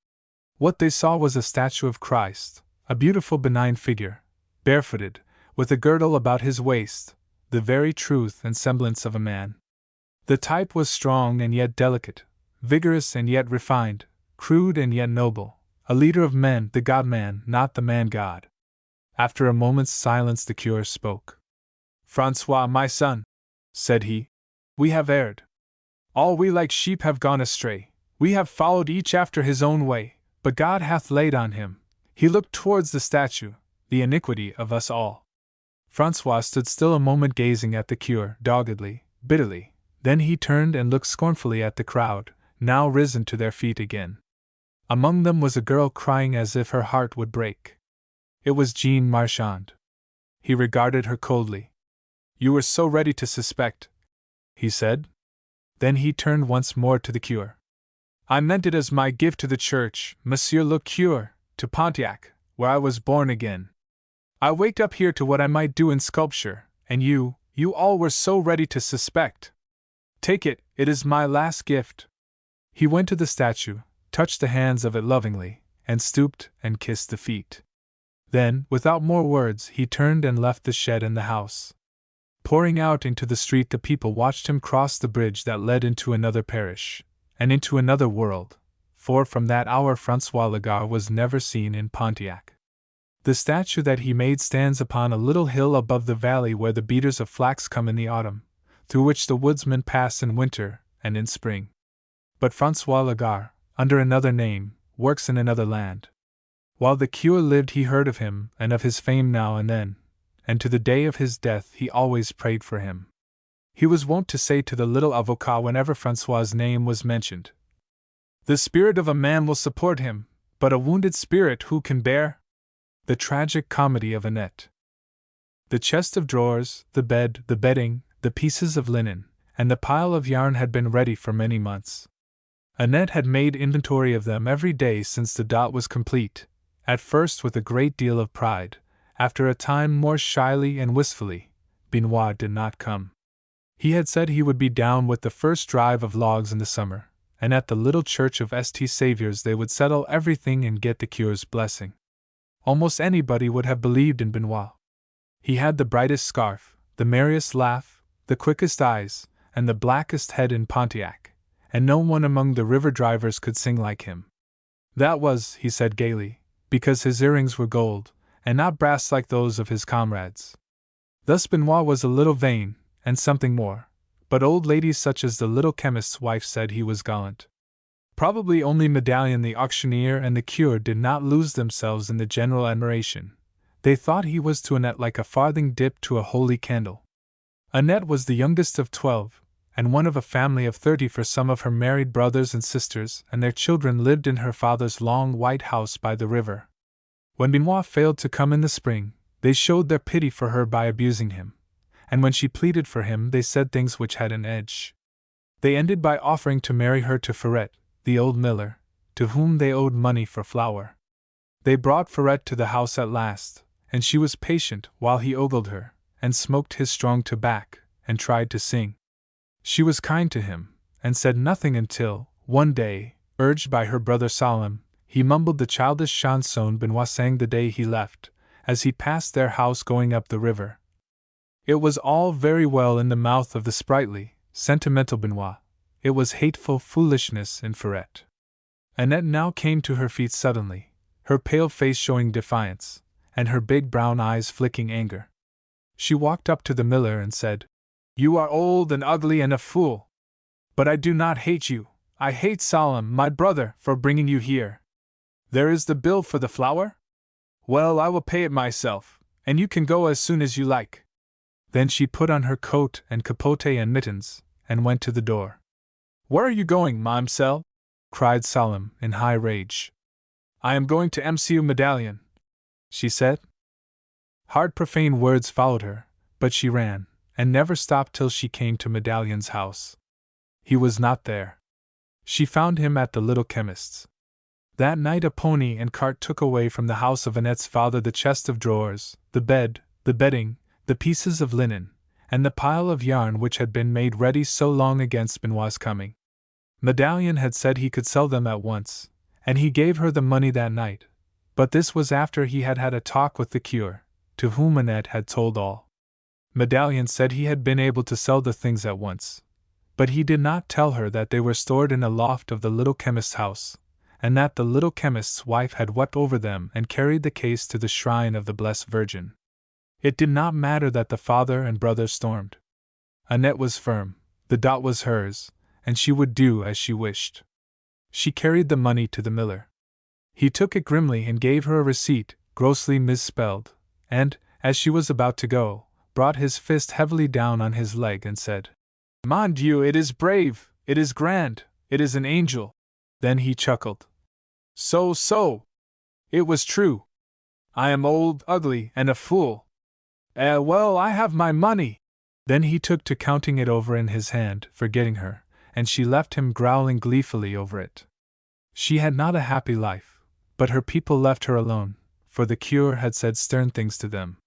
What they saw was a statue of Christ, a beautiful benign figure, barefooted, with a girdle about his waist, the very truth and semblance of a man. The type was strong and yet delicate, vigorous and yet refined, crude and yet noble, a leader of men, the God-man, not the man-God. After a moment's silence the cure spoke. "Francois, my son," said he, "we have erred. All we like sheep have gone astray, we have followed each after his own way, but God hath laid on him," he looked towards the statue, "the iniquity of us all." Francois stood still a moment gazing at the cure, doggedly, bitterly, then he turned and looked scornfully at the crowd, now risen to their feet again. Among them was a girl crying as if her heart would break. It was Jean Marchand. He regarded her coldly. "You were so ready to suspect," he said. Then he turned once more to the cure. "I meant it as my gift to the Church, Monsieur le Cure, to Pontiac, where I was born again. I waked up here to what I might do in sculpture, and you all were so ready to suspect. Take it, it is my last gift." He went to the statue, touched the hands of it lovingly, and stooped and kissed the feet. Then, without more words, he turned and left the shed and the house. Pouring out into the street, the people watched him cross the bridge that led into another parish, and into another world, for from that hour Francois Lagarde was never seen in Pontiac. The statue that he made stands upon a little hill above the valley where the beaters of flax come in the autumn, through which the woodsmen pass in winter and in spring. But Francois Lagarde, under another name, works in another land. While the cure lived he heard of him and of his fame now and then, and to the day of his death he always prayed for him. He was wont to say to the little avocat whenever Francois's name was mentioned, "The spirit of a man will support him, but a wounded spirit who can bear?" The tragic comedy of Annette. The chest of drawers, the bed, the bedding, the pieces of linen, and the pile of yarn had been ready for many months. Annette had made inventory of them every day since the dot was complete, at first with a great deal of pride, after a time more shyly and wistfully. Benoit did not come. He had said he would be down with the first drive of logs in the summer, and at the little church of St. Saviour's they would settle everything and get the cure's blessing. Almost anybody would have believed in Benoit. He had the brightest scarf, the merriest laugh, the quickest eyes, and the blackest head in Pontiac, and no one among the river drivers could sing like him. That was, he said gaily, because his earrings were gold, and not brass like those of his comrades. Thus Benoit was a little vain, and something more, but old ladies such as the little chemist's wife said he was gallant. Probably only Medallion the auctioneer and the cure did not lose themselves in the general admiration. They thought he was to Annette like a farthing dipped to a holy candle. Annette was the youngest of 12, and one of a family of 30, for some of her married brothers and sisters and their children lived in her father's long white house by the river. When Benoit failed to come in the spring, they showed their pity for her by abusing him, and when she pleaded for him they said things which had an edge. They ended by offering to marry her to Ferret, the old miller, to whom they owed money for flour. They brought Ferret to the house at last, and she was patient while he ogled her, and smoked his strong tobacco, and tried to sing. She was kind to him, and said nothing until, one day, urged by her brother Salem, he mumbled the childish chanson Benoit sang the day he left, as he passed their house going up the river. It was all very well in the mouth of the sprightly, sentimental Benoit. It was hateful foolishness in Ferret. Annette now came to her feet suddenly, her pale face showing defiance, and her big brown eyes flicking anger. She walked up to the miller and said, "You are old and ugly and a fool. But I do not hate you. I hate Salem, my brother, for bringing you here. There is the bill for the flour? Well, I will pay it myself, and you can go as soon as you like." Then she put on her coat and capote and mittens, and went to the door. "Where are you going, Mamselle?" cried Salem, in high rage. "I am going to Monsieur Medallion," she said. Hard profane words followed her, but she ran, and never stopped till she came to Medallion's house. He was not there. She found him at the little chemist's. That night a pony and cart took away from the house of Annette's father the chest of drawers, the bed, the bedding, the pieces of linen, and the pile of yarn which had been made ready so long against Benoit's coming. Medallion had said he could sell them at once, and he gave her the money that night, but this was after he had had a talk with the curé, to whom Annette had told all. Medallion said he had been able to sell the things at once, but he did not tell her that they were stored in a loft of the little chemist's house, and that the little chemist's wife had wept over them and carried the case to the shrine of the Blessed Virgin. It did not matter that the father and brother stormed. Annette was firm, the dot was hers, and she would do as she wished. She carried the money to the miller. He took it grimly and gave her a receipt, grossly misspelled, and, as she was about to go, brought his fist heavily down on his leg and said, "Mon Dieu, it is brave, it is grand, it is an angel." Then he chuckled. So, it was true. I am old, ugly, and a fool. Well, I have my money. Then he took to counting it over in his hand, forgetting her, and she left him growling gleefully over it. She had not a happy life, but her people left her alone, for the curé had said stern things to them.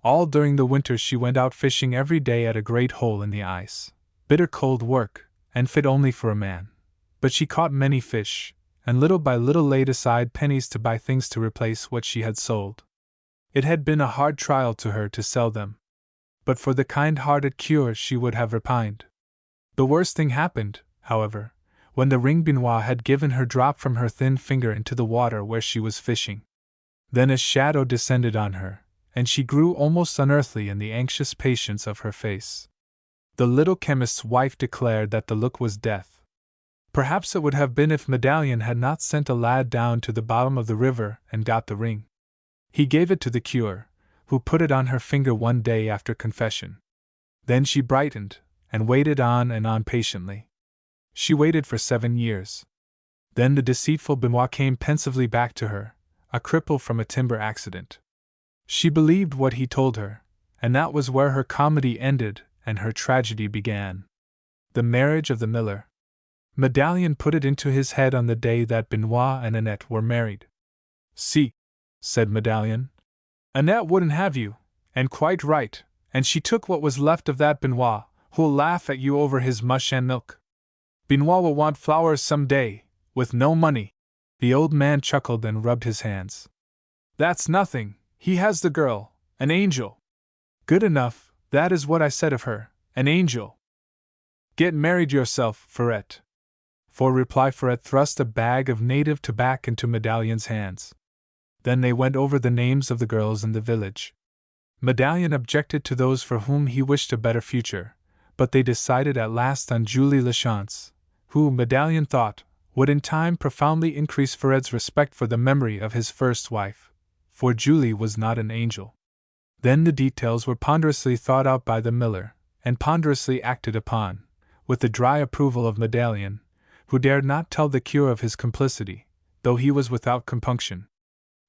All during the winter she went out fishing every day at a great hole in the ice, bitter cold work, and fit only for a man. But she caught many fish, and little by little laid aside pennies to buy things to replace what she had sold. It had been a hard trial to her to sell them. But for the kind-hearted curé she would have repined. The worst thing happened, however, when the ring Benoit had given her dropped from her thin finger into the water where she was fishing. Then a shadow descended on her, and she grew almost unearthly in the anxious patience of her face. The little chemist's wife declared that the look was death. Perhaps it would have been if Medallion had not sent a lad down to the bottom of the river and got the ring. He gave it to the curé, who put it on her finger one day after confession. Then she brightened, and waited on and on patiently. She waited for 7 years. Then the deceitful Benoit came pensively back to her, a cripple from a timber accident. She believed what he told her, and that was where her comedy ended and her tragedy began. The marriage of the miller. Medallion put it into his head on the day that Benoit and Annette were married. "See," said Medallion, "Annette wouldn't have you, and quite right, and she took what was left of that Benoit, who'll laugh at you over his mush and milk. Benoit will want flowers some day, with no money." The old man chuckled and rubbed his hands. "That's nothing, he has the girl, an angel." "Good enough, that is what I said of her, an angel." "Get married yourself, Ferret." For reply Ferret thrust a bag of native tobacco into Medallion's hands. Then they went over the names of the girls in the village. Medallion objected to those for whom he wished a better future, but they decided at last on Julie Lachance, who, Medallion thought, would in time profoundly increase Ferret's respect for the memory of his first wife. for Julie was not an angel. Then the details were ponderously thought out by the miller, and ponderously acted upon, with the dry approval of Medallion, who dared not tell the cure of his complicity, though he was without compunction.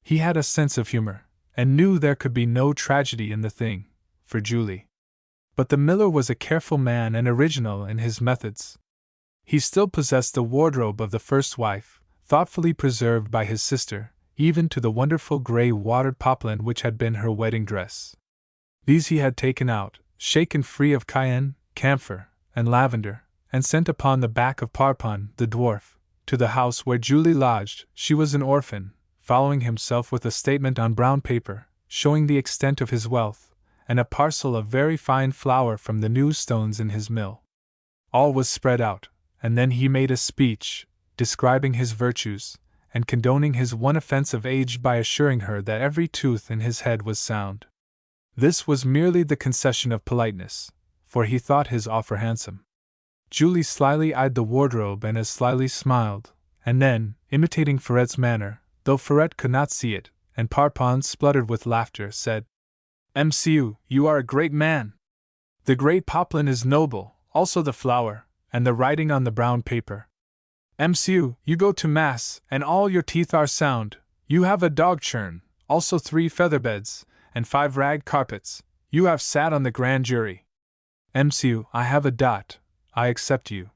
He had a sense of humor, and knew there could be no tragedy in the thing, for Julie. But the miller was a careful man and original in his methods. He still possessed the wardrobe of the first wife, thoughtfully preserved by his sister, even to the wonderful gray-watered poplin which had been her wedding dress. These he had taken out, shaken free of cayenne, camphor, and lavender, and sent upon the back of Parpon, the dwarf, to the house where Julie lodged. She was an orphan, following himself with a statement on brown paper, showing the extent of his wealth, and a parcel of very fine flour from the new stones in his mill. All was spread out, and then he made a speech, describing his virtues, and condoning his one offense of age by assuring her that every tooth in his head was sound. This was merely the concession of politeness, for he thought his offer handsome. Julie slyly eyed the wardrobe and as slyly smiled, and then, imitating Ferret's manner, though Ferret could not see it, and Parpon spluttered with laughter, said, "Mcu, you are a great man. The great poplin is noble, also the flower, and the writing on the brown paper. Mcu, you go to mass, and all your teeth are sound. You have a dog churn, also 3 featherbeds, and 5 rag carpets. You have sat on the grand jury. Mcu, I have a dot. I accept you.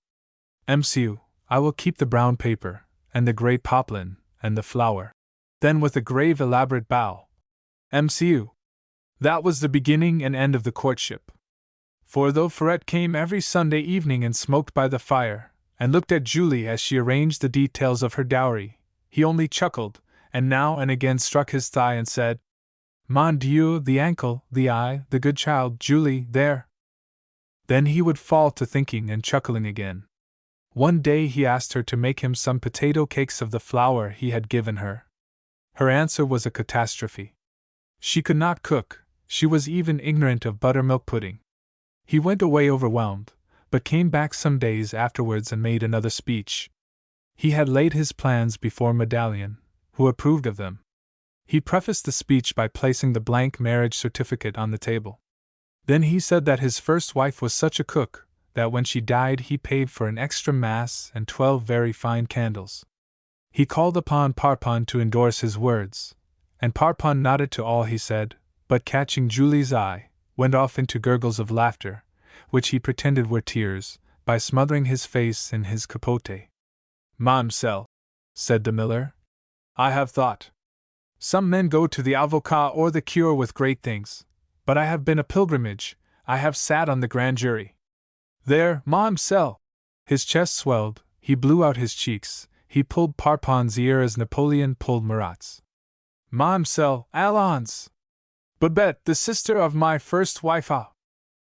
Mcu, I will keep the brown paper, and the great poplin, and the flower." Then with a grave elaborate bow, "Mcu." That was the beginning and end of the courtship. For though Ferret came every Sunday evening and smoked by the fire, and looked at Julie as she arranged the details of her dowry, he only chuckled, and now and again struck his thigh and said, "Mon Dieu, the ankle, the eye, the good child, Julie, there." Then he would fall to thinking and chuckling again. One day he asked her to make him some potato cakes of the flour he had given her. Her answer was a catastrophe. She could not cook, she was even ignorant of buttermilk pudding. He went away overwhelmed, but came back some days afterwards and made another speech. He had laid his plans before Medallion, who approved of them. He prefaced the speech by placing the blank marriage certificate on the table. Then he said that his first wife was such a cook, that when she died he paid for an extra mass and 12 very fine candles. He called upon Parpon to endorse his words, and Parpon nodded to all he said, but catching Julie's eye, went off into gurgles of laughter, which he pretended were tears, by smothering his face in his capote. "Mamselle," said the miller, "I have thought. Some men go to the avocat or the cure with great things, but I have been a pilgrimage, I have sat on the grand jury. There, mamselle!" His chest swelled, he blew out his cheeks, he pulled Parpon's ear as Napoleon pulled Murat's. "Mamselle, allons! Babette, the sister of my first wife, ah!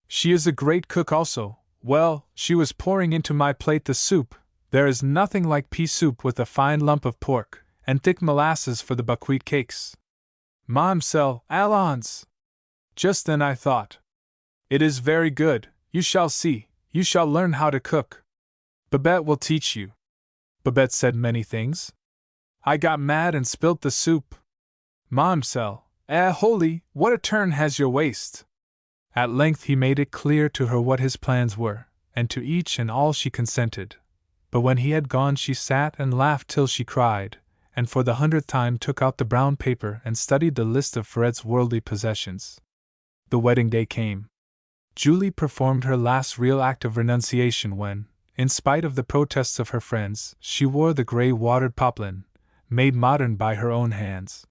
She is a great cook also. Well, she was pouring into my plate the soup. There is nothing like pea soup with a fine lump of pork, and thick molasses for the buckwheat cakes. Mamselle, allons!" Just then I thought, "It is very good, you shall see, you shall learn how to cook. Babette will teach you." Babette said many things. I got mad and spilt the soup. "Mamselle, holy, what a turn has your waist!" At length he made it clear to her what his plans were, and to each and all she consented. But when he had gone she sat and laughed till she cried, and for the 100th time took out the brown paper and studied the list of Ferret's worldly possessions. The wedding day came. Julie performed her last real act of renunciation when, in spite of the protests of her friends, she wore the gray-watered poplin, made modern by her own hands.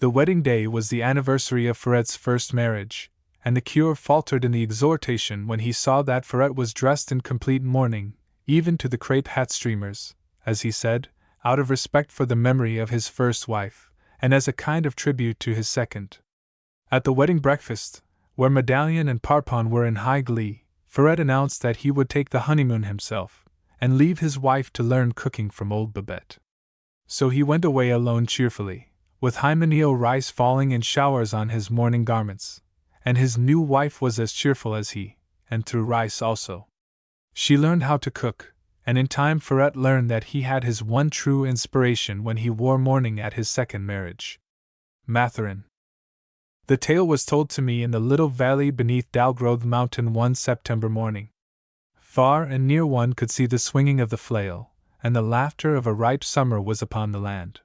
The wedding day was the anniversary of Ferret's first marriage, and the cure faltered in the exhortation when he saw that Ferret was dressed in complete mourning, even to the crape hat streamers, as he said, out of respect for the memory of his first wife, and as a kind of tribute to his second. At the wedding breakfast, where Medallion and Parpon were in high glee, Ferret announced that he would take the honeymoon himself, and leave his wife to learn cooking from old Babette. So he went away alone cheerfully, with hymeneal rice falling in showers on his mourning garments, and his new wife was as cheerful as he, and threw rice also. She learned how to cook, and in time Ferret learned that he had his one true inspiration when he wore mourning at his second marriage. Matherin. The tale was told to me in the little valley beneath Dalgrove Mountain one September morning. Far and near one could see the swinging of the flail, and the laughter of a ripe summer was upon the land.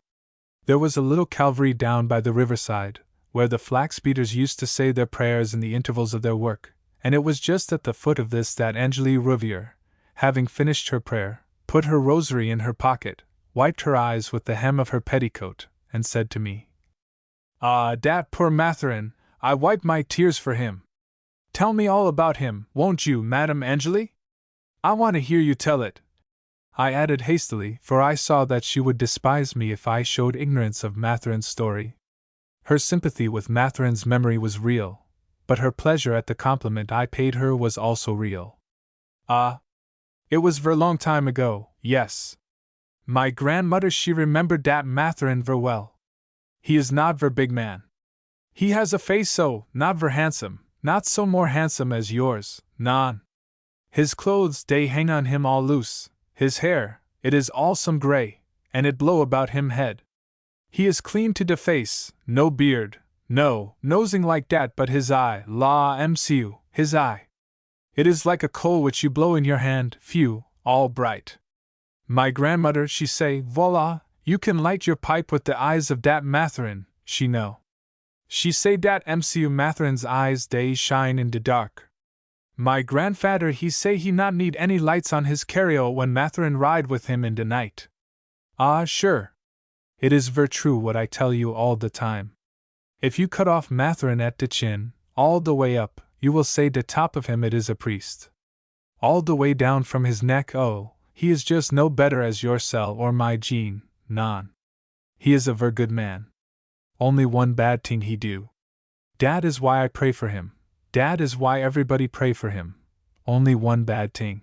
There was a little calvary down by the riverside, where the flax beaters used to say their prayers in the intervals of their work, and it was just at the foot of this that Angélie Rouvier, having finished her prayer, put her rosary in her pocket, wiped her eyes with the hem of her petticoat, and said to me, "Ah, dat poor Matherin, I wipe my tears for him. Tell me all about him, won't you, Madame Angélie? I want to hear you tell it." I added hastily, for I saw that she would despise me if I showed ignorance of Matherin's story. Her sympathy with Matherin's memory was real, but her pleasure at the compliment I paid her was also real. "Ah, it was ver long time ago, yes. My grandmother she remembered dat Matherin ver well. He is not ver big man. He has a face so, not ver handsome, not so more handsome as yours, non. His clothes dey hang on him all loose, his hair, it is all some grey, and it blow about him head. He is clean to de face, no beard, no nosing like dat, but his eye, la mcu, his eye. It is like a coal which you blow in your hand, phew, all bright. My grandmother she say, voila, you can light your pipe with the eyes of dat Matherin, she know. She say dat mcu Matherin's eyes dey shine in de dark. My grandfather he say he not need any lights on his carriole when Matherin ride with him in de night. Ah sure. It is ver true what I tell you all the time. If you cut off Matherin at de chin, all the way up, you will say de top of him it is a priest. All the way down from his neck, oh, he is just no better as yoursel or my Jean, non. He is a ver good man. Only one bad thing he do. Dat is why I pray for him. Dat is why everybody pray for him. Only one bad thing.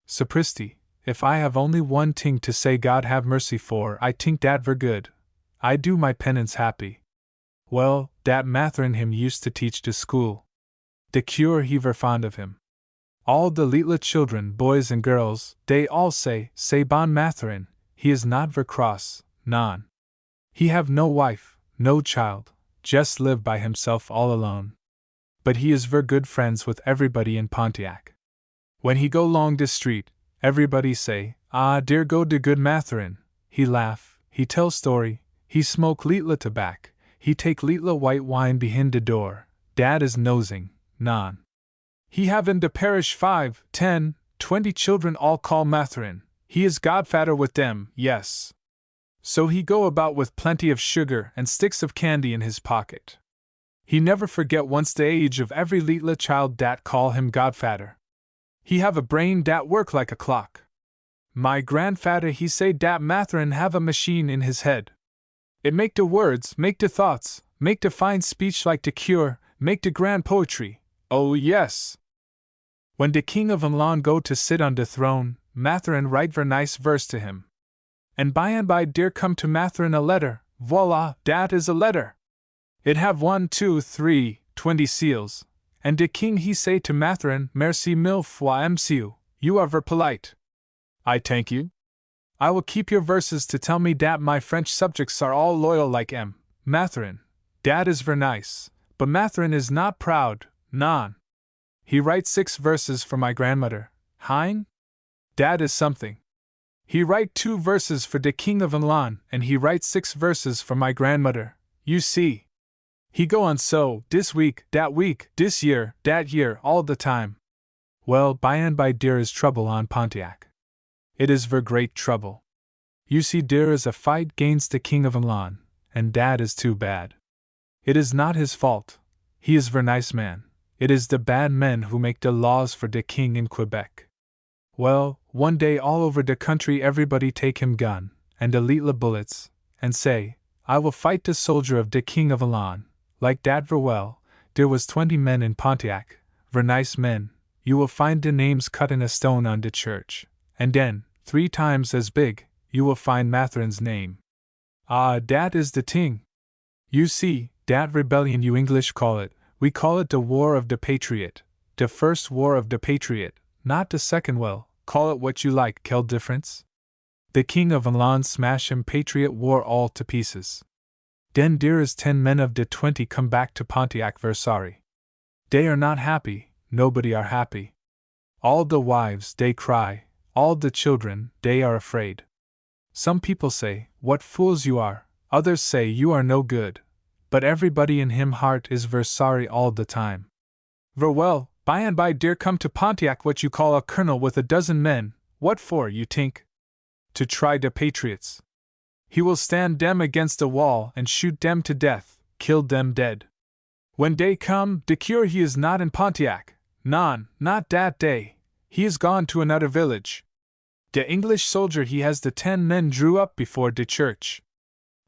Sapristi, if I have only one thing to say God have mercy for, I think dat ver good. I do my penance happy. Well, dat Matherin him used to teach de school. De cure he ver fond of him. All the little children, boys and girls, they all say bon Matherin, he is not ver cross, non. He have no wife, no child, just live by himself all alone. But he is ver good friends with everybody in Pontiac. When he go long de street, everybody say, ah, dear go de good Matherin. He laugh, he tell story, he smoke little tobacco, he take little white wine behind de door, dat is nosing, non. He have in de parish 5, 10, 20 children all call Matherin, he is godfather with them, yes. So he go about with plenty of sugar and sticks of candy in his pocket. He never forget once the age of every little child dat call him godfather. He have a brain dat work like a clock. My grandfather he say dat Matherin have a machine in his head. It make de words, make de thoughts, make de fine speech like de cure, make de grand poetry, oh yes. When de king of Enlon go to sit on de throne, Matherin write ver nice verse to him. And by dear come to Matherin a letter, voila, dat is a letter. It have 1, 2, 3, 20 seals, and de king he say to Matherin, merci mille fois mcu, you are ver polite. I thank you. I will keep your verses to tell me dat my French subjects are all loyal like Matherin. Dat is ver nice, but Matherin is not proud, non. He write 6 verses for my grandmother, hein? Dat is something. He write 2 verses for de king of Enlon, and he write 6 verses for my grandmother, you see. He go on so, dis week, dis year, dat year, all the time. Well, by and by there is trouble on Pontiac. It is ver great trouble. You see there is a fight gainst the king of Enlon, and dat is too bad. It is not his fault, he is ver nice man, it is the bad men who make the laws for de king in Quebec. Well, one day all over the country everybody take him gun, and de little bullets, and say, I will fight the soldier of de king of Enlon. Like dat ver well, there was 20 men in Pontiac, ver nice men, you will find de names cut in a stone on de church, and den, 3 times as big, you will find Matherin's name. Ah, dat is de ting. You see, dat rebellion you English call it, we call it de War of de Patriot, de first War of de Patriot, not de second well, call it what you like, quelle difference? The king of Enlon smash him Patriot War all to pieces. Den there is 10 men of de 20 come back to Pontiac Versari. They are not happy, nobody are happy. All the wives, they cry, all the children, they are afraid. Some people say, what fools you are, others say you are no good, but everybody in him heart is Versari all the time. Ver well, by and by dear come to Pontiac what you call a colonel with a dozen men, what for, you think? To try de patriots. He will stand dem against a wall and shoot dem to death, kill dem dead. When day come, de cure he is not in Pontiac, non, not dat day, he is gone to another village. De English soldier he has the 10 men drew up before de church.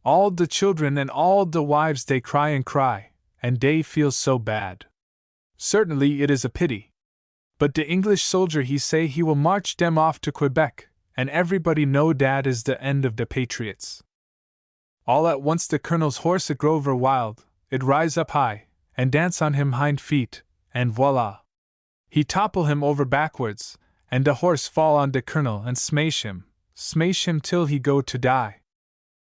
All the children and all the wives they cry, and they feel so bad. Certainly it is a pity. But de English soldier he say he will march dem off to Quebec, and everybody know dat is the end of the patriots. All at once the colonel's horse it grow over wild, it rise up high, and dance on him hind feet, and voila! He topple him over backwards, and the horse fall on de colonel and smash him till he go to die.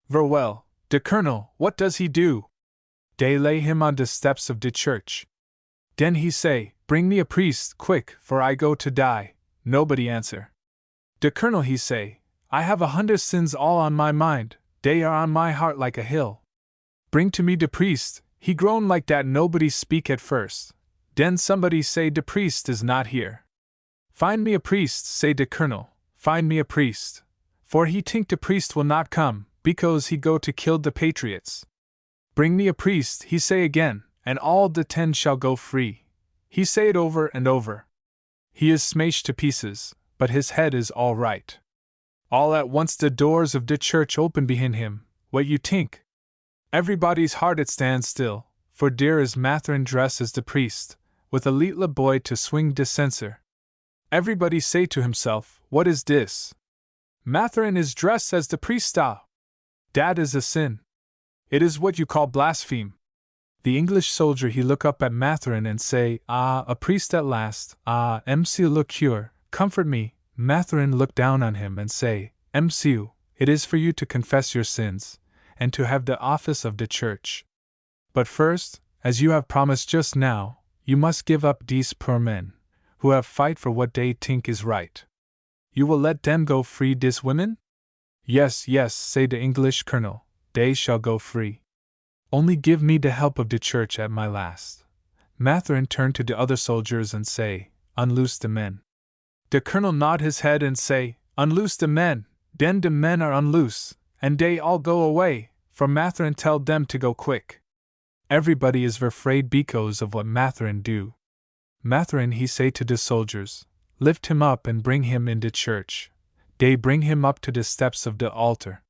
Ver well, de colonel, what does he do? Dey lay him on de steps of de church. Den he say, bring me a priest, quick, for I go to die. Nobody answer. De colonel he say, I have 100 sins all on my mind, dey are on my heart like a hill. Bring to me de priest. He groan like that nobody speak at first. Den somebody say de priest is not here. Find me a priest, say de colonel, find me a priest. For he think de priest will not come, because he go to kill the patriots. Bring me a priest, he say again, and all the 10 shall go free. He say it over and over. He is smashed to pieces, but his head is all right. All at once the doors of the church open behind him, what you think? Everybody's heart it stands still, for there is Mathurin dressed as the priest, with a little boy to swing de censer. Everybody say to himself, what is this? Mathurin is dressed as the priest. Dat is a sin. It is what you call blaspheme. The English soldier he look up at Mathurin and say, a priest at last, monsieur le cure, comfort me. Mathurin look down on him and say, monsieur, it is for you to confess your sins, and to have the office of the church. But first, as you have promised just now, you must give up these poor men, who have fight for what they think is right. You will let them go free, dis women? Yes, say the English colonel, they shall go free. Only give me the help of the church at my last. Mathurin turned to the other soldiers and say, unloose the men. The colonel nod his head and say, unloose the men, den the men are unloose, and they all go away, for Mathurin tell them to go quick. Everybody is afraid because of what Mathurin do. Mathurin he say to the soldiers, lift him up and bring him in the church. They bring him up to the steps of the altar.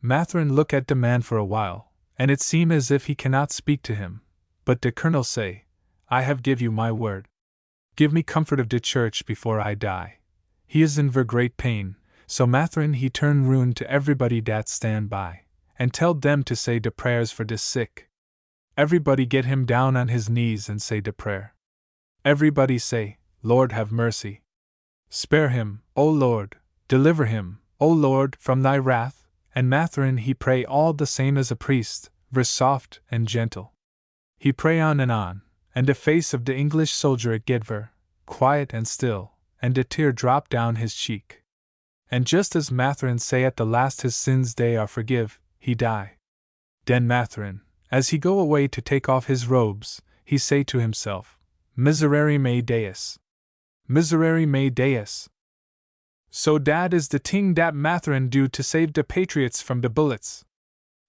Mathurin look at the man for a while, and it seem as if he cannot speak to him, but the colonel say, I have give you my word. Give me comfort of the church before I die. He is in ver great pain, so Mathurin he turn round to everybody dat stand by, and tell them to say the prayers for the sick. Everybody get him down on his knees and say the prayer. Everybody say, Lord have mercy. Spare him, O Lord, deliver him, O Lord, from thy wrath, and Mathurin he pray all the same as a priest, ver soft and gentle. He pray on, and the face of the English soldier it get ver quiet and still, and a tear drop down his cheek. And just as Mathurin say at the last his sins they are forgive, he die. Den Mathurin, as he go away to take off his robes, he say to himself, Miserere mei Deus. Miserere mei Deus. So dat is the ting dat Mathurin do to save the patriots from the bullets.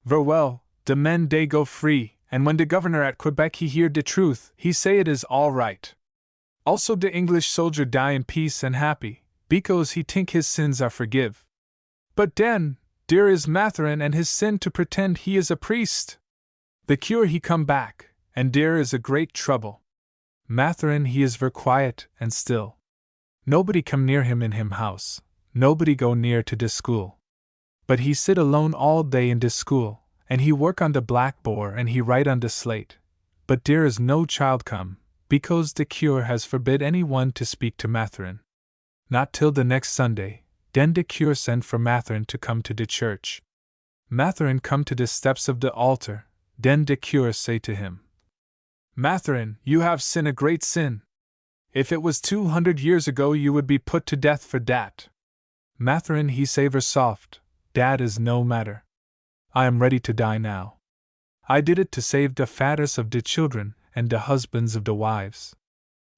Ver well, the men they go free, and when the governor at Quebec he hear the truth, he say it is all right. Also the English soldier die in peace and happy, because he think his sins are forgive. But den, there is Mathurin and his sin to pretend he is a priest. The cure he come back, and there is a great trouble. Mathurin he is ver quiet and still. Nobody come near him in him house, nobody go near to this school. But he sit alone all day in this school, and he work on the blackboard and he write on the slate. But there is no child come, because the cure has forbid any one to speak to Mathurin. Not till the next Sunday, then the cure sent for Mathurin to come to the church. Mathurin come to the steps of the altar, Den de cure say to him, Mathurin, you have sinned a great sin. If it was 200 years ago you would be put to death for dat. Mathurin he savor soft, dat is no matter. I am ready to die now. I did it to save de fathers of de children and de husbands of de wives.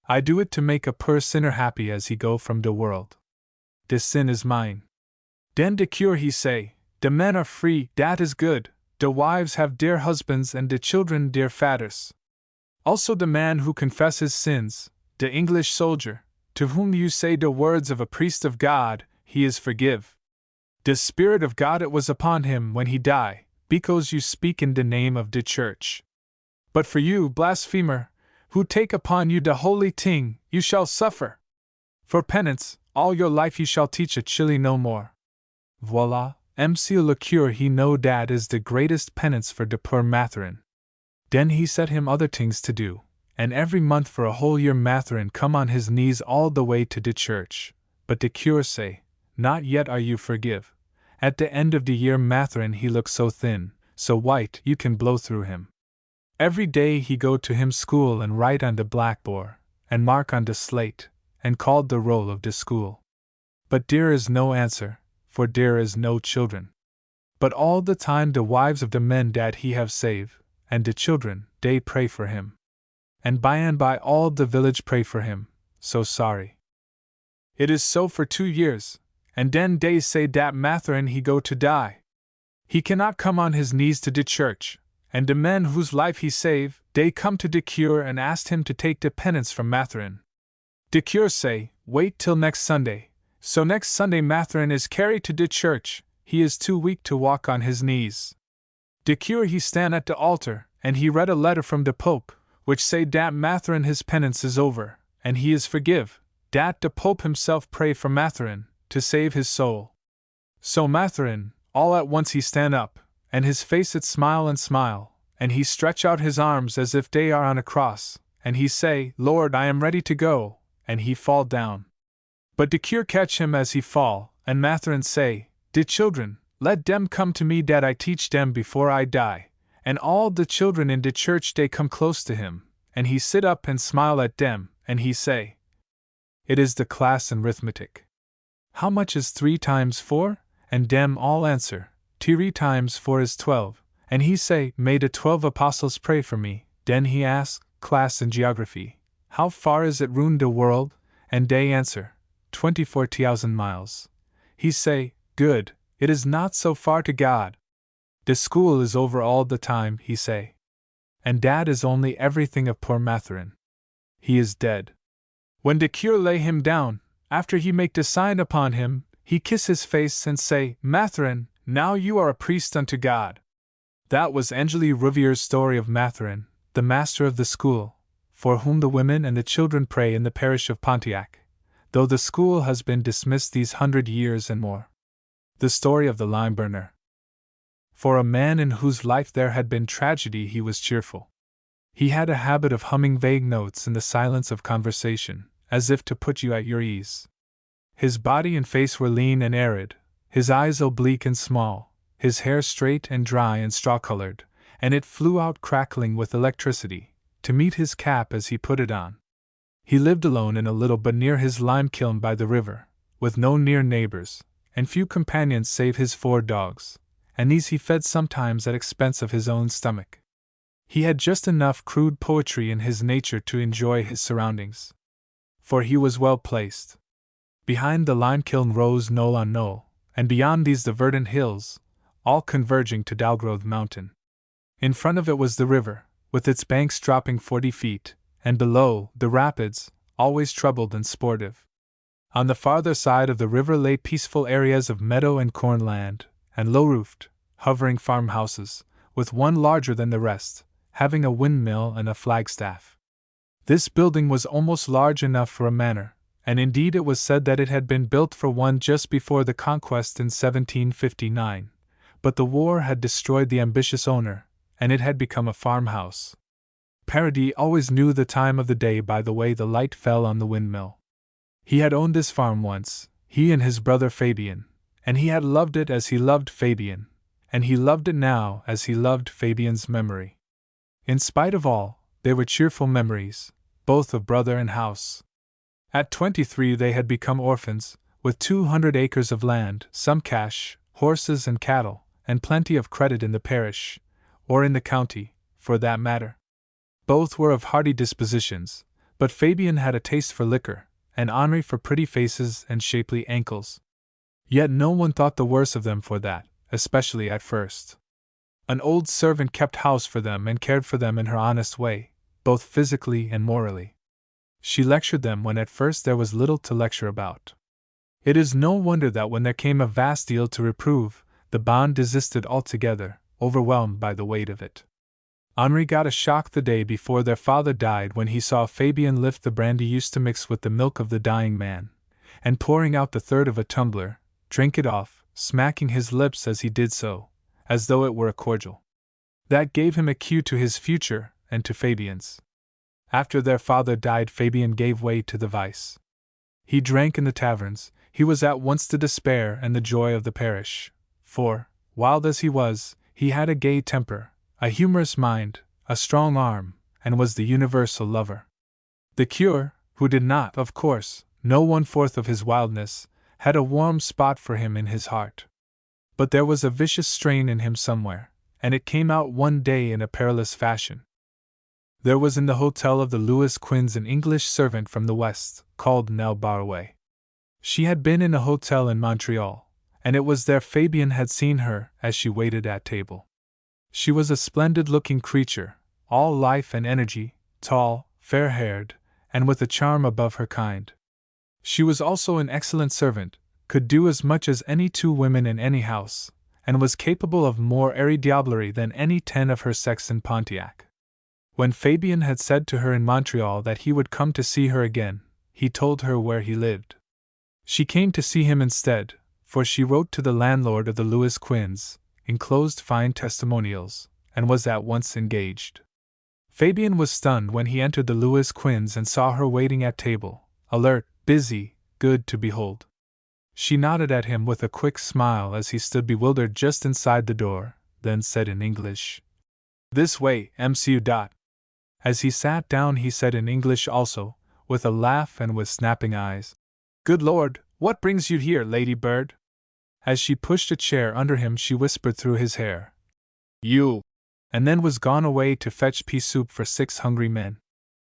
I do it to make a poor sinner happy as he go from de world. De sin is mine. Den de cure he say, de men are free, dat is good, de wives have dear husbands and de children dear fathers. Also the man who confess his sins, the English soldier, to whom you say the words of a priest of God, he is forgive. The Spirit of God it was upon him when he die, because you speak in the name of the Church. But for you, blasphemer, who take upon you the holy thing, you shall suffer. For penance, all your life you shall teach a chili no more. Voila, Monsieur le Cure he know that is the greatest penance for the poor Mathurin. Then he set him other things to do, and every month for a whole year Mathurin come on his knees all the way to the church. But the cure say, not yet are you forgive. At the end of the year Mathurin he look so thin, so white you can blow through him. Every day he go to him school and write on the blackboard, and mark on the slate, and called the roll of the school. But there is no answer, for there is no children. But all the time the wives of the men that he have saved, and the children, they pray for him. And by all the village pray for him, so sorry. It is so for 2 years, and then they say that Mathurin he go to die. He cannot come on his knees to the church, and the men whose life he save, they come to the cure and ask him to take the penance from Mathurin. The cure say, wait till next Sunday, so next Sunday Mathurin is carried to the church, he is too weak to walk on his knees. The cure he stand at the altar, and he read a letter from the Pope, which say dat Mathurin his penance is over, and he is forgive, dat the Pope himself pray for Mathurin, to save his soul. So Mathurin, all at once he stand up, and his face it smile, and he stretch out his arms as if they are on a cross, and he say, Lord I am ready to go, and he fall down. But the cure catch him as he fall, and Mathurin say, de children, let dem come to me dat I teach dem before I die. And all the children in the church they come close to him, and he sit up and smile at dem, and he say, it is the class in arithmetic. How much is 3 times 4? And dem all answer, 3 times 4 is 12. And he say, may the 12 apostles pray for me. Then he ask, class in geography, how far is it round the world? And they answer, 24,000 miles. He say, good, it is not so far to God. The school is over all the time, he say. And that is only everything of poor Mathurin. He is dead. When the cure lay him down, after he make the sign upon him, he kiss his face and say, Mathurin, now you are a priest unto God. That was Angélie Rouvier's story of Mathurin, the master of the school, for whom the women and the children pray in the parish of Pontiac, though the school has been dismissed these 100 years and more. The story of the lime burner. For a man in whose life there had been tragedy he was cheerful. He had a habit of humming vague notes in the silence of conversation, as if to put you at your ease. His body and face were lean and arid, his eyes oblique and small, his hair straight and dry and straw-colored, and it flew out crackling with electricity, to meet his cap as he put it on. He lived alone in a little but near his lime kiln by the river, with no near neighbors, and few companions save his 4 dogs, and these he fed sometimes at expense of his own stomach. He had just enough crude poetry in his nature to enjoy his surroundings. For he was well placed. Behind the lime kiln rose knoll on knoll, and beyond these the verdant hills, all converging to Dalgrove Mountain. In front of it was the river, with its banks dropping 40 feet, and below, the rapids, always troubled and sportive. On the farther side of the river lay peaceful areas of meadow and cornland, and low-roofed, hovering farmhouses, with one larger than the rest, having a windmill and a flagstaff. This building was almost large enough for a manor, and indeed it was said that it had been built for one just before the conquest in 1759, but the war had destroyed the ambitious owner, and it had become a farmhouse. Paradis always knew the time of the day by the way the light fell on the windmill. He had owned this farm once, he and his brother Fabian, and he had loved it as he loved Fabian, and he loved it now as he loved Fabian's memory. In spite of all, they were cheerful memories, both of brother and house. At 23 they had become orphans, with 200 acres of land, some cash, horses and cattle, and plenty of credit in the parish, or in the county, for that matter. Both were of hearty dispositions, but Fabian had a taste for liquor, and Henri for pretty faces and shapely ankles. Yet no one thought the worse of them for that, especially at first. An old servant kept house for them and cared for them in her honest way, both physically and morally. She lectured them when at first there was little to lecture about. It is no wonder that when there came a vast deal to reprove, the bond desisted altogether, overwhelmed by the weight of it. Henri got a shock the day before their father died when he saw Fabian lift the brandy used to mix with the milk of the dying man, and pouring out the third of a tumbler, drink it off, smacking his lips as he did so, as though it were a cordial. That gave him a cue to his future, and to Fabian's. After their father died, Fabian gave way to the vice. He drank in the taverns. He was at once the despair and the joy of the parish, for, wild as he was, he had a gay temper, a humorous mind, a strong arm, and was the universal lover. The curé, who did not, of course, know 1/4 of his wildness, had a warm spot for him in his heart. But there was a vicious strain in him somewhere, and it came out one day in a perilous fashion. There was in the hotel of the Louis Quinze an English servant from the West, called Nell Barway. She had been in a hotel in Montreal, and it was there Fabian had seen her as she waited at table. She was a splendid-looking creature, all life and energy, tall, fair-haired, and with a charm above her kind. She was also an excellent servant, could do as much as any 2 women in any house, and was capable of more airy diablerie than any 10 of her sex in Pontiac. When Fabian had said to her in Montreal that he would come to see her again, he told her where he lived. She came to see him instead, for she wrote to the landlord of the Louis Quinze, enclosed fine testimonials, and was at once engaged. Fabian was stunned when he entered the Louis Quinze and saw her waiting at table, alert, busy, good to behold. She nodded at him with a quick smile as he stood bewildered just inside the door, then said in English, "This way, Monsieur." As he sat down he said in English also, with a laugh and with snapping eyes, "Good Lord, what brings you here, Lady Bird?" As she pushed a chair under him she whispered through his hair, "You," and then was gone away to fetch pea soup for 6 hungry men.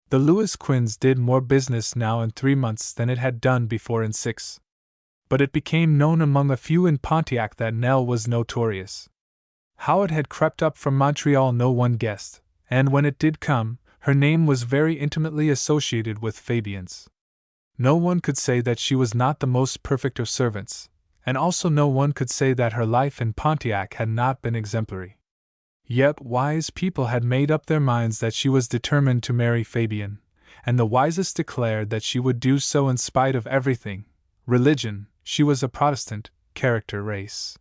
The Louis Quinze did more business now in 3 months than it had done before in 6. But it became known among a few in Pontiac that Nell was notorious. How it had crept up from Montreal no one guessed, and when it did come, her name was very intimately associated with Fabian's. No one could say that she was not the most perfect of servants, and also no one could say that her life in Pontiac had not been exemplary. Yet wise people had made up their minds that she was determined to marry Fabian, and the wisest declared that she would do so in spite of everything. Religion, she was a Protestant, character, race.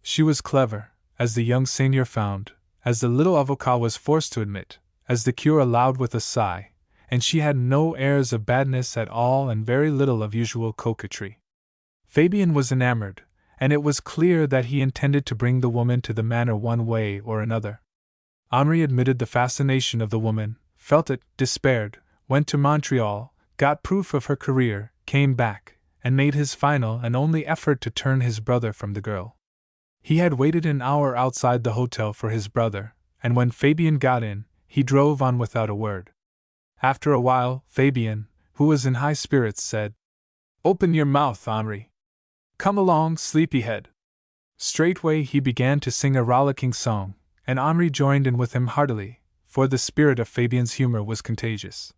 She was clever, as the young seigneur found, as the little avocat was forced to admit, as the curé allowed with a sigh, and she had no airs of badness at all and very little of usual coquetry. Fabian was enamored, and it was clear that he intended to bring the woman to the manor one way or another. Henri admitted the fascination of the woman, felt it, despaired, went to Montreal, got proof of her career, came back, and made his final and only effort to turn his brother from the girl. He had waited an hour outside the hotel for his brother, and when Fabian got in, he drove on without a word. After a while, Fabian, who was in high spirits, said, "Open your mouth, Henri. Come along, sleepyhead." Straightway he began to sing a rollicking song, and Henri joined in with him heartily, for the spirit of Fabian's humor was contagious.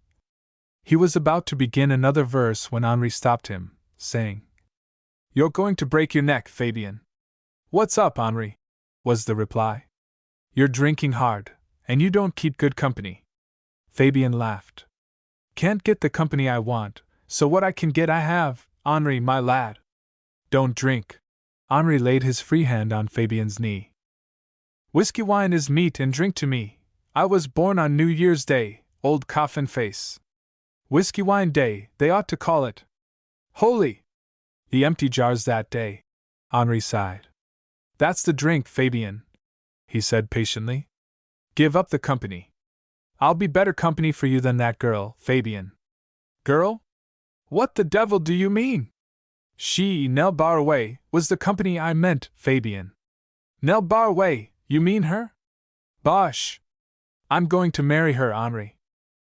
He was about to begin another verse when Henri stopped him, saying, "You're going to break your neck, Fabian." "What's up, Henri?" was the reply. "You're drinking hard, and you don't keep good company." Fabian laughed. "Can't get the company I want, so what I can get I have, Henri, my lad." "Don't drink." Henri laid his free hand on Fabian's knee. "Whiskey wine is meat and drink to me. I was born on New Year's Day, old coffin face. Whiskey wine day, they ought to call it. Holy! The empty jars that day." Henri sighed. That's the drink, Fabian, he said patiently. Give up the company. I'll be better company for you than that girl, Fabian. Girl? What the devil do you mean? She, Nell Barway, was the company I meant, Fabian. Nell Barway, you mean her? Bosh! I'm going to marry her, Henri.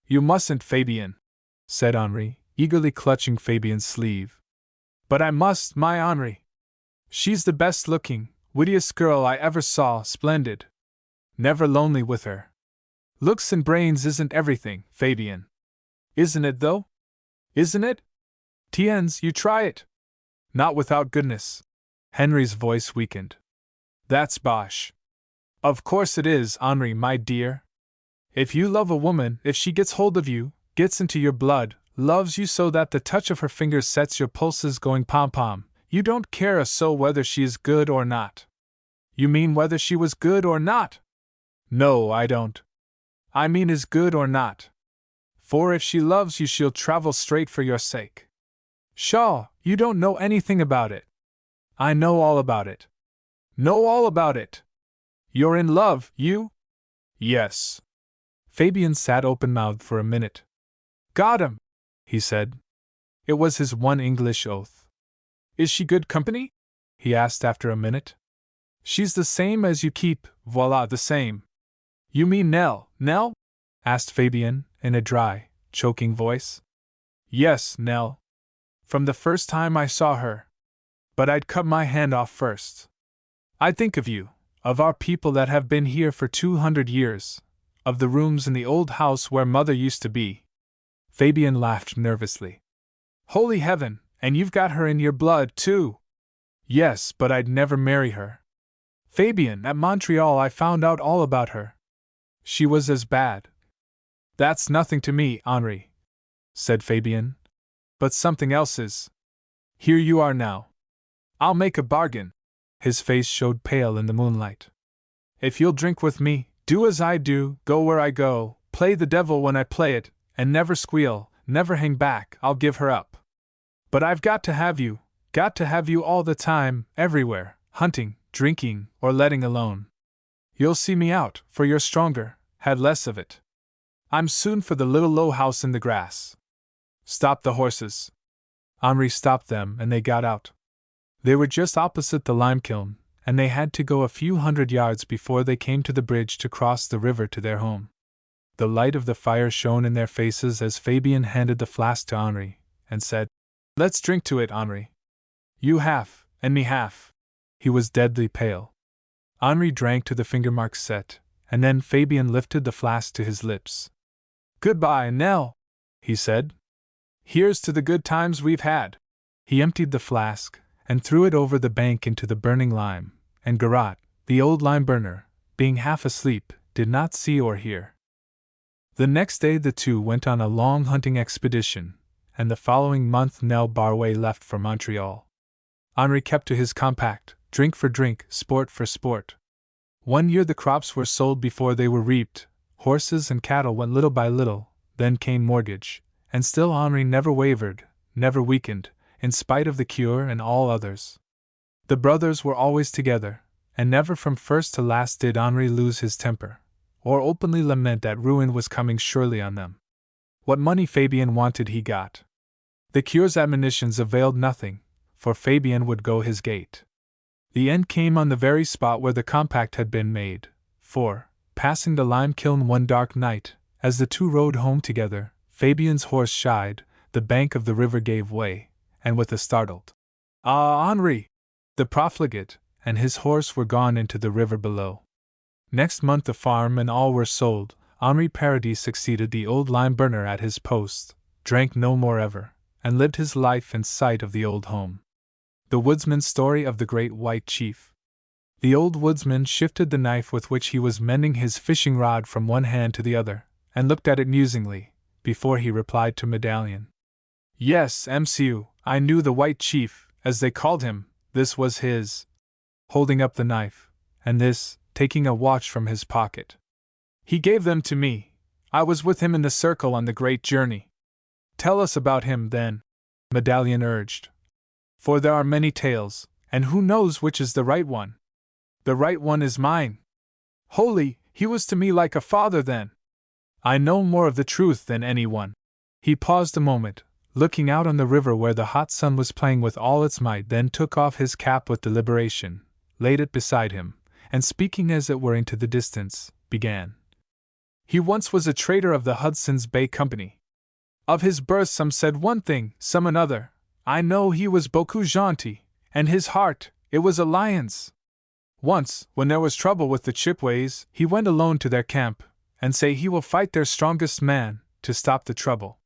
You mustn't, Fabian, said Henri, eagerly clutching Fabian's sleeve. But I must, my Henri. She's the best-looking, wittiest girl I ever saw, splendid. Never lonely with her. Looks and brains isn't everything, Fabian. Isn't it, though? Isn't it? Tiens, you try it. Not without goodness. Henry's voice weakened. That's bosh. Of course it is, Henri, my dear. If you love a woman, if she gets hold of you, gets into your blood, loves you so that the touch of her fingers sets your pulses going pom-pom, you don't care a so whether she is good or not. You mean whether she was good or not? No, I don't. I mean is good or not. For if she loves you, she'll travel straight for your sake. Pshaw, you don't know anything about it. I know all about it. Know all about it. You're in love, you? Yes. Fabian sat open-mouthed for a minute. Got him, he said. It was his one English oath. Is she good company? He asked after a minute. She's the same as you keep, voila, the same. You mean Nell, Nell? Asked Fabian, in a dry, choking voice. Yes, Nell. From the first time I saw her. But I'd cut my hand off first. I'd think of you, of our people that have been here for 200 years, of the rooms in the old house where Mother used to be. Fabian laughed nervously. Holy heaven, and you've got her in your blood, too! Yes, but I'd never marry her. Fabian, at Montreal I found out all about her. She was as bad. That's nothing to me, Henri, said Fabian. But something else is. Here you are now. I'll make a bargain. His face showed pale in the moonlight. If you'll drink with me, do as I do, go where I go, play the devil when I play it, and never squeal, never hang back, I'll give her up. But I've got to have you all the time, everywhere, hunting, drinking, or letting alone. You'll see me out, for you're stronger, had less of it. I'm soon for the little low house in the grass. Stop the horses. Henri stopped them and they got out. They were just opposite the lime kiln, and they had to go a few hundred yards before they came to the bridge to cross the river to their home. The light of the fire shone in their faces as Fabian handed the flask to Henri, and said, Let's drink to it, Henri. You half, and me half. He was deadly pale. Henri drank to the finger marks set, and then Fabian lifted the flask to his lips. Goodbye, Nell, he said. Here's to the good times we've had. He emptied the flask, and threw it over the bank into the burning lime, and Garrot, the old lime burner, being half asleep, did not see or hear. The next day the two went on a long hunting expedition, and the following month Nell Barway left for Montreal. Henri kept to his compact, drink for drink, sport for sport. 1 year the crops were sold before they were reaped, horses and cattle went little by little, then came mortgage, and still Henri never wavered, never weakened, in spite of the cure and all others. The brothers were always together, and never from first to last did Henri lose his temper, or openly lament that ruin was coming surely on them. What money Fabian wanted he got. The cure's admonitions availed nothing, for Fabian would go his gait. The end came on the very spot where the compact had been made, for, passing the lime kiln one dark night, as the two rode home together, Fabian's horse shied, the bank of the river gave way, and with a startled, Ah, Henri! The profligate and his horse were gone into the river below. Next month the farm and all were sold. Henri Paradis succeeded the old lime burner at his post, drank no more ever, and lived his life in sight of the old home. The woodsman's story of the great white chief. The old woodsman shifted the knife with which he was mending his fishing rod from one hand to the other, and looked at it musingly, before he replied to Medallion. Yes, MCU, I knew the white chief, as they called him, this was his. Holding up the knife, and this, taking a watch from his pocket. He gave them to me. I was with him in the circle on the great journey. Tell us about him, then, Medallion urged. For there are many tales, and who knows which is the right one? The right one is mine. Holy, he was to me like a father then. I know more of the truth than anyone. He paused a moment, looking out on the river where the hot sun was playing with all its might, then took off his cap with deliberation, laid it beside him, and speaking as it were into the distance, began. He once was a trader of the Hudson's Bay Company. Of his birth some said one thing, some another. I know he was beaucoup gentil, and his heart, it was a lion's. Once, when there was trouble with the Chippeways, he went alone to their camp, and say he will fight their strongest man, to stop the trouble.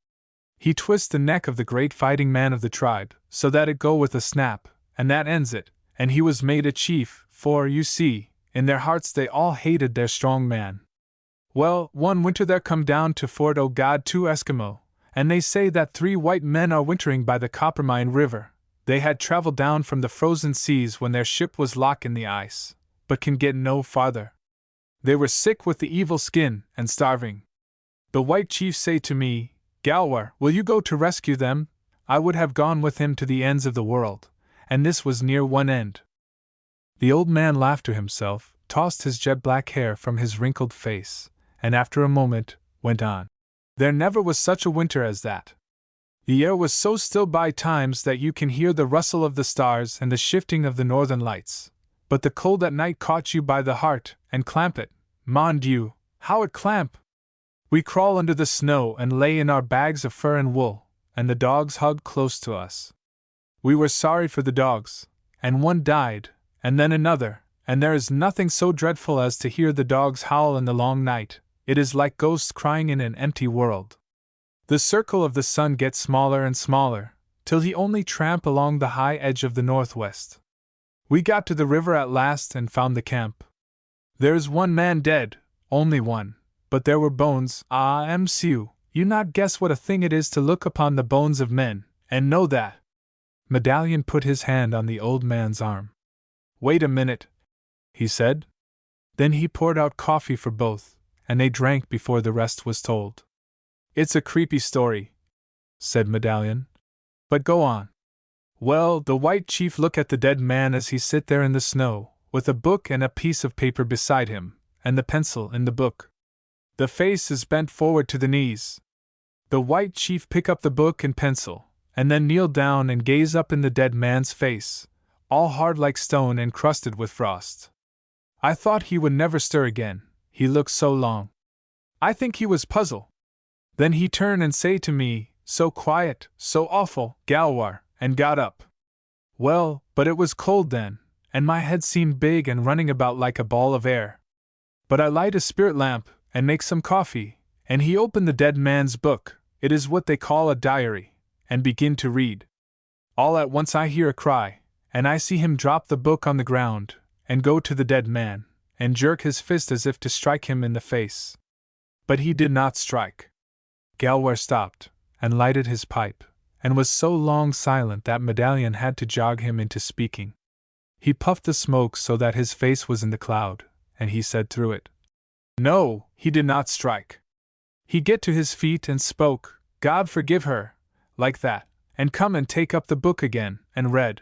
He twist the neck of the great fighting man of the tribe, so that it go with a snap, and that ends it, and he was made a chief, for, you see, in their hearts they all hated their strong man. Well, one winter there come down to Fort O'God 2 Eskimo, and they say that 3 white men are wintering by the Coppermine River. They had traveled down from the frozen seas when their ship was locked in the ice, but can get no farther. They were sick with the evil skin, and starving. The white chief say to me, Galwar, will you go to rescue them? I would have gone with him to the ends of the world, and this was near one end. The old man laughed to himself, tossed his jet-black hair from his wrinkled face, and after a moment, went on. There never was such a winter as that. The air was so still by times that you can hear the rustle of the stars and the shifting of the northern lights, but the cold at night caught you by the heart, and clamp it, mon Dieu, how it clamp! We crawl under the snow and lay in our bags of fur and wool, and the dogs hugged close to us. We were sorry for the dogs, and one died, and then another, and there is nothing so dreadful as to hear the dogs howl in the long night. It is like ghosts crying in an empty world. The circle of the sun gets smaller and smaller, till he only tramp along the high edge of the northwest. We got to the river at last and found the camp. There's one man dead, only one, but there were bones. Ah, m'sieu, you not guess what a thing it is to look upon the bones of men, and know that. Medallion put his hand on the old man's arm. Wait a minute, he said. Then he poured out coffee for both, and they drank before the rest was told. It's a creepy story, said Medallion. But go on. Well, the white chief looked at the dead man as he sit there in the snow, with a book and a piece of paper beside him, and the pencil in the book. The face is bent forward to the knees. The white chief pick up the book and pencil, and then kneel down and gaze up in the dead man's face, all hard like stone and crusted with frost. I thought he would never stir again, he looked so long. I think he was puzzled. Then he turned and say to me, so quiet, so awful, Galwar, and got up. Well, but it was cold then, and my head seemed big and running about like a ball of air. But I light a spirit lamp, and make some coffee, and he opened the dead man's book, it is what they call a diary, and begin to read. All at once I hear a cry, and I see him drop the book on the ground, and go to the dead man, and jerk his fist as if to strike him in the face. But he did not strike. Galwar stopped, and lighted his pipe, and was so long silent that Medallion had to jog him into speaking. He puffed the smoke so that his face was in the cloud, and he said through it, No, he did not strike. He get to his feet and spoke, God forgive her, like that, and come and take up the book again, and read.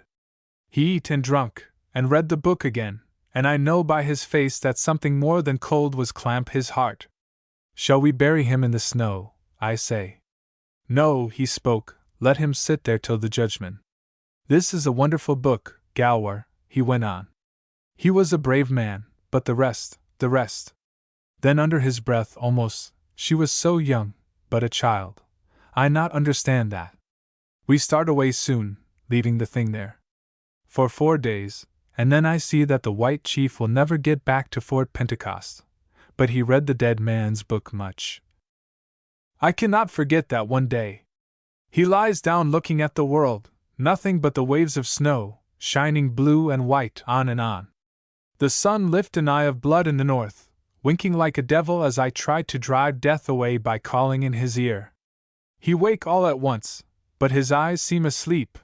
He eat and drunk, and read the book again, and I know by his face that something more than cold was clamp his heart. Shall we bury him in the snow, I say? No, he spoke, let him sit there till the judgment. This is a wonderful book, Galwar, he went on. He was a brave man, but the rest. Then under his breath almost, she was so young, but a child. I not understand that. We start away soon, leaving the thing there. For 4 days, and then I see that the white chief will never get back to Fort Pentecost. But he read the dead man's book much. I cannot forget that one day. He lies down looking at the world, nothing but the waves of snow, shining blue and white on and on. The sun lift an eye of blood in the north, winking like a devil as I tried to drive death away by calling in his ear. He wake all at once, but his eyes seem asleep.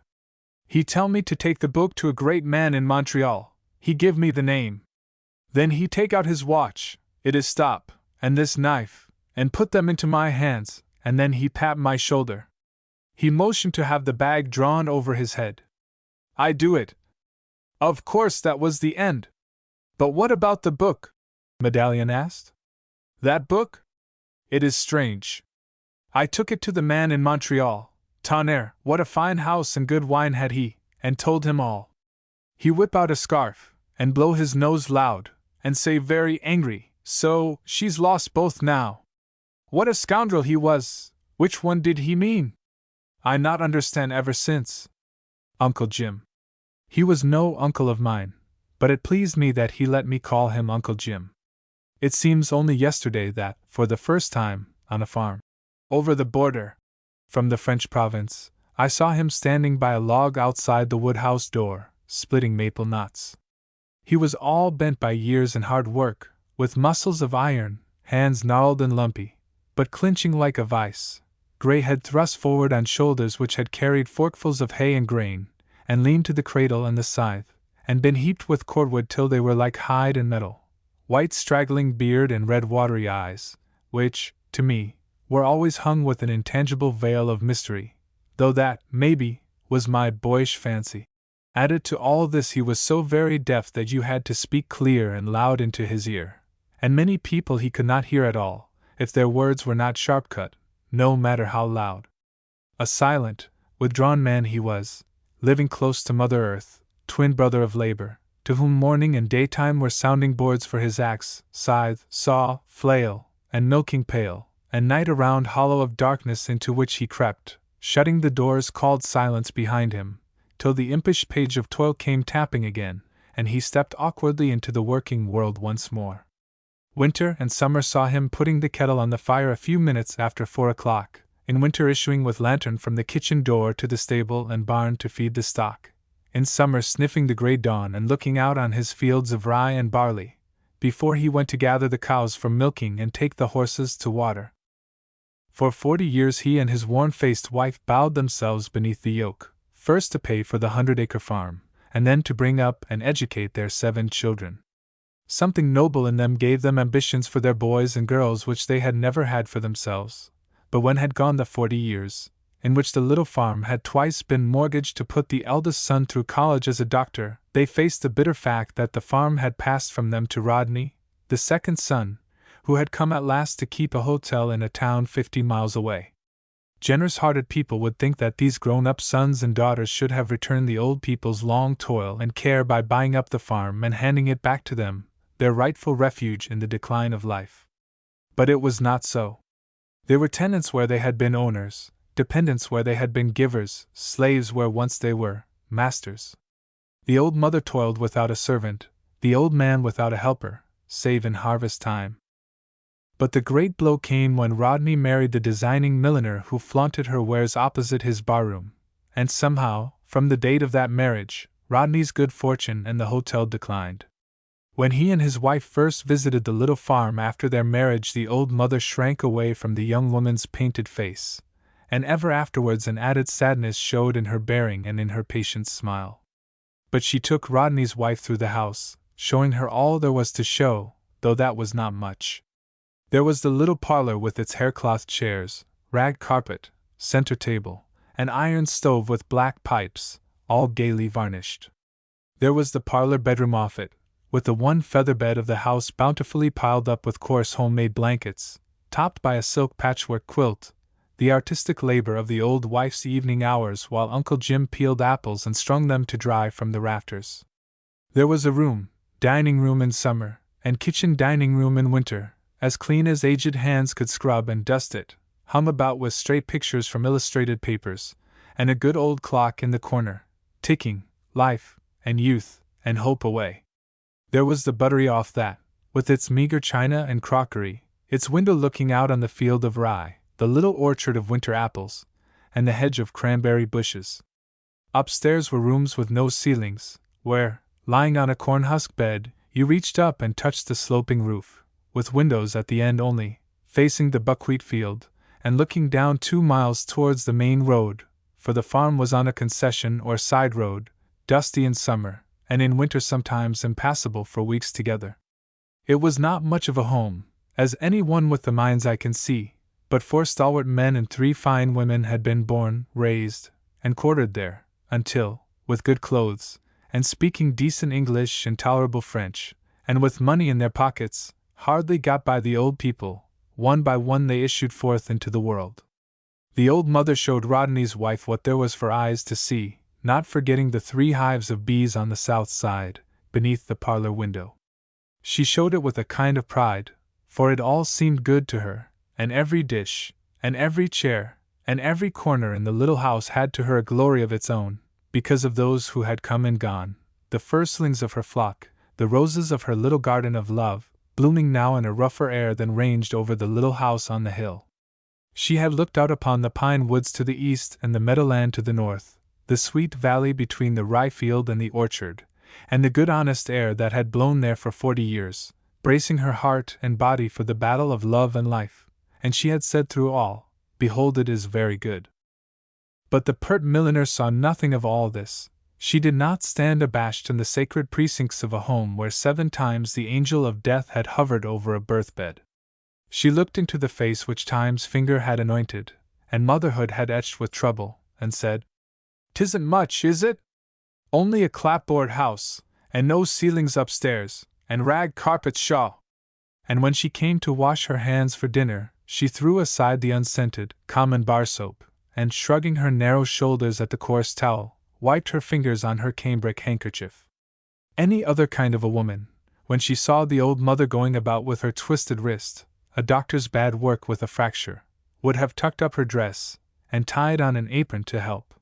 He tell me to take the book to a great man in Montreal, he give me the name. Then he take out his watch, it is stop, and this knife, and put them into my hands, and then he pat my shoulder. He motioned to have the bag drawn over his head. I do it. Of course that was the end. But what about the book? Medallion asked. That book? It is strange. I took it to the man in Montreal, Tonnerre, what a fine house and good wine had he, and told him all. He whip out a scarf, and blow his nose loud, and say very angry, so, she's lost both now. What a scoundrel he was! Which one did he mean? I not understand ever since. Uncle Jim. He was no uncle of mine, but it pleased me that he let me call him Uncle Jim. It seems only yesterday that, for the first time, on a farm, over the border, from the French province, I saw him standing by a log outside the woodhouse door, splitting maple knots. He was all bent by years and hard work, with muscles of iron, hands gnarled and lumpy, but clinching like a vice, gray head thrust forward on shoulders which had carried forkfuls of hay and grain, and leaned to the cradle and the scythe, and been heaped with cordwood till they were like hide and metal, white straggling beard and red watery eyes, which, to me, were always hung with an intangible veil of mystery, though that, maybe, was my boyish fancy. Added to all this, he was so very deaf that you had to speak clear and loud into his ear, and many people he could not hear at all, if their words were not sharp cut, no matter how loud. A silent, withdrawn man he was, living close to Mother Earth, twin brother of labor, to whom morning and daytime were sounding boards for his axe, scythe, saw, flail, and milking pail, and night a round hollow of darkness into which he crept, shutting the doors called silence behind him, till the impish page of toil came tapping again, and he stepped awkwardly into the working world once more. Winter and summer saw him putting the kettle on the fire a few minutes after 4 o'clock, in winter issuing with lantern from the kitchen door to the stable and barn to feed the stock, in summer sniffing the grey dawn and looking out on his fields of rye and barley, before he went to gather the cows for milking and take the horses to water. For 40 years he and his worn-faced wife bowed themselves beneath the yoke, first to pay for the 100-acre farm, and then to bring up and educate their 7 children. Something noble in them gave them ambitions for their boys and girls which they had never had for themselves, but when had gone the 40 years, in which the little farm had twice been mortgaged to put the eldest son through college as a doctor, they faced the bitter fact that the farm had passed from them to Rodney, the second son, who had come at last to keep a hotel in a town 50 miles away. Generous-hearted people would think that these grown-up sons and daughters should have returned the old people's long toil and care by buying up the farm and handing it back to them, their rightful refuge in the decline of life. But it was not so. They were tenants where they had been owners, dependents where they had been givers, slaves where once they were masters. The old mother toiled without a servant, the old man without a helper, save in harvest time. But the great blow came when Rodney married the designing milliner who flaunted her wares opposite his barroom, and somehow, from the date of that marriage, Rodney's good fortune and the hotel declined. When he and his wife first visited the little farm after their marriage, the old mother shrank away from the young woman's painted face, and ever afterwards an added sadness showed in her bearing and in her patient's smile. But she took Rodney's wife through the house, showing her all there was to show, though that was not much. There was the little parlor with its haircloth chairs, rag carpet, center table, an iron stove with black pipes, all gaily varnished. There was the parlor bedroom off it, with the one feather bed of the house bountifully piled up with coarse homemade blankets, topped by a silk patchwork quilt, the artistic labor of the old wife's evening hours while Uncle Jim peeled apples and strung them to dry from the rafters. There was a room, dining room in summer, and kitchen dining room in winter, as clean as aged hands could scrub and dust it, hung about with stray pictures from illustrated papers, and a good old clock in the corner, ticking life and youth and hope away. There was the buttery off that, with its meager china and crockery, its window looking out on the field of rye, the little orchard of winter apples, and the hedge of cranberry bushes. Upstairs were rooms with no ceilings, where, lying on a cornhusk bed, you reached up and touched the sloping roof, with windows at the end only, facing the buckwheat field, and looking down 2 miles towards the main road, for the farm was on a concession or side road, dusty in summer, and in winter sometimes impassable for weeks together. It was not much of a home, as any one with the mind's eye can see, but 4 stalwart men and 3 fine women had been born, raised, and quartered there, until, with good clothes, and speaking decent English and tolerable French, and with money in their pockets, hardly got by the old people. One by one they issued forth into the world. The old mother showed Rodney's wife what there was for eyes to see, not forgetting the 3 hives of bees on the south side, beneath the parlor window. She showed it with a kind of pride, for it all seemed good to her, and every dish, and every chair, and every corner in the little house had to her a glory of its own, because of those who had come and gone, the firstlings of her flock, the roses of her little garden of love, blooming now in a rougher air than ranged over the little house on the hill. She had looked out upon the pine woods to the east and the meadowland to the north, the sweet valley between the rye field and the orchard, and the good honest air that had blown there for 40 years, bracing her heart and body for the battle of love and life, and she had said through all, "Behold, it is very good." But the pert milliner saw nothing of all this. She did not stand abashed in the sacred precincts of a home where 7 times the angel of death had hovered over a birthbed. She looked into the face which Time's finger had anointed, and motherhood had etched with trouble, and said, "'Tisn't much, is it? Only a clapboard house, and no ceilings upstairs, and rag carpets shaw." And when she came to wash her hands for dinner, she threw aside the unscented, common bar soap, and shrugging her narrow shoulders at the coarse towel, wiped her fingers on her cambric handkerchief. Any other kind of a woman, when she saw the old mother going about with her twisted wrist, a doctor's bad work with a fracture, would have tucked up her dress, and tied on an apron to help.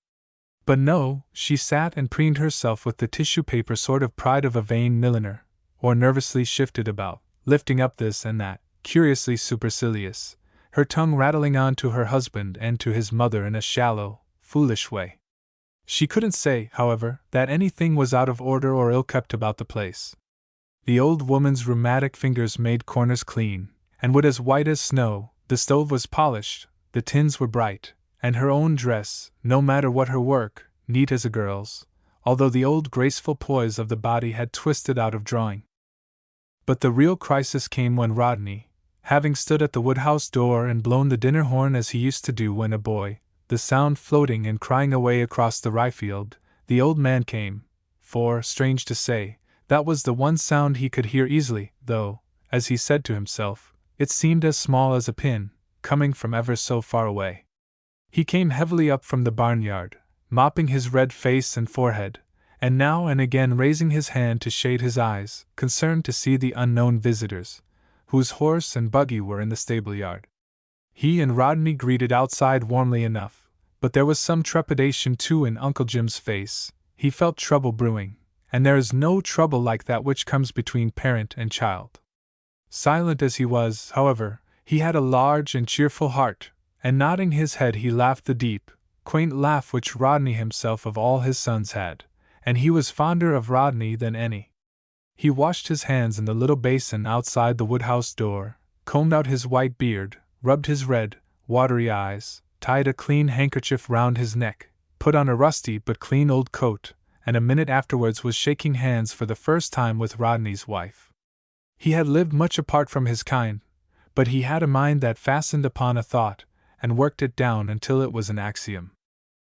But no, she sat and preened herself with the tissue paper sort of pride of a vain milliner, or nervously shifted about, lifting up this and that, curiously supercilious, her tongue rattling on to her husband and to his mother in a shallow, foolish way. She couldn't say, however, that anything was out of order or ill-kept about the place. The old woman's rheumatic fingers made corners clean, and wood as white as snow, the stove was polished, the tins were bright, and her own dress, no matter what her work, neat as a girl's, although the old graceful poise of the body had twisted out of drawing. But the real crisis came when Rodney, having stood at the woodhouse door and blown the dinner horn as he used to do when a boy, the sound floating and crying away across the rye field, the old man came, for, strange to say, that was the one sound he could hear easily, though, as he said to himself, it seemed as small as a pin, coming from ever so far away. He came heavily up from the barnyard, mopping his red face and forehead, and now and again raising his hand to shade his eyes, concerned to see the unknown visitors, whose horse and buggy were in the stable-yard. He and Rodney greeted outside warmly enough, but there was some trepidation too in Uncle Jim's face. He felt trouble brewing, and there is no trouble like that which comes between parent and child. Silent as he was, however, he had a large and cheerful heart, and nodding his head he laughed the deep, quaint laugh which Rodney himself of all his sons had, and he was fonder of Rodney than any. He washed his hands in the little basin outside the woodhouse door, combed out his white beard, rubbed his red, watery eyes, tied a clean handkerchief round his neck, put on a rusty but clean old coat, and a minute afterwards was shaking hands for the first time with Rodney's wife. He had lived much apart from his kind, but he had a mind that fastened upon a thought, and worked it down until it was an axiom.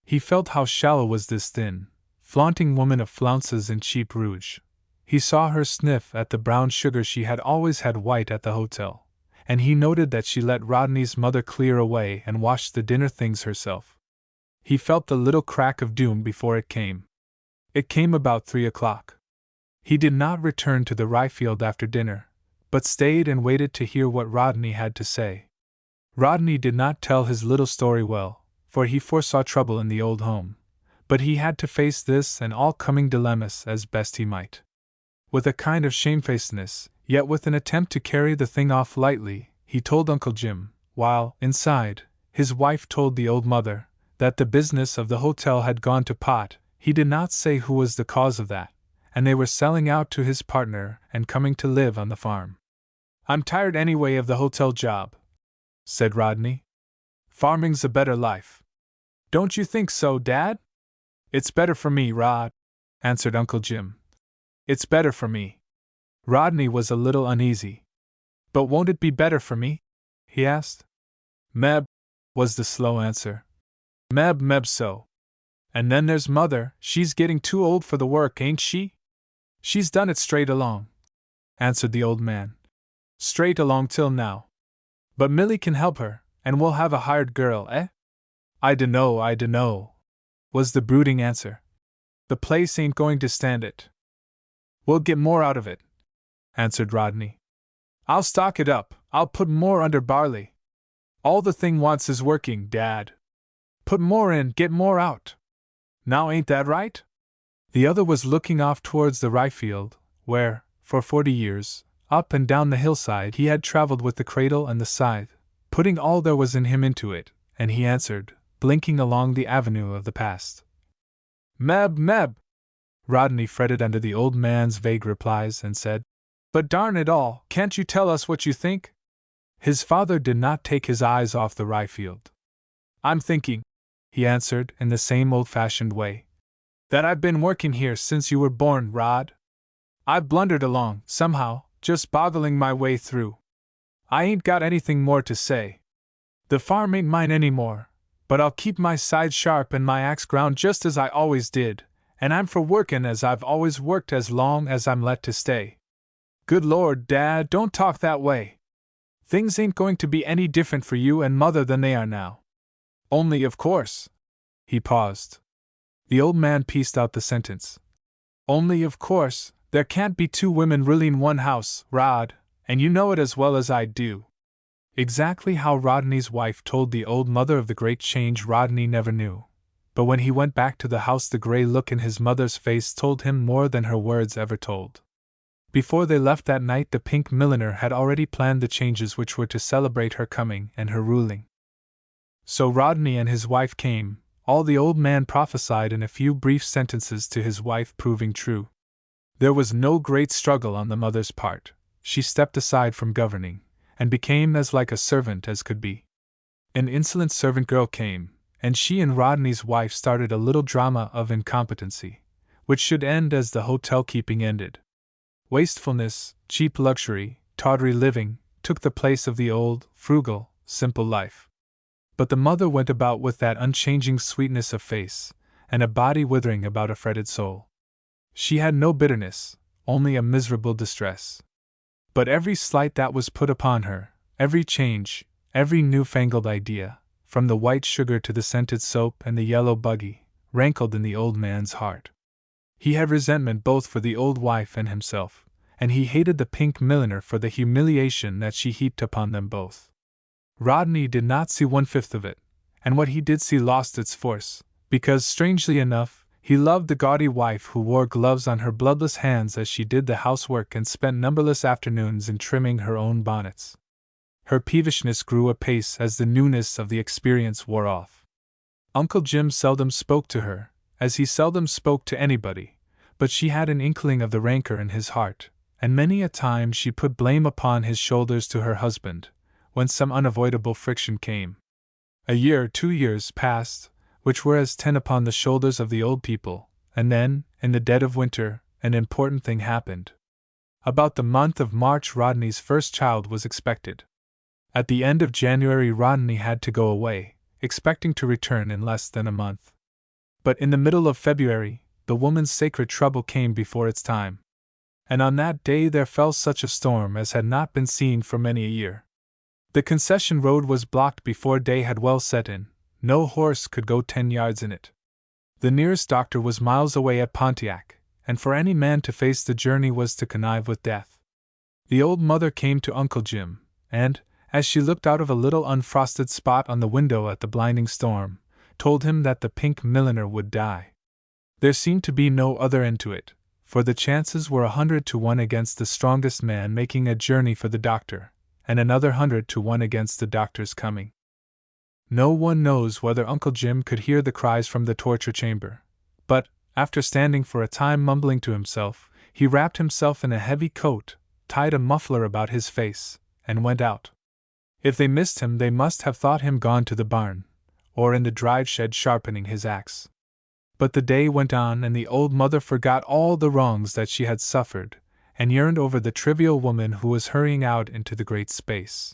He felt how shallow was this thin, flaunting woman of flounces and cheap rouge. He saw her sniff at the brown sugar she had always had white at the hotel, and he noted that she let Rodney's mother clear away and wash the dinner things herself. He felt the little crack of doom before it came. It came about 3 o'clock. He did not return to the rye field after dinner, but stayed and waited to hear what Rodney had to say. Rodney did not tell his little story well, for he foresaw trouble in the old home, but he had to face this and all coming dilemmas as best he might. With a kind of shamefacedness, yet with an attempt to carry the thing off lightly, he told Uncle Jim, while, inside, his wife told the old mother, that the business of the hotel had gone to pot. He did not say who was the cause of that, and they were selling out to his partner and coming to live on the farm. "I'm tired anyway of the hotel job," said Rodney. "Farming's a better life. Don't you think so, Dad?" "It's better for me, Rod," answered Uncle Jim. "It's better for me." Rodney was a little uneasy. "But won't it be better for me?" he asked. "Meb," was the slow answer. "Meb so. And then there's Mother, she's getting too old for the work, ain't she? She's done it straight along. answered the old man. Straight along till now. But Millie can help her, and we'll have a hired girl, eh? I dunno, was the brooding answer. The place ain't going to stand it. We'll get more out of it, answered Rodney. I'll stock it up, I'll put more under barley. All the thing wants is working, Dad. Put more in, get more out. Now ain't that right? The other was looking off towards the rye field, where, for 40 years, up and down the hillside he had traveled with the cradle and the scythe, putting all there was in him into it, and he answered, blinking along the avenue of the past. Meb! Rodney fretted under the old man's vague replies and said, But darn it all, can't you tell us what you think? His father did not take his eyes off the rye field. I'm thinking, he answered in the same old-fashioned way, that I've been working here since you were born, Rod. I've blundered along, somehow, just boggling my way through. I ain't got anything more to say. The farm ain't mine any more, but I'll keep my side sharp and my axe ground just as I always did, and I'm for workin' as I've always worked as long as I'm let to stay. Good Lord, Dad, don't talk that way. Things ain't going to be any different for you and Mother than they are now. Only, of course. He paused. The old man pieced out the sentence. Only, of course, there can't be two women really in one house, Rod, and you know it as well as I do. Exactly how Rodney's wife told the old mother of the great change Rodney never knew, but when he went back to the house the gray look in his mother's face told him more than her words ever told. Before they left that night the pink milliner had already planned the changes which were to celebrate her coming and her ruling. So Rodney and his wife came, all the old man prophesied in a few brief sentences to his wife proving true. There was no great struggle on the mother's part. She stepped aside from governing, and became as like a servant as could be. An insolent servant girl came, and she and Rodney's wife started a little drama of incompetency, which should end as the hotel keeping ended. Wastefulness, cheap luxury, tawdry living, took the place of the old, frugal, simple life. But the mother went about with that unchanging sweetness of face, and a body withering about a fretted soul. She had no bitterness, only a miserable distress. But every slight that was put upon her, every change, every new-fangled idea, from the white sugar to the scented soap and the yellow buggy, rankled in the old man's heart. He had resentment both for the old wife and himself, and he hated the pink milliner for the humiliation that she heaped upon them both. Rodney did not see 1/5 of it, and what he did see lost its force, because, strangely enough, he loved the gaudy wife who wore gloves on her bloodless hands as she did the housework and spent numberless afternoons in trimming her own bonnets. Her peevishness grew apace as the newness of the experience wore off. Uncle Jim seldom spoke to her, as he seldom spoke to anybody, but she had an inkling of the rancor in his heart, and many a time she put blame upon his shoulders to her husband, when some unavoidable friction came. A year, 2 years passed, which were as 10 upon the shoulders of the old people, and then, in the dead of winter, an important thing happened. About the month of March Rodney's first child was expected. At the end of January Rodney had to go away, expecting to return in less than a month. But in the middle of February, the woman's sacred trouble came before its time. And on that day there fell such a storm as had not been seen for many a year. The concession road was blocked before day had well set in. No horse could go 10 yards in it. The nearest doctor was miles away at Pontiac, and for any man to face the journey was to connive with death. The old mother came to Uncle Jim, and, as she looked out of a little unfrosted spot on the window at the blinding storm, told him that the pink milliner would die. There seemed to be no other end to it, for the chances were 100 to 1 against the strongest man making a journey for the doctor, and another 100 to 1 against the doctor's coming. No one knows whether Uncle Jim could hear the cries from the torture chamber, but, after standing for a time mumbling to himself, he wrapped himself in a heavy coat, tied a muffler about his face, and went out. If they missed him they must have thought him gone to the barn, or in the drive shed sharpening his axe. But the day went on and the old mother forgot all the wrongs that she had suffered, and yearned over the trivial woman who was hurrying out into the great space.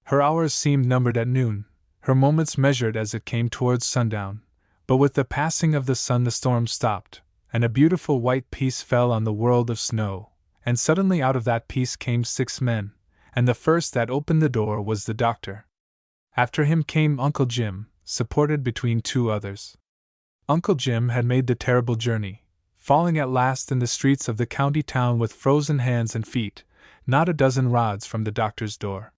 Her hours seemed numbered at noon, her moments measured as it came towards sundown, but with the passing of the sun the storm stopped, and a beautiful white peace fell on the world of snow, and suddenly out of that peace came 6 men, and the first that opened the door was the doctor. After him came Uncle Jim, supported between 2 others. Uncle Jim had made the terrible journey, falling at last in the streets of the county town with frozen hands and feet, not a dozen rods from the doctor's door.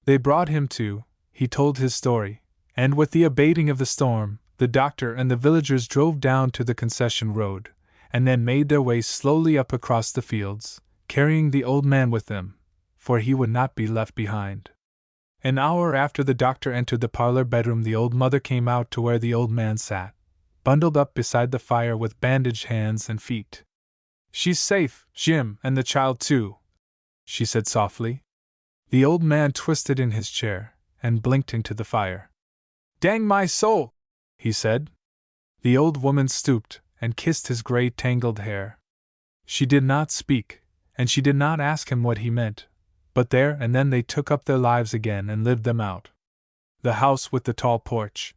They brought him to, he told his story, and with the abating of the storm, the doctor and the villagers drove down to the concession road, and then made their way slowly up across the fields, carrying the old man with them, for he would not be left behind. An hour after the doctor entered the parlor bedroom, the old mother came out to where the old man sat, bundled up beside the fire with bandaged hands and feet. "She's safe, Jim, and the child too," she said softly. The old man twisted in his chair, and blinked into the fire. "Dang my soul!" he said. The old woman stooped, and kissed his gray tangled hair. She did not speak, and she did not ask him what he meant, but there and then they took up their lives again and lived them out. The house with the tall porch.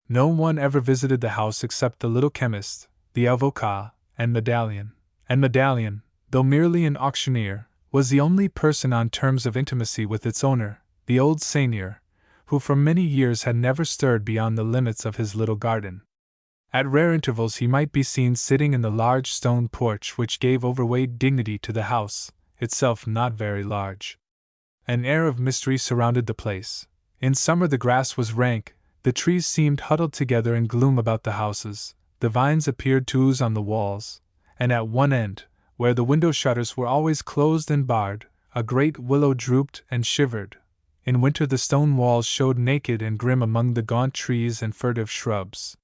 No one ever visited the house except the little chemist, the avocat, and Medallion. And Medallion, though merely an auctioneer, was the only person on terms of intimacy with its owner, the old seigneur, who for many years had never stirred beyond the limits of his little garden. At rare intervals he might be seen sitting in the large stone porch which gave overweight dignity to the house, itself not very large. An air of mystery surrounded the place. In summer the grass was rank, the trees seemed huddled together in gloom about the houses, the vines appeared to ooze on the walls, and at one end, where the window shutters were always closed and barred, a great willow drooped and shivered. In winter the stone walls showed naked and grim among the gaunt trees and furtive shrubs.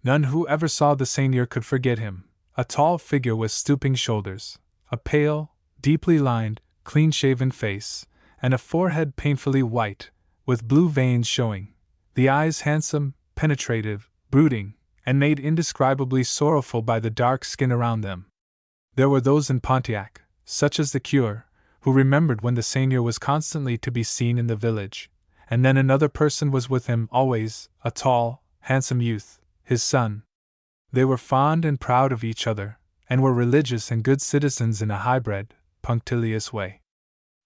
None who ever saw the seigneur could forget him, a tall figure with stooping shoulders, a pale, deeply lined, clean-shaven face, and a forehead painfully white, with blue veins showing, the eyes handsome, penetrative, brooding, and made indescribably sorrowful by the dark skin around them. There were those in Pontiac, such as the cure, who remembered when the seigneur was constantly to be seen in the village, and then another person was with him always, a tall, handsome youth, his son. They were fond and proud of each other, and were religious and good citizens in a high-bred, punctilious way.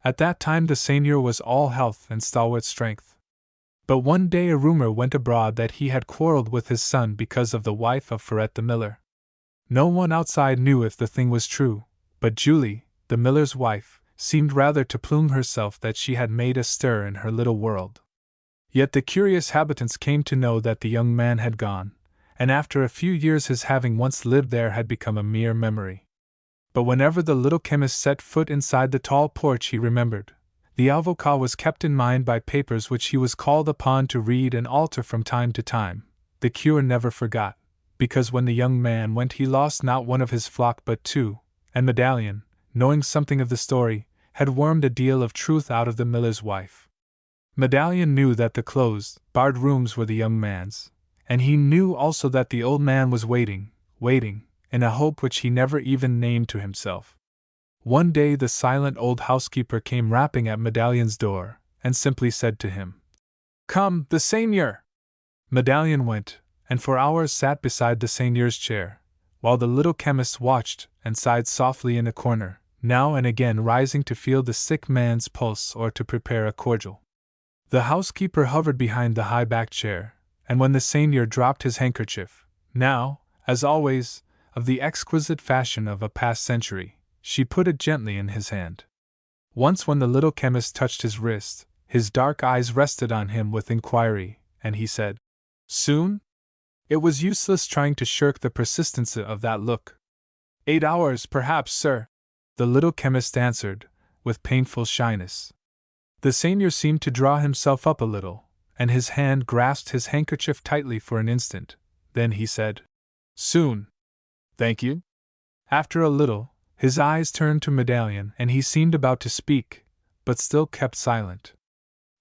At that time the seigneur was all health and stalwart strength. But one day a rumor went abroad that he had quarreled with his son because of the wife of Ferret the miller. No one outside knew if the thing was true, but Julie, the miller's wife, seemed rather to plume herself that she had made a stir in her little world. Yet the curious habitants came to know that the young man had gone, and after a few years his having once lived there had become a mere memory. But whenever the little chemist set foot inside the tall porch he remembered. The avocat was kept in mind by papers which he was called upon to read and alter from time to time. The cure never forgot, because when the young man went he lost not one of his flock but 2, and Medallion, knowing something of the story, had wormed a deal of truth out of the miller's wife. Medallion knew that the closed, barred rooms were the young man's, and he knew also that the old man was waiting, in a hope which he never even named to himself. One day the silent old housekeeper came rapping at Medallion's door, and simply said to him, "Come, the seigneur!" Medallion went, and for hours sat beside the seigneur's chair, while the little chemist watched and sighed softly in a corner, now and again rising to feel the sick man's pulse or to prepare a cordial. The housekeeper hovered behind the high-backed chair, and when the seigneur dropped his handkerchief, now, as always, of the exquisite fashion of a past century, she put it gently in his hand. Once when the little chemist touched his wrist, his dark eyes rested on him with inquiry, and he said, "Soon?" It was useless trying to shirk the persistency of that look. 8 hours, perhaps, sir," the little chemist answered, with painful shyness. The seigneur seemed to draw himself up a little, and his hand grasped his handkerchief tightly for an instant. Then he said, "Soon. Thank you." After a little, his eyes turned to Medallion and he seemed about to speak, but still kept silent.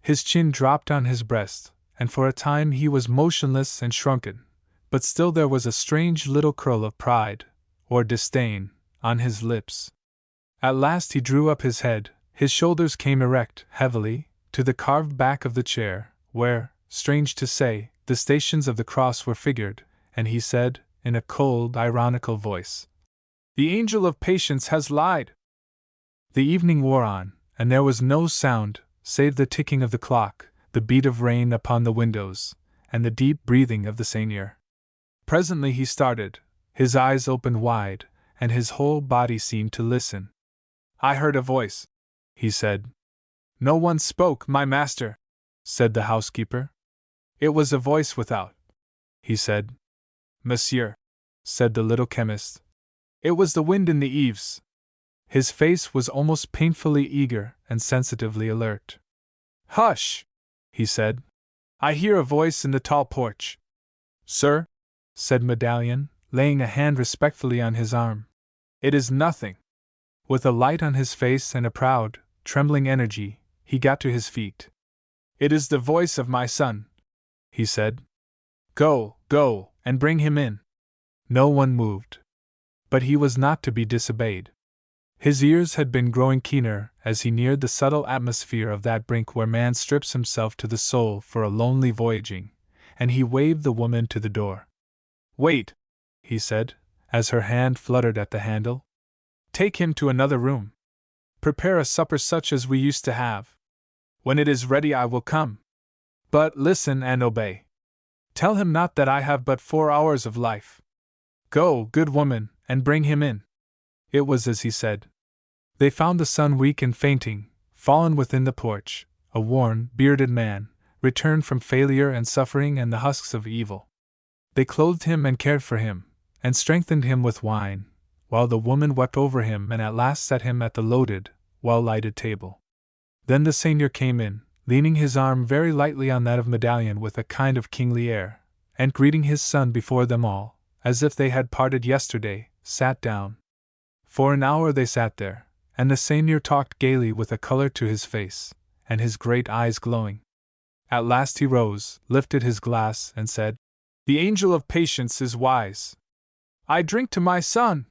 His chin dropped on his breast, and for a time he was motionless and shrunken, but still there was a strange little curl of pride, or disdain, on his lips. At last he drew up his head, his shoulders came erect, heavily, to the carved back of the chair, where, strange to say, the Stations of the Cross were figured, and he said, in a cold, ironical voice, "The angel of patience has lied." The evening wore on, and there was no sound, save the ticking of the clock, the beat of rain upon the windows, and the deep breathing of the seigneur. Presently he started, his eyes opened wide, and his whole body seemed to listen. "I heard a voice," he said. "No one spoke, my master," said the housekeeper. "It was a voice without," he said. "Monsieur," said the little chemist, "it was the wind in the eaves." His face was almost painfully eager and sensitively alert. "Hush!" he said. "I hear a voice in the tall porch." "Sir," said Medallion, laying a hand respectfully on his arm, "it is nothing." With a light on his face and a proud, trembling energy, he got to his feet. "It is the voice of my son," he said. "Go, go, and bring him in." No one moved. But he was not to be disobeyed. His ears had been growing keener as he neared the subtle atmosphere of that brink where man strips himself to the soul for a lonely voyaging, and he waved the woman to the door. "Wait," he said, as her hand fluttered at the handle. "Take him to another room. Prepare a supper such as we used to have. When it is ready I will come. But listen and obey. Tell him not that I have but 4 hours of life. Go, good woman, and bring him in." It was as he said. They found the son weak and fainting, fallen within the porch, a worn, bearded man, returned from failure and suffering and the husks of evil. They clothed him and cared for him, and strengthened him with wine, while the woman wept over him and at last set him at the loaded, well-lighted table. Then the seigneur came in, leaning his arm very lightly on that of Medallion with a kind of kingly air, and greeting his son before them all, as if they had parted yesterday, sat down. For an hour they sat there, and the seigneur talked gaily with a color to his face, and his great eyes glowing. At last he rose, lifted his glass, and said, "The angel of patience is wise. I drink to my son."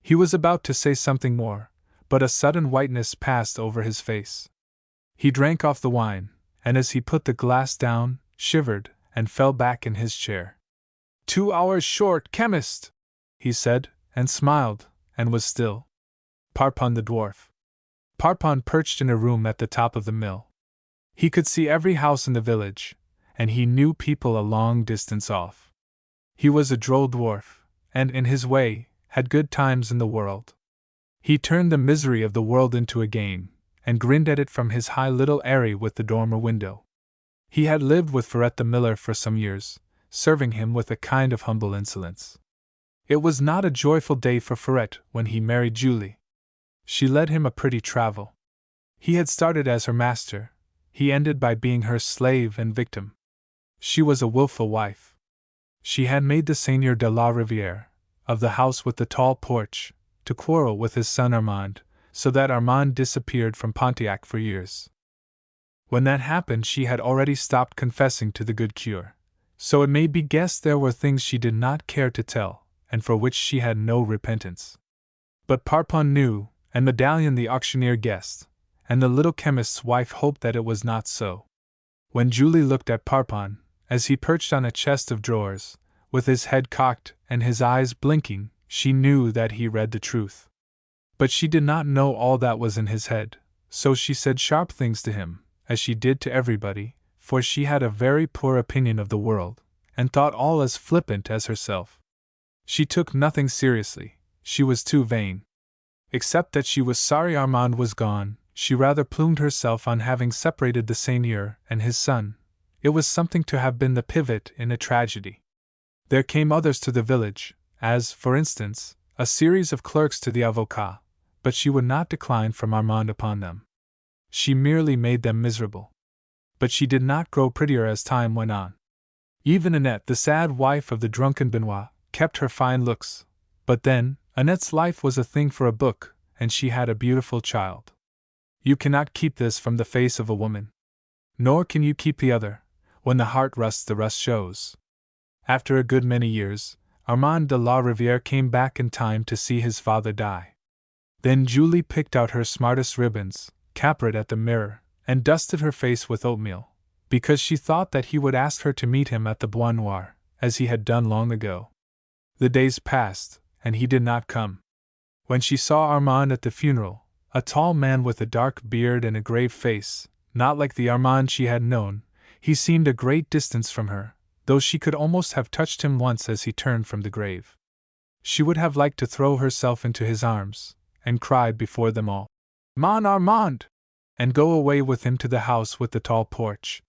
He was about to say something more, but a sudden whiteness passed over his face. He drank off the wine, and as he put the glass down, shivered, and fell back in his chair. 2 hours short, chemist!" he said, and smiled, and was still. Parpon the dwarf. Parpon perched in a room at the top of the mill. He could see every house in the village, and he knew people a long distance off. He was a droll dwarf, and, in his way, had good times in the world. He turned the misery of the world into a game, and grinned at it from his high little eyrie with the dormer window. He had lived with Ferret the miller for some years, serving him with a kind of humble insolence. It was not a joyful day for Ferret when he married Julie. She led him a pretty travel. He had started as her master, he ended by being her slave and victim. She was a wilful wife. She had made the Seigneur de la Rivière, of the house with the tall porch, to quarrel with his son Armand, so that Armand disappeared from Pontiac for years. When that happened she had already stopped confessing to the good cure, so it may be guessed there were things she did not care to tell, and for which she had no repentance. But Parpon knew, and Medallion the auctioneer guessed, and the little chemist's wife hoped that it was not so. When Julie looked at Parpon, as he perched on a chest of drawers, with his head cocked and his eyes blinking, she knew that he read the truth. But she did not know all that was in his head, so she said sharp things to him, as she did to everybody, for she had a very poor opinion of the world, and thought all as flippant as herself. She took nothing seriously, she was too vain. Except that she was sorry Armand was gone, she rather plumed herself on having separated the seigneur and his son. It was something to have been the pivot in a tragedy. There came others to the village, as, for instance, a series of clerks to the avocat, but she would not decline from Armand upon them. She merely made them miserable. But she did not grow prettier as time went on. Even Annette, the sad wife of the drunken Benoit, kept her fine looks, but then, Annette's life was a thing for a book, and she had a beautiful child. You cannot keep this from the face of a woman. Nor can you keep the other. When the heart rusts, the rust shows. After a good many years, Armand de la Rivière came back in time to see his father die. Then Julie picked out her smartest ribbons, capered at the mirror, and dusted her face with oatmeal, because she thought that he would ask her to meet him at the Bois Noir, as he had done long ago. The days passed, and he did not come. When she saw Armand at the funeral, A tall man with a dark beard and a grave face, not like the Armand she had known. He seemed a great distance from her, though she could almost have touched him once as he turned from the grave. She would have liked to throw herself into his arms, and cried before them all, "Mon Armand!" and go away with him to the house with the tall porch.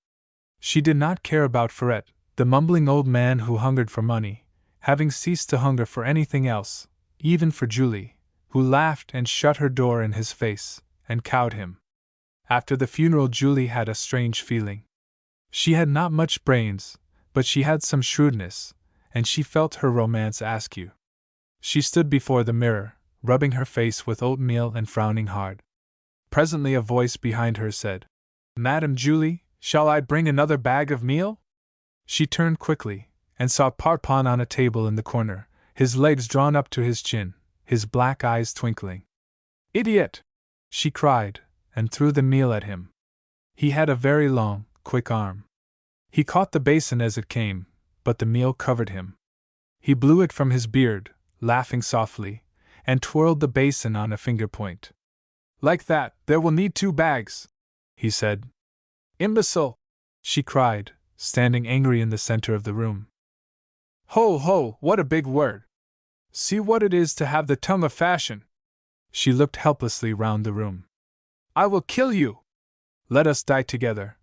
She did not care about Ferret, the mumbling old man who hungered for money, having ceased to hunger for anything else, even for Julie, who laughed and shut her door in his face, and cowed him. After the funeral, Julie had a strange feeling. She had not much brains, but she had some shrewdness, and she felt her romance askew. She stood before the mirror, rubbing her face with oatmeal and frowning hard. Presently a voice behind her said, "Madame Julie, shall I bring another bag of meal?" She turned quickly, and saw Parpon on a table in the corner, his legs drawn up to his chin, his black eyes twinkling. "Idiot!" she cried, and threw the meal at him. He had a very long, quick arm. He caught the basin as it came, but the meal covered him. He blew it from his beard, laughing softly, and twirled the basin on a finger point. "Like that, there will need 2 bags," he said. "Imbecile!" she cried, standing angry in the center of the room. "Ho, ho, what a big word! See what it is to have the tongue of fashion!" She looked helplessly round the room. "I will kill you!" "Let us die together,"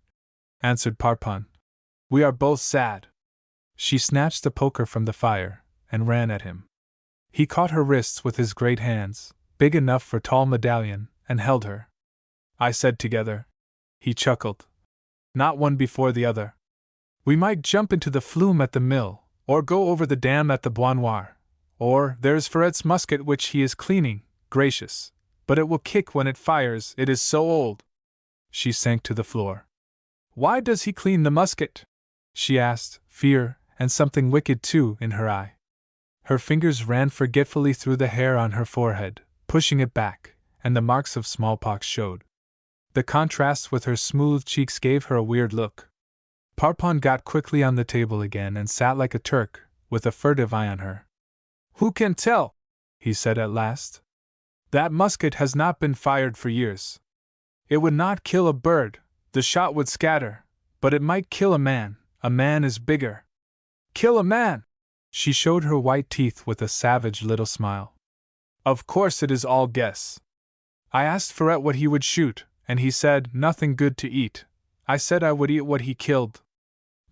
answered Parpon. "We are both sad." She snatched the poker from the fire, and ran at him. He caught her wrists with his great hands, big enough for tall medallion, and held her. "I said together," he chuckled. "Not one before the other. We might jump into the flume at the mill, or go over the dam at the Bois Noir. Or, there's Ferret's musket which he is cleaning, gracious, but it will kick when it fires, it is so old." She sank to the floor. "Why does he clean the musket?" she asked, fear, and something wicked too, in her eye. Her fingers ran forgetfully through the hair on her forehead, pushing it back, and the marks of smallpox showed. The contrast with her smooth cheeks gave her a weird look. Parpon got quickly on the table again and sat like a Turk, with a furtive eye on her. "Who can tell?" he said at last. "That musket has not been fired for years. It would not kill a bird, the shot would scatter, but it might kill a man. A man is bigger." "Kill a man!" She showed her white teeth with a savage little smile. "Of course it is all guess. I asked Ferret what he would shoot, and he said, nothing good to eat. I said I would eat what he killed.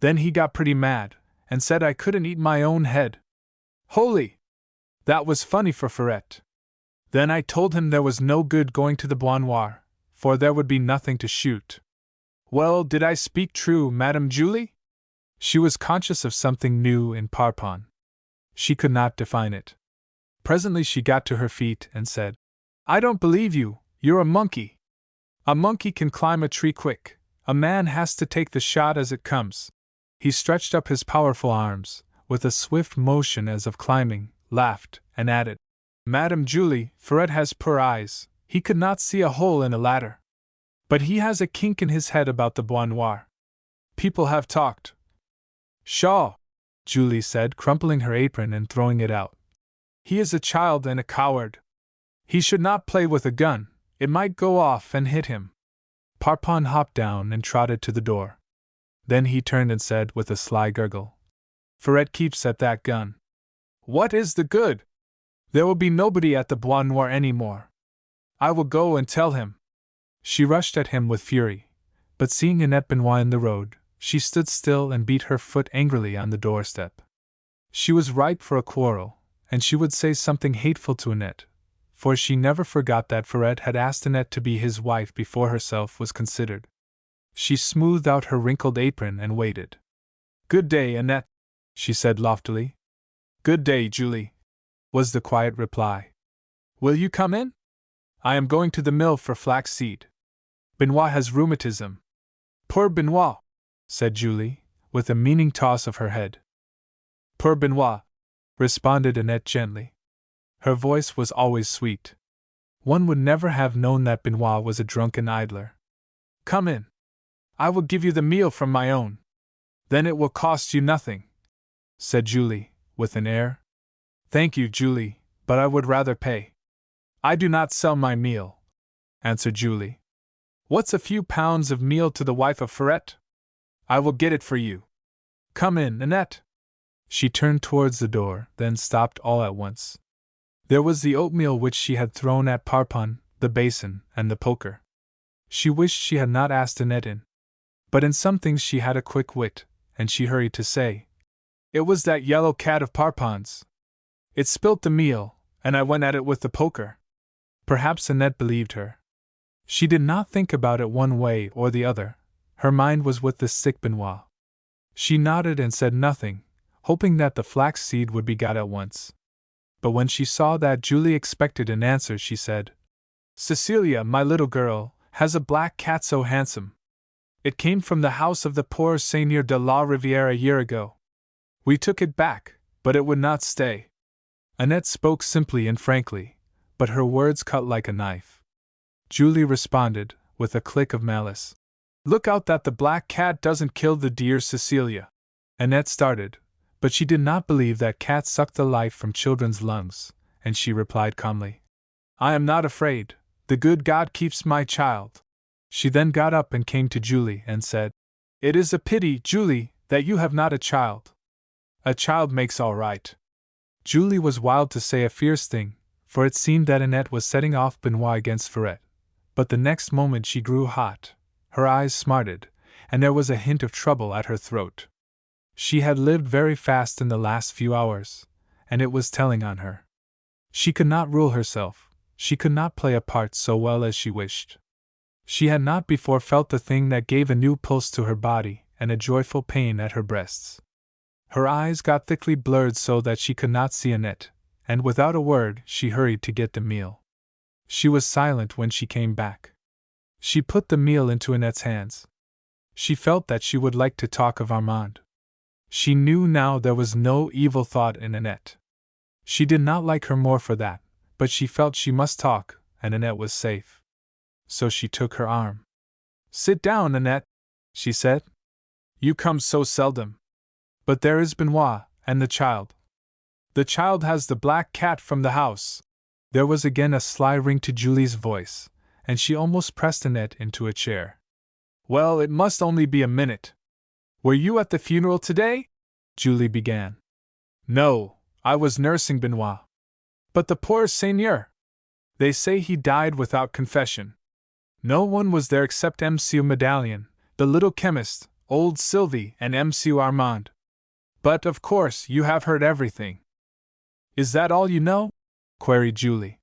Then he got pretty mad, and said I couldn't eat my own head. Holy! That was funny for Ferret. Then I told him there was no good going to the Bois Noir, for there would be nothing to shoot. Well, did I speak true, Madame Julie?" She was conscious of something new in Parpon. She could not define it. Presently she got to her feet and said, "I don't believe you, you're a monkey. A monkey can climb a tree quick. A man has to take the shot as it comes." He stretched up his powerful arms, with a swift motion as of climbing, laughed, and added, "Madame Julie, Ferret has poor eyes, he could not see a hole in a ladder. But he has a kink in his head about the Bois Noir. People have talked." "Pshaw!" Julie said, crumpling her apron and throwing it out. "He is a child and a coward. He should not play with a gun, it might go off and hit him." Parpon hopped down and trotted to the door. Then he turned and said with a sly gurgle, "Ferret keeps at that gun. What is the good? There will be nobody at the Bois Noir any more. I will go and tell him." She rushed at him with fury, but seeing Annette Benoit in the road, she stood still and beat her foot angrily on the doorstep. She was ripe for a quarrel, and she would say something hateful to Annette, for she never forgot that Ferret had asked Annette to be his wife before herself was considered. She smoothed out her wrinkled apron and waited. "Good day, Annette," she said loftily. "Good day, Julie," was the quiet reply. "Will you come in? I am going to the mill for flaxseed. Benoit has rheumatism." "Poor Benoit," said Julie, with a meaning toss of her head. "Poor Benoit," responded Annette gently. Her voice was always sweet. One would never have known that Benoit was a drunken idler. "Come in. I will give you the meal from my own. Then it will cost you nothing," said Julie, with an air. "Thank you, Julie, but I would rather pay. I do not sell my meal." answered Julie. What's a few pounds of meal to the wife of Ferret? I will get it for you. Come in, Annette. She turned towards the door, then stopped all at once. There was the oatmeal which she had thrown at Parpon, the basin, and the poker. She wished she had not asked Annette in. But in some things she had a quick wit, and she hurried to say, It was that yellow cat of Parpon's. It spilt the meal, and I went at it with the poker. Perhaps Annette believed her. She did not think about it one way or the other. Her mind was with the sick Benoit. She nodded and said nothing, hoping that the flax seed would be got at once. But when she saw that Julie expected an answer, she said, Cecilia, my little girl, has a black cat so handsome. It came from the house of the poor Seigneur de la Riviere a year ago. We took it back, but it would not stay. Annette spoke simply and frankly, but her words cut like a knife. Julie responded, with a click of malice, Look out that the black cat doesn't kill the dear Cecilia. Annette started, but she did not believe that cats sucked the life from children's lungs, and she replied calmly, I am not afraid. The good God keeps my child. She then got up and came to Julie and said, It is a pity, Julie, that you have not a child. A child makes all right. Julie was wild to say a fierce thing, for it seemed that Annette was setting off Benoit against Ferret. But the next moment she grew hot, her eyes smarted, and there was a hint of trouble at her throat. She had lived very fast in the last few hours, and it was telling on her. She could not rule herself, she could not play a part so well as she wished. She had not before felt the thing that gave a new pulse to her body and a joyful pain at her breasts. Her eyes got thickly blurred so that she could not see Annette, and without a word she hurried to get the meal. She was silent when she came back. She put the meal into Annette's hands. She felt that she would like to talk of Armand. She knew now there was no evil thought in Annette. She did not like her more for that, but she felt she must talk, and Annette was safe. So she took her arm. Sit down, Annette, she said. You come so seldom. But there is Benoit, and the child. The child has the black cat from the house. There was again a sly ring to Julie's voice, and she almost pressed Annette into a chair. Well, it must only be a minute. Were you at the funeral today? Julie began. No, I was nursing Benoit. But the poor seigneur! They say he died without confession. No one was there except Monsieur Medallion, the little chemist, old Sylvie, and Monsieur Armand. But, of course, you have heard everything. Is that all you know? Queried Julie.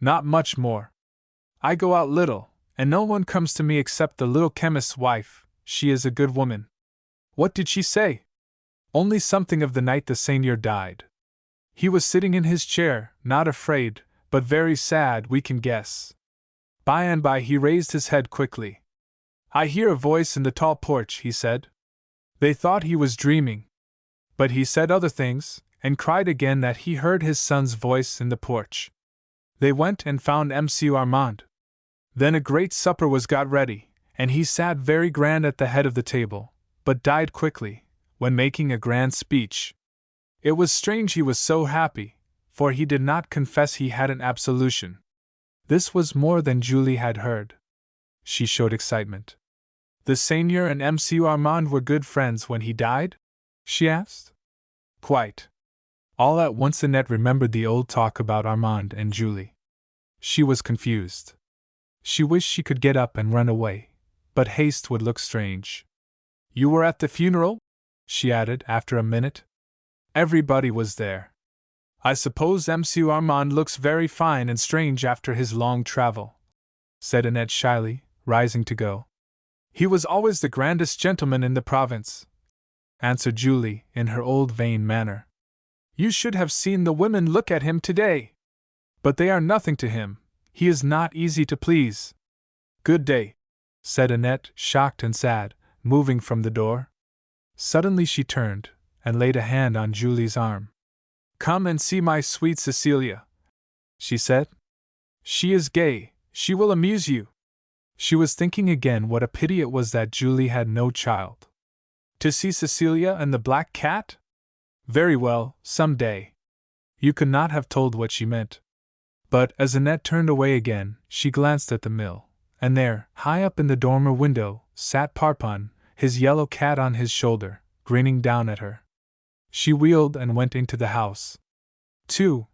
Not much more. I go out little, and no one comes to me except the little chemist's wife. She is a good woman. What did she say? Only something of the night the seigneur died. He was sitting in his chair, not afraid, but very sad, we can guess. By and by he raised his head quickly. I hear a voice in the tall porch, he said. They thought he was dreaming. But he said other things, and cried again that he heard his son's voice in the porch. They went and found Monsieur Armand. Then a great supper was got ready, and he sat very grand at the head of the table, but died quickly, when making a grand speech. It was strange he was so happy, for he did not confess he had an absolution. This was more than Julie had heard. She showed excitement. The seigneur and Monsieur Armand were good friends when he died? She asked. Quite. All at once Annette remembered the old talk about Armand and Julie. She was confused. She wished she could get up and run away, but haste would look strange. You were at the funeral? She added after a minute. Everybody was there. I suppose Monsieur Armand looks very fine and strange after his long travel, said Annette shyly, rising to go. He was always the grandest gentleman in the province, answered Julie in her old vain manner. You should have seen the women look at him today. But they are nothing to him. He is not easy to please. Good day, said Annette, shocked and sad, moving from the door. Suddenly she turned, and laid a hand on Julie's arm. Come and see my sweet Cecilia, she said. She is gay, she will amuse you. She was thinking again what a pity it was that Julie had no child. To see Cecilia and the black cat? Very well, some day. You could not have told what she meant. But as Annette turned away again, she glanced at the mill, and there, high up in the dormer window, sat Parpon, his yellow cat on his shoulder, grinning down at her. She wheeled and went into the house. 2.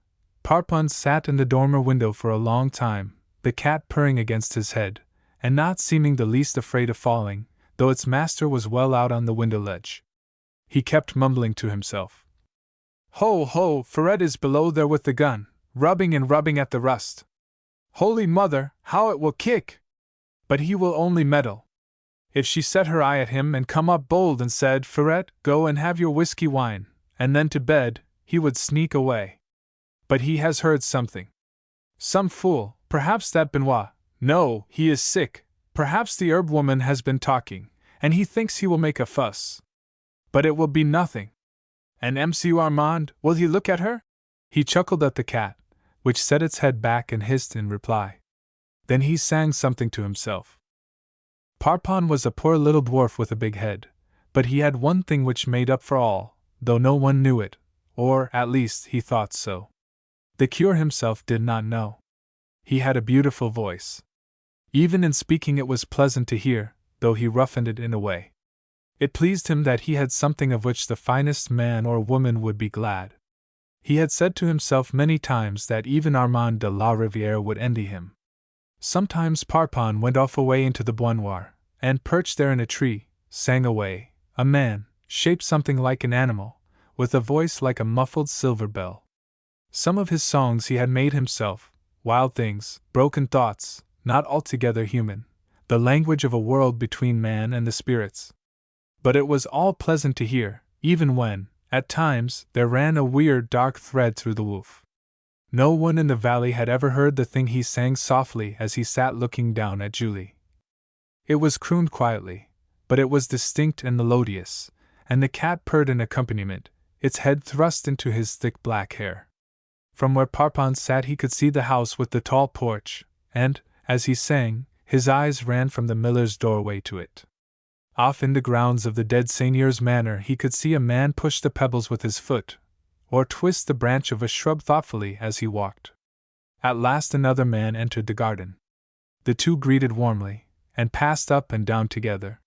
Parpon sat in the dormer window for a long time, the cat purring against his head, and not seeming the least afraid of falling, though its master was well out on the window ledge. He kept mumbling to himself. Ho, ho, Ferret is below there with the gun, rubbing and rubbing at the rust. Holy Mother, how it will kick! But he will only meddle. If she set her eye at him and come up bold and said, Ferret, go and have your whiskey wine, and then to bed, he would sneak away. But he has heard something. Some fool, perhaps that Benoit. No, he is sick, perhaps the herb woman has been talking, and he thinks he will make a fuss. But it will be nothing. And M.C. Armand, will he look at her? He chuckled at the cat, which set its head back and hissed in reply. Then he sang something to himself. Parpon was a poor little dwarf with a big head, but he had one thing which made up for all, though no one knew it, or, at least, he thought so. The cure himself did not know. He had a beautiful voice. Even in speaking it was pleasant to hear, though he roughened it in a way. It pleased him that he had something of which the finest man or woman would be glad. He had said to himself many times that even Armand de la Rivière would envy him. Sometimes Parpon went off away into the Bois Noir, and perched there in a tree, sang away, a man, shaped something like an animal, with a voice like a muffled silver bell. Some of his songs he had made himself, wild things, broken thoughts, not altogether human, the language of a world between man and the spirits. But it was all pleasant to hear, even when, at times, there ran a weird dark thread through the woof. No one in the valley had ever heard the thing he sang softly as he sat looking down at Julie. It was crooned quietly, but it was distinct and melodious, and the cat purred in accompaniment, its head thrust into his thick black hair. From where Parpon sat he could see the house with the tall porch, and, as he sang, his eyes ran from the miller's doorway to it. Off in the grounds of the dead seigneur's manor he could see a man push the pebbles with his foot, or twist the branch of a shrub thoughtfully as he walked. At last another man entered the garden. The two greeted warmly, and passed up and down together.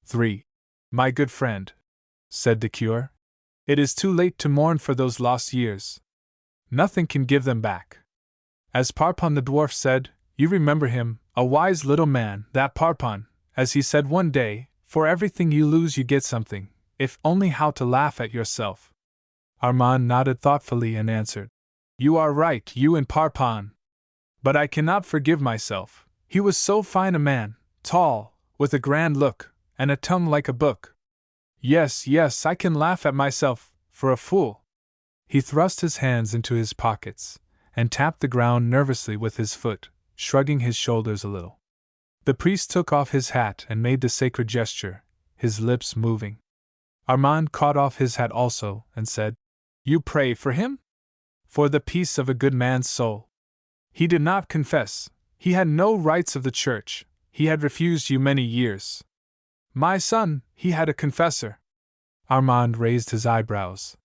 3. My good friend, said the cure, it is too late to mourn for those lost years. Nothing can give them back. As Parpon the dwarf said, you remember him, a wise little man, that Parpon, as he said one day, for everything you lose you get something, if only how to laugh at yourself. Armand nodded thoughtfully and answered, you are right, you and Parpon. But I cannot forgive myself, he was so fine a man, tall, with a grand look, and a tongue like a book. Yes, yes, I can laugh at myself, for a fool. He thrust his hands into his pockets, and tapped the ground nervously with his foot, shrugging his shoulders a little. The priest took off his hat and made the sacred gesture, his lips moving. Armand caught off his hat also, and said, you pray for him? For the peace of a good man's soul. He did not confess, he had no rights of the church, he had refused you many years. My son, he had a confessor. Armand raised his eyebrows.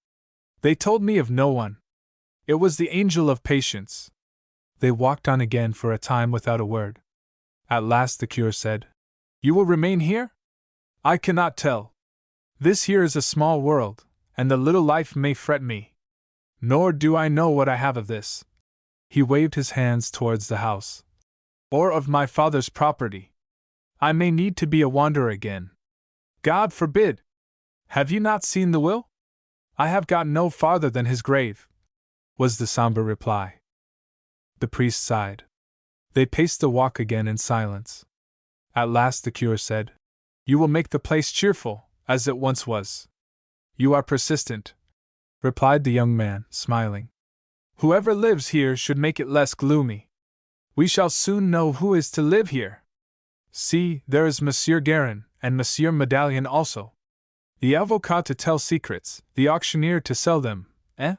They told me of no one. It was the angel of patience. They walked on again for a time without a word. At last the cure said, you will remain here? I cannot tell. This here is a small world, and the little life may fret me. Nor do I know what I have of this. He waved his hands towards the house. Or of my father's property. I may need to be a wanderer again. God forbid! Have you not seen the will? I have got no farther than his grave, was the somber reply. The priest sighed. They paced the walk again in silence. At last the cure said, you will make the place cheerful, as it once was. You are persistent, replied the young man, smiling. Whoever lives here should make it less gloomy. We shall soon know who is to live here. See, there is Monsieur Guérin, and Monsieur Medallion also. The avocat to tell secrets, the auctioneer to sell them, eh?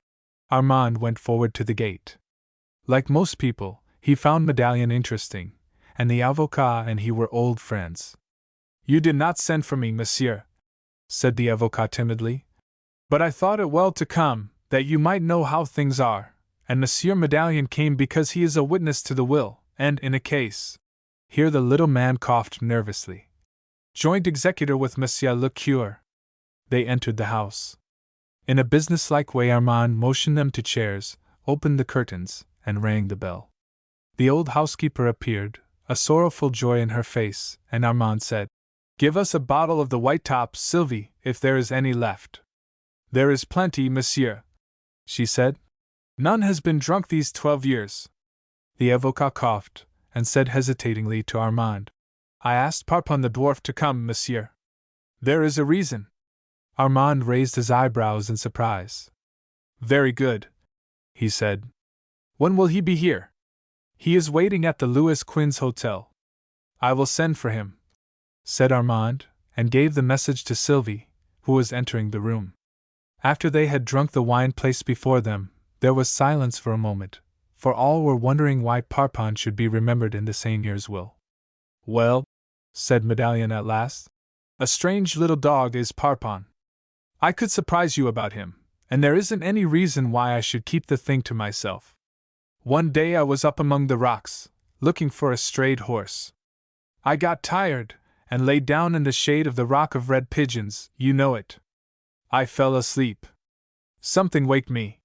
Armand went forward to the gate. Like most people, he found Medallion interesting, and the avocat and he were old friends. You did not send for me, monsieur, said the avocat timidly. But I thought it well to come, that you might know how things are, and Monsieur Medallion came because he is a witness to the will, and in a case. Here the little man coughed nervously. Joint executor with Monsieur le Curé. They entered the house. In a businesslike way Armand motioned them to chairs, opened the curtains, and rang the bell. The old housekeeper appeared, a sorrowful joy in her face, and Armand said, "Give us a bottle of the white top, Sylvie, if there is any left." "There is plenty, monsieur," she said. "None has been drunk these 12 years. The avocat coughed, and said hesitatingly to Armand, "I asked Parpon the dwarf to come, monsieur. There is a reason." Armand raised his eyebrows in surprise. "Very good," he said. "When will he be here?" "He is waiting at the Louis Quinze Hotel." "I will send for him," said Armand, and gave the message to Sylvie, who was entering the room. After they had drunk the wine placed before them, there was silence for a moment, for all were wondering why Parpon should be remembered in the seigneur's will. "Well," said Medallion at last, "a strange little dog is Parpon. I could surprise you about him, and there isn't any reason why I should keep the thing to myself. One day I was up among the rocks, looking for a strayed horse. I got tired, and lay down in the shade of the Rock of Red Pigeons, you know it. I fell asleep. Something waked me.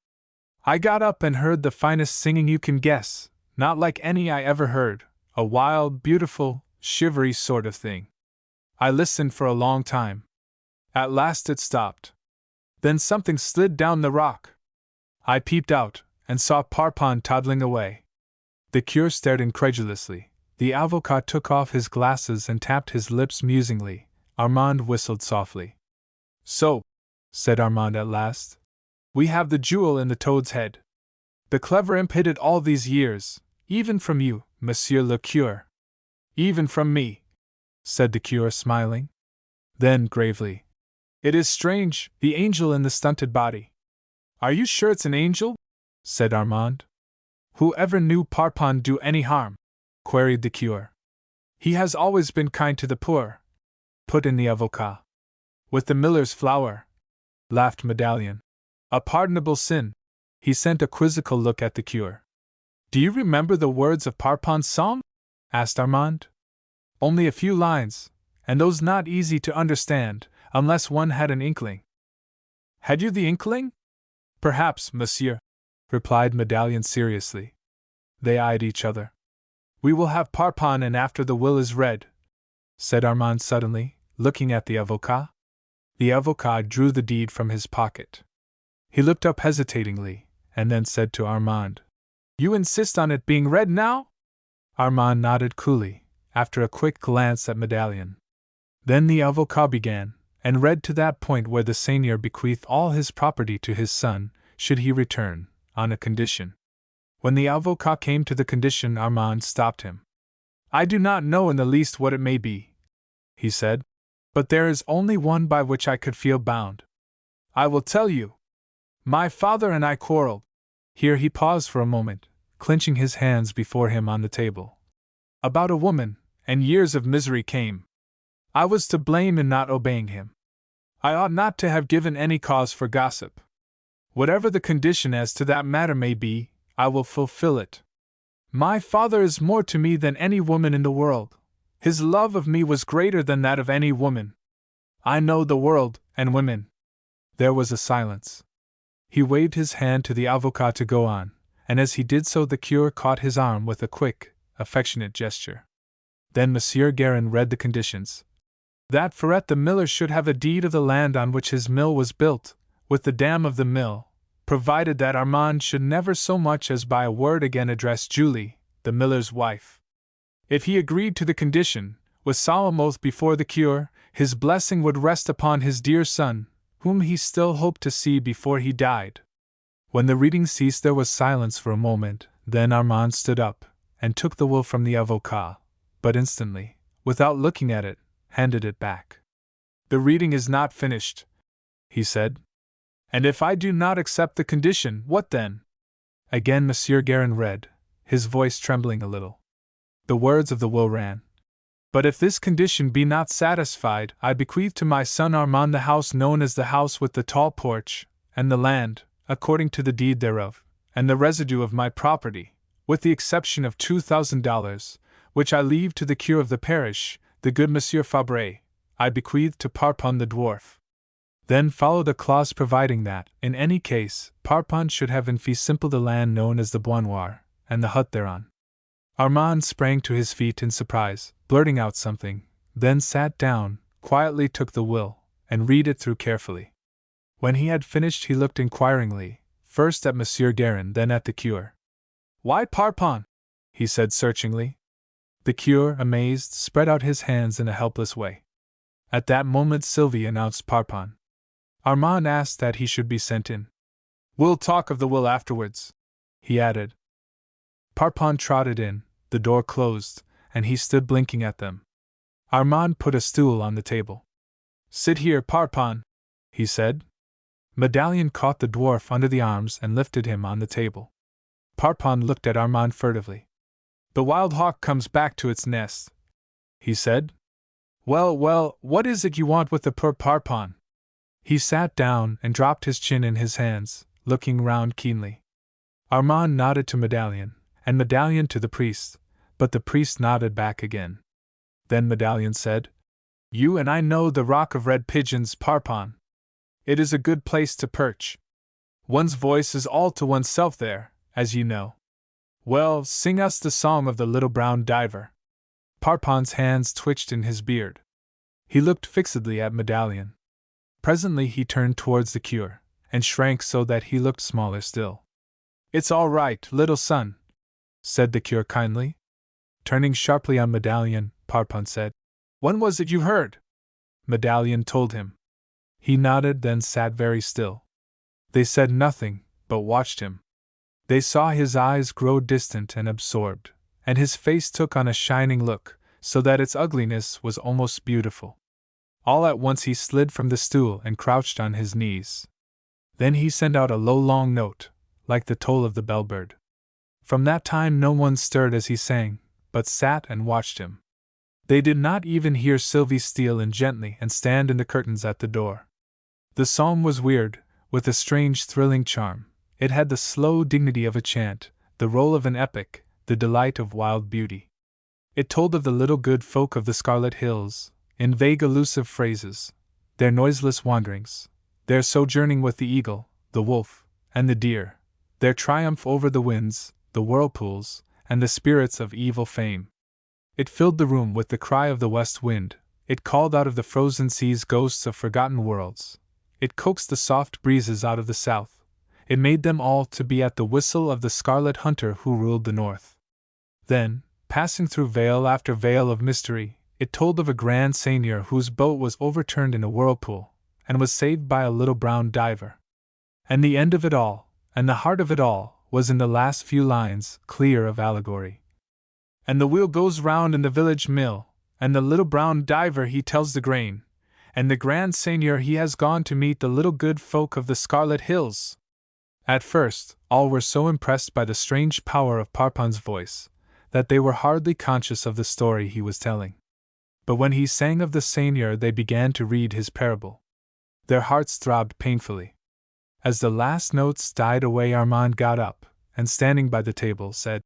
I got up and heard the finest singing you can guess, not like any I ever heard, a wild, beautiful, shivery sort of thing. I listened for a long time. At last it stopped. Then something slid down the rock. I peeped out, and saw Parpon toddling away." The curé stared incredulously. The avocat took off his glasses and tapped his lips musingly. Armand whistled softly. "So," said Armand at last, "we have the jewel in the toad's head. The clever imp hid it all these years, even from you, Monsieur le Curé." "Even from me," said the curé, smiling. Then, gravely, "It is strange, the angel in the stunted body." "Are you sure it's an angel?" said Armand. "Who ever knew Parpon do any harm?" queried the curé. "He has always been kind to the poor," put in the avocat. "With the miller's flour," laughed Medallion. "A pardonable sin." He sent a quizzical look at the curé. "Do you remember the words of Parpon's psalm?" asked Armand. "Only a few lines, and those not easy to understand, unless one had an inkling." "Had you the inkling?" "Perhaps, monsieur," replied Medallion seriously. They eyed each other. "We will have Parpon, and after the will is read," said Armand suddenly, looking at the avocat. The avocat drew the deed from his pocket. He looked up hesitatingly, and then said to Armand, "You insist on it being read now?" Armand nodded coolly, after a quick glance at Medallion. Then the avocat began, and read to that point where the seigneur bequeathed all his property to his son, should he return, on a condition. When the avocat came to the condition, Armand stopped him. "I do not know in the least what it may be," he said, "but there is only one by which I could feel bound. I will tell you. My father and I quarreled." Here he paused for a moment, clenching his hands before him on the table. "About a woman, and years of misery came. I was to blame in not obeying him. I ought not to have given any cause for gossip. Whatever the condition as to that matter may be, I will fulfill it. My father is more to me than any woman in the world. His love of me was greater than that of any woman. I know the world, and women." There was a silence. He waved his hand to the avocat to go on, and as he did so the curé caught his arm with a quick, affectionate gesture. Then Monsieur Guérin read the conditions. That Ferret the miller should have a deed of the land on which his mill was built, with the dam of the mill, provided that Armand should never so much as by a word again address Julie, the miller's wife. If he agreed to the condition, with solemn oath before the curé, his blessing would rest upon his dear son, whom he still hoped to see before he died. When the reading ceased there was silence for a moment, then Armand stood up, and took the will from the avocat, but instantly, without looking at it, handed it back. "The reading is not finished," he said. "And if I do not accept the condition, what then?" Again Monsieur Guérin read, his voice trembling a little. The words of the will ran, "But if this condition be not satisfied, I bequeath to my son Armand the house known as the House with the Tall Porch, and the land, according to the deed thereof, and the residue of my property, with the exception of $2,000, which I leave to the cure of the parish, the good Monsieur Fabre, I bequeath to Parpon the dwarf. Then followed a clause providing that, in any case, Parpon should have in fee simple the land known as the Bois Noir, and the hut thereon. Armand sprang to his feet in surprise, blurting out something, then sat down, quietly took the will, and read it through carefully. When he had finished he looked inquiringly, first at Monsieur Guérin, then at the cure. "Why Parpon?" he said searchingly. The cure, amazed, spread out his hands in a helpless way. At that moment Sylvie announced Parpon. Armand asked that he should be sent in. "We'll talk of the will afterwards," he added. Parpon trotted in, the door closed, and he stood blinking at them. Armand put a stool on the table. "Sit here, Parpon," he said. Medallion caught the dwarf under the arms and lifted him on the table. Parpon looked at Armand furtively. "The wild hawk comes back to its nest," he said. "Well, well, what is it you want with the poor Parpon?" He sat down and dropped his chin in his hands, looking round keenly. Armand nodded to Medallion, and Medallion to the priest, but the priest nodded back again. Then Medallion said, "You and I know the Rock of Red Pigeons, Parpon. It is a good place to perch. One's voice is all to oneself there, as you know. Well, sing us the song of the little brown diver." Parpon's hands twitched in his beard. He looked fixedly at Medallion. Presently he turned towards the cure, and shrank so that he looked smaller still. "It's all right, little son," said the cure kindly. Turning sharply on Medallion, Parpon said, "When was it you heard?" Medallion told him. He nodded, then sat very still. They said nothing, but watched him. They saw his eyes grow distant and absorbed, and his face took on a shining look, so that its ugliness was almost beautiful. All at once he slid from the stool and crouched on his knees. Then he sent out a low long note, like the toll of the bellbird. From that time no one stirred as he sang, but sat and watched him. They did not even hear Sylvie steal in gently and stand in the curtains at the door. The psalm was weird, with a strange thrilling charm. It had the slow dignity of a chant, the roll of an epic, the delight of wild beauty. It told of the little good folk of the Scarlet Hills, in vague elusive phrases, their noiseless wanderings, their sojourning with the eagle, the wolf, and the deer, their triumph over the winds, the whirlpools, and the spirits of evil fame. It filled the room with the cry of the west wind, it called out of the frozen seas ghosts of forgotten worlds, it coaxed the soft breezes out of the south, it made them all to be at the whistle of the scarlet hunter who ruled the north. Then, passing through veil after veil of mystery, it told of a grand seigneur whose boat was overturned in a whirlpool, and was saved by a little brown diver. And the end of it all, and the heart of it all, was in the last few lines, clear of allegory. "And the wheel goes round in the village mill, and the little brown diver he tells the grain, and the grand seigneur he has gone to meet the little good folk of the Scarlet Hills." At first, all were so impressed by the strange power of Parpon's voice, that they were hardly conscious of the story he was telling. But when he sang of the seigneur they began to read his parable. Their hearts throbbed painfully. As the last notes died away Armand got up, and standing by the table said,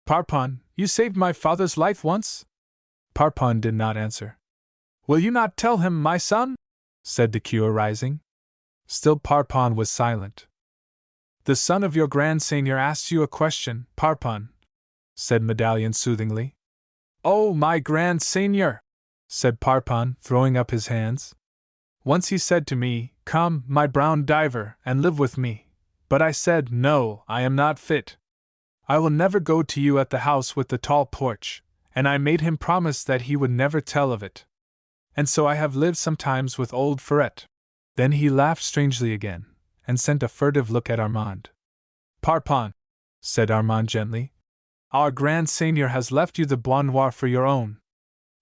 "Parpon, you saved my father's life once?" Parpon did not answer. "Will you not tell him, my son?" said the cure, rising. Still Parpon was silent. "The son of your grand seigneur asks you a question, Parpon," said Medallion soothingly. "Oh, my grand seigneur!" said Parpon, throwing up his hands. "Once he said to me, 'Come, my brown diver, and live with me,' but I said, 'No, I am not fit. I will never go to you at the house with the tall porch,' and I made him promise that he would never tell of it. And so I have lived sometimes with old Ferret." Then he laughed strangely again, and sent a furtive look at Armand. "Parpon," said Armand gently, "our grand seigneur has left you the Bois Noir for your own.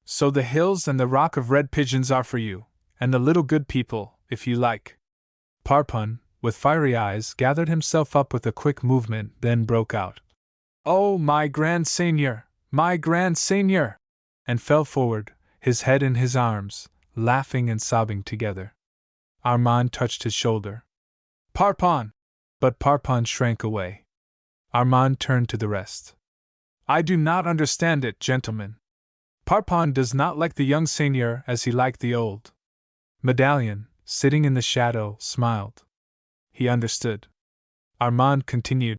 So the hills and the Rock of Red Pigeons are for you, and the little good people, if you like." Parpon, with fiery eyes, gathered himself up with a quick movement, then broke out, "Oh, my grand seigneur, my grand seigneur!" and fell forward, his head in his arms, laughing and sobbing together. Armand touched his shoulder. "Parpon!" But Parpon shrank away. Armand turned to the rest. I do not understand it, gentlemen. Parpon does not like the young seigneur as he liked the old. Medallion, sitting in the shadow, smiled. He understood. Armand continued.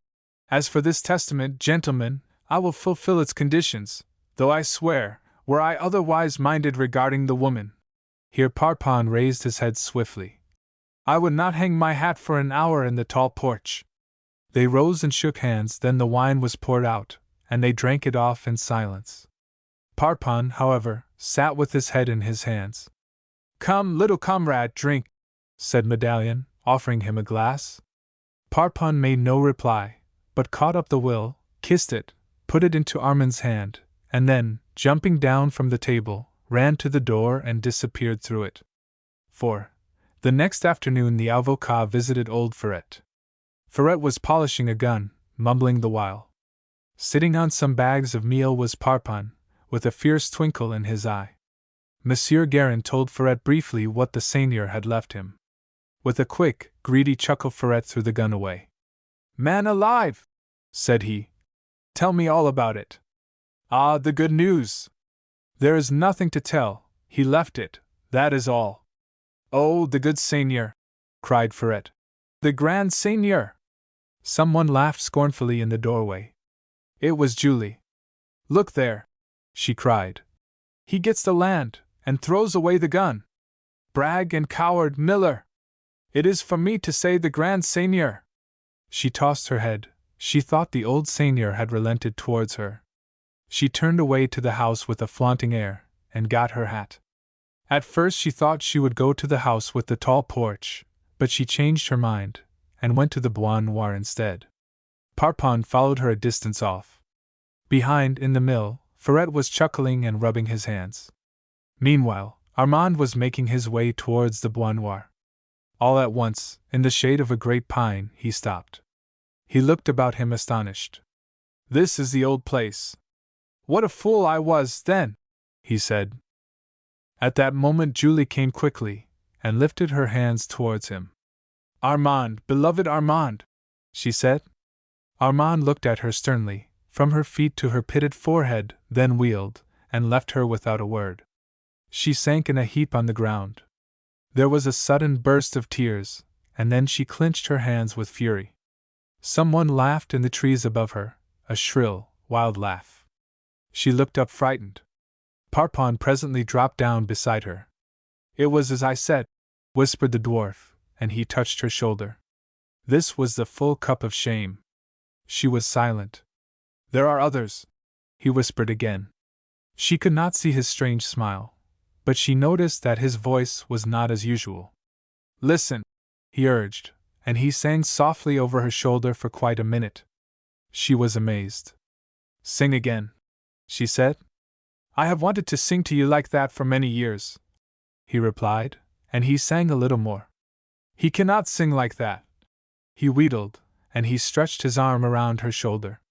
As for this testament, gentlemen, I will fulfill its conditions, though I swear, were I otherwise minded regarding the woman. Here Parpon raised his head swiftly. I would not hang my hat for an hour in the tall porch. They rose and shook hands, then the wine was poured out, and they drank it off in silence. Parpon, however, sat with his head in his hands. Come, little comrade, drink, said Medallion, offering him a glass. Parpon made no reply, but caught up the will, kissed it, put it into Armand's hand, and then, jumping down from the table, ran to the door and disappeared through it. 4. The next afternoon the avocat visited old Ferret. Ferret was polishing a gun, mumbling the while. Sitting on some bags of meal was Parpon, with a fierce twinkle in his eye. Monsieur Guérin told Ferret briefly what the seigneur had left him. With a quick, greedy chuckle Ferret threw the gun away. Man alive! Said he. Tell me all about it. Ah, the good news! There is nothing to tell, he left it, that is all. Oh, the good seigneur! Cried Ferret. The grand seigneur! Someone laughed scornfully in the doorway. It was Julie. Look there! She cried. He gets the land, and throws away the gun. Brag and coward Miller! It is for me to say the grand seigneur! She tossed her head. She thought the old seigneur had relented towards her. She turned away to the house with a flaunting air, and got her hat. At first she thought she would go to the house with the tall porch, but she changed her mind, and went to the Bois Noir instead. Parpon followed her a distance off. Behind, in the mill, Ferret was chuckling and rubbing his hands. Meanwhile, Armand was making his way towards the Bois Noir. All at once, in the shade of a great pine, he stopped. He looked about him astonished. This is the old place. What a fool I was, then, he said. At that moment Julie came quickly, and lifted her hands towards him. Armand, beloved Armand, she said. Armand looked at her sternly, from her feet to her pitted forehead, then wheeled, and left her without a word. She sank in a heap on the ground. There was a sudden burst of tears, and then she clenched her hands with fury. Someone laughed in the trees above her, a shrill, wild laugh. She looked up frightened. Parpon presently dropped down beside her. It was as I said, whispered the dwarf, and he touched her shoulder. This was the full cup of shame. She was silent. There are others, he whispered again. She could not see his strange smile, but she noticed that his voice was not as usual. Listen, he urged, and he sang softly over her shoulder for quite a minute. She was amazed. Sing again, she said. I have wanted to sing to you like that for many years, he replied, and he sang a little more. He cannot sing like that. He wheedled, and he stretched his arm around her shoulder.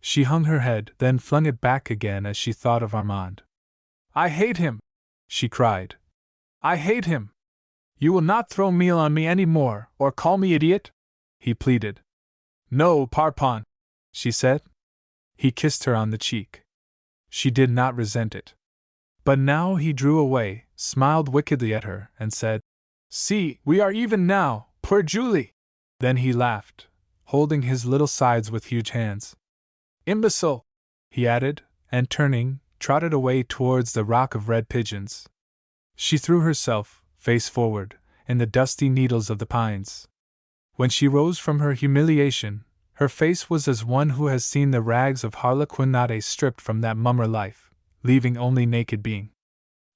She hung her head, then flung it back again as she thought of Armand. I hate him, she cried. I hate him. You will not throw meal on me any more, or call me idiot? He pleaded. No, Parpon, she said. He kissed her on the cheek. She did not resent it. But now he drew away, smiled wickedly at her, and said, See, we are even now, poor Julie! Then he laughed, holding his little sides with huge hands. Imbecile! He added, and turning, trotted away towards the rock of red pigeons. She threw herself, face forward, in the dusty needles of the pines. When she rose from her humiliation, her face was as one who has seen the rags of Harlequinade stripped from that mummer life, leaving only naked being.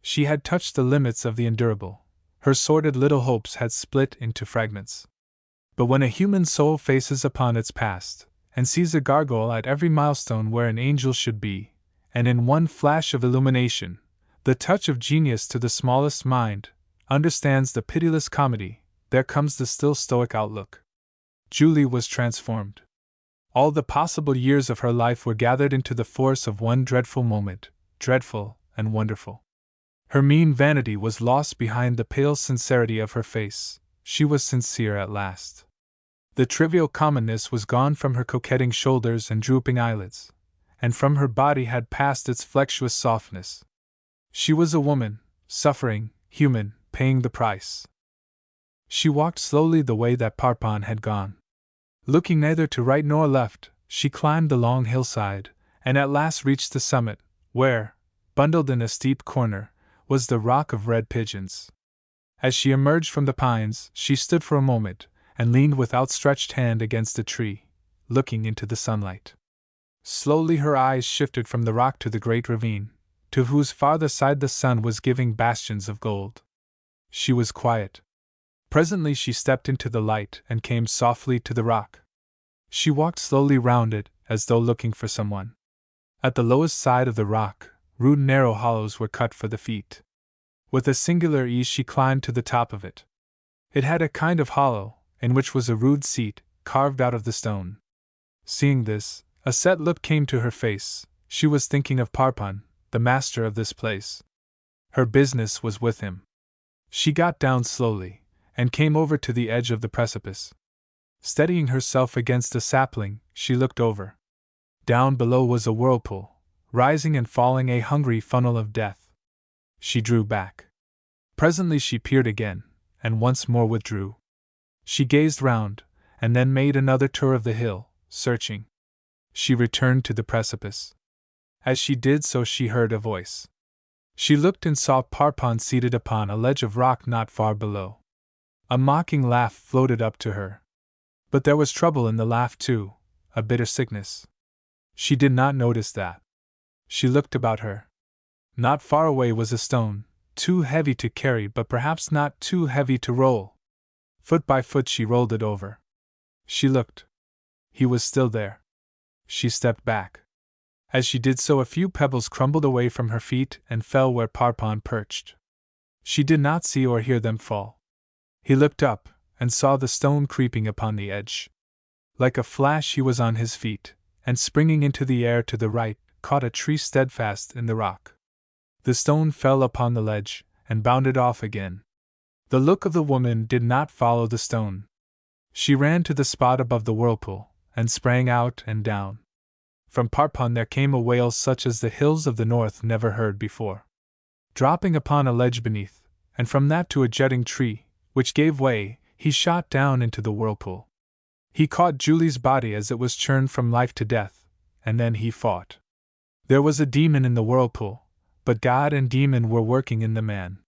She had touched the limits of the endurable. Her sordid little hopes had split into fragments. But when a human soul faces upon its past, and sees a gargoyle at every milestone where an angel should be, and in one flash of illumination, the touch of genius to the smallest mind, understands the pitiless comedy, there comes the still stoic outlook. Julie was transformed. All the possible years of her life were gathered into the force of one dreadful moment, dreadful and wonderful. Her mean vanity was lost behind the pale sincerity of her face. She was sincere at last. The trivial commonness was gone from her coquetting shoulders and drooping eyelids, and from her body had passed its flexuous softness. She was a woman, suffering, human, paying the price. She walked slowly the way that Parpon had gone. Looking neither to right nor left, she climbed the long hillside, and at last reached the summit, where, bundled in a steep corner, was the rock of red pigeons. As she emerged from the pines, she stood for a moment, and leaned with outstretched hand against a tree, looking into the sunlight. Slowly her eyes shifted from the rock to the great ravine, to whose farther side the sun was giving bastions of gold. She was quiet. Presently she stepped into the light and came softly to the rock. She walked slowly round it, as though looking for someone. At the lowest side of the rock, rude narrow hollows were cut for the feet. With a singular ease she climbed to the top of it. It had a kind of hollow, in which was a rude seat, carved out of the stone. Seeing this, a set look came to her face. She was thinking of Parpon, the master of this place. Her business was with him. She got down slowly, and came over to the edge of the precipice. Steadying herself against a sapling, she looked over. Down below was a whirlpool, rising and falling, a hungry funnel of death. She drew back. Presently she peered again, and once more withdrew. She gazed round, and then made another tour of the hill, searching. She returned to the precipice. As she did so she heard a voice. She looked and saw Parpon seated upon a ledge of rock not far below. A mocking laugh floated up to her. But there was trouble in the laugh too, a bitter sickness. She did not notice that. She looked about her. Not far away was a stone, too heavy to carry but perhaps not too heavy to roll. Foot by foot she rolled it over. She looked. He was still there. She stepped back. As she did so a few pebbles crumbled away from her feet and fell where Parpon perched. She did not see or hear them fall. He looked up, and saw the stone creeping upon the edge. Like a flash he was on his feet, and springing into the air to the right, caught a tree steadfast in the rock. The stone fell upon the ledge, and bounded off again. The look of the woman did not follow the stone. She ran to the spot above the whirlpool, and sprang out and down. From Parpon there came a wail such as the hills of the north never heard before. Dropping upon a ledge beneath, and from that to a jutting tree, which gave way, he shot down into the whirlpool. He caught Julie's body as it was churned from life to death, and then he fought. There was a demon in the whirlpool, but God and demon were working in the man.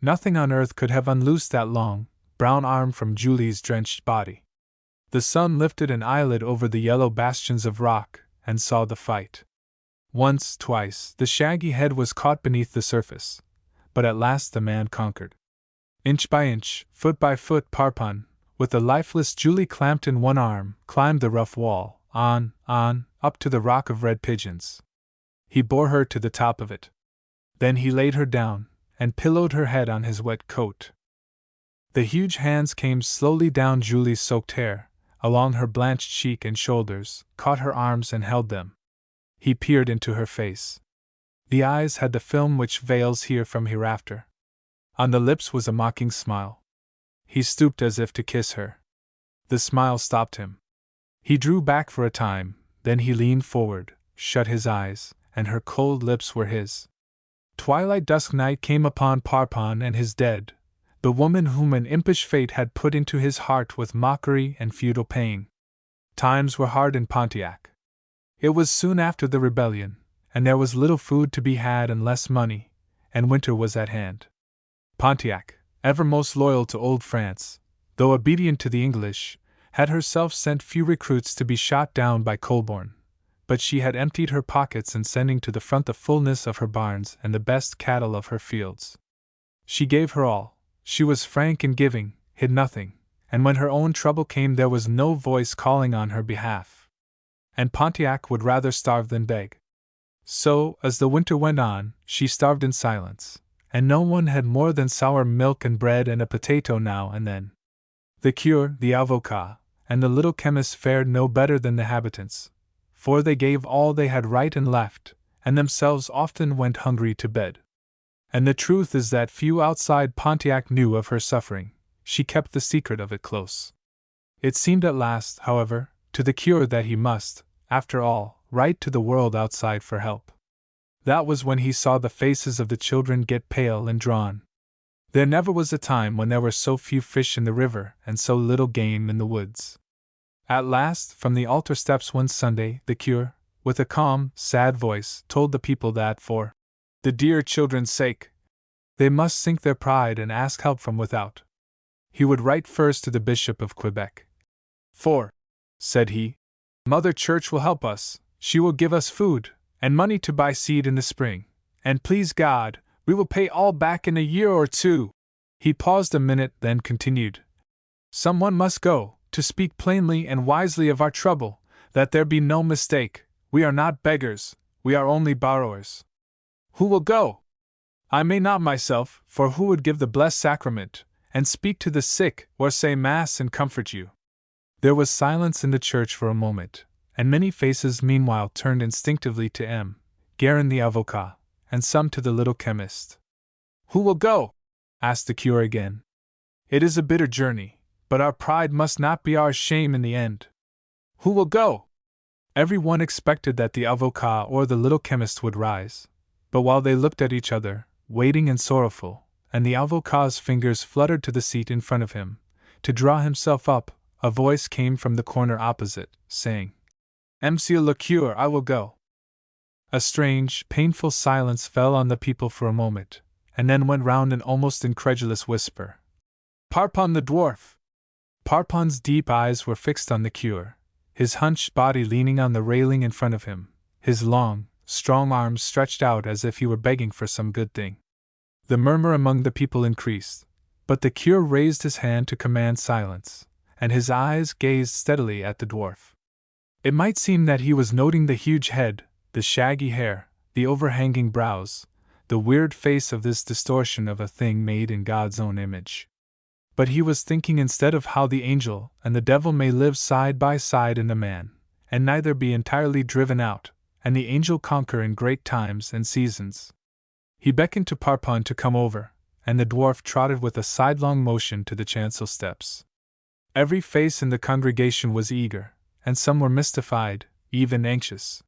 Nothing on earth could have unloosed that long, brown arm from Julie's drenched body. The sun lifted an eyelid over the yellow bastions of rock, and saw the fight. Once, twice, the shaggy head was caught beneath the surface, but at last the man conquered. Inch by inch, foot by foot, Parpon, with the lifeless Julie clamped in one arm, climbed the rough wall, on, up to the rock of red pigeons. He bore her to the top of it. Then he laid her down, and pillowed her head on his wet coat. The huge hands came slowly down Julie's soaked hair, along her blanched cheek and shoulders, caught her arms and held them. He peered into her face. The eyes had the film which veils here from hereafter. On the lips was a mocking smile. He stooped as if to kiss her. The smile stopped him. He drew back for a time, then he leaned forward, shut his eyes, and her cold lips were his. Twilight dusk night came upon Parpon and his dead, the woman whom an impish fate had put into his heart with mockery and futile pain. Times were hard in Pontiac. It was soon after the rebellion, and there was little food to be had and less money, and winter was at hand. Pontiac, ever most loyal to old France, though obedient to the English, had herself sent few recruits to be shot down by Colborne, but she had emptied her pockets in sending to the front the fullness of her barns and the best cattle of her fields. She gave her all. She was frank in giving, hid nothing, and when her own trouble came there was no voice calling on her behalf. And Pontiac would rather starve than beg. So, as the winter went on, she starved in silence, and no one had more than sour milk and bread and a potato now and then. The cure, the avocat, and the little chemist fared no better than the habitants, for they gave all they had right and left, and themselves often went hungry to bed. And the truth is that few outside Pontiac knew of her suffering. She kept the secret of it close. It seemed at last, however, to the curé that he must, after all, write to the world outside for help. That was when he saw the faces of the children get pale and drawn. There never was a time when there were so few fish in the river and so little game in the woods. At last, from the altar steps one Sunday, the curé, with a calm, sad voice, told the people that for the dear children's sake, they must sink their pride and ask help from without. He would write first to the Bishop of Quebec. "For," said he, "Mother Church will help us, she will give us food, and money to buy seed in the spring, and please God, we will pay all back in a year or two." He paused a minute, then continued, "Someone must go, to speak plainly and wisely of our trouble, that there be no mistake, we are not beggars, we are only borrowers. Who will go? I may not myself, for who would give the blessed sacrament, and speak to the sick, or say Mass and comfort you?" There was silence in the church for a moment, and many faces meanwhile turned instinctively to M. Guérin the avocat, and some to the little chemist. "Who will go?" asked the curé again. "It is a bitter journey, but our pride must not be our shame in the end. Who will go?" Every one expected that the avocat or the little chemist would rise, but while they looked at each other, waiting and sorrowful, and the avocat's fingers fluttered to the seat in front of him, to draw himself up, a voice came from the corner opposite, saying, "Monsieur le curé, I will go." A strange, painful silence fell on the people for a moment, and then went round an almost incredulous whisper. "Parpon the dwarf!" Parpon's deep eyes were fixed on the curé, his hunched body leaning on the railing in front of him, his long, strong arms stretched out as if he were begging for some good thing. The murmur among the people increased, but the curé raised his hand to command silence, and his eyes gazed steadily at the dwarf. It might seem that he was noting the huge head, the shaggy hair, the overhanging brows, the weird face of this distortion of a thing made in God's own image. But he was thinking instead of how the angel and the devil may live side by side in a man, and neither be entirely driven out, and the angel conquer in great times and seasons. He beckoned to Parpon to come over, and the dwarf trotted with a sidelong motion to the chancel steps. Every face in the congregation was eager, and some were mystified, even anxious.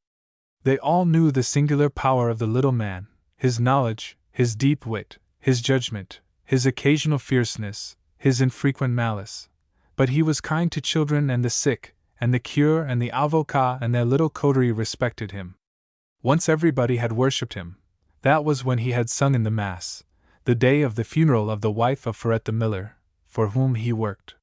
They all knew the singular power of the little man, his knowledge, his deep wit, his judgment, his occasional fierceness, his infrequent malice. But he was kind to children and the sick, and the curé and the avocat and their little coterie respected him. Once everybody had worshipped him. That was when he had sung in the Mass, the day of the funeral of the wife of Ferret the miller, for whom he worked.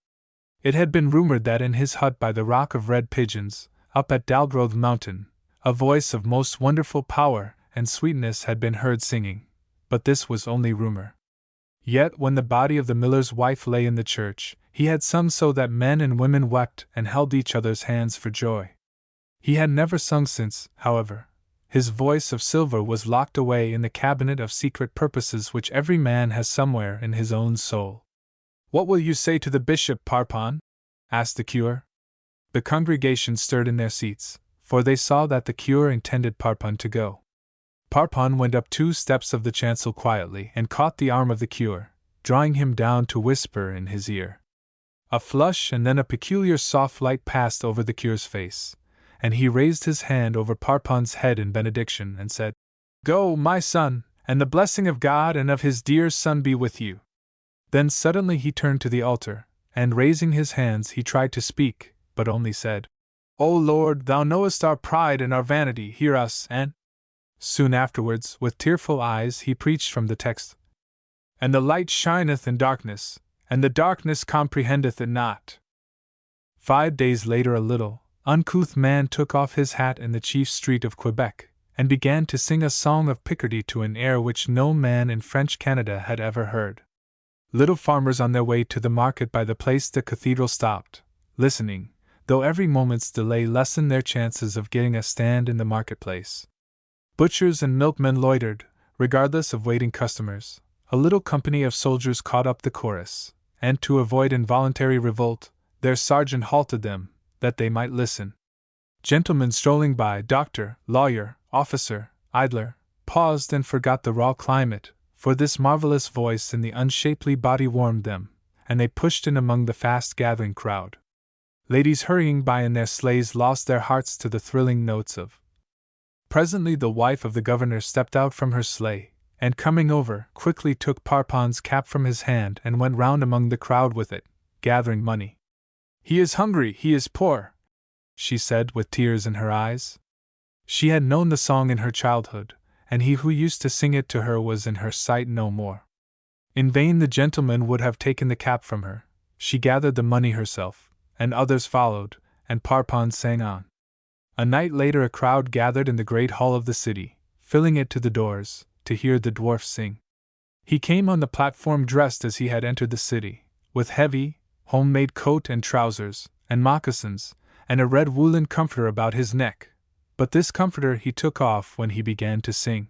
It had been rumored that in his hut by the Rock of Red Pigeons, up at Dalgrove Mountain, a voice of most wonderful power and sweetness had been heard singing, but this was only rumor. Yet when the body of the miller's wife lay in the church, he had sung so that men and women wept and held each other's hands for joy. He had never sung since, however. His voice of silver was locked away in the cabinet of secret purposes which every man has somewhere in his own soul. "What will you say to the bishop, Parpon?" asked the curé. The congregation stirred in their seats, for they saw that the curé intended Parpon to go. Parpon went up 2 steps of the chancel quietly and caught the arm of the curé, drawing him down to whisper in his ear. A flush and then a peculiar soft light passed over the curé's face, and he raised his hand over Parpon's head in benediction and said, "Go, my son, and the blessing of God and of his dear son be with you." Then suddenly he turned to the altar, and raising his hands he tried to speak, but only said, "O Lord, thou knowest our pride and our vanity, hear us," and soon afterwards, with tearful eyes, he preached from the text, "And the light shineth in darkness, and the darkness comprehendeth it not." 5 days later a little, uncouth man took off his hat in the chief street of Quebec, and began to sing a song of Picardy to an air which no man in French Canada had ever heard. Little farmers on their way to the market by the Place de Cathedral stopped, listening, though every moment's delay lessened their chances of getting a stand in the marketplace. Butchers and milkmen loitered, regardless of waiting customers. A little company of soldiers caught up the chorus, and to avoid involuntary revolt, their sergeant halted them, that they might listen. Gentlemen strolling by, doctor, lawyer, officer, idler, paused and forgot the raw climate, for this marvelous voice and the unshapely body warmed them, and they pushed in among the fast-gathering crowd. Ladies hurrying by in their sleighs lost their hearts to the thrilling notes of. Presently the wife of the governor stepped out from her sleigh, and coming over, quickly took Parpon's cap from his hand and went round among the crowd with it, gathering money. "He is hungry, he is poor," she said with tears in her eyes. She had known the song in her childhood, and he who used to sing it to her was in her sight no more. In vain the gentleman would have taken the cap from her. She gathered the money herself, and others followed, and Parpon sang on. A night later a crowd gathered in the great hall of the city, filling it to the doors, to hear the dwarf sing. He came on the platform dressed as he had entered the city, with heavy, homemade coat and trousers, and moccasins, and a red woolen comforter about his neck, but this comforter he took off when he began to sing.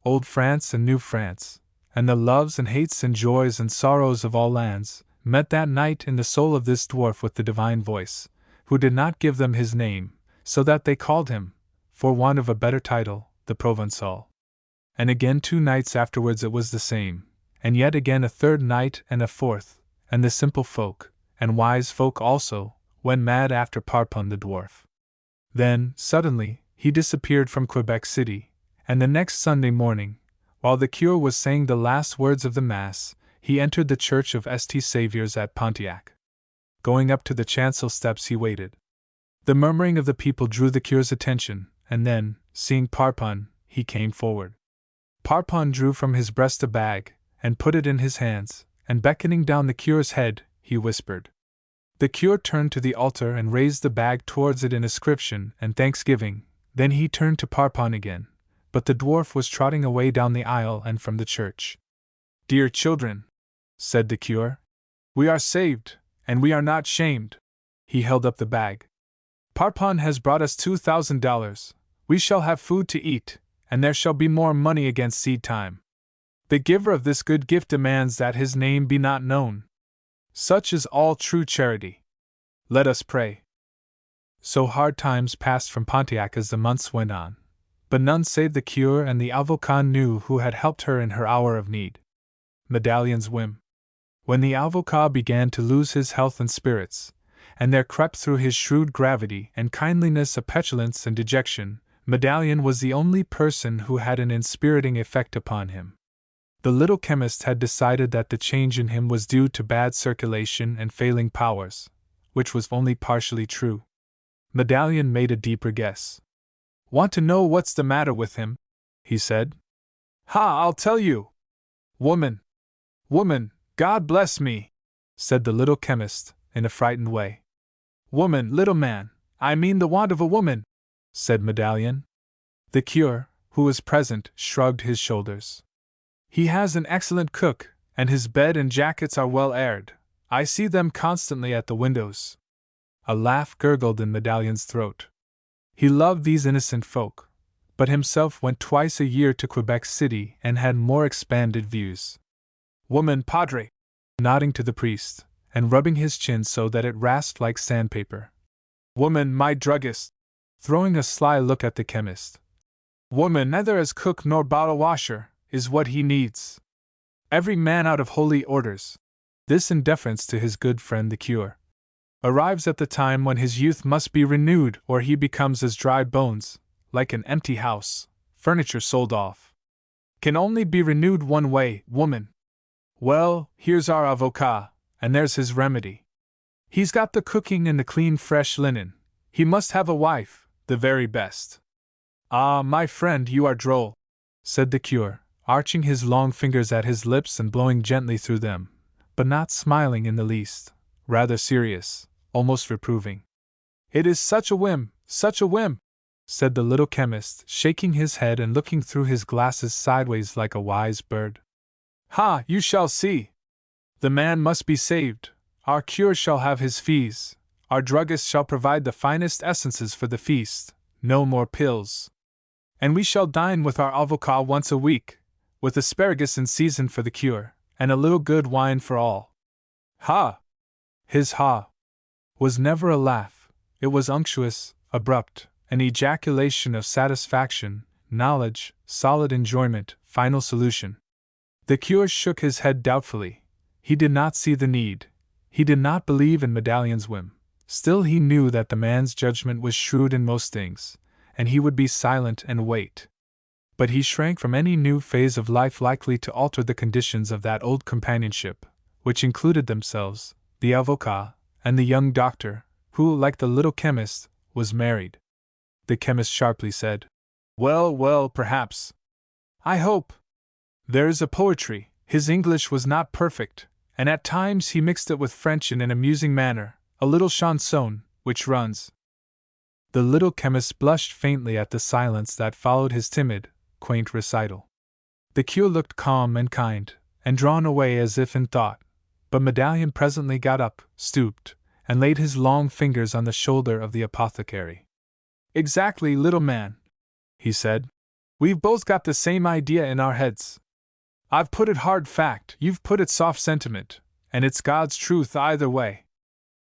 Old France and New France, and the loves and hates and joys and sorrows of all lands, met that night in the soul of this dwarf with the divine voice, who did not give them his name, so that they called him, for want of a better title, the Provençal. And again 2 nights afterwards it was the same, and yet again a third night and a fourth, and the simple folk, and wise folk also, went mad after Parpon the dwarf. Then, suddenly, he disappeared from Quebec City, and the next Sunday morning, while the curé was saying the last words of the Mass, he entered the church of St. Saviour's at Pontiac. Going up to the chancel steps he waited. The murmuring of the people drew the curé's attention, and then, seeing Parpon, he came forward. Parpon drew from his breast a bag, and put it in his hands, and beckoning down the curé's head, he whispered. The curé turned to the altar and raised the bag towards it in ascription and thanksgiving, then he turned to Parpon again, but the dwarf was trotting away down the aisle and from the church. "Dear children," said the curé, "we are saved, and we are not shamed." He held up the bag. "Parpon has brought us $2,000. We shall have food to eat, and there shall be more money against seed time. The giver of this good gift demands that his name be not known. Such is all true charity. Let us pray." So hard times passed from Pontiac as the months went on, but none save the curé and the avocat knew who had helped her in her hour of need. Medallion's whim. When the avocat began to lose his health and spirits, and there crept through his shrewd gravity and kindliness a petulance and dejection, Medallion was the only person who had an inspiriting effect upon him. The little chemist had decided that the change in him was due to bad circulation and failing powers, which was only partially true. Medallion made a deeper guess. "Want to know what's the matter with him?" he said. "Ha, I'll tell you! Woman! Woman, God bless me!" said the little chemist, in a frightened way. "Woman, little man, I mean the want of a woman," said Medallion. The curé, who was present, shrugged his shoulders. "He has an excellent cook, and his bed and jackets are well aired. I see them constantly at the windows." A laugh gurgled in Medallion's throat. He loved these innocent folk, but himself went twice a year to Quebec City and had more expanded views. "Woman, padre," nodding to the priest, and rubbing his chin so that it rasped like sandpaper. "Woman, my druggist," throwing a sly look at the chemist. "Woman, neither as cook nor bottle washer, is what he needs. Every man out of holy orders," this in deference to his good friend the curé, "arrives at the time when his youth must be renewed, or he becomes as dried bones, like an empty house, furniture sold off. Can only be renewed one way, woman. Well, here's our avocat, and there's his remedy. He's got the cooking and the clean fresh linen. He must have a wife, the very best." "Ah, my friend, you are droll," said the curé, arching his long fingers at his lips and blowing gently through them, but not smiling in the least, rather serious, almost reproving. "It is such a whim, said the little chemist, shaking his head and looking through his glasses sideways like a wise bird. "Ha, you shall see! The man must be saved, our curé shall have his fees, our druggist shall provide the finest essences for the feast, no more pills. And we shall dine with our avocat once a week, with asparagus in season for the curé, and a little good wine for all. Ha!" His ha was never a laugh, it was unctuous, abrupt, an ejaculation of satisfaction, knowledge, solid enjoyment, final solution. The curé shook his head doubtfully. He did not see the need. He did not believe in Medallion's whim. Still he knew that the man's judgment was shrewd in most things, and he would be silent and wait. But he shrank from any new phase of life likely to alter the conditions of that old companionship, which included themselves, the avocat, and the young doctor, who, like the little chemist, was married. The chemist sharply said, "Well, well, perhaps. I hope. There is a poetry." His English was not perfect, and at times he mixed it with French in an amusing manner, a little chanson, which runs. The little chemist blushed faintly at the silence that followed his timid, quaint recital. The cure looked calm and kind, and drawn away as if in thought, but Medallion presently got up, stooped, and laid his long fingers on the shoulder of the apothecary. "Exactly, little man," he said. "We've both got the same idea in our heads. I've put it hard fact, you've put it soft sentiment, and it's God's truth either way."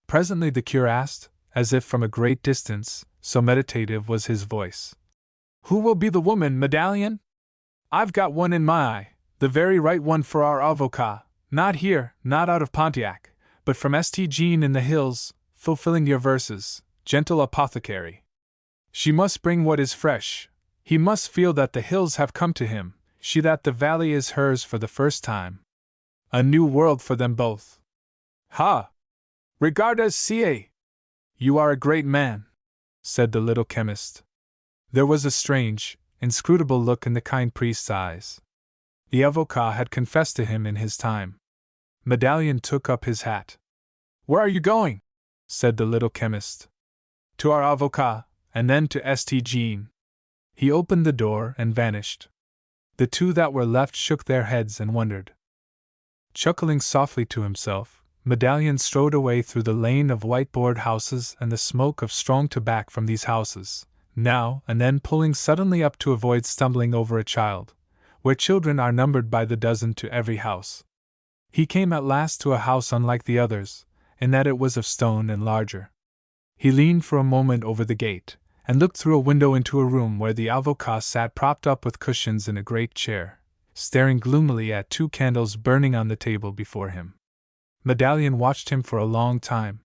Presently the cure asked, as if from a great distance, so meditative was his voice, "Who will be the woman, Medallion? I've got one in my eye, the very right one for our avocat, not here, not out of Pontiac, but from St. Jean in the hills, fulfilling your verses, gentle apothecary. She must bring what is fresh, he must feel that the hills have come to him, she that the valley is hers for the first time. A new world for them both. Ha! Regardes ci. You are a great man," said the little chemist. There was a strange, inscrutable look in the kind priest's eyes. The avocat had confessed to him in his time. Medallion took up his hat. "Where are you going?" said the little chemist. "To our avocat, and then to St. Jean." He opened the door and vanished. The two that were left shook their heads and wondered. Chuckling softly to himself, Medallion strode away through the lane of white board houses and the smoke of strong tobacco from these houses, now and then pulling suddenly up to avoid stumbling over a child, where children are numbered by the dozen to every house. He came at last to a house unlike the others, in that it was of stone and larger. He leaned for a moment over the gate, and looked through a window into a room where the avocat sat propped up with cushions in a great chair, staring gloomily at two candles burning on the table before him. Medallion watched him for a long time.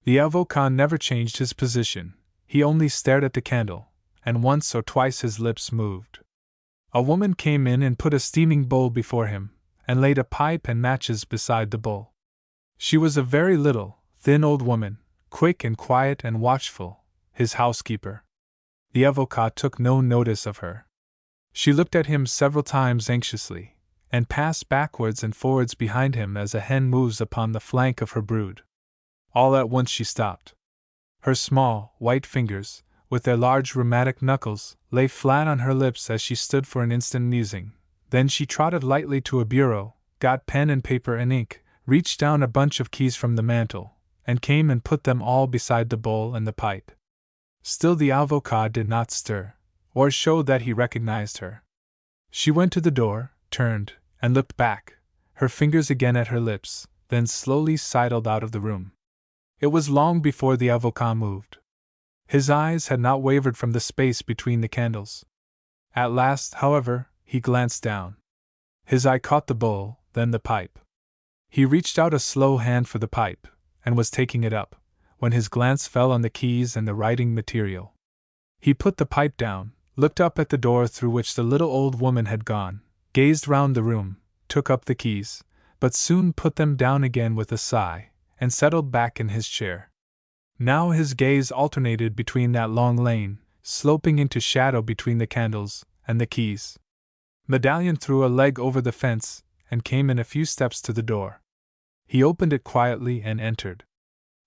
The avocat never changed his position, he only stared at the candle, and once or twice his lips moved. A woman came in and put a steaming bowl before him, and laid a pipe and matches beside the bowl. She was a very little, thin old woman, quick and quiet and watchful, his housekeeper. The avocat took no notice of her. She looked at him several times anxiously, and passed backwards and forwards behind him as a hen moves upon the flank of her brood. All at once she stopped. Her small, white fingers, with their large rheumatic knuckles, lay flat on her lips as she stood for an instant musing. Then she trotted lightly to a bureau, got pen and paper and ink, reached down a bunch of keys from the mantel, and came and put them all beside the bowl and the pipe. Still the avocat did not stir, or show that he recognized her. She went to the door, turned, and looked back, her fingers again at her lips, then slowly sidled out of the room. It was long before the avocat moved. His eyes had not wavered from the space between the candles. At last, however, he glanced down. His eye caught the bowl, then the pipe. He reached out a slow hand for the pipe, and was taking it up, when his glance fell on the keys and the writing material. He put the pipe down, looked up at the door through which the little old woman had gone, gazed round the room, took up the keys, but soon put them down again with a sigh, and settled back in his chair. Now his gaze alternated between that long lane, sloping into shadow between the candles, and the keys. Medallion threw a leg over the fence, and came in a few steps to the door. He opened it quietly and entered.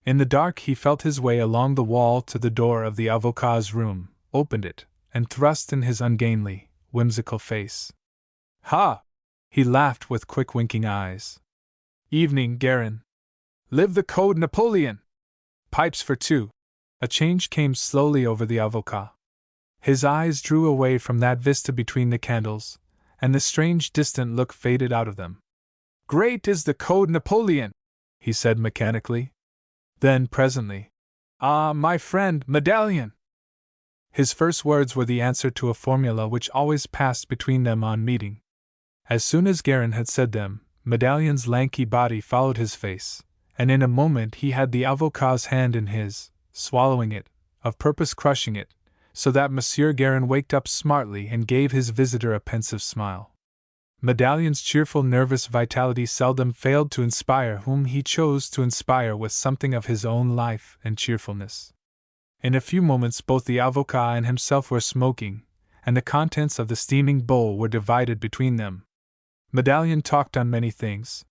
In the dark he felt his way along the wall to the door of the avocat's room, opened it, and thrust in his ungainly, whimsical face. "Ha!" he laughed with quick winking eyes. "Evening, Guerin. Live the Code Napoleon! Pipes for two." A change came slowly over the avocat. His eyes drew away from that vista between the candles, and the strange distant look faded out of them. "Great is the Code Napoleon," he said mechanically. Then, presently, "Ah, my friend, Medallion!" His first words were the answer to a formula which always passed between them on meeting. As soon as Guerin had said them, Medallion's lanky body followed his face, and in a moment he had the avocat's hand in his, swallowing it, of purpose crushing it, so that Monsieur Guérin waked up smartly and gave his visitor a pensive smile. Medallion's cheerful nervous vitality seldom failed to inspire whom he chose to inspire with something of his own life and cheerfulness. In a few moments both the avocat and himself were smoking, and the contents of the steaming bowl were divided between them. Medallion talked on many things.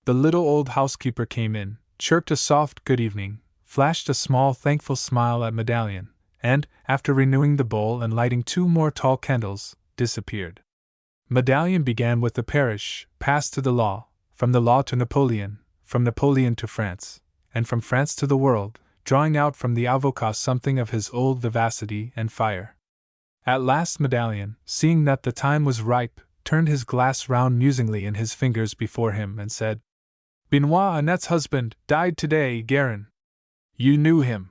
The little old housekeeper came in, chirped a soft good evening, flashed a small thankful smile at Medallion, and, after renewing the bowl and lighting 2 more tall candles, disappeared. Medallion began with the parish, passed to the law, from the law to Napoleon, from Napoleon to France, and from France to the world, drawing out from the avocat something of his old vivacity and fire. At last Medallion, seeing that the time was ripe, turned his glass round musingly in his fingers before him and said, "Benoit Annette's husband died today, Guérin. You knew him.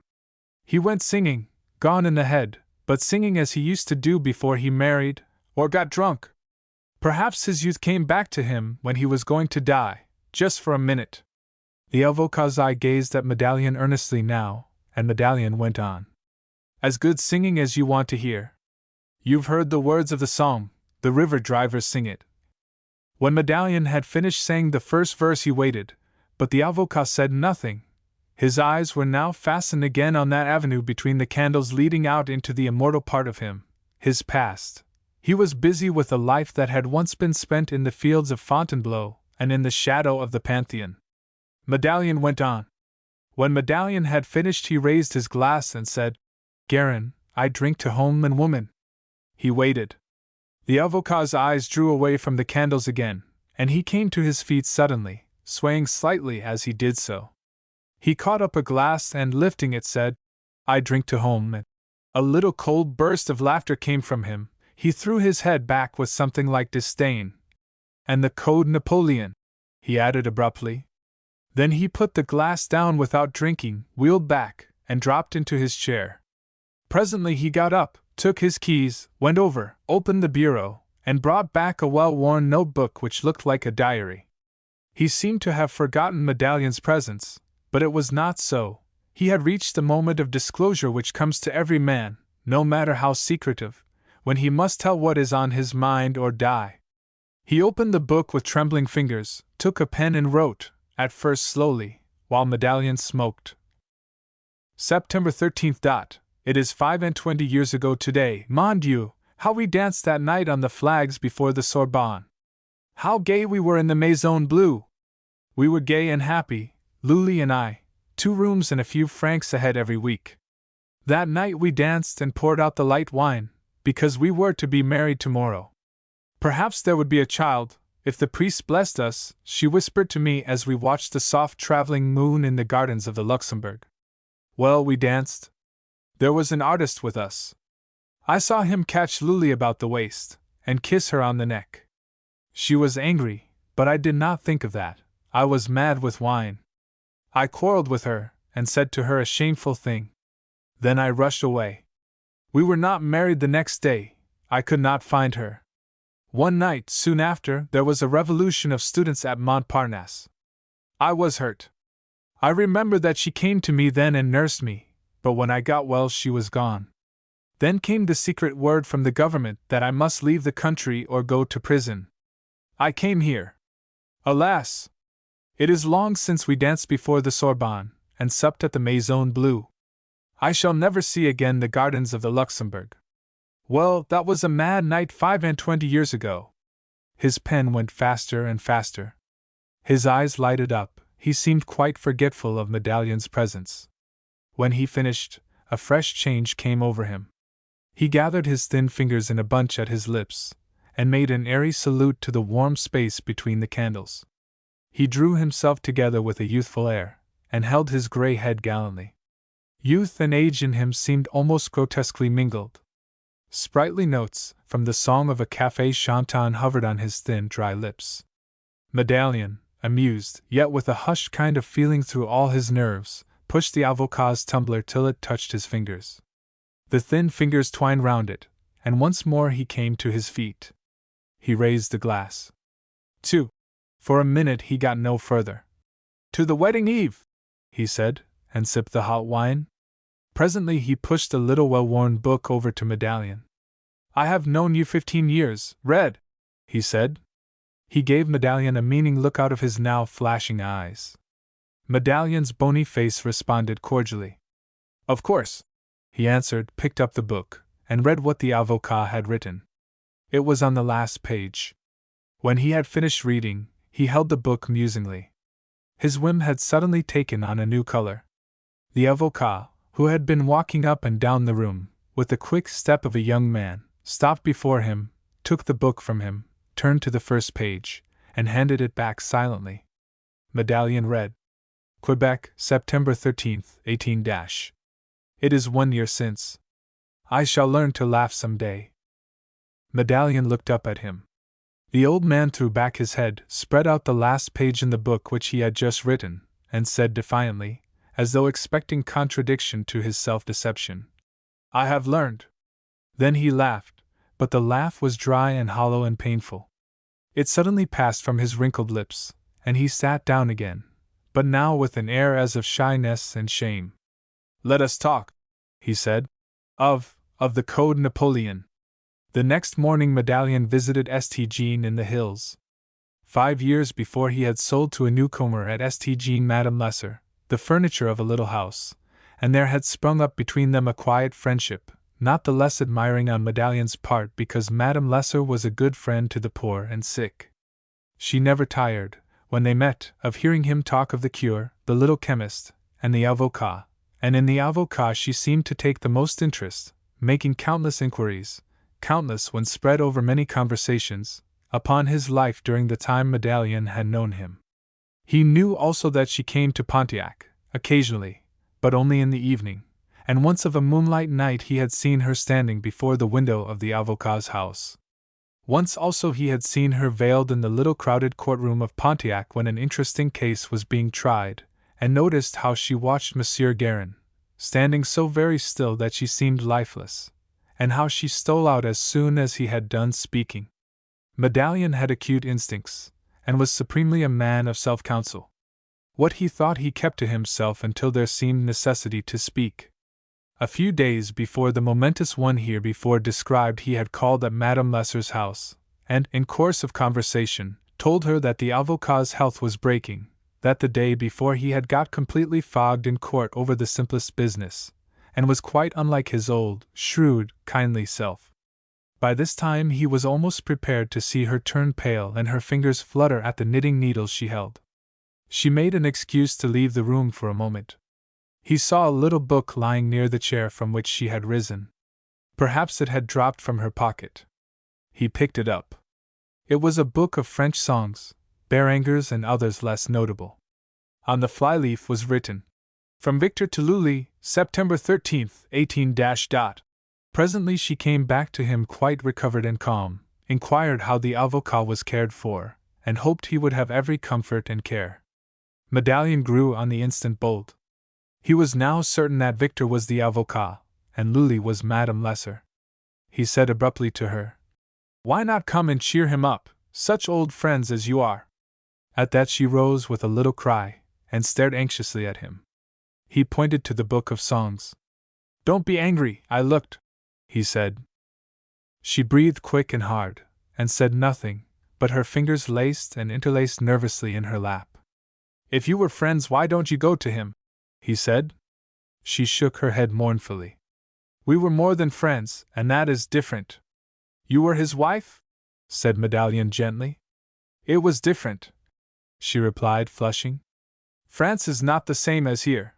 He went singing, gone in the head, but singing as he used to do before he married, or got drunk. Perhaps his youth came back to him when he was going to die, just for a minute." The avocat's eye gazed at Medallion earnestly now, and Medallion went on. "As good singing as you want to hear. You've heard the words of the song, the river drivers sing it." When Medallion had finished saying the first verse he waited, but the avocat said nothing. His eyes were now fastened again on that avenue between the candles leading out into the immortal part of him, his past. He was busy with a life that had once been spent in the fields of Fontainebleau and in the shadow of the Pantheon. Medallion went on. When Medallion had finished he raised his glass and said, "Guérin, I drink to home and woman." He waited. The avocat's eyes drew away from the candles again, and he came to his feet suddenly, swaying slightly as he did so. He caught up a glass and, lifting it, said, "I drink to home and—" A little cold burst of laughter came from him. He threw his head back with something like disdain. "And the Code Napoleon," he added abruptly. Then he put the glass down without drinking, wheeled back, and dropped into his chair. Presently he got up, took his keys, went over, opened the bureau, and brought back a well-worn notebook which looked like a diary. He seemed to have forgotten Medallion's presence, but it was not so. He had reached the moment of disclosure which comes to every man, no matter how secretive, when he must tell what is on his mind or die. He opened the book with trembling fingers, took a pen and wrote, at first slowly, while Medallion smoked. September 13th. It is 25 years ago today. Mon Dieu, how we danced that night on the flags before the Sorbonne. How gay we were in the Maison Bleue. We were gay and happy, Lully and I, 2 rooms and a few francs ahead every week. That night we danced and poured out the light wine, because we were to be married tomorrow. Perhaps there would be a child, if the priest blessed us, she whispered to me as we watched the soft traveling moon in the gardens of the Luxembourg. Well, we danced. There was an artist with us. I saw him catch Lully about the waist, and kiss her on the neck. She was angry, but I did not think of that. I was mad with wine. I quarreled with her, and said to her a shameful thing. Then I rushed away. We were not married the next day. I could not find her. One night, soon after, there was a revolution of students at Montparnasse. I was hurt. I remember that she came to me then and nursed me, but when I got well she was gone. Then came the secret word from the government that I must leave the country or go to prison. I came here. Alas! It is long since we danced before the Sorbonne, and supped at the Maison Bleue. I shall never see again the gardens of the Luxembourg. Well, that was a mad night 25 years ago. His pen went faster and faster. His eyes lighted up, he seemed quite forgetful of Medallion's presence. When he finished, a fresh change came over him. He gathered his thin fingers in a bunch at his lips, and made an airy salute to the warm space between the candles. He drew himself together with a youthful air, and held his grey head gallantly. Youth and age in him seemed almost grotesquely mingled. Sprightly notes from the song of a café chantant hovered on his thin, dry lips. Medallion, amused, yet with a hushed kind of feeling through all his nerves, pushed the avocat's tumbler till it touched his fingers. The thin fingers twined round it, and once more he came to his feet. He raised the glass. 2. For a minute he got no further. To the wedding eve, he said, and sipped the hot wine. Presently he pushed the little well-worn book over to Medallion. I have known you 15 years, Red, he said. He gave Medallion a meaning look out of his now flashing eyes. Medallion's bony face responded cordially. Of course, he answered, picked up the book, and read what the avocat had written. It was on the last page. When he had finished reading, he held the book musingly. His whim had suddenly taken on a new color. The avocat, who had been walking up and down the room, with the quick step of a young man, stopped before him, took the book from him, turned to the first page, and handed it back silently. Medallion read. Quebec, September 13th, 18 It is 1 year since. I shall learn to laugh some day. Medallion looked up at him. The old man threw back his head, spread out the last page in the book which he had just written, and said defiantly, as though expecting contradiction to his self-deception, I have learned. Then he laughed, but the laugh was dry and hollow and painful. It suddenly passed from his wrinkled lips, and he sat down again, but now with an air as of shyness and shame. Let us talk, he said, of the Code Napoleon. The next morning Medallion visited St. Jean in the hills. 5 years before he had sold to a newcomer at St. Jean Madame Lesser the furniture of a little house, and there had sprung up between them a quiet friendship, not the less admiring on Medallion's part because Madame Lesser was a good friend to the poor and sick. She never tired, when they met, of hearing him talk of the cure, the little chemist, and the avocat, and in the avocat she seemed to take the most interest, making countless inquiries, countless when spread over many conversations, upon his life during the time Medallion had known him. He knew also that she came to Pontiac, occasionally, but only in the evening, and once of a moonlight night he had seen her standing before the window of the avocat's house. Once also he had seen her veiled in the little crowded courtroom of Pontiac when an interesting case was being tried, and noticed how she watched Monsieur Guérin, standing so very still that she seemed lifeless, and how she stole out as soon as he had done speaking. Medallion had acute instincts, and was supremely a man of self-counsel. What he thought he kept to himself until there seemed necessity to speak. A few days before the momentous one here before described he had called at Madame Lesser's house, and, in course of conversation, told her that the avocat's health was breaking, that the day before he had got completely fogged in court over the simplest business, and was quite unlike his old, shrewd, kindly self. By this time he was almost prepared to see her turn pale and her fingers flutter at the knitting needles she held. She made an excuse to leave the room for a moment. He saw a little book lying near the chair from which she had risen. Perhaps it had dropped from her pocket. He picked it up. It was a book of French songs, Berengers and others less notable. On the flyleaf was written, From Victor to Lully, September 13th, 18 Presently she came back to him quite recovered and calm, inquired how the avocat was cared for, and hoped he would have every comfort and care. Medallion grew on the instant bold. He was now certain that Victor was the avocat, and Lully was Madame Lesser. He said abruptly to her, Why not come and cheer him up, such old friends as you are? At that she rose with a little cry, and stared anxiously at him. He pointed to the book of songs. Don't be angry, I looked, he said. She breathed quick and hard, and said nothing, but her fingers laced and interlaced nervously in her lap. If you were friends, why don't you go to him? He said. She shook her head mournfully. We were more than friends, and that is different. You were his wife? Said Medallion gently. It was different, she replied, flushing. France is not the same as here.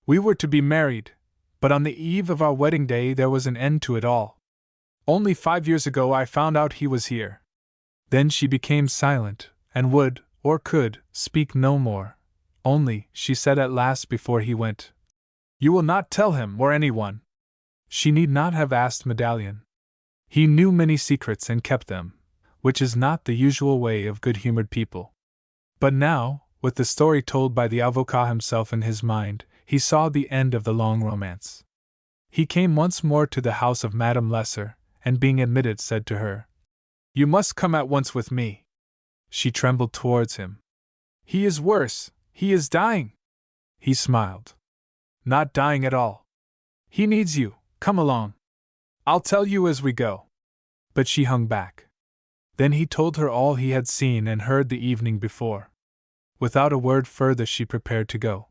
We were to be married, but on the eve of our wedding day there was an end to it all. Only 5 years ago I found out he was here. Then she became silent, and would, or could, speak no more. Only, she said at last before he went, You will not tell him or anyone. She need not have asked Medallion. He knew many secrets and kept them, which is not the usual way of good-humored people. But now, with the story told by the avocat himself in his mind, he saw the end of the long romance. He came once more to the house of Madame Lesser, and being admitted said to her, You must come at once with me. She trembled towards him. He is worse, He is dying. He smiled. Not dying at all. He needs you. Come along. I'll tell you as we go. But she hung back. Then he told her all he had seen and heard the evening before. Without a word further, she prepared to go.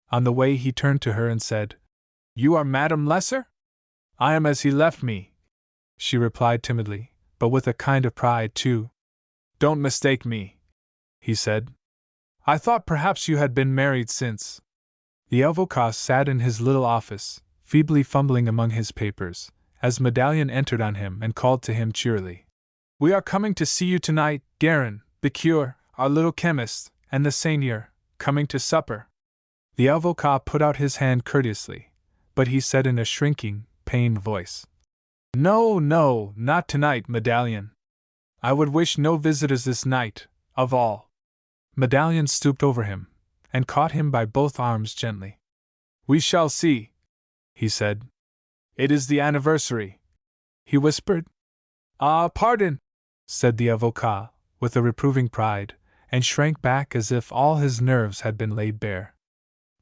On the way, he turned to her and said, You are Madame Lesser? I am as he left me, she replied timidly, but with a kind of pride too. Don't mistake me, he said. I thought perhaps you had been married since. The avocat sat in his little office, feebly fumbling among his papers, as Medallion entered on him and called to him cheerily. We are coming to see you tonight, Guérin, the cure, our little chemist, and the seigneur, coming to supper. The avocat put out his hand courteously, but he said in a shrinking, pained voice, No, no, not tonight, Medallion. I would wish no visitors this night, of all. Medallion stooped over him, and caught him by both arms gently. We shall see, he said. It is the anniversary, he whispered. Ah, pardon, said the avocat, with a reproving pride, and shrank back as if all his nerves had been laid bare.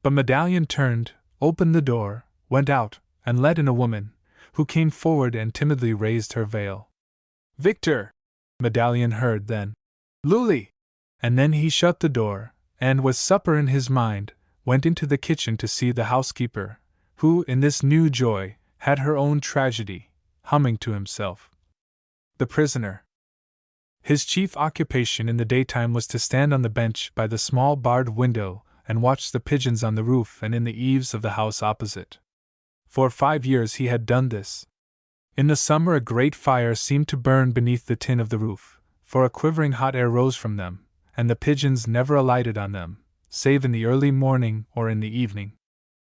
But Medallion turned, opened the door, went out, and let in a woman, who came forward and timidly raised her veil. Victor, Medallion heard then. Loulie! And then he shut the door, and, with supper in his mind, went into the kitchen to see the housekeeper, who, in this new joy, had her own tragedy, humming to himself. The prisoner. His chief occupation in the daytime was to stand on the bench by the small barred window and watch the pigeons on the roof and in the eaves of the house opposite. For 5 years he had done this. In the summer a great fire seemed to burn beneath the tin of the roof, for a quivering hot air rose from them, and the pigeons never alighted on them, save in the early morning or in the evening.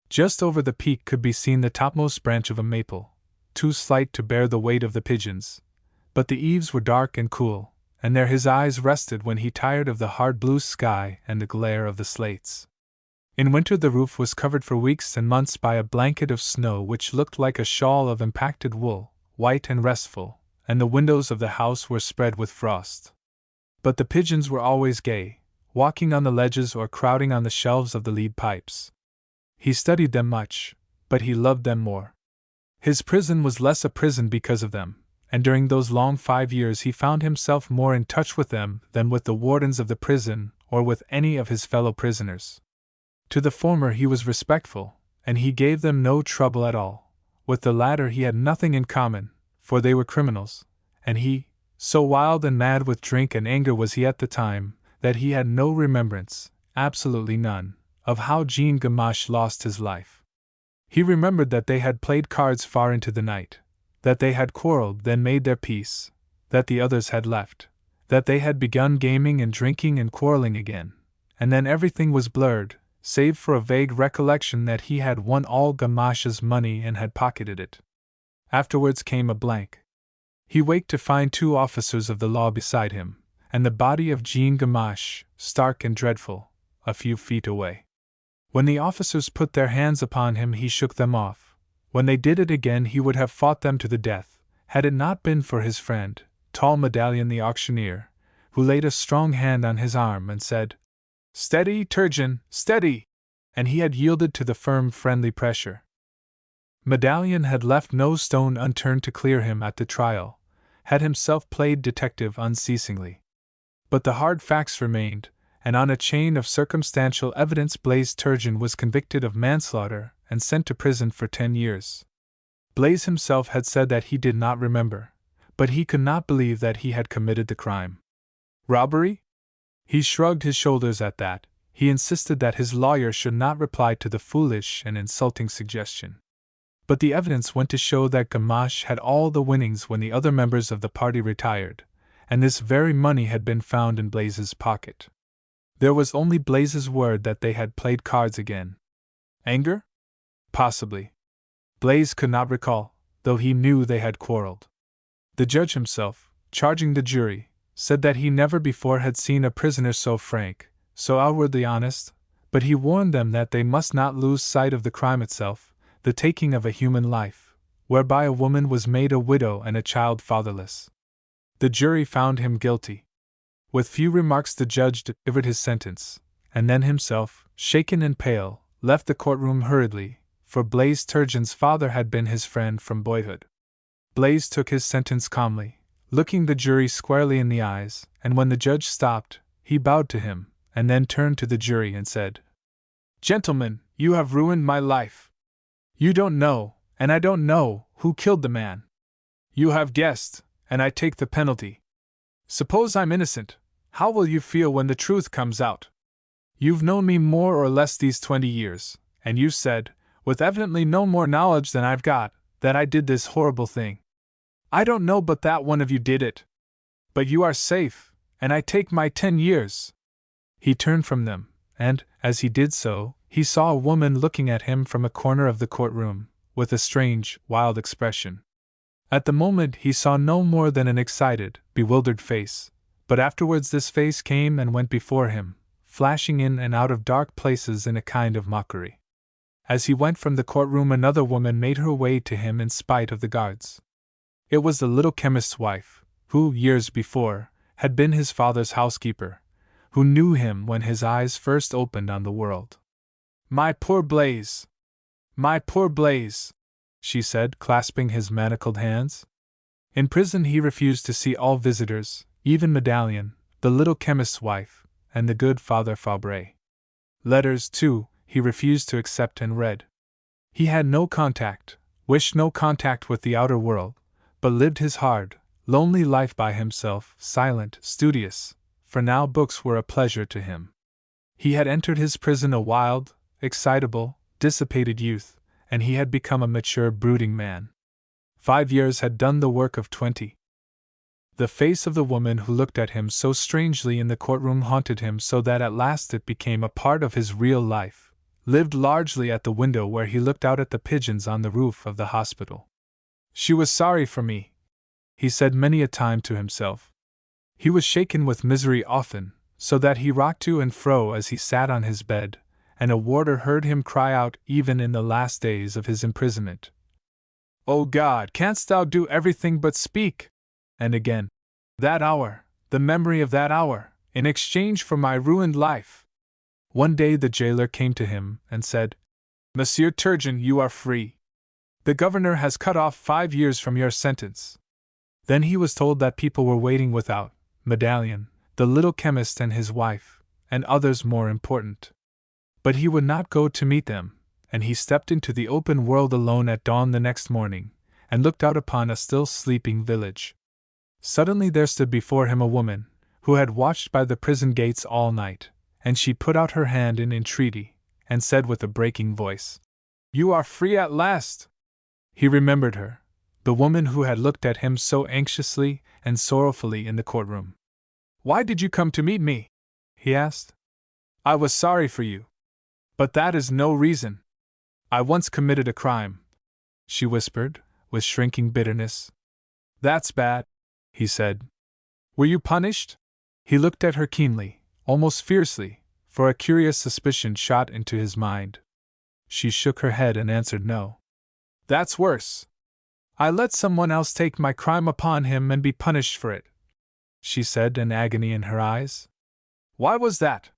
Just over the peak could be seen the topmost branch of a maple, too slight to bear the weight of the pigeons, but the eaves were dark and cool, and there his eyes rested when he tired of the hard blue sky and the glare of the slates. In winter the roof was covered for weeks and months by a blanket of snow which looked like a shawl of impacted wool, white and restful, and the windows of the house were spread with frost. But the pigeons were always gay, walking on the ledges or crowding on the shelves of the lead pipes. He studied them much, but he loved them more. His prison was less a prison because of them, and during those long 5 years he found himself more in touch with them than with the wardens of the prison or with any of his fellow prisoners. To the former he was respectful, and he gave them no trouble at all. With the latter he had nothing in common, for they were criminals, and he, so wild and mad with drink and anger was he at the time, that he had no remembrance, absolutely none, of how Jean Gamache lost his life. He remembered that they had played cards far into the night, that they had quarreled, then made their peace, that the others had left, that they had begun gaming and drinking and quarreling again, and then everything was blurred, save for a vague recollection that he had won all Gamache's money and had pocketed it. Afterwards came a blank. He waked to find 2 officers of the law beside him, and the body of Jean Gamache, stark and dreadful, a few feet away. When the officers put their hands upon him he shook them off. When they did it again he would have fought them to the death, had it not been for his friend, tall Medallion the auctioneer, who laid a strong hand on his arm and said, Steady, Turgeon, steady! And he had yielded to the firm friendly pressure. Medallion had left no stone unturned to clear him at the trial, had himself played detective unceasingly. But the hard facts remained, and on a chain of circumstantial evidence Blaise Turgeon was convicted of manslaughter and sent to prison for 10 years. Blaise himself had said that he did not remember, but he could not believe that he had committed the crime. Robbery? He shrugged his shoulders at that. He insisted that his lawyer should not reply to the foolish and insulting suggestion. But the evidence went to show that Gamache had all the winnings when the other members of the party retired, and this very money had been found in Blaise's pocket. There was only Blaise's word that they had played cards again. Anger? Possibly. Blaise could not recall, though he knew they had quarreled. The judge himself, charging the jury, said that he never before had seen a prisoner so frank, so outwardly honest, but he warned them that they must not lose sight of the crime itself, the taking of a human life, whereby a woman was made a widow and a child fatherless. The jury found him guilty. With few remarks the judge delivered his sentence, and then himself, shaken and pale, left the courtroom hurriedly, for Blaise Turgeon's father had been his friend from boyhood. Blaise took his sentence calmly, looking the jury squarely in the eyes, and when the judge stopped, he bowed to him, and then turned to the jury and said, "Gentlemen, you have ruined my life. You don't know, and I don't know, who killed the man. You have guessed, and I take the penalty. Suppose I'm innocent, how will you feel when the truth comes out? You've known me more or less these 20 years, and you said, with evidently no more knowledge than I've got, that I did this horrible thing. I don't know but that one of you did it. But you are safe, and I take my 10 years. He turned from them, and, as he did so, he saw a woman looking at him from a corner of the courtroom, with a strange, wild expression. At the moment he saw no more than an excited, bewildered face, but afterwards this face came and went before him, flashing in and out of dark places in a kind of mockery. As he went from the courtroom, another woman made her way to him in spite of the guards. It was the little chemist's wife, who, years before, had been his father's housekeeper, who knew him when his eyes first opened on the world. "My poor Blaise! My poor Blaise!" she said, clasping his manacled hands. In prison he refused to see all visitors, even Medallion, the little chemist's wife, and the good Father Fabre. Letters, too, he refused to accept and read. He had no contact, wished no contact with the outer world, but lived his hard, lonely life by himself, silent, studious, for now books were a pleasure to him. He had entered his prison a wild, excitable, dissipated youth, and he had become a mature, brooding man. 5 years had done the work of 20. The face of the woman who looked at him so strangely in the courtroom haunted him so that at last it became a part of his real life, lived largely at the window where he looked out at the pigeons on the roof of the hospital. "She was sorry for me," he said many a time to himself. He was shaken with misery often, so that he rocked to and fro as he sat on his bed, and a warder heard him cry out even in the last days of his imprisonment, "O God, canst thou do everything but speak?" And again, "That hour, the memory of that hour, in exchange for my ruined life." One day the jailer came to him and said, "Monsieur Turgeon, you are free. The governor has cut off 5 years from your sentence." Then he was told that people were waiting without, Medallion, the little chemist and his wife, and others more important. But he would not go to meet them, and he stepped into the open world alone at dawn the next morning, and looked out upon a still sleeping village. Suddenly there stood before him a woman, who had watched by the prison gates all night, and she put out her hand in entreaty, and said with a breaking voice, "You are free at last!" He remembered her, the woman who had looked at him so anxiously and sorrowfully in the courtroom. "Why did you come to meet me?" he asked. "I was sorry for you. But that is no reason. I once committed a crime," she whispered, with shrinking bitterness. "That's bad," he said. "Were you punished?" He looked at her keenly, almost fiercely, for a curious suspicion shot into his mind. She shook her head and answered no. "That's worse. I let someone else take my crime upon him and be punished for it," she said, an agony in her eyes. "Why was that?"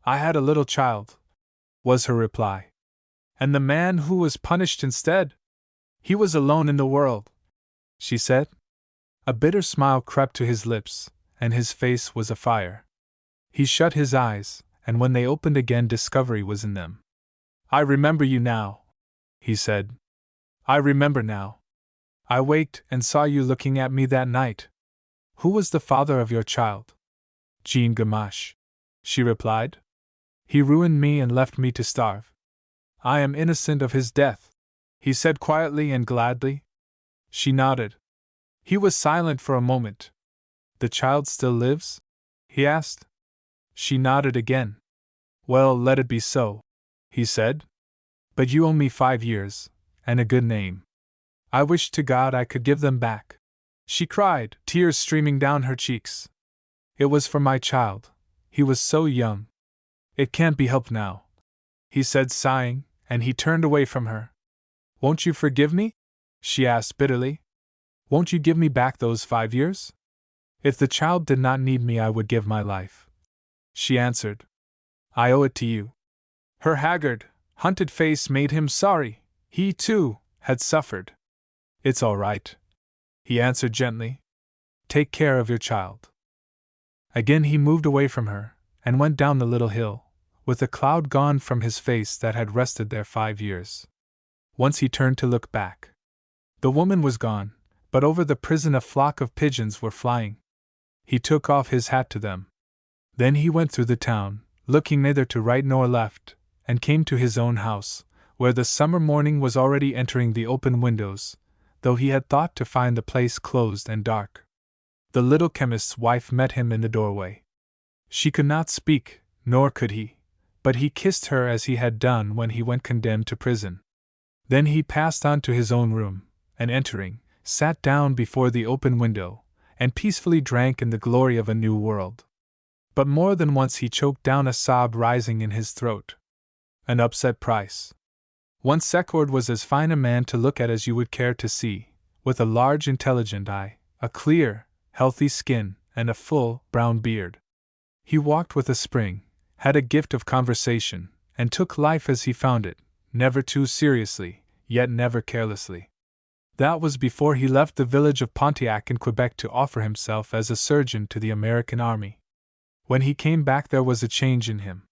"I had a little child," was her reply. "And the man who was punished instead? He was alone in the world," she said. A bitter smile crept to his lips, and his face was afire. He shut his eyes, and when they opened again discovery was in them. "I remember you now," he said. "I remember now. I waked and saw you looking at me that night. Who was the father of your child?" "Jean Gamache," she replied. "He ruined me and left me to starve. I am innocent of his death," he said quietly and gladly. She nodded. He was silent for a moment. "The child still lives?" he asked. She nodded again. "Well, let it be so," he said. "But you owe me 5 years, and a good name. I wish to God I could give them back," she cried, tears streaming down her cheeks. "It was for my child. He was so young. It can't be helped now," he said, sighing, and he turned away from her. "Won't you forgive me?" she asked bitterly. "Won't you give me back those 5 years?" "If the child did not need me, I would give my life," she answered. I owe it to you. Her haggard, hunted face made him sorry. He, too, had suffered. It's all right, he answered gently. Take care of your child. Again he moved away from her, and went down the little hill, with the cloud gone from his face that had rested there 5 years. Once he turned to look back. The woman was gone, but over the prison a flock of pigeons were flying. He took off his hat to them. Then he went through the town, looking neither to right nor left, and came to his own house, where the summer morning was already entering the open windows, though he had thought to find the place closed and dark. The little chemist's wife met him in the doorway. She could not speak, nor could he, but he kissed her as he had done when he went condemned to prison. Then he passed on to his own room, and entering, sat down before the open window, and peacefully drank in the glory of a new world. But more than once he choked down a sob rising in his throat. An upset price. Once Secord was as fine a man to look at as you would care to see, with a large intelligent eye, a clear, healthy skin, and a full, brown beard. He walked with a spring, had a gift of conversation, and took life as he found it, never too seriously, yet never carelessly. That was before he left the village of Pontiac in Quebec to offer himself as a surgeon to the American army. When he came back there was a change in him.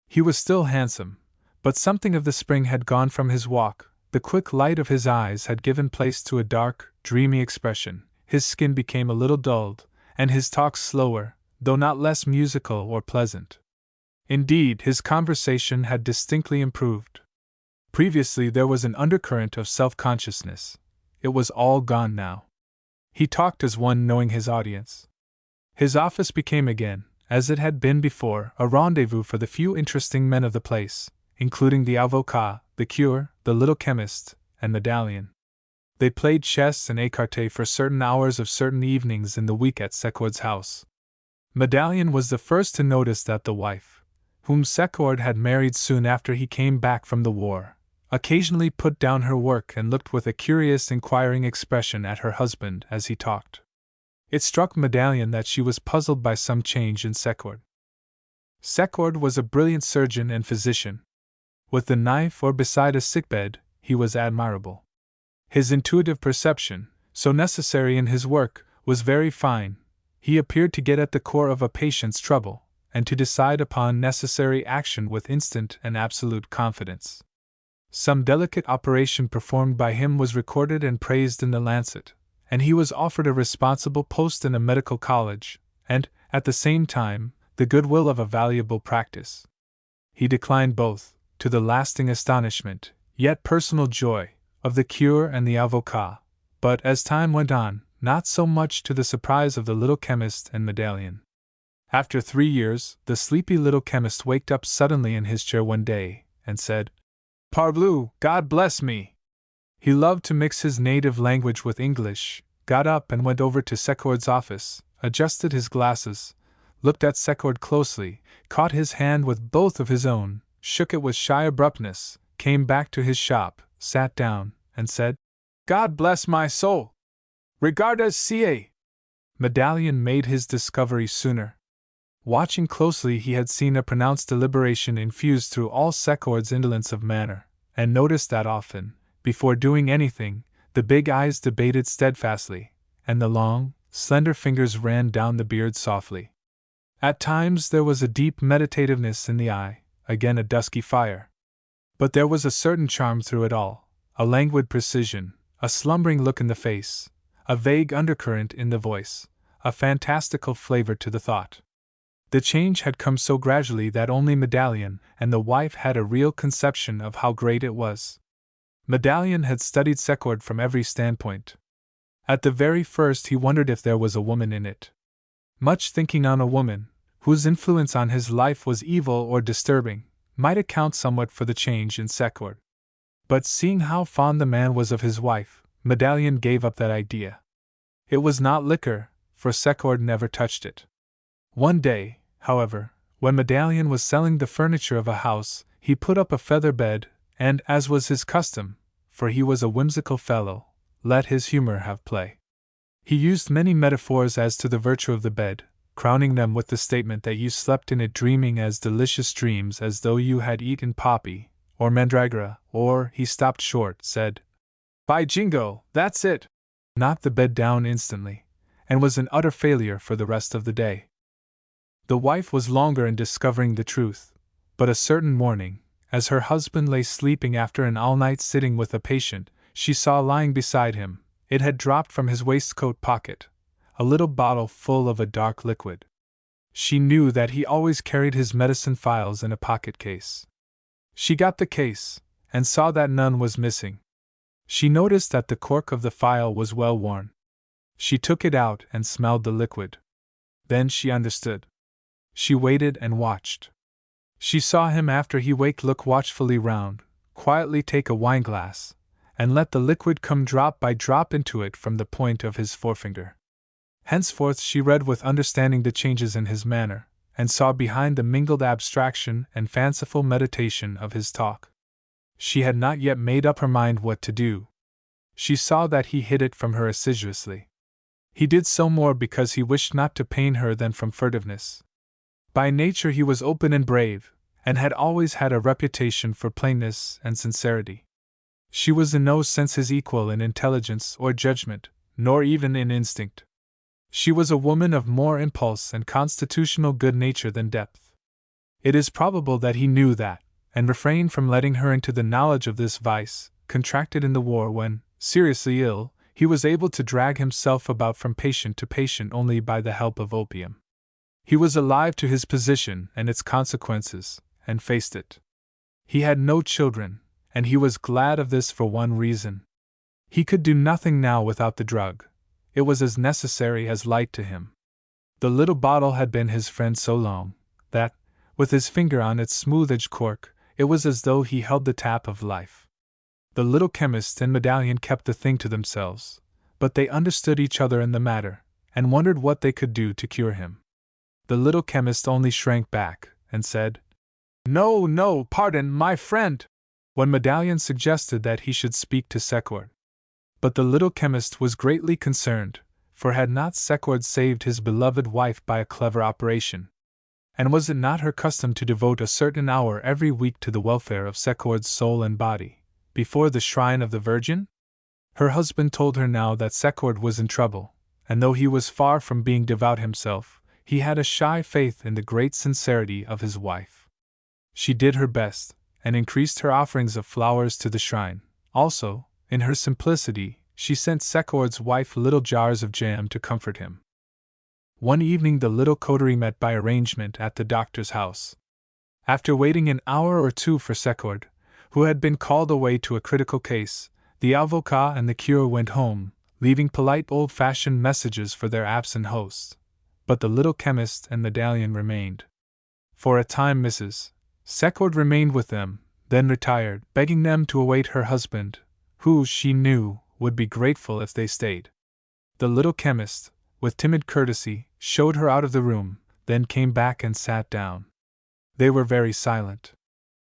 He was still handsome, but something of the spring had gone from his walk, the quick light of his eyes had given place to a dark, dreamy expression, his skin became a little dulled, and his talk slower, though not less musical or pleasant. Indeed, his conversation had distinctly improved. Previously there was an undercurrent of self-consciousness. It was all gone now. He talked as one knowing his audience. His office became again, as it had been before, a rendezvous for the few interesting men of the place, including the avocat, the cure, the little chemist, and Medallion. They played chess and écarté for certain hours of certain evenings in the week at Secord's house. Medallion was the first to notice that the wife, whom Secord had married soon after he came back from the war, occasionally put down her work and looked with a curious inquiring expression at her husband as he talked. It struck Medallion that she was puzzled by some change in Secord. Secord was a brilliant surgeon and physician. With the knife or beside a sickbed, he was admirable. His intuitive perception, so necessary in his work, was very fine. He appeared to get at the core of a patient's trouble, and to decide upon necessary action with instant and absolute confidence. Some delicate operation performed by him was recorded and praised in the Lancet, and he was offered a responsible post in a medical college, and, at the same time, the goodwill of a valuable practice. He declined both, to the lasting astonishment, yet personal joy, of the cure and the avocat, but as time went on, not so much to the surprise of the little chemist and Medallion. After 3 years, the sleepy little chemist waked up suddenly in his chair one day, and said, "Parbleu, God bless me!" He loved to mix his native language with English, got up and went over to Secord's office, adjusted his glasses, looked at Secord closely, caught his hand with both of his own, shook it with shy abruptness, came back to his shop, sat down, and said, "God bless my soul! Regardes ca." Medallion made his discovery sooner. Watching closely, he had seen a pronounced deliberation infused through all Secord's indolence of manner, and noticed that often, before doing anything, the big eyes debated steadfastly, and the long, slender fingers ran down the beard softly. At times there was a deep meditativeness in the eye, again a dusky fire. But there was a certain charm through it all, a languid precision, a slumbering look in the face, a vague undercurrent in the voice, a fantastical flavor to the thought. The change had come so gradually that only Medallion and the wife had a real conception of how great it was. Medallion had studied Secord from every standpoint. At the very first he wondered if there was a woman in it. Much thinking on a woman, whose influence on his life was evil or disturbing, might account somewhat for the change in Secord. But seeing how fond the man was of his wife, Medallion gave up that idea. It was not liquor, for Secord never touched it. One day, however, when Medallion was selling the furniture of a house, he put up a feather bed, and, as was his custom, for he was a whimsical fellow, let his humor have play. He used many metaphors as to the virtue of the bed, crowning them with the statement that you slept in it dreaming as delicious dreams as though you had eaten poppy, or mandragora, or, he stopped short, said, "By jingo, that's it!" knocked the bed down instantly, and was an utter failure for the rest of the day. The wife was longer in discovering the truth, but a certain morning, as her husband lay sleeping after an all-night sitting with a patient, she saw lying beside him, it had dropped from his waistcoat pocket, a little bottle full of a dark liquid. She knew that he always carried his medicine phials in a pocket case. She got the case, and saw that none was missing. She noticed that the cork of the phial was well worn. She took it out and smelled the liquid. Then she understood. She waited and watched. She saw him after he waked look watchfully round, quietly take a wineglass, and let the liquid come drop by drop into it from the point of his forefinger. Henceforth she read with understanding the changes in his manner, and saw behind the mingled abstraction and fanciful meditation of his talk. She had not yet made up her mind what to do. She saw that he hid it from her assiduously. He did so more because he wished not to pain her than from furtiveness. By nature he was open and brave, and had always had a reputation for plainness and sincerity. She was in no sense his equal in intelligence or judgment, nor even in instinct. She was a woman of more impulse and constitutional good nature than depth. It is probable that he knew that, and refrained from letting her into the knowledge of this vice, contracted in the war when, seriously ill, he was able to drag himself about from patient to patient only by the help of opium. He was alive to his position and its consequences, and faced it. He had no children, and he was glad of this for one reason. He could do nothing now without the drug. It was as necessary as light to him. The little bottle had been his friend so long, that, with his finger on its smooth-edged cork, it was as though he held the tap of life. The little chemist and Medallion kept the thing to themselves, but they understood each other in the matter, and wondered what they could do to cure him. The little chemist only shrank back, and said, "No, no, pardon, my friend," when Medallion suggested that he should speak to Secord. But the little chemist was greatly concerned, for had not Secord saved his beloved wife by a clever operation? And was it not her custom to devote a certain hour every week to the welfare of Secord's soul and body, before the shrine of the Virgin? Her husband told her now that Secord was in trouble, and though he was far from being devout himself, he had a shy faith in the great sincerity of his wife. She did her best, and increased her offerings of flowers to the shrine. Also, in her simplicity, she sent Secord's wife little jars of jam to comfort him. One evening the little coterie met by arrangement at the doctor's house. After waiting an hour or two for Secord, who had been called away to a critical case, the avocat and the cure went home, leaving polite old-fashioned messages for their absent hosts. But the little chemist and Medallion remained. For a time Mrs. Secord remained with them, then retired, begging them to await her husband, who, she knew, would be grateful if they stayed. The little chemist, with timid courtesy, showed her out of the room, then came back and sat down. They were very silent.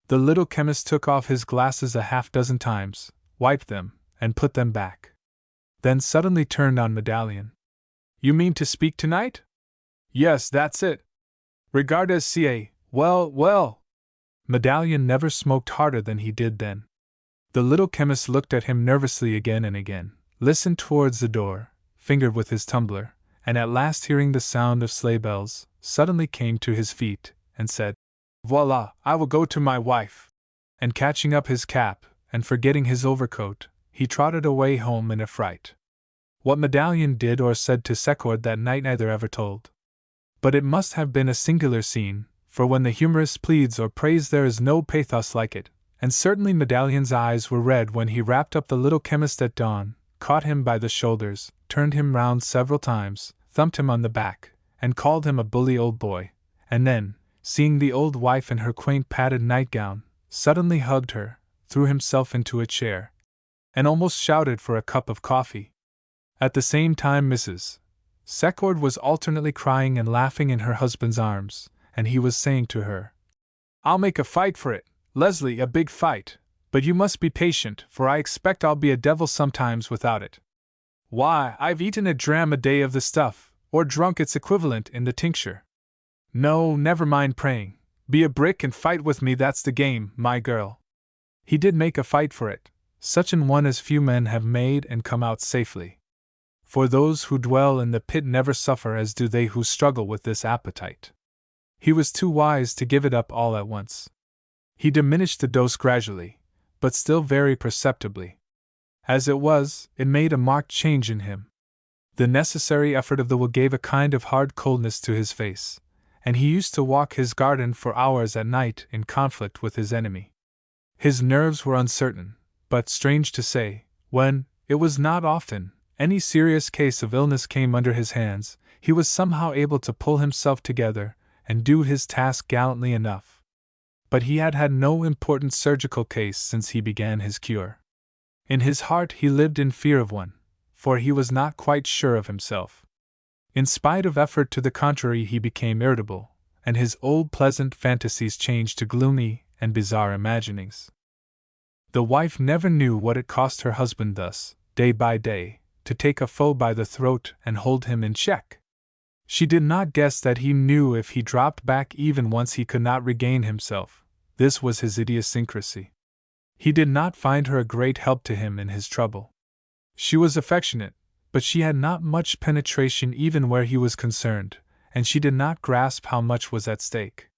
The little chemist took off his glasses a half-dozen times, wiped them, and put them back. Then suddenly turned on Medallion. "You mean to speak tonight?" "Yes, that's it. Regardes ca. Well, well." Medallion never smoked harder than he did then. The little chemist looked at him nervously again and again, listened towards the door, fingered with his tumbler, and at last hearing the sound of sleigh bells, suddenly came to his feet, and said, "Voila, I will go to my wife." And catching up his cap, and forgetting his overcoat, he trotted away home in a fright. What Medallion did or said to Secord that night neither ever told. But it must have been a singular scene, for when the humorist pleads or prays there is no pathos like it, and certainly Medallion's eyes were red when he wrapped up the little chemist at dawn, caught him by the shoulders, turned him round several times, thumped him on the back, and called him a bully old boy, and then, seeing the old wife in her quaint padded nightgown, suddenly hugged her, threw himself into a chair, and almost shouted for a cup of coffee. At the same time Mrs. Secord was alternately crying and laughing in her husband's arms, and he was saying to her, "I'll make a fight for it, Leslie, a big fight, but you must be patient, for I expect I'll be a devil sometimes without it. Why, I've eaten a dram a day of the stuff, or drunk its equivalent in the tincture. No, never mind praying. Be a brick and fight with me, that's the game, my girl. He did make a fight for it, such an one as few men have made and come out safely. For those who dwell in the pit never suffer as do they who struggle with this appetite. He was too wise to give it up all at once. He diminished the dose gradually, but still very perceptibly. As it was, it made a marked change in him. The necessary effort of the will gave a kind of hard coldness to his face, and he used to walk his garden for hours at night in conflict with his enemy. His nerves were uncertain, but, strange to say, when, it was not often, any serious case of illness came under his hands, he was somehow able to pull himself together and do his task gallantly enough. But he had had no important surgical case since he began his cure. In his heart he lived in fear of one, for he was not quite sure of himself. In spite of effort to the contrary, he became irritable, and his old pleasant fantasies changed to gloomy and bizarre imaginings. The wife never knew what it cost her husband thus, day by day, to take a foe by the throat and hold him in check. She did not guess that he knew if he dropped back even once he could not regain himself. This was his idiosyncrasy. He did not find her a great help to him in his trouble. She was affectionate, but she had not much penetration even where he was concerned, and she did not grasp how much was at stake.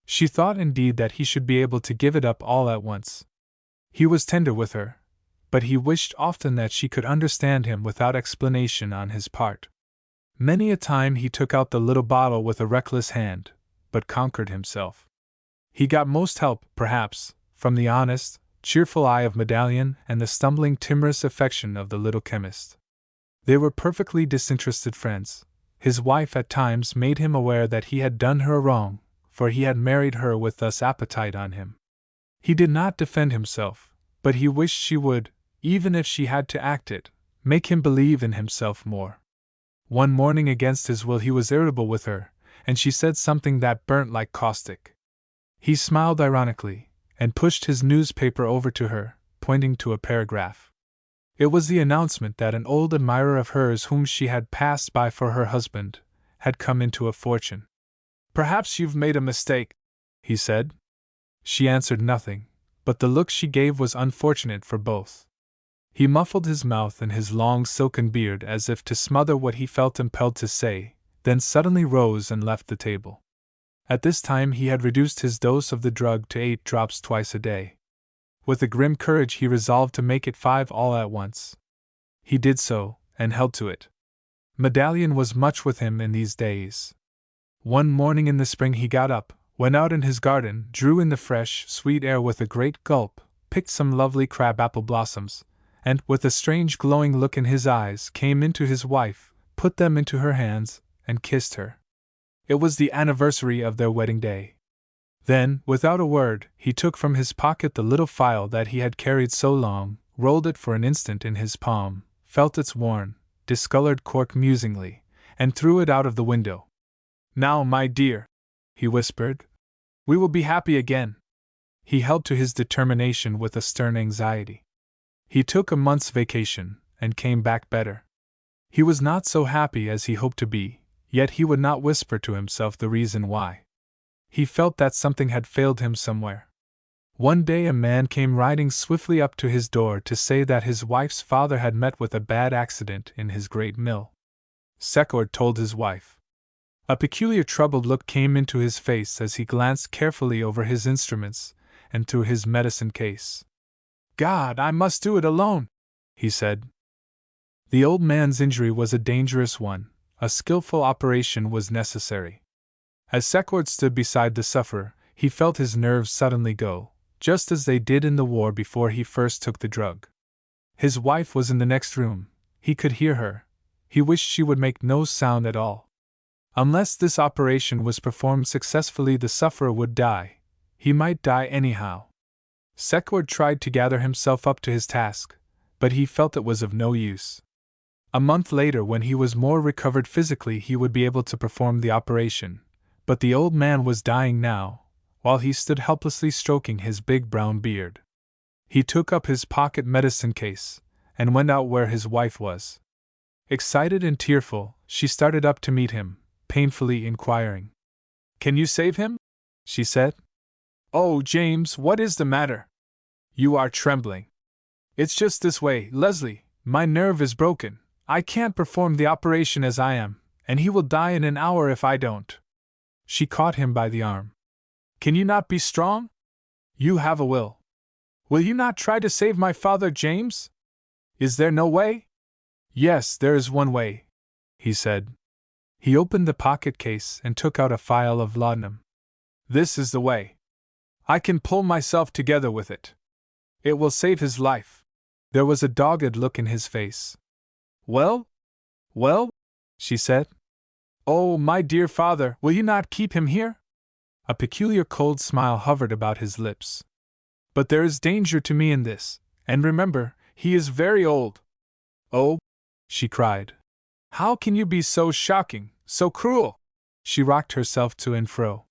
She thought indeed that he should be able to give it up all at once. He was tender with her, but he wished often that she could understand him without explanation on his part. Many a time he took out the little bottle with a reckless hand, but conquered himself. He got most help, perhaps, from the honest, cheerful eye of Medallion and the stumbling, timorous affection of the little chemist. They were perfectly disinterested friends. His wife at times made him aware that he had done her a wrong, for he had married her with thus appetite on him. He did not defend himself, but he wished she would, even if she had to act it, make him believe in himself more. One morning against his will he was irritable with her, and she said something that burnt like caustic. He smiled ironically, and pushed his newspaper over to her, pointing to a paragraph. It was the announcement that an old admirer of hers whom she had passed by for her husband, had come into a fortune. "Perhaps you've made a mistake," he said. She answered nothing, but the look she gave was unfortunate for both. He muffled his mouth in his long silken beard as if to smother what he felt impelled to say, then suddenly rose and left the table. At this time he had reduced his dose of the drug to 8 drops twice a day. With a grim courage he resolved to make it 5 all at once. He did so, and held to it. Medallion was much with him in these days. One morning in the spring he got up, went out in his garden, drew in the fresh, sweet air with a great gulp, picked some lovely crab-apple blossoms, and, with a strange glowing look in his eyes, came in to his wife, put them into her hands, and kissed her. It was the anniversary of their wedding day. Then, without a word, he took from his pocket the little phial that he had carried so long, rolled it for an instant in his palm, felt its worn, discolored cork musingly, and threw it out of the window. "Now, my dear," he whispered, "we will be happy again." He held to his determination with a stern anxiety. He took a month's vacation, and came back better. He was not so happy as he hoped to be, yet he would not whisper to himself the reason why. He felt that something had failed him somewhere. One day a man came riding swiftly up to his door to say that his wife's father had met with a bad accident in his great mill. Secord told his wife. A peculiar troubled look came into his face as he glanced carefully over his instruments and through his medicine case. "God, I must do it alone," he said. The old man's injury was a dangerous one. A skillful operation was necessary. As Secord stood beside the sufferer, he felt his nerves suddenly go, just as they did in the war before he first took the drug. His wife was in the next room. He could hear her. He wished she would make no sound at all. Unless this operation was performed successfully, the sufferer would die. He might die anyhow. Secord tried to gather himself up to his task, but he felt it was of no use. A month later, when he was more recovered physically, he would be able to perform the operation, but the old man was dying now, while he stood helplessly stroking his big brown beard. He took up his pocket medicine case, and went out where his wife was. Excited and tearful, she started up to meet him, painfully inquiring. "Can you save him?" she said. "Oh, James, what is the matter? You are trembling." "It's just this way, Leslie. My nerve is broken. I can't perform the operation as I am, and he will die in an hour if I don't." She caught him by the arm. "Can you not be strong? You have a will. Will you not try to save my father, James? Is there no way?" "Yes, there is one way," he said. He opened the pocket case and took out a phial of laudanum. "This is the way. I can pull myself together with it. It will save his life." There was a dogged look in his face. "Well? Well?" she said. "Oh, my dear father, will you not keep him here?" A peculiar cold smile hovered about his lips. "But there is danger to me in this, and remember, he is very old." "Oh!" she cried. "How can you be so shocking, so cruel?" She rocked herself to and fro.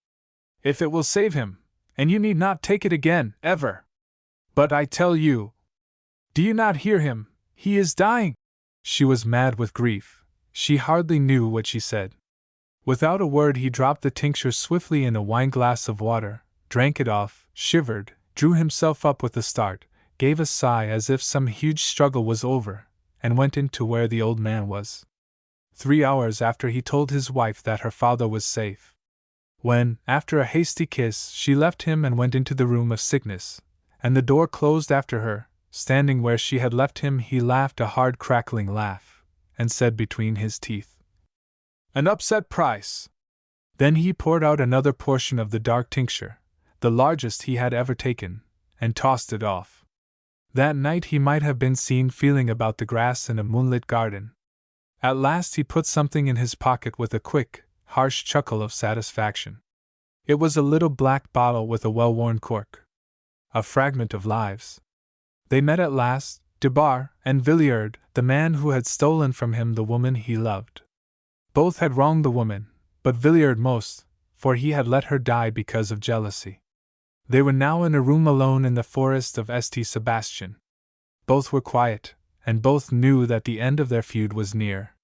"If it will save him, and you need not take it again, ever. But I tell you, do you not hear him? He is dying." She was mad with grief. She hardly knew what she said. Without a word, he dropped the tincture swiftly in a wineglass of water, drank it off, shivered, drew himself up with a start, gave a sigh as if some huge struggle was over, and went in to where the old man was. 3 hours after, he told his wife that her father was safe. When, after a hasty kiss, she left him and went into the room of sickness, and the door closed after her, standing where she had left him, he laughed a hard crackling laugh, and said between his teeth, "An upset price." Then he poured out another portion of the dark tincture, the largest he had ever taken, and tossed it off. That night he might have been seen feeling about the grass in a moonlit garden. At last he put something in his pocket with a quick, harsh chuckle of satisfaction. It was a little black bottle with a well-worn cork. A fragment of lives. They met at last, Debar and Villiers, the man who had stolen from him the woman he loved. Both had wronged the woman, but Villiers most, for he had let her die because of jealousy. They were now in a room alone in the forest of St. Sebastian. Both were quiet, and both knew that the end of their feud was near.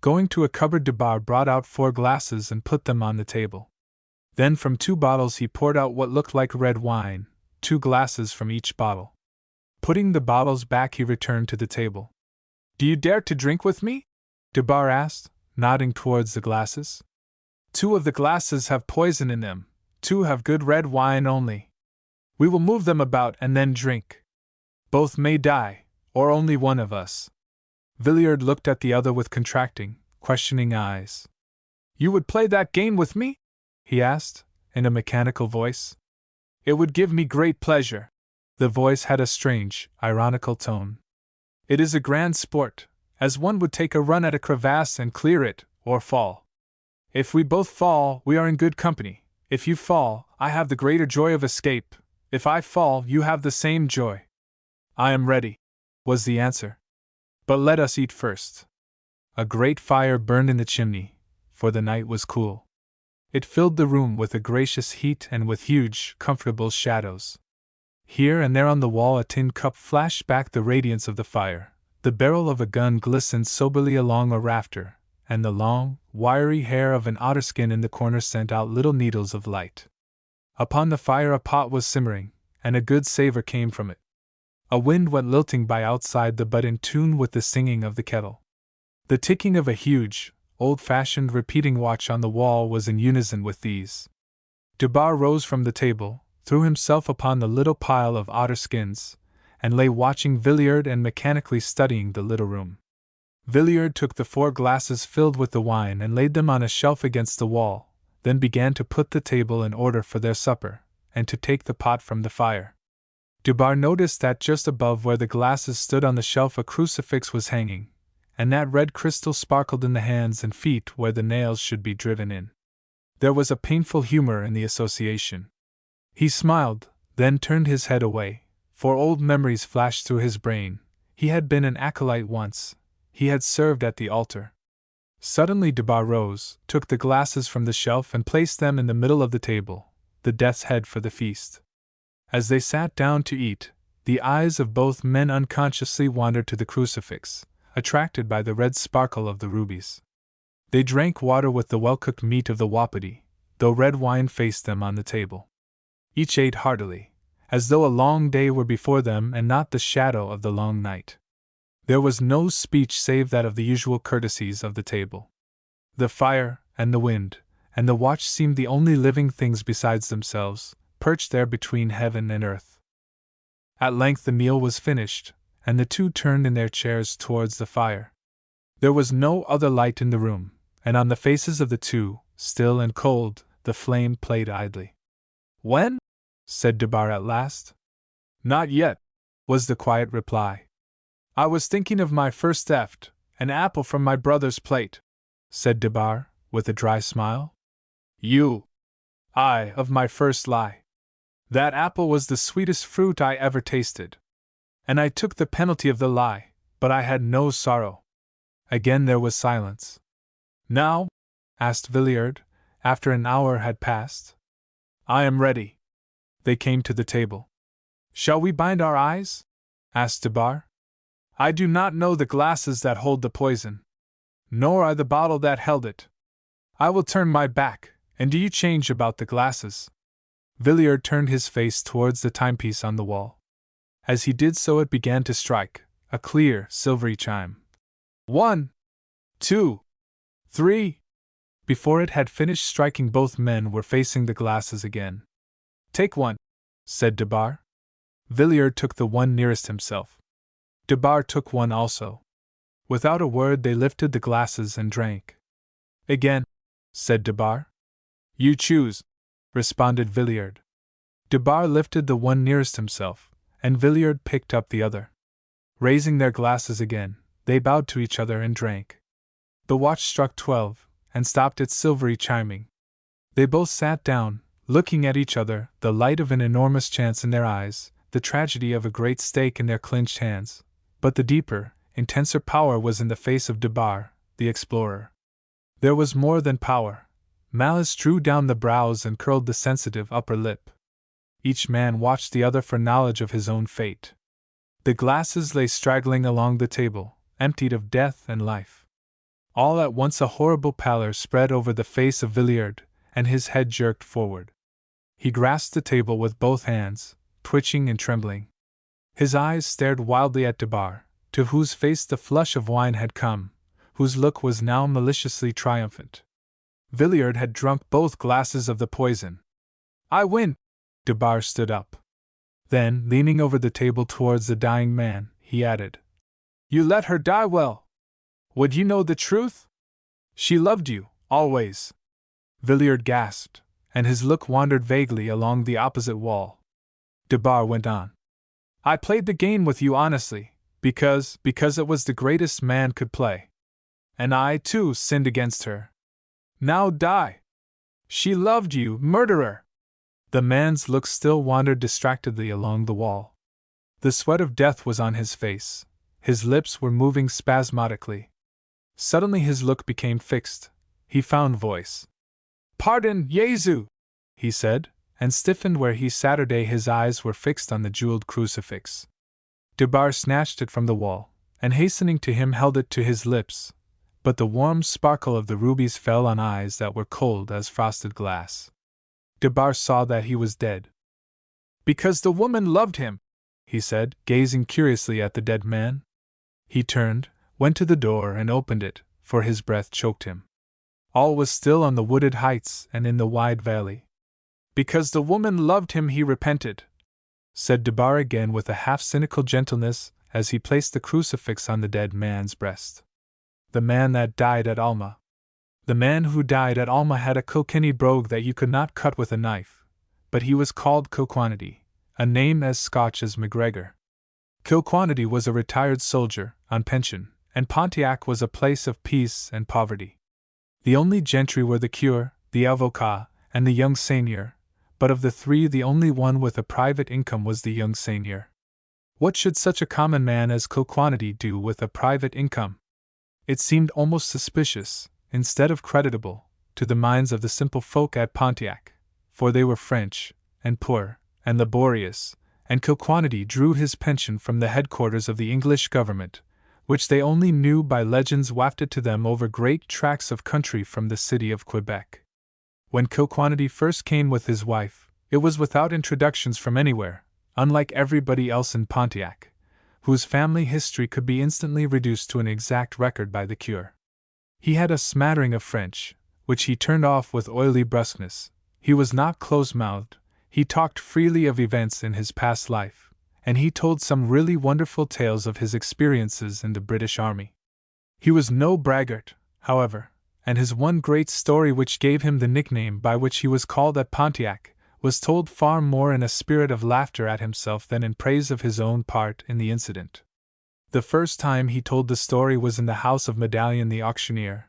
Going to a cupboard, Debar brought out 4 glasses and put them on the table. Then from 2 bottles he poured out what looked like red wine, 2 glasses from each bottle. Putting the bottles back, he returned to the table. "Do you dare to drink with me?" Debar asked, nodding towards the glasses. "2 of the glasses have poison in them, 2 have good red wine only. We will move them about and then drink. Both may die, or only one of us." Villiers looked at the other with contracting, questioning eyes. "You would play that game with me?" he asked, in a mechanical voice. "It would give me great pleasure." The voice had a strange, ironical tone. "It is a grand sport, as one would take a run at a crevasse and clear it, or fall. If we both fall, we are in good company. If you fall, I have the greater joy of escape. If I fall, you have the same joy." "I am ready," was the answer. "But let us eat first." A great fire burned in the chimney, for the night was cool. It filled the room with a gracious heat and with huge, comfortable shadows. Here and there on the wall a tin cup flashed back the radiance of the fire, the barrel of a gun glistened soberly along a rafter, and the long, wiry hair of an otterskin in the corner sent out little needles of light. Upon the fire a pot was simmering, and a good savor came from it. A wind went lilting by outside the butt in tune with the singing of the kettle. The ticking of a huge, old-fashioned repeating watch on the wall was in unison with these. Debar rose from the table, threw himself upon the little pile of otter skins, and lay watching Villiers and mechanically studying the little room. Villiers took the 4 glasses filled with the wine and laid them on a shelf against the wall, then began to put the table in order for their supper, and to take the pot from the fire. Debar noticed that just above where the glasses stood on the shelf a crucifix was hanging, and that red crystal sparkled in the hands and feet where the nails should be driven in. There was a painful humor in the association. He smiled, then turned his head away, for old memories flashed through his brain. He had been an acolyte once. He had served at the altar. Suddenly Debar rose, took the glasses from the shelf and placed them in the middle of the table, the death's head for the feast. As they sat down to eat, the eyes of both men unconsciously wandered to the crucifix, attracted by the red sparkle of the rubies. They drank water with the well-cooked meat of the wapiti, though red wine faced them on the table. Each ate heartily, as though a long day were before them and not the shadow of the long night. There was no speech save that of the usual courtesies of the table. The fire, and the wind, and the watch seemed the only living things besides themselves, perched there between heaven and earth. At length the meal was finished, and the two turned in their chairs towards the fire. There was no other light in the room, and on the faces of the two, still and cold, the flame played idly. "When?" said Debar at last. "Not yet," was the quiet reply. "I was thinking of my first theft, an apple from my brother's plate," said Debar, with a dry smile. "I, of my first lie. That apple was the sweetest fruit I ever tasted. And I took the penalty of the lie, but I had no sorrow." Again there was silence. "Now?" asked Villiard, after an hour had passed. "I am ready." They came to the table. "Shall we bind our eyes?" asked Debar. "I do not know the glasses that hold the poison, nor I the bottle that held it. I will turn my back, and do you change about the glasses." Villiard turned his face towards the timepiece on the wall. As he did so, it began to strike, a clear, silvery chime. 1, 2, 3. Before it had finished striking, both men were facing the glasses again. "Take one," said Debar. Villiard took the one nearest himself. Debar took one also. Without a word, they lifted the glasses and drank. "Again," said Debar. "You choose," responded Villiard. Debar lifted the one nearest himself, and Villiard picked up the other. Raising their glasses again, they bowed to each other and drank. The watch struck 12, and stopped its silvery chiming. They both sat down, looking at each other, the light of an enormous chance in their eyes, the tragedy of a great stake in their clenched hands, but the deeper, intenser power was in the face of Debar, the explorer. There was more than power. Malice drew down the brows and curled the sensitive upper lip. Each man watched the other for knowledge of his own fate. The glasses lay straggling along the table, emptied of death and life. All at once a horrible pallor spread over the face of Villiard, and his head jerked forward. He grasped the table with both hands, twitching and trembling. His eyes stared wildly at Debar, to whose face the flush of wine had come, whose look was now maliciously triumphant. Villiard had drunk both glasses of the poison. "I win!" Debar stood up. Then, leaning over the table towards the dying man, he added, "You let her die well. Would you know the truth? She loved you, always." Villiard gasped, and his look wandered vaguely along the opposite wall. Debar went on. "I played the game with you honestly, because it was the greatest man could play. And I, too, sinned against her. Now die. She loved you, murderer!" The man's look still wandered distractedly along the wall. The sweat of death was on his face. His lips were moving spasmodically. Suddenly his look became fixed. He found voice. "Pardon, Jesu!" he said, and stiffened where he Saturday his eyes were fixed on the jeweled crucifix. Debar snatched it from the wall, and hastening to him held it to his lips, but the warm sparkle of the rubies fell on eyes that were cold as frosted glass. Debar saw that he was dead. "Because the woman loved him," he said, gazing curiously at the dead man. He turned, went to the door and opened it, for his breath choked him. All was still on the wooded heights and in the wide valley. "Because the woman loved him he repented," said Debar again with a half-cynical gentleness as he placed the crucifix on the dead man's breast. "The man that died at Alma. The man who died at Alma had a Kilkenny brogue that you could not cut with a knife, but he was called Kilquantity, a name as Scotch as MacGregor. Kilquantity was a retired soldier, on pension, and Pontiac was a place of peace and poverty. The only gentry were the cure, the avocat, and the young seigneur, but of the three the only one with a private income was the young seigneur. What should such a common man as Kilquantity do with a private income? It seemed almost suspicious, instead of creditable, to the minds of the simple folk at Pontiac, for they were French, and poor, and laborious, and Kilquantity drew his pension from the headquarters of the English government, which they only knew by legends wafted to them over great tracts of country from the city of Quebec. When Kilquanity first came with his wife, it was without introductions from anywhere, unlike everybody else in Pontiac, whose family history could be instantly reduced to an exact record by the cure. He had a smattering of French, which he turned off with oily brusqueness. He was not close-mouthed, he talked freely of events in his past life, and he told some really wonderful tales of his experiences in the British Army. He was no braggart, however, and his one great story which gave him the nickname by which he was called at Pontiac was told far more in a spirit of laughter at himself than in praise of his own part in the incident. The first time he told the story was in the house of Medallion the auctioneer.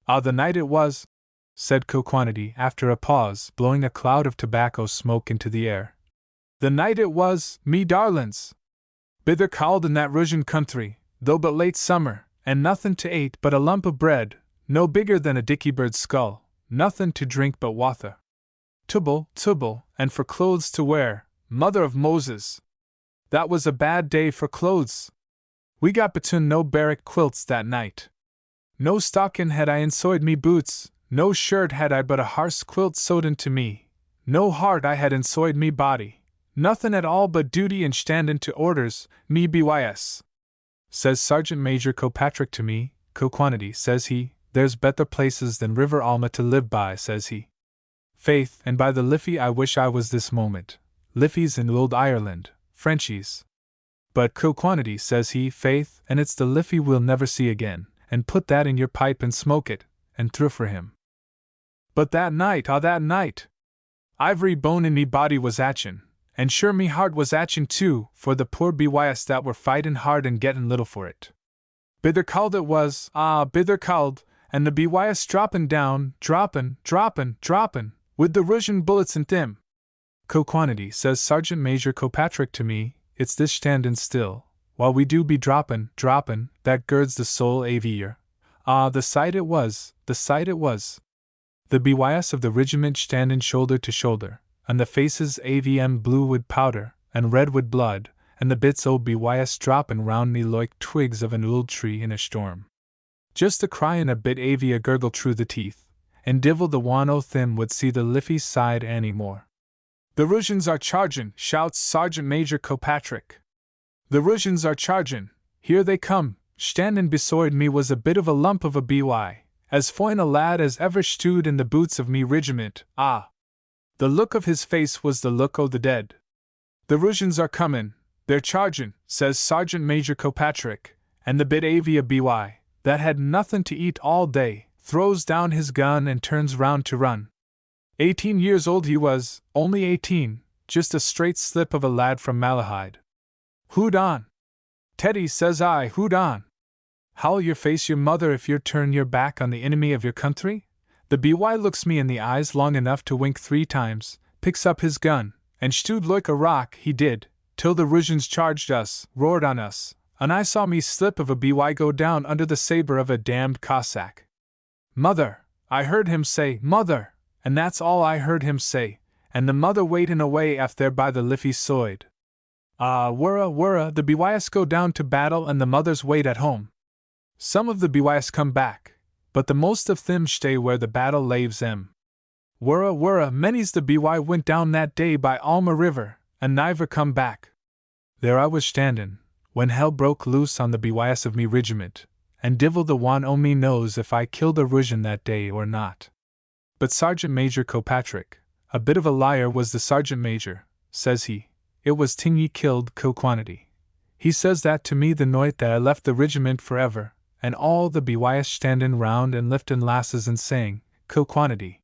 "Ah, the night it was," said Kilquanity after a pause, blowing a cloud of tobacco smoke into the air. "The night it was, me darlings! Bither cauld in that Russian country, though but late summer, and nothin' to ate but a lump of bread, no bigger than a dicky bird's skull, nothin' to drink but wather. Tubble, and for clothes to wear, mother of Moses! That was a bad day for clothes. We got between no barrack quilts that night. No stockin' had I insoid me boots, no shirt had I but a harse quilt sewed into me, no heart I had insoid me body, nothin' at all but duty and standin' to orders, me BYS. Says Sergeant Major Kilpatrick to me, Kilquanity, says he, there's better places than River Alma to live by, says he. Faith, and by the Liffey I wish I was this moment, Liffey's in old Ireland, Frenchies. But Kilquanity, says he, faith, and it's the Liffey we'll never see again, and put that in your pipe and smoke it, and through for him. But that night, that night! Ivory bone in me body was atchin', and sure me heart was atchin' too, for the poor BYS that were fightin' hard and gettin' little for it. Bither cauld it was, bither cauld, and the BYS droppin' down, droppin', with the Russian bullets in thim. Kilquanity, says Sergeant Major Kilpatrick to me, it's this standin' still, while we do be droppin', that girds the soul avier. The sight it was. The BYS of the regiment standin' shoulder to shoulder, and the faces AVM blue with powder, and red with blood, and the bits o' BYS droppin' round me loike twigs of an ould tree in a storm. Just a cryin' a bit avia gurgle through the teeth, and divil the one o' thim would see the Liffey side any more. The Russians are chargin', shouts Sergeant Major Kilpatrick. The Russians are chargin', here they come, standin' besoid me was a bit of a lump of a BY, as foine a lad as ever stood in the boots of me regiment, The look of his face was the look o' the dead. The Russians are comin', they're chargin', says Sergeant Major Kilpatrick, and the bit avia BY, that had nothin' to eat all day, throws down his gun and turns round to run. 18 years old he was, only 18, just a straight slip of a lad from Malahide. Hoot on! Teddy, says I, hoot on! How'll you face your mother if you turn your back on the enemy of your country? The BY looks me in the eyes long enough to wink 3 times, picks up his gun, and stood like a rock, he did, till the Russians charged us, roared on us, and I saw me slip of a BY go down under the sabre of a damned Cossack. Mother! I heard him say, mother! And that's all I heard him say, and the mother waitin' away aft there by the Liffey soid. Wurra, the BYS go down to battle and the mothers wait at home. Some of the BYS come back, but the most of them stay where the battle laves em. Wurra, many's the BY went down that day by Alma River, and niver come back. There I was standin', when hell broke loose on the BYS of me regiment, and divil the one o' me knows if I killed a Russian that day or not. But Sergeant Major Kilpatrick, a bit of a liar was the Sergeant Major, says he, it was ting ye killed Kilquanity. He says that to me the night that I left the regiment forever, and all the BYS standin' round and liftin' lasses and saying, Kilquanity,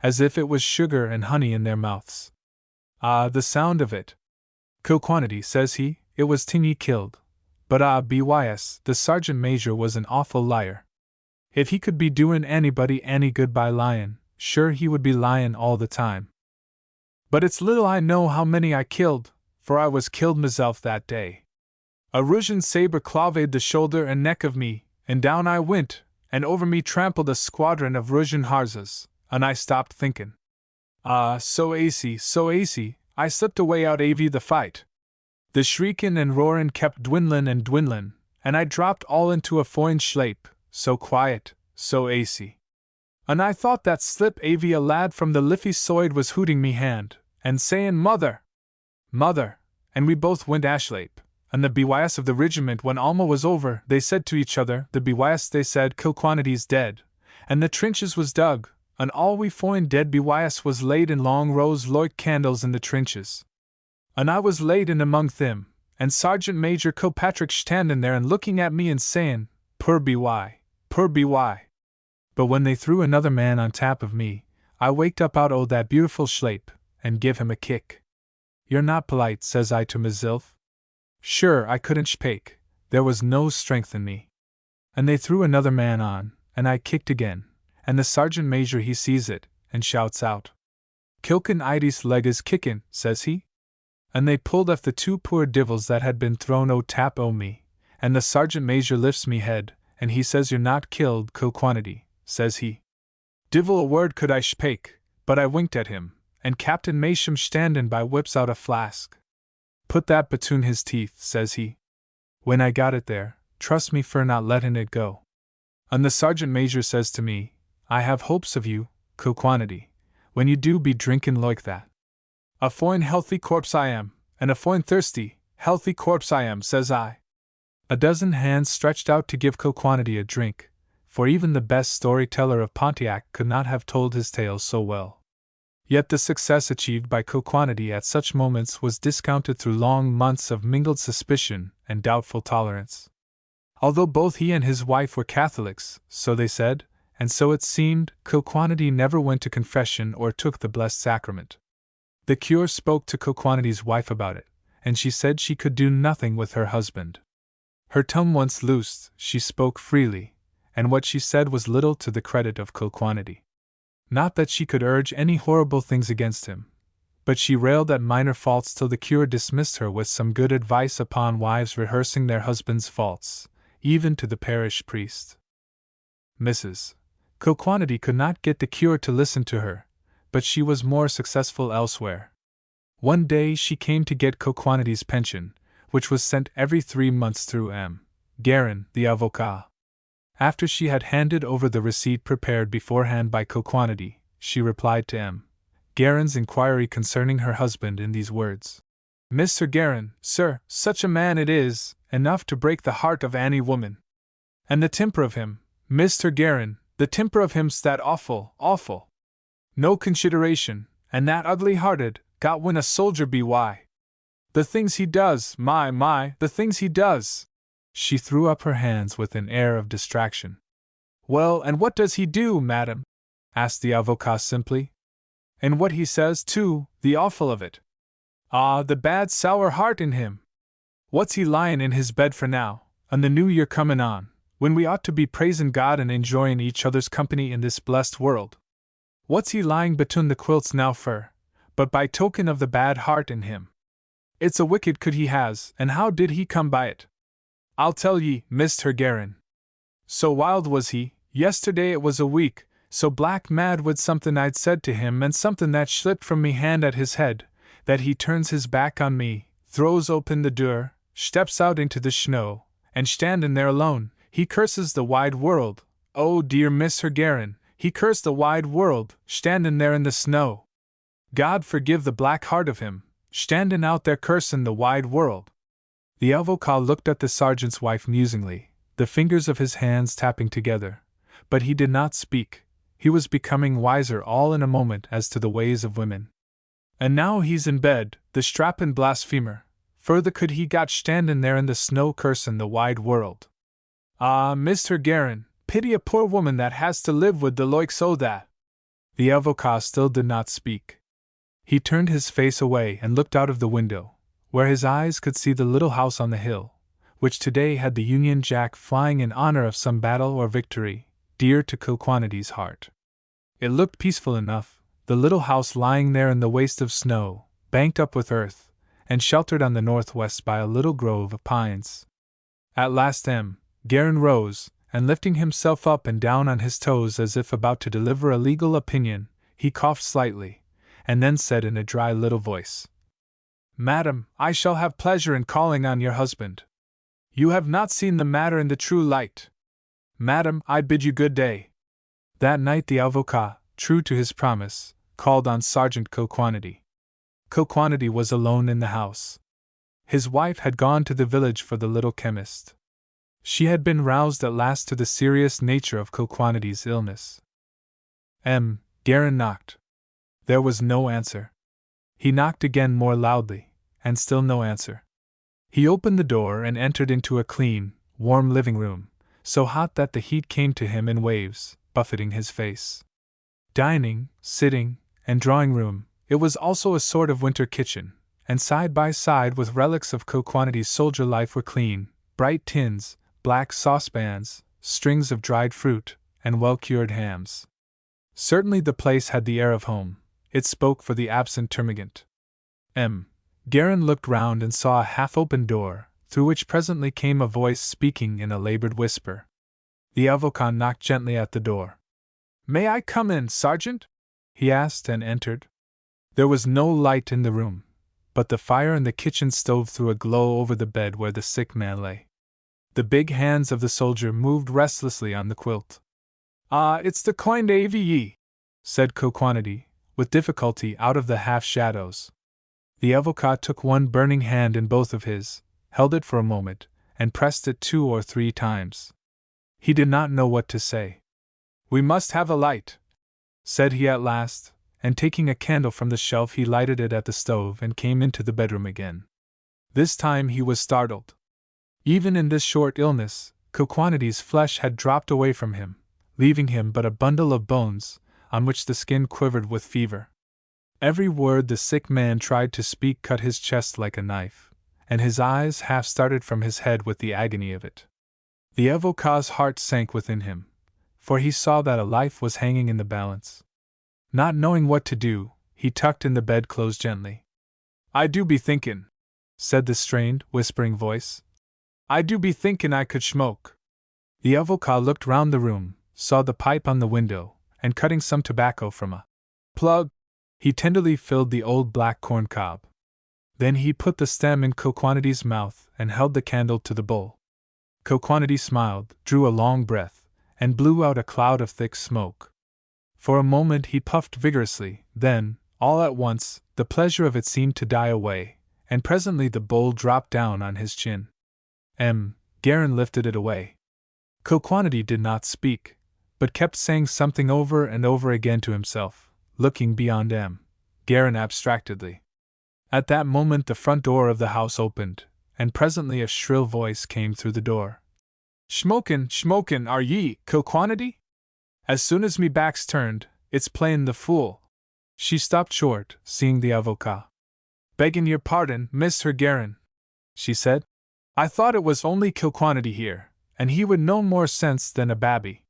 as if it was sugar and honey in their mouths. The sound of it. Kilquanity, says he, it was ting ye killed. But BYS, the Sergeant Major was an awful liar. If he could be doin' anybody any good by lyin', sure he would be lyin' all the time. But it's little I know how many I killed, for I was killed myself that day. A Russian sabre claved the shoulder and neck of me, and down I went, and over me trampled a squadron of Russian harzas, and I stopped thinkin'. So acy, I slipped away out avy the fight. The shriekin' and roarin' kept dwindlin' and dwindlin', and I dropped all into a foine schlape, so quiet, so acy. And I thought that slip avy a lad from the Liffey soid was hooting me hand, and sayin' Mother! Mother! And we both went ashlape. And the BYS of the regiment, when Alma was over, they said to each other, the BYS, they said, Kilquanity's dead. And the trenches was dug, and all we foine dead BYS was laid in long rows loike candles in the trenches. And I was laid in among them, and Sergeant Major Kilpatrick standin' there and looking at me and sayin', Poor BY, poor BY. But when they threw another man on top of me, I waked up out o' that beautiful schlape, and give him a kick. You're not polite, says I to myself. Sure, I couldn't spake, there was no strength in me. And they threw another man on, and I kicked again, and the sergeant major he sees it, and shouts out, Kilkin Idy's leg is kickin', says he. And they pulled off the two poor divils that had been thrown o' tap o' me, and the sergeant major lifts me head, and he says you're not killed, Kilquanity, says he. Divil a word could I spake, but I winked at him, and Captain Masham standin' by whips out a flask. Put that between his teeth, says he. When I got it there, trust me for not letting it go. And the sergeant major says to me, I have hopes of you, Kilquanity, when you do be drinkin' like that. A foine healthy corpse I am, and a foine thirsty, healthy corpse I am, says I. A dozen hands stretched out to give Kilquanity a drink, for even the best storyteller of Pontiac could not have told his tale so well. Yet the success achieved by Kilquanity at such moments was discounted through long months of mingled suspicion and doubtful tolerance. Although both he and his wife were Catholics, so they said, and so it seemed, Kilquanity never went to confession or took the blessed sacrament. The cure spoke to Kilquanity's wife about it, and she said she could do nothing with her husband. Her tongue once loosed, she spoke freely, and what she said was little to the credit of Kilquanity. Not that she could urge any horrible things against him, but she railed at minor faults till the cure dismissed her with some good advice upon wives rehearsing their husbands' faults, even to the parish priest. Mrs. Kilquanity could not get the cure to listen to her, but she was more successful elsewhere. One day she came to get Kilquanity's pension, which was sent every 3 months through M. Guerin, the avocat. After she had handed over the receipt prepared beforehand by Kilquanity, she replied to M. Guerin's inquiry concerning her husband in these words. Mr. Guerin, sir, such a man it is, enough to break the heart of any woman. And the temper of him, Mr. Guerin, the temper of him's that awful, awful. No consideration, and that ugly-hearted, got when a soldier be why. The things he does, my, the things he does. She threw up her hands with an air of distraction. Well, and what does he do, madam? Asked the avocat simply. And what he says, too, the awful of it. Ah, the bad sour heart in him. What's he lyin' in his bed for now, and the new year comin' on, when we ought to be praisin' God and enjoyin' each other's company in this blessed world? What's he lying between the quilts now for, but by token of the bad heart in him? It's a wicked could he has, and how did he come by it? I'll tell ye, Mr. Guerin. So wild was he, yesterday it was a week, so black mad with something I'd said to him and something that slipped from me hand at his head, that he turns his back on me, throws open the door, steps out into the snow, and standing there alone, he curses the wide world. Oh dear Mr. Guerin, he cursed the wide world, standing there in the snow. God forgive the black heart of him, standing out there cursin' the wide world. The avocat looked at the sergeant's wife musingly, the fingers of his hands tapping together, but he did not speak. He was becoming wiser all in a moment as to the ways of women. And now he's in bed, the strappin' blasphemer, further could he got standin' there in the snow cursin' the wide world. Ah, Mr. Guerin, pity a poor woman that has to live with the loike so that. The avocat still did not speak. He turned his face away and looked out of the window, where his eyes could see the little house on the hill, which today had the Union Jack flying in honor of some battle or victory, dear to Kilquanity's heart. It looked peaceful enough, the little house lying there in the waste of snow, banked up with earth, and sheltered on the northwest by a little grove of pines. At last M. Guerin rose, and lifting himself up and down on his toes as if about to deliver a legal opinion, he coughed slightly, and then said in a dry little voice, Madam, I shall have pleasure in calling on your husband. You have not seen the matter in the true light. Madam, I bid you good day. That night the avocat, true to his promise, called on Sergeant Kilquanity. Kilquanity was alone in the house. His wife had gone to the village for the little chemist. She had been roused at last to the serious nature of Kilquanity's illness. Guerin knocked. There was no answer. He knocked again more loudly, and still no answer. He opened the door and entered into a clean, warm living room, so hot that the heat came to him in waves, buffeting his face. Dining, sitting, and drawing room, it was also a sort of winter kitchen, and side by side with relics of Kilquanity's soldier life were clean, bright tins, black saucepans, strings of dried fruit, and well-cured hams. Certainly the place had the air of home. It spoke for the absent termagant. Guerin looked round and saw a half-open door, through which presently came a voice speaking in a labored whisper. The avocat knocked gently at the door. "May I come in, Sergeant?" he asked, and entered. There was no light in the room, but the fire in the kitchen stove threw a glow over the bed where the sick man lay. The big hands of the soldier moved restlessly on the quilt. "Ah, it's the coin d'ave," said Kilquanity, with difficulty out of the half-shadows. The avocat took one burning hand in both of his, held it for a moment, and pressed it 2 or 3 times. He did not know what to say. "We must have a light," said he at last, and taking a candle from the shelf he lighted it at the stove and came into the bedroom again. This time he was startled. Even in this short illness, Kilquanity's flesh had dropped away from him, leaving him but a bundle of bones, on which the skin quivered with fever. Every word the sick man tried to speak cut his chest like a knife, and his eyes half started from his head with the agony of it. The avocat's heart sank within him, for he saw that a life was hanging in the balance. Not knowing what to do, he tucked in the bedclothes gently. "I do be thinkin'," said the strained, whispering voice. "I do be thinkin' I could schmoke." The avocat looked round the room, saw the pipe on the window, and cutting some tobacco from a plug, he tenderly filled the old black corn cob. Then he put the stem in Kilquanity's mouth and held the candle to the bowl. Kilquanity smiled, drew a long breath, and blew out a cloud of thick smoke. For a moment he puffed vigorously, then, all at once, the pleasure of it seemed to die away, and presently the bowl dropped down on his chin. Guerin lifted it away. Kilquanity did not speak, but kept saying something over and over again to himself, looking beyond Guerin abstractedly. At that moment the front door of the house opened, and presently a shrill voice came through the door. Schmokin', are ye, Kilquanity? As soon as me back's turned, it's playin' the fool." She stopped short, seeing the avocat. "Beggin' your pardon, Mr. Guerin," she said. "I thought it was only Kilquanity here, and he would no more sense than a babby."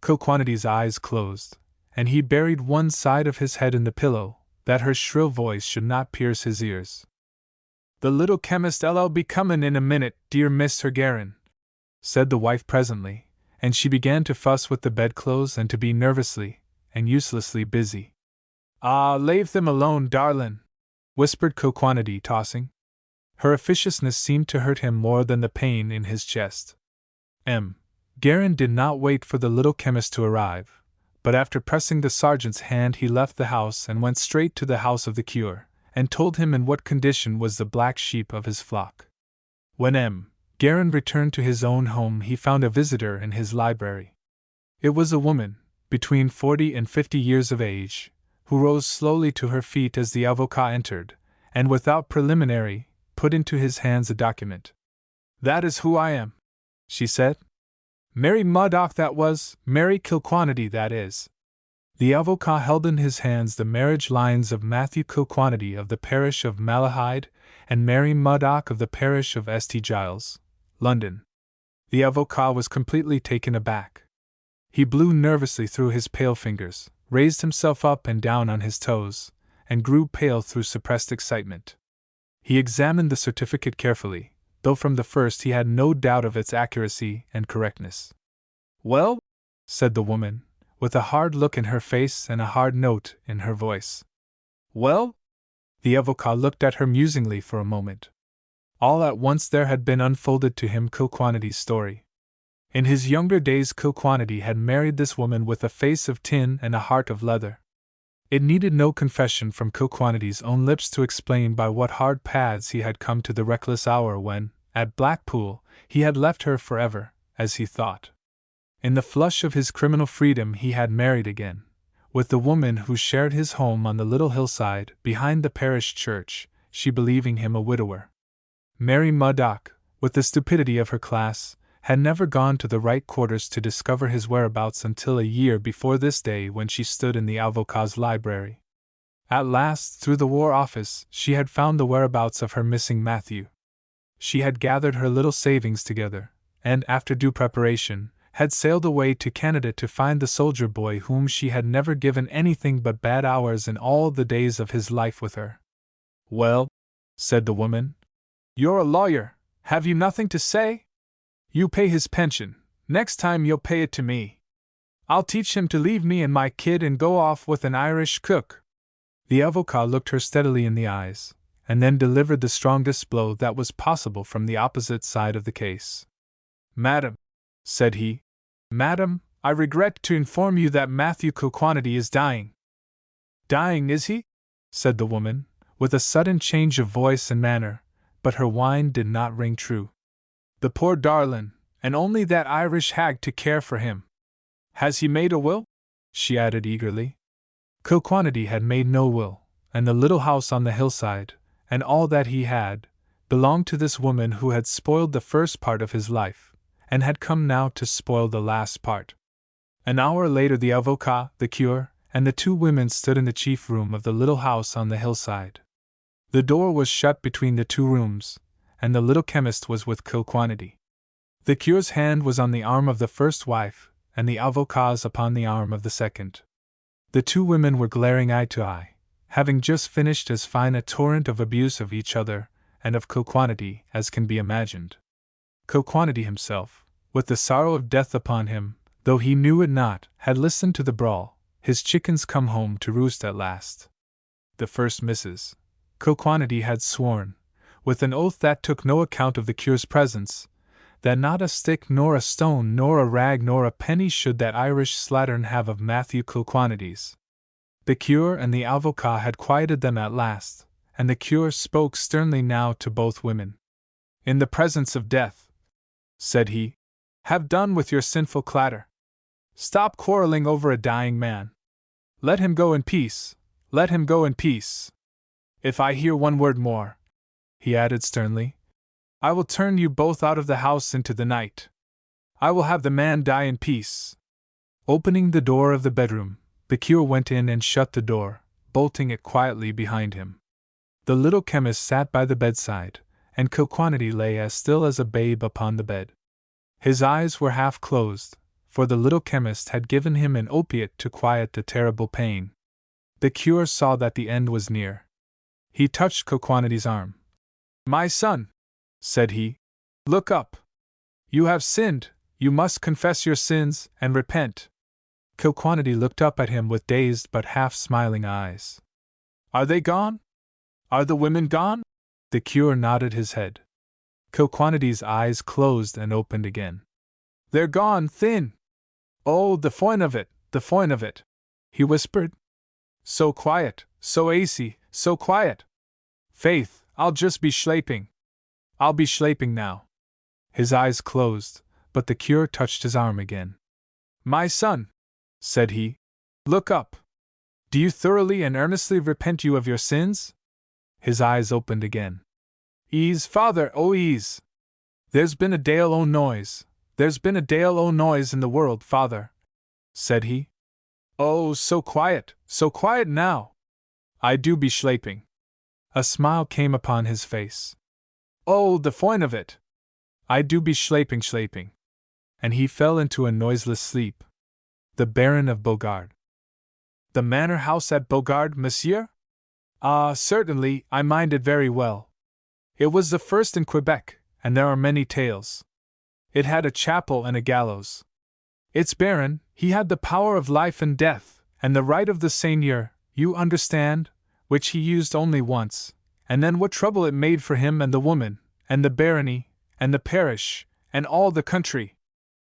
Kilquanity's eyes closed, and he buried one side of his head in the pillow, that her shrill voice should not pierce his ears. "The little chemist 'll be comin' in a minute, dear Mr. Guerin," said the wife presently, and she began to fuss with the bedclothes and to be nervously and uselessly busy. "Ah, lave them alone, darlin'," whispered Kilquanity, tossing. Her officiousness seemed to hurt him more than the pain in his chest. Guerin did not wait for the little chemist to arrive, but after pressing the sergeant's hand he left the house and went straight to the house of the cure, and told him in what condition was the black sheep of his flock. When Guerin returned to his own home he found a visitor in his library. It was a woman, between 40 and 50 years of age, who rose slowly to her feet as the avocat entered, and without preliminary, put into his hands a document. "That is who I am," she said. "Mary Murdoch that was, Mary Kilquanity that is." The avocat held in his hands the marriage lines of Matthew Kilquanity of the parish of Malahide and Mary Murdoch of the parish of St. Giles, London. The avocat was completely taken aback. He blew nervously through his pale fingers, raised himself up and down on his toes, and grew pale through suppressed excitement. He examined the certificate carefully, though from the first he had no doubt of its accuracy and correctness. "Well?" said the woman, with a hard look in her face and a hard note in her voice. "Well?" The avocat looked at her musingly for a moment. All at once there had been unfolded to him Kilquanity's story. In his younger days Kilquanity had married this woman with a face of tin and a heart of leather. It needed no confession from Kilquanity's own lips to explain by what hard paths he had come to the reckless hour when, at Blackpool, he had left her forever, as he thought. In the flush of his criminal freedom he had married again, with the woman who shared his home on the little hillside behind the parish church, she believing him a widower. Mary Murdoch, with the stupidity of her class, had never gone to the right quarters to discover his whereabouts until a year before this day when she stood in the avocat's library. At last, through the War Office, she had found the whereabouts of her missing Matthew. She had gathered her little savings together, and, after due preparation, had sailed away to Canada to find the soldier boy whom she had never given anything but bad hours in all the days of his life with her. "Well," said the woman, "you're a lawyer, have you nothing to say? You pay his pension, next time you'll pay it to me. I'll teach him to leave me and my kid and go off with an Irish cook." The avocat looked her steadily in the eyes, and then delivered the strongest blow that was possible from the opposite side of the case. "Madam," said he, "Madam, I regret to inform you that Matthew Kilquanity is dying." "Dying, is he?" said the woman, with a sudden change of voice and manner, but her whine did not ring true. "The poor darlin', and only that Irish hag to care for him. Has he made a will?" she added eagerly. Kilquanity had made no will, and the little house on the hillside, and all that he had, belonged to this woman who had spoiled the first part of his life, and had come now to spoil the last part. An hour later the avocat, the cure, and the two women stood in the chief room of the little house on the hillside. The door was shut between the two rooms, and the little chemist was with Kilquanity. The cure's hand was on the arm of the first wife, and the avocat's upon the arm of the second. The two women were glaring eye to eye, having just finished as fine a torrent of abuse of each other, and of Kilquanity, as can be imagined. Kilquanity himself, with the sorrow of death upon him, though he knew it not, had listened to the brawl, his chickens come home to roost at last. The first Mrs. Kilquanity had sworn, with an oath that took no account of the cure's presence, that not a stick nor a stone nor a rag nor a penny should that Irish slattern have of Matthew Kilquanity's. The cure and the avocat had quieted them at last, and the cure spoke sternly now to both women. "In the presence of death," said he, "have done with your sinful clatter. Stop quarreling over a dying man. Let him go in peace, let him go in peace. If I hear one word more," he added sternly, "I will turn you both out of the house into the night. I will have the man die in peace." Opening the door of the bedroom, the cure went in and shut the door, bolting it quietly behind him. The little chemist sat by the bedside, and Kilquanity lay as still as a babe upon the bed. His eyes were half closed, for the little chemist had given him an opiate to quiet the terrible pain. The cure saw that the end was near. He touched Kilquanity's arm. "My son," said he, "look up. You have sinned, you must confess your sins, and repent." Kilquanity looked up at him with dazed but half-smiling eyes. "Are they gone? Are the women gone?" The cure nodded his head. Kilquanity's eyes closed and opened again. "They're gone, thin. Oh, the foin of it, the foin of it," he whispered. "So quiet, so acy, so quiet. Faith, I'll just be schlaping. I'll be schlaping now." His eyes closed, but the cure touched his arm again. "My son," said he, "look up. Do you thoroughly and earnestly repent you of your sins?" His eyes opened again. "Ease, father, oh ease. There's been a dale o' noise, there's been a dale o' noise in the world, father," said he. "Oh, so quiet now. I do be schlaping." A smile came upon his face. "Oh, the foin of it. I do be schlaping. And he fell into a noiseless sleep. The Baron of Beaugard. "The manor house at Beaugard, monsieur? Ah, certainly, I mind it very well. It was the first in Quebec, and there are many tales. It had a chapel and a gallows. Its baron, he had the power of life and death, and the right of the seigneur, you understand, which he used only once, and then what trouble it made for him and the woman, and the barony, and the parish, and all the country.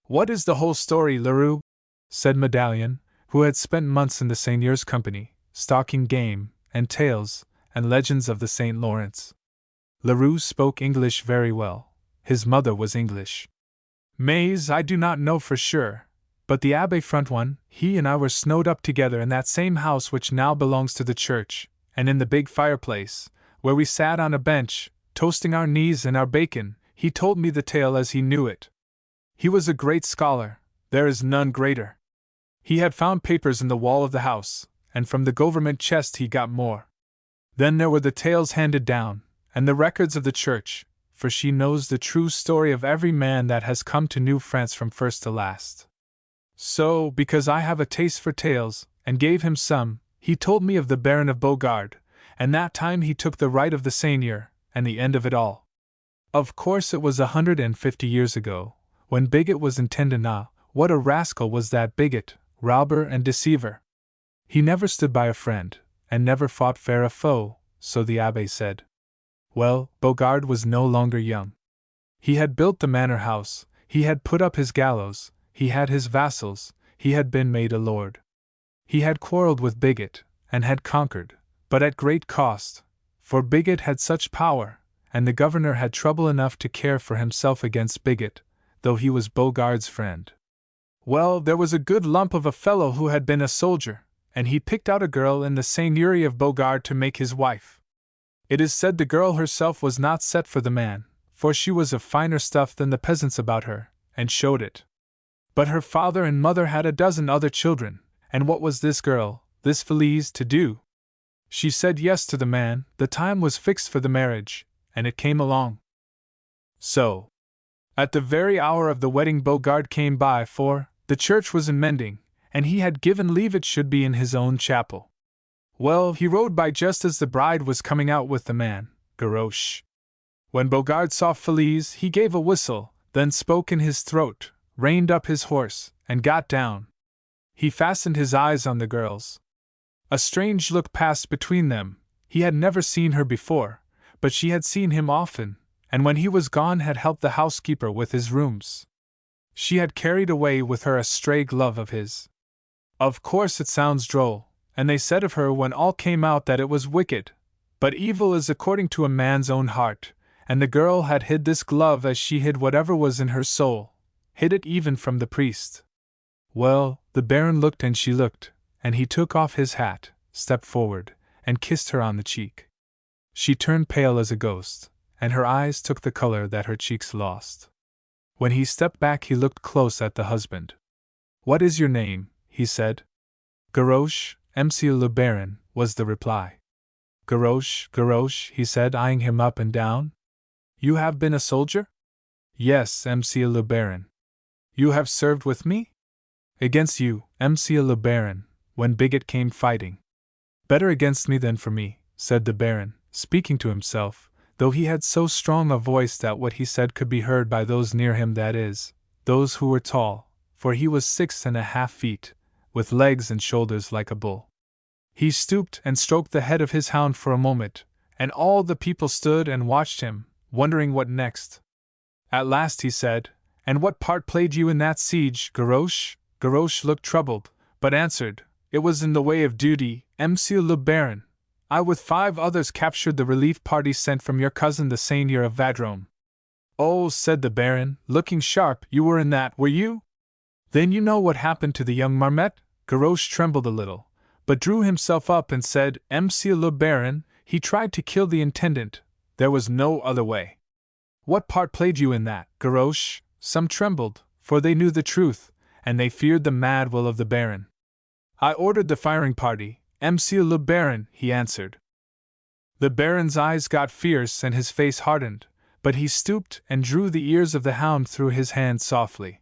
What is the whole story, Leroux? Said Medallion, who had spent months in the seigneur's company, stalking game, and tales, and legends of the St. Lawrence. Leroux spoke English very well. His mother was English. Mais, I do not know for sure, but the Abbé Frontoine, he and I were snowed up together in that same house which now belongs to the church, and in the big fireplace, where we sat on a bench, toasting our knees and our bacon, he told me the tale as he knew it. He was a great scholar, there is none greater. He had found papers in the wall of the house, and from the government chest he got more. Then there were the tales handed down, and the records of the church, for she knows the true story of every man that has come to New France from first to last. So, because I have a taste for tales, and gave him some, he told me of the Baron of Beaugard, and that time he took the right of the seigneur, and the end of it all. Of course it was 150 years ago, when Bigot was intendant. What a rascal was that Bigot, robber and deceiver! He never stood by a friend, and never fought fair a foe, so the Abbé said. Well, Beaugard was no longer young. He had built the manor house, he had put up his gallows, he had his vassals, he had been made a lord. He had quarrelled with Bigot, and had conquered, but at great cost, for Bigot had such power, and the governor had trouble enough to care for himself against Bigot, though he was Beaugard's friend. Well, there was a good lump of a fellow who had been a soldier, and he picked out a girl in the seigneury of Beaugard to make his wife. It is said the girl herself was not set for the man, for she was of finer stuff than the peasants about her, and showed it. But her father and mother had a dozen other children, and what was this girl, this Felice, to do? She said yes to the man, the time was fixed for the marriage, and it came along. So, at the very hour of the wedding Beaugard came by, for the church was in mending, and he had given leave it should be in his own chapel. Well, he rode by just as the bride was coming out with the man, Gavroche. When Beaugard saw Felice, he gave a whistle, then spoke in his throat, reined up his horse, and got down. He fastened his eyes on the girls. A strange look passed between them. He had never seen her before, but she had seen him often, and when he was gone had helped the housekeeper with his rooms. She had carried away with her a stray glove of his. Of course it sounds droll, and they said of her when all came out that it was wicked, but evil is according to a man's own heart, and the girl had hid this glove as she hid whatever was in her soul, hid it even from the priest. Well, the Baron looked and she looked, and he took off his hat, stepped forward, and kissed her on the cheek. She turned pale as a ghost, and her eyes took the color that her cheeks lost. When he stepped back he looked close at the husband. "What is your name?" he said. "Gavroche, Monsieur le Baron," was the reply. "Gavroche, Gavroche," he said, eyeing him up and down. "You have been a soldier?" "Yes, Monsieur le Baron." "You have served with me?" "Against you, Monsieur le Baron, when Bigot came fighting." "Better against me than for me," said the Baron, speaking to himself, though he had so strong a voice that what he said could be heard by those near him, that is, those who were tall, for he was 6½ feet, with legs and shoulders like a bull. He stooped and stroked the head of his hound for a moment, and all the people stood and watched him, wondering what next. At last he said, "And what part played you in that siege, Gavroche?" Gavroche looked troubled, but answered, "It was in the way of duty, Monsieur le Baron. I with 5 others captured the relief party sent from your cousin the Seigneur of Vadrome." "Oh," said the Baron, looking sharp, "you were in that, were you? Then you know what happened to the young Marmette?" Gavroche trembled a little, but drew himself up and said, "Monsieur le Baron, he tried to kill the intendant, there was no other way." "What part played you in that, Gavroche?" Some trembled, for they knew the truth, and they feared the mad will of the Baron. "I ordered the firing party, Monsieur le Baron," he answered. The Baron's eyes got fierce and his face hardened, but he stooped and drew the ears of the hound through his hand softly.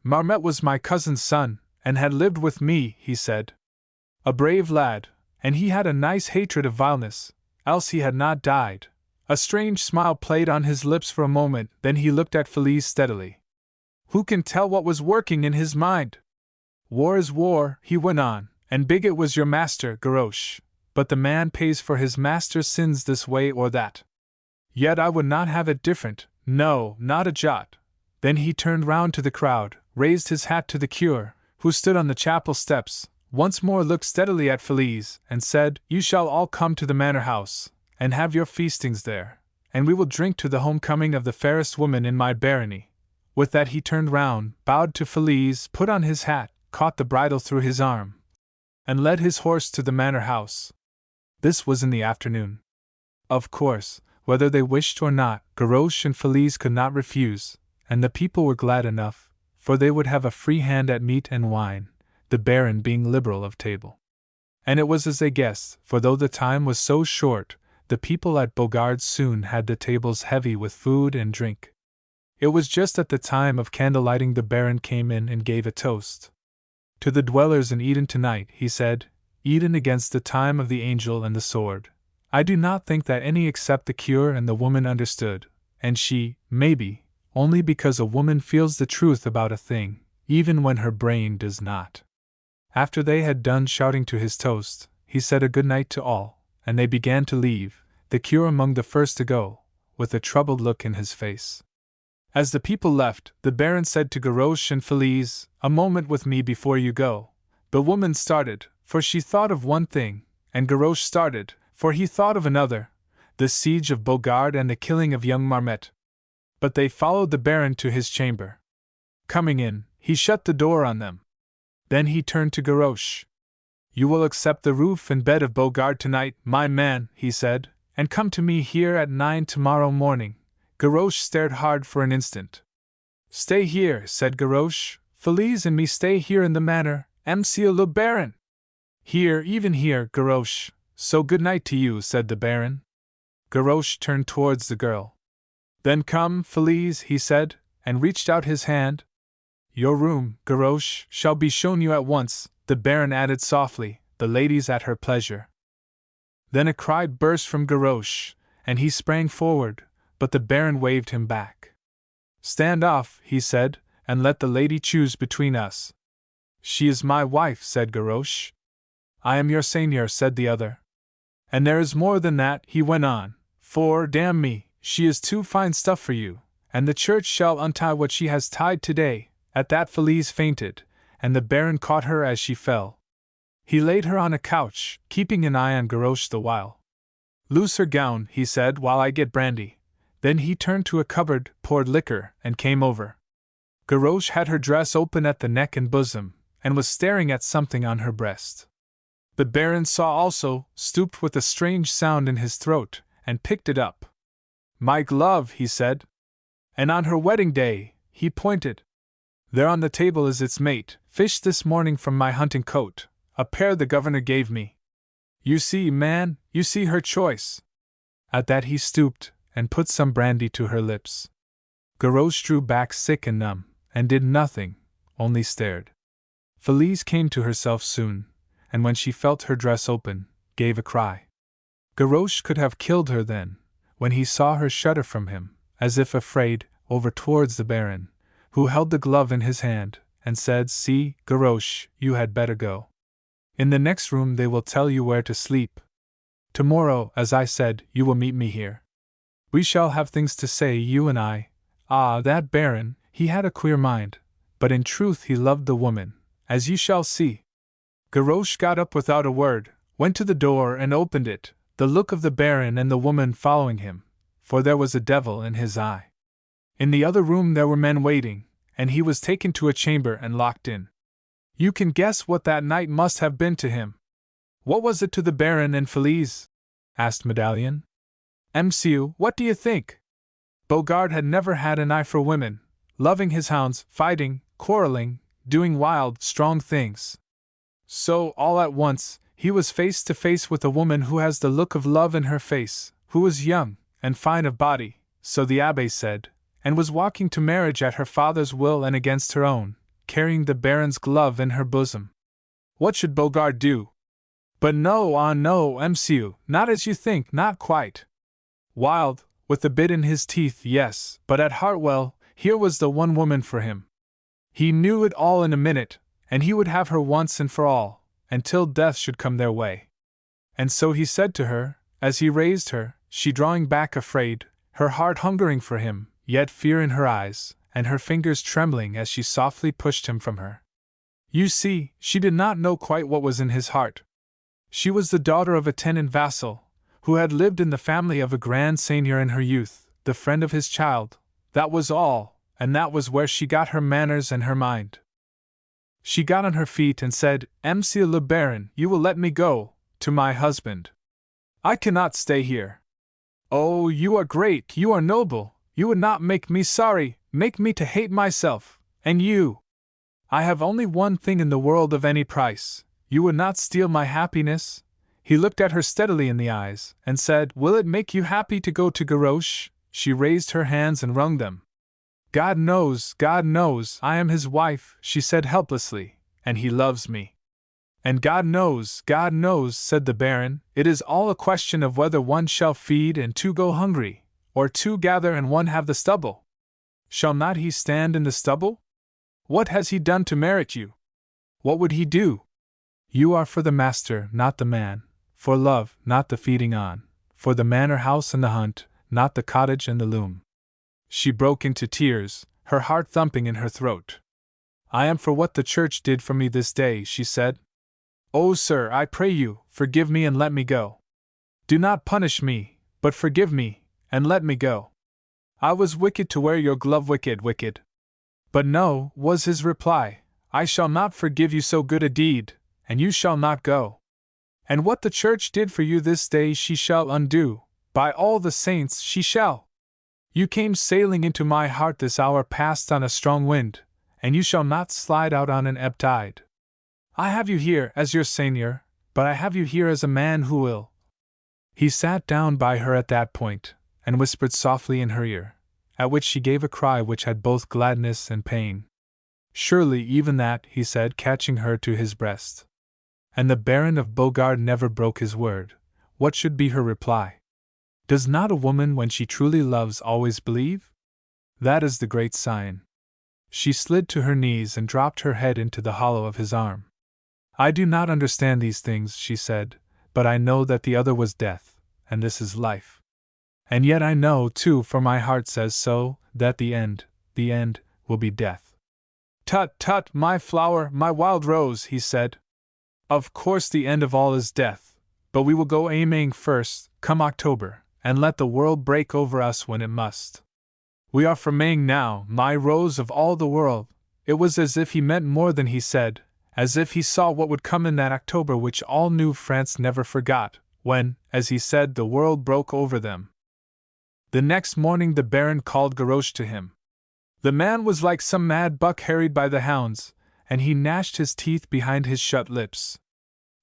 "Marmette was my cousin's son, and had lived with me," he said. "A brave lad, and he had a nice hatred of vileness, else he had not died." A strange smile played on his lips for a moment, then he looked at Felice steadily. Who can tell what was working in his mind? "War is war," he went on, "and Bigot was your master, Gavroche. but the man pays for his master's sins this way or that. Yet I would not have it different, no, not a jot. Then he turned round to the crowd, raised his hat to the curé, who stood on the chapel steps, once more looked steadily at Felice, and said, "You shall all come to the manor house, and have your feastings there, and we will drink to the homecoming of the fairest woman in my barony." With that he turned round, bowed to Felice, put on his hat, caught the bridle through his arm, and led his horse to the manor house. This was in the afternoon. Of course, whether they wished or not, Gavroche and Felice could not refuse, and the people were glad enough, for they would have a free hand at meat and wine, the Baron being liberal of table. And it was as they guessed, for though the time was so short, the people at Beaugard soon had the tables heavy with food and drink. It was just at the time of candle-lighting the Baron came in and gave a toast. "To the dwellers in Eden tonight," he said, "Eden against the time of the angel and the sword." I do not think that any except the curé and the woman understood, and she, maybe, only because a woman feels the truth about a thing, even when her brain does not. After they had done shouting to his toast, he said a good night to all, and they began to leave, the curé among the first to go, with a troubled look in his face. As the people left, the Baron said to Gavroche and Felice, "A moment with me before you go." The woman started, for she thought of one thing, and Gavroche started, for he thought of another, the siege of Beaugard and the killing of young Marmette. But they followed the Baron to his chamber. Coming in, he shut the door on them. Then he turned to Gavroche. "You will accept the roof and bed of Beaugard tonight, my man," he said, "and come to me here at 9 tomorrow morning." Gavroche stared hard for an instant. "Stay here," said Gavroche. "Felice and me stay here in the manor, Monsieur le Baron." "Here, even here, Gavroche. So good night to you," said the Baron. Gavroche turned towards the girl. "Then come, Felice," he said, and reached out his hand. "Your room, Gavroche, shall be shown you at once," the Baron added softly, "the ladies at her pleasure." Then a cry burst from Gavroche, and he sprang forward, but the Baron waved him back. "Stand off," he said, "and let the lady choose between us." "She is my wife," said Gavroche. "I am your seigneur," said the other. "And there is more than that," he went on, "for, damn me, she is too fine stuff for you, and the church shall untie what she has tied today." At that Felice fainted, and the Baron caught her as she fell. He laid her on a couch, keeping an eye on Gavroche the while. "Loose her gown," he said, "while I get brandy." Then he turned to a cupboard, poured liquor, and came over. Gavroche had her dress open at the neck and bosom, and was staring at something on her breast. The Baron saw also, stooped with a strange sound in his throat, and picked it up. "My glove," he said. "And on her wedding day," he pointed. "There on the table is its mate, fished this morning from my hunting coat, a pair the governor gave me. You see, man, you see her choice." At that he stooped, and put some brandy to her lips. Gavroche drew back sick and numb, and did nothing, only stared. Felice came to herself soon, and when she felt her dress open, gave a cry. Gavroche could have killed her then, when he saw her shudder from him, as if afraid, over towards the Baron, who held the glove in his hand, and said, "See, Gavroche, you had better go. In the next room they will tell you where to sleep. Tomorrow, as I said, you will meet me here. We shall have things to say, you and I." Ah, that Baron, he had a queer mind, but in truth he loved the woman, as you shall see. Gavroche got up without a word, went to the door and opened it, the look of the Baron and the woman following him, for there was a devil in his eye. In the other room there were men waiting, and he was taken to a chamber and locked in. You can guess what that night must have been to him. "What was it to the Baron and Felice?" asked Medallion. "MCU, what do you think? Beaugard had never had an eye for women, loving his hounds, fighting, quarreling, doing wild, strong things. So, all at once, he was face to face with a woman who has the look of love in her face, who was young, and fine of body, so the Abbé said, and was walking to marriage at her father's will and against her own, carrying the Baron's glove in her bosom. What should Beaugard do? But no, ah no, MCU, not as you think, not quite. Wild, with the bit in his teeth, yes, but at heart, well, here was the one woman for him. He knew it all in a minute, and he would have her once and for all, until death should come their way. And so he said to her, as he raised her, she drawing back afraid, her heart hungering for him, yet fear in her eyes, and her fingers trembling as she softly pushed him from her. You see, she did not know quite what was in his heart. She was the daughter of a tenant vassal, who had lived in the family of a grand seigneur in her youth, the friend of his child. That was all, and that was where she got her manners and her mind. She got on her feet and said, Monsieur le Baron, you will let me go, to my husband. I cannot stay here. Oh, you are great, you are noble, you would not make me sorry, make me to hate myself, and you. I have only one thing in the world of any price, you would not steal my happiness? He looked at her steadily in the eyes, and said, Will it make you happy to go to Gavroche? She raised her hands and wrung them. God knows, I am his wife, she said helplessly, and he loves me. And God knows, said the Baron, it is all a question of whether one shall feed and two go hungry, or two gather and one have the stubble. Shall not he stand in the stubble? What has he done to merit you? What would he do? You are for the master, not the man, for love, not the feeding on, for the manor house and the hunt, not the cottage and the loom. She broke into tears, her heart thumping in her throat. I am for what the church did for me this day, she said. Oh, sir, I pray you, forgive me and let me go. Do not punish me, but forgive me, and let me go. I was wicked to wear your glove, wicked. But no, was his reply, I shall not forgive you so good a deed, and you shall not go. And what the church did for you this day she shall undo, by all the saints she shall. You came sailing into my heart this hour past on a strong wind, and you shall not slide out on an ebb tide. I have you here as your seigneur, but I have you here as a man who will. He sat down by her at that point, and whispered softly in her ear, at which she gave a cry which had both gladness and pain. Surely even that, he said, catching her to his breast. And the Baron of Beaugarde never broke his word. What should be her reply? Does not a woman when she truly loves always believe? That is the great sign. She slid to her knees and dropped her head into the hollow of his arm. I do not understand these things, she said, but I know that the other was death, and this is life. And yet I know, too, for my heart says so, that the end, will be death. Tut, tut, my flower, my wild rose, he said. Of course the end of all is death, but we will go a-Maying first, come October, and let the world break over us when it must. We are for Maying now, my rose of all the world. It was as if he meant more than he said, as if he saw what would come in that October which all New France never forgot, when, as he said, the world broke over them. The next morning the Baron called Gavroche to him. The man was like some mad buck harried by the hounds, and he gnashed his teeth behind his shut lips.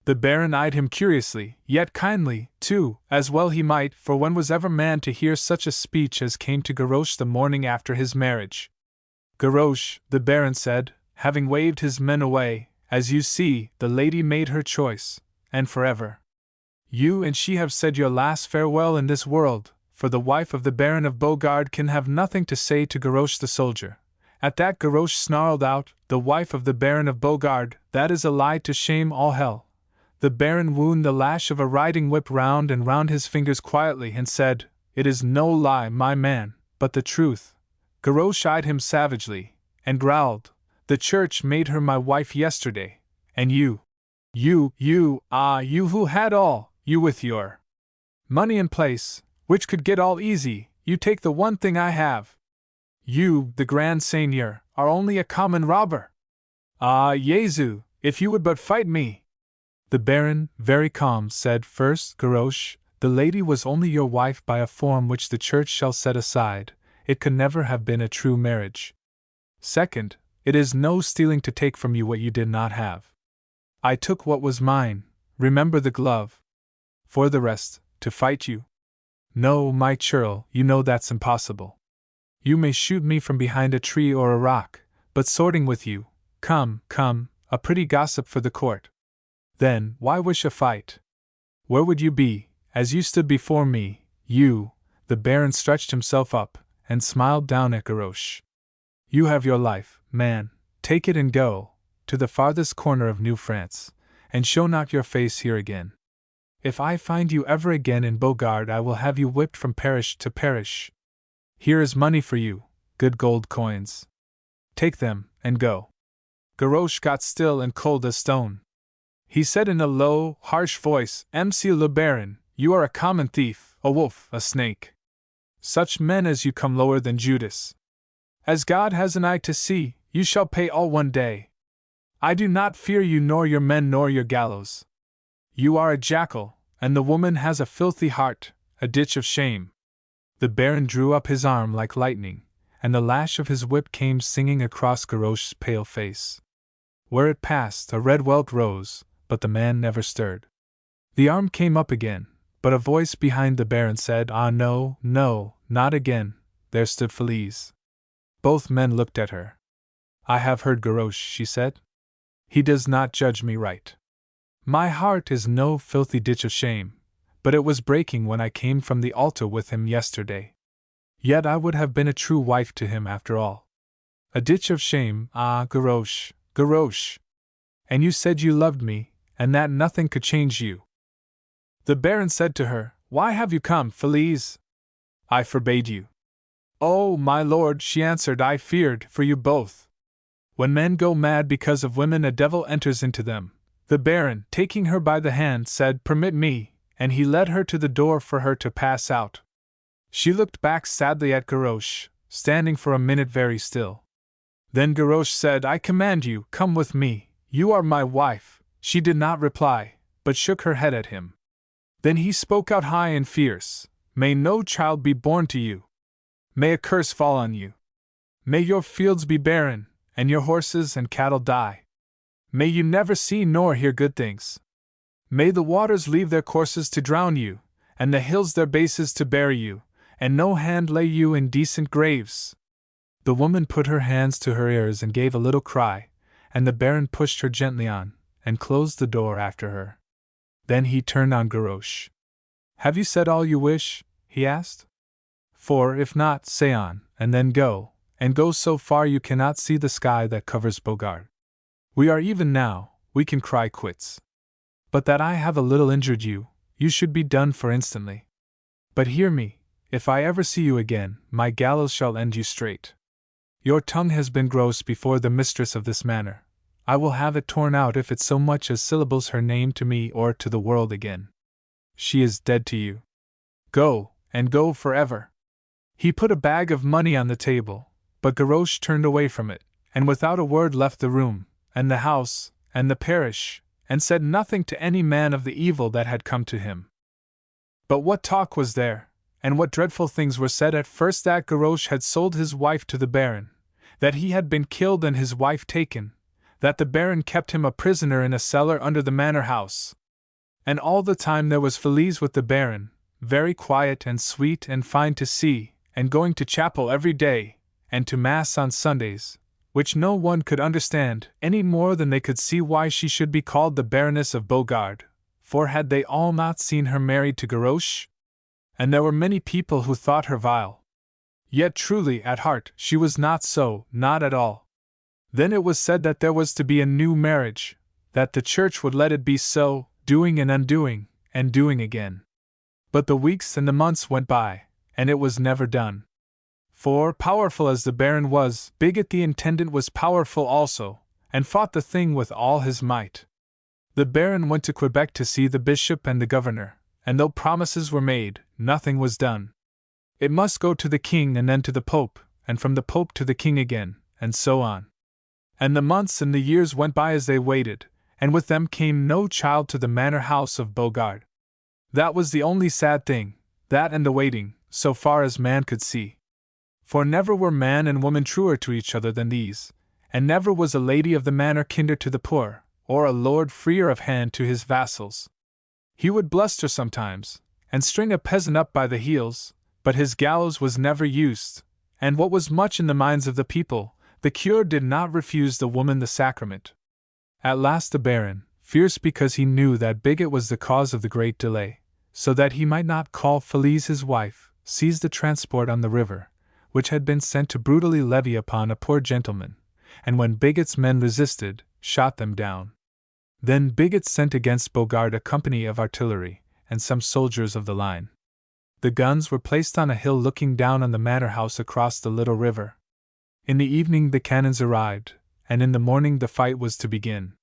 The Baron eyed him curiously, yet kindly, too, as well he might, for when was ever man to hear such a speech as came to Gavroche the morning after his marriage? Gavroche, the Baron said, having waved his men away, as you see, the lady made her choice, and forever. You and she have said your last farewell in this world, for the wife of the Baron of Beaugarde can have nothing to say to Gavroche the soldier. At that Gavroche snarled out, the wife of the Baron of Beaugarde, that is a lie to shame all hell. The Baron wound the lash of a riding whip round and round his fingers quietly and said, It is no lie, my man, but the truth. Gavroche eyed him savagely, and growled, The church made her my wife yesterday, and you who had all, you with your money and place, which could get all easy, you take the one thing I have. You, the Grand Seigneur, are only a common robber. Ah, Jesu, if you would but fight me! The Baron, very calm, said, First, Gavroche, the lady was only your wife by a form which the church shall set aside. It could never have been a true marriage. Second, it is no stealing to take from you what you did not have. I took what was mine, remember the glove. For the rest, to fight you? No, my churl, you know that's impossible. You may shoot me from behind a tree or a rock, but sorting with you, come, a pretty gossip for the court. Then, why wish a fight? Where would you be, as you stood before me, you? The Baron stretched himself up, and smiled down at Gavroche. You have your life, man, take it and go, to the farthest corner of New France, and show not your face here again. If I find you ever again in Bogard, I will have you whipped from parish to parish. Here is money for you, good gold coins. Take them, and go. Gavroche got still and cold as stone. He said in a low, harsh voice, Monsieur le Baron, you are a common thief, a wolf, a snake. Such men as you come lower than Judas. As God has an eye to see, you shall pay all one day. I do not fear you nor your men nor your gallows. You are a jackal, and the woman has a filthy heart, a ditch of shame. The Baron drew up his arm like lightning, and the lash of his whip came singing across Gavroche's pale face. Where it passed, a red welt rose, but the man never stirred. The arm came up again, but a voice behind the Baron said, Ah, no, no, not again. There stood Felice. Both men looked at her. I have heard Gavroche, she said. He does not judge me right. My heart is no filthy ditch of shame, but it was breaking when I came from the altar with him yesterday. Yet I would have been a true wife to him after all. A ditch of shame, ah, Gavroche, Gavroche. And you said you loved me, and that nothing could change you. The Baron said to her, Why have you come, Felice? I forbade you. Oh, my lord, she answered, I feared for you both. When men go mad because of women, a devil enters into them. The Baron, taking her by the hand, said, Permit me, and he led her to the door for her to pass out. She looked back sadly at Gavroche, standing for a minute very still. Then Gavroche said, I command you, come with me, you are my wife. She did not reply, but shook her head at him. Then he spoke out high and fierce, May no child be born to you. May a curse fall on you. May your fields be barren, and your horses and cattle die. May you never see nor hear good things. May the waters leave their courses to drown you, and the hills their bases to bury you, and no hand lay you in decent graves. The woman put her hands to her ears and gave a little cry, and the Baron pushed her gently on, and closed the door after her. Then he turned on Gavroche. Have you said all you wish? He asked. For, if not, say on, and then go, and go so far you cannot see the sky that covers Bogard. We are even now, we can cry quits. But that I have a little injured you, you should be done for instantly. But hear me, if I ever see you again, my gallows shall end you straight. Your tongue has been gross before the mistress of this manor. I will have it torn out if it so much as syllables her name to me or to the world again. She is dead to you. Go, and go forever. He put a bag of money on the table, but Gavroche turned away from it, and without a word left the room, and the house, and the parish, and said nothing to any man of the evil that had come to him. But what talk was there, and what dreadful things were said at first, that Gavroche had sold his wife to the Baron, that he had been killed and his wife taken, that the Baron kept him a prisoner in a cellar under the manor house. And all the time there was Felice with the Baron, very quiet and sweet and fine to see, and going to chapel every day, and to Mass on Sundays, which no one could understand, any more than they could see why she should be called the Baroness of Bogard, for had they all not seen her married to Gavroche? And there were many people who thought her vile. Yet truly, at heart, she was not so, not at all. Then it was said that there was to be a new marriage, that the church would let it be so, doing and undoing, and doing again. But the weeks and the months went by, and it was never done. For, powerful as the Baron was, Bigot the intendant was powerful also, and fought the thing with all his might. The Baron went to Quebec to see the bishop and the governor, and though promises were made, nothing was done. It must go to the king and then to the pope, and from the pope to the king again, and so on. And the months and the years went by as they waited, and with them came no child to the manor house of Bogard. That was the only sad thing, that and the waiting, so far as man could see. For never were man and woman truer to each other than these, and never was a lady of the manor kinder to the poor, or a lord freer of hand to his vassals. He would bluster sometimes, and string a peasant up by the heels, but his gallows was never used, and what was much in the minds of the people, the cure did not refuse the woman the sacrament. At last the Baron, fierce because he knew that Bigot was the cause of the great delay, so that he might not call Felice his wife, seized a transport on the river, which had been sent to brutally levy upon a poor gentleman, and when Bigot's men resisted, shot them down. Then Bigot sent against Bogard a company of artillery, and some soldiers of the line. The guns were placed on a hill looking down on the manor house across the little river. In the evening the cannons arrived, and in the morning the fight was to begin.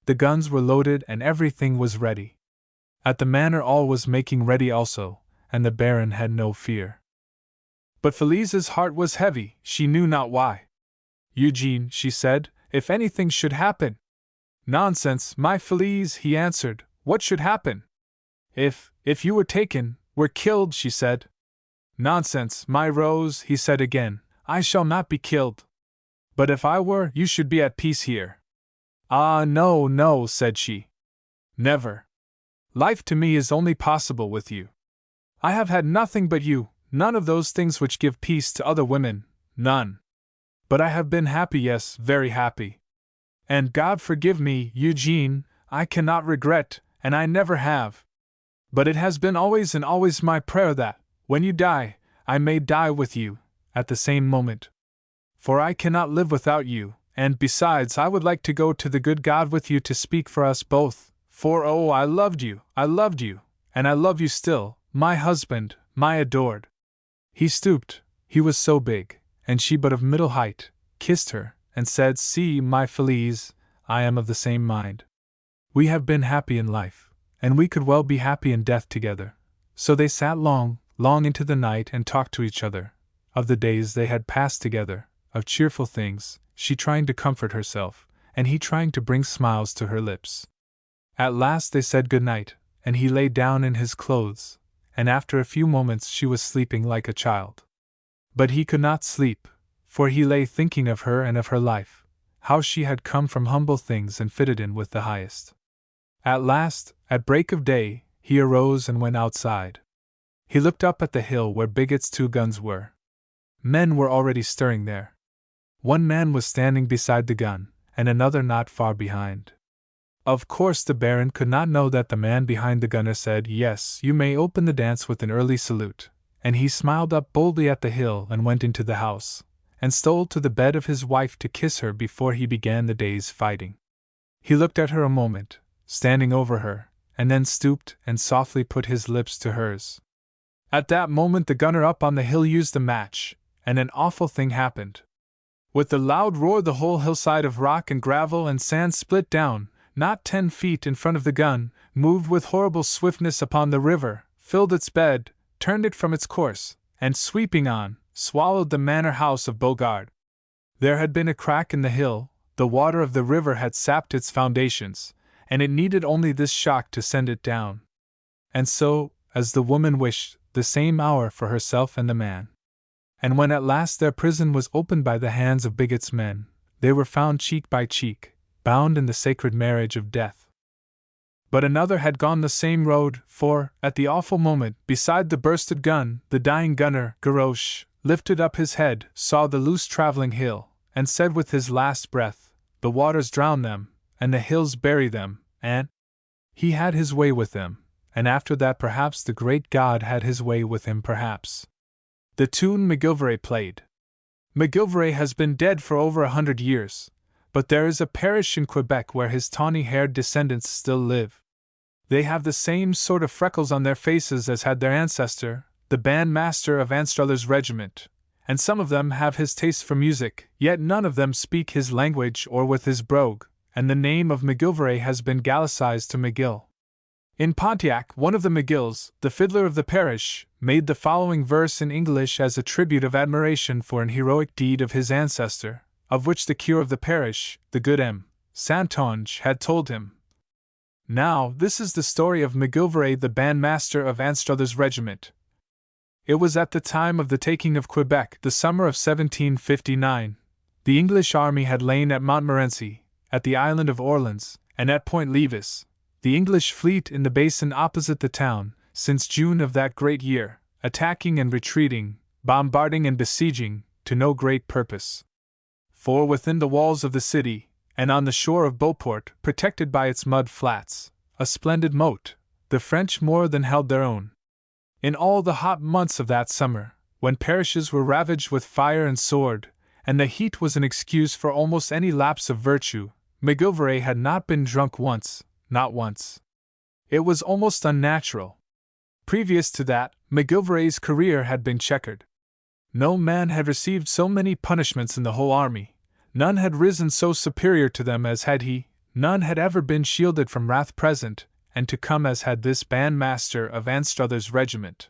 The guns were loaded and everything was ready. At the manor all was making ready also, and the Baron had no fear. But Felise's heart was heavy, she knew not why. "Eugene," she said, "if anything should happen." "Nonsense, my Felice," he answered, "what should happen?" If you were taken, were killed," she said. "Nonsense, my Rose," he said again, "I shall not be killed." "But if I were, you should be at peace here." "Ah, no, no," said she. "Never. Life to me is only possible with you. I have had nothing but you, none of those things which give peace to other women, none. But I have been happy, yes, very happy. And God forgive me, Eugene, I cannot regret, and I never have. But it has been always and always my prayer that, when you die, I may die with you, at the same moment. For I cannot live without you, and besides I would like to go to the good God with you to speak for us both, for oh, I loved you, and I love you still, my husband, my adored." He stooped, he was so big, and she but of middle height, kissed her, and said, "See, my Felice, I am of the same mind. We have been happy in life, and we could well be happy in death together." So they sat long, long into the night and talked to each other, of the days they had passed together, of cheerful things, she trying to comfort herself, and he trying to bring smiles to her lips. At last they said good night, and he lay down in his clothes, and after a few moments she was sleeping like a child. But he could not sleep, for he lay thinking of her and of her life, how she had come from humble things and fitted in with the highest. At last, at break of day, he arose and went outside. He looked up at the hill where Bigot's 2 guns were. Men were already stirring there. One man was standing beside the gun, and another not far behind. Of course the Baron could not know that the man behind the gunner said, "Yes, you may open the dance," with an early salute, and he smiled up boldly at the hill and went into the house, and stole to the bed of his wife to kiss her before he began the day's fighting. He looked at her a moment, standing over her, and then stooped and softly put his lips to hers. At that moment the gunner up on the hill used a match, and an awful thing happened. With a loud roar the whole hillside of rock and gravel and sand split down, not 10 feet in front of the gun, moved with horrible swiftness upon the river, filled its bed, turned it from its course, and sweeping on, swallowed the manor house of Beauregard. There had been a crack in the hill, the water of the river had sapped its foundations, and it needed only this shock to send it down. And so, as the woman wished, the same hour for herself and the man. And when at last their prison was opened by the hands of Bigot's men, they were found cheek by cheek, bound in the sacred marriage of death. But another had gone the same road, for, at the awful moment, beside the bursted gun, the dying gunner, Gavroche, lifted up his head, saw the loose traveling hill, and said with his last breath, "The waters drown them, and the hills bury them," and he had his way with them, and after that perhaps the great God had his way with him perhaps. The tune MacGillivray played. MacGillivray has been dead for over 100 years, but there is a parish in Quebec where his tawny-haired descendants still live. They have the same sort of freckles on their faces as had their ancestor, the bandmaster of Anstruther's regiment, and some of them have his taste for music, yet none of them speak his language or with his brogue, and the name of MacGillivray has been gallicized to McGill. In Pontiac, one of the McGills, the fiddler of the parish, made the following verse in English as a tribute of admiration for an heroic deed of his ancestor, of which the cure of the parish, the good M. Santonge, had told him. Now, this is the story of MacGillivray, the bandmaster of Anstruther's regiment. It was at the time of the taking of Quebec, the summer of 1759. The English army had lain at Montmorency, at the island of Orleans, and at Point Levis, the English fleet in the basin opposite the town, since June of that great year, attacking and retreating, bombarding and besieging, to no great purpose. For within the walls of the city, and on the shore of Beauport, protected by its mud flats, a splendid moat, the French more than held their own. In all the hot months of that summer, when parishes were ravaged with fire and sword, and the heat was an excuse for almost any lapse of virtue, MacGillivray had not been drunk once, not once. It was almost unnatural, Previous to that, McGilvary's career had been checkered. No man had received so many punishments in the whole army, none had risen so superior to them as had he, none had ever been shielded from wrath present and to come as had this bandmaster of Anstruther's regiment.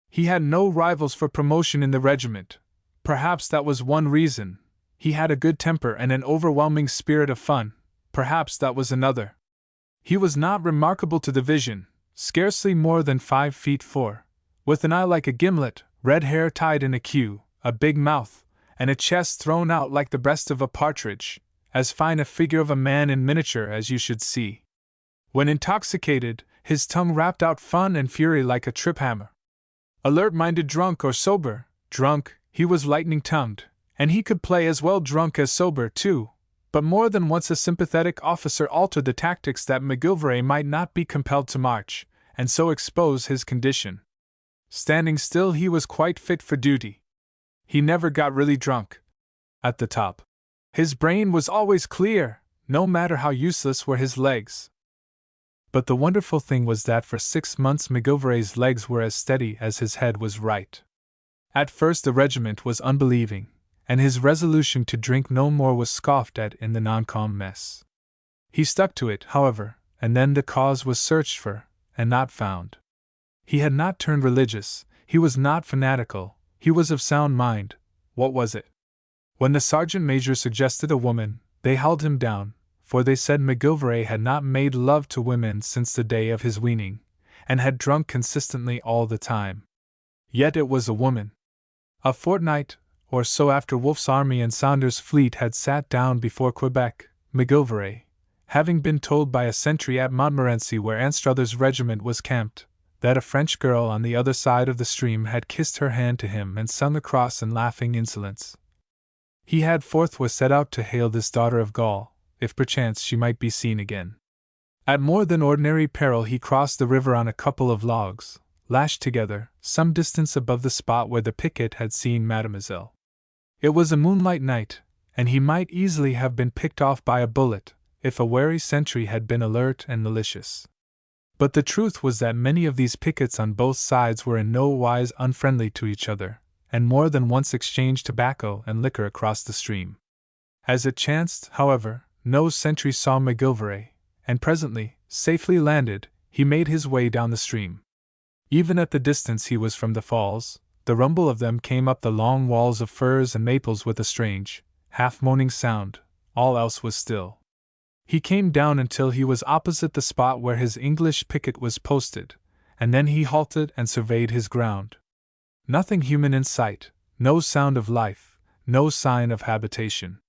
He had no rivals for promotion in the regiment. Perhaps that was one reason. He had a good temper and an overwhelming spirit of fun. Perhaps that was another. He was not remarkable to the vision, scarcely more than 5 feet 4, with an eye like a gimlet, red hair tied in a queue, a big mouth, and a chest thrown out like the breast of a partridge, as fine a figure of a man in miniature as you should see. When intoxicated, his tongue rapped out fun and fury like a trip-hammer. Alert-minded drunk or sober, drunk, he was lightning-tongued, and he could play as well drunk as sober, too. But more than once a sympathetic officer altered the tactics that McGilvary might not be compelled to march, and so expose his condition. Standing still, he was quite fit for duty. He never got really drunk. At the top, his brain was always clear, no matter how useless were his legs. But the wonderful thing was that for 6 months McGilvary's legs were as steady as his head was right. At first the regiment was unbelieving, and his resolution to drink no more was scoffed at in the non-com mess. He stuck to it, however, and then the cause was searched for, and not found. He had not turned religious, he was not fanatical, he was of sound mind. What was it? When the sergeant major suggested a woman, they held him down, for they said McGilvary had not made love to women since the day of his weaning, and had drunk consistently all the time. Yet it was a woman. A fortnight or so after Wolfe's army and Saunders' fleet had sat down before Quebec, McGilvary, having been told by a sentry at Montmorency where Anstruther's regiment was camped, that a French girl on the other side of the stream had kissed her hand to him and sung across in laughing insolence. He had forthwith set out to hail this daughter of Gaul, if perchance she might be seen again. At more than ordinary peril he crossed the river on a couple of logs, lashed together, some distance above the spot where the picket had seen Mademoiselle. It was a moonlight night, and he might easily have been picked off by a bullet, if a wary sentry had been alert and malicious. But the truth was that many of these pickets on both sides were in no wise unfriendly to each other, and more than once exchanged tobacco and liquor across the stream. As it chanced, however, no sentry saw McGilvary, and presently, safely landed, he made his way down the stream. Even at the distance he was from the falls, the rumble of them came up the long walls of firs and maples with a strange, half-moaning sound. All else was still. He came down until he was opposite the spot where his English picket was posted, and then he halted and surveyed his ground. Nothing human in sight, no sound of life, no sign of habitation.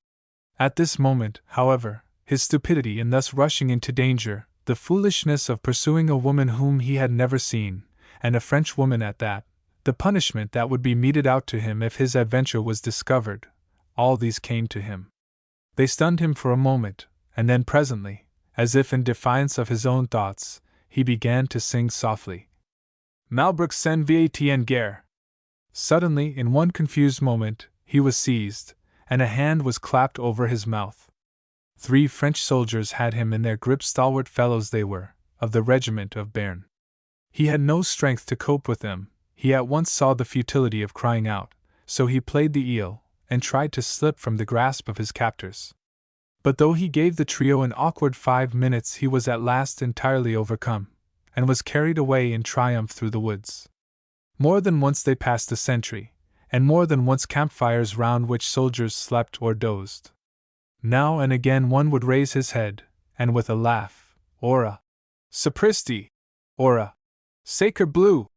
At this moment, however, his stupidity in thus rushing into danger, the foolishness of pursuing a woman whom he had never seen, and a French woman at that, the punishment that would be meted out to him if his adventure was discovered, all these came to him. They stunned him for a moment, and then presently, as if in defiance of his own thoughts, he began to sing softly. Malbrook s'en vat en guerre. Suddenly, in one confused moment, he was seized, and a hand was clapped over his mouth. 3 French soldiers had him in their grip, stalwart fellows they were, of the regiment of Béarn. He had no strength to cope with them. He at once saw the futility of crying out, so he played the eel, and tried to slip from the grasp of his captors. But though he gave the trio an awkward 5 minutes, he was at last entirely overcome, and was carried away in triumph through the woods. More than once they passed a sentry, and more than once campfires round which soldiers slept or dozed. Now and again one would raise his head, and with a laugh, or a "Sapristi!" or a "Sacre bleu!"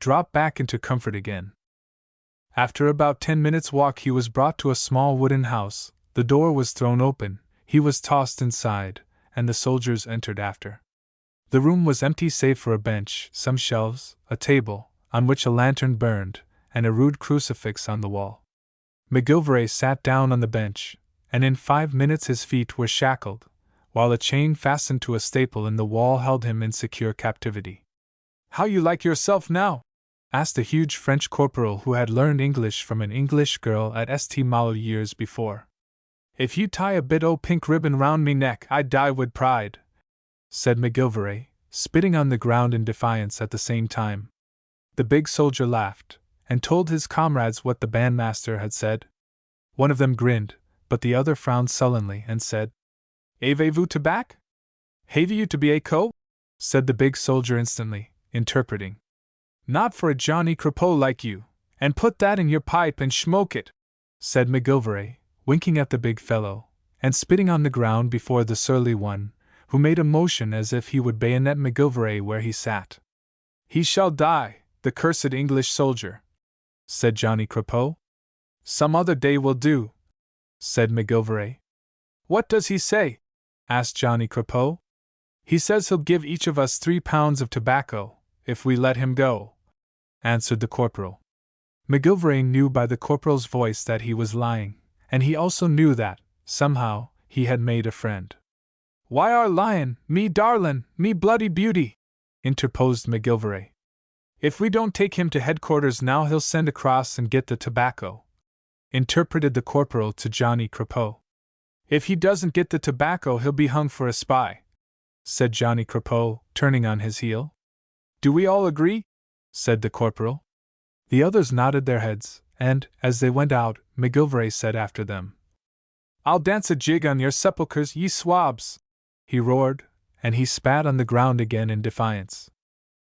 drop back into comfort again. After about 10 minutes' walk he was brought to a small wooden house, the door was thrown open, he was tossed inside, and the soldiers entered after. The room was empty save for a bench, some shelves, a table, on which a lantern burned, and a rude crucifix on the wall. McGilvary sat down on the bench, and in 5 minutes his feet were shackled, while a chain fastened to a staple in the wall held him in secure captivity. "How you like yourself now?" asked a huge French corporal who had learned English from an English girl at St. Malo years before. "If you tie a bit o' pink ribbon round me neck, I'd die wid pride," said McGilvary, spitting on the ground in defiance at the same time. The big soldier laughed, and told his comrades what the bandmaster had said. One of them grinned, but the other frowned sullenly and said, Avez-vous tabac? Have you to be a co? Said the big soldier instantly, interpreting. Not for a Johnny Crapeau like you, and put that in your pipe and smoke it, said McGilvray, winking at the big fellow, and spitting on the ground before the surly one, who made a motion as if he would bayonet McGilvray where he sat. He shall die, the cursed English soldier, said Johnny Crapeau. Some other day will do, said McGilvray. What does he say? Asked Johnny Crapeau. He says he'll give each of us 3 pounds of tobacco, if we let him go, answered the corporal. McGilvray knew by the corporal's voice that he was lying, and he also knew that, somehow, he had made a friend. Why are lying, me darlin', me bloody beauty? Interposed McGilvray. If we don't take him to headquarters now, he'll send across and get the tobacco, interpreted the corporal to Johnny Crapeau. If he doesn't get the tobacco, he'll be hung for a spy, said Johnny Crapeau, turning on his heel. Do we all agree? Said the corporal. The others nodded their heads, and, as they went out, McGilvray said after them, I'll dance a jig on your sepulchres, ye swabs! He roared, and he spat on the ground again in defiance.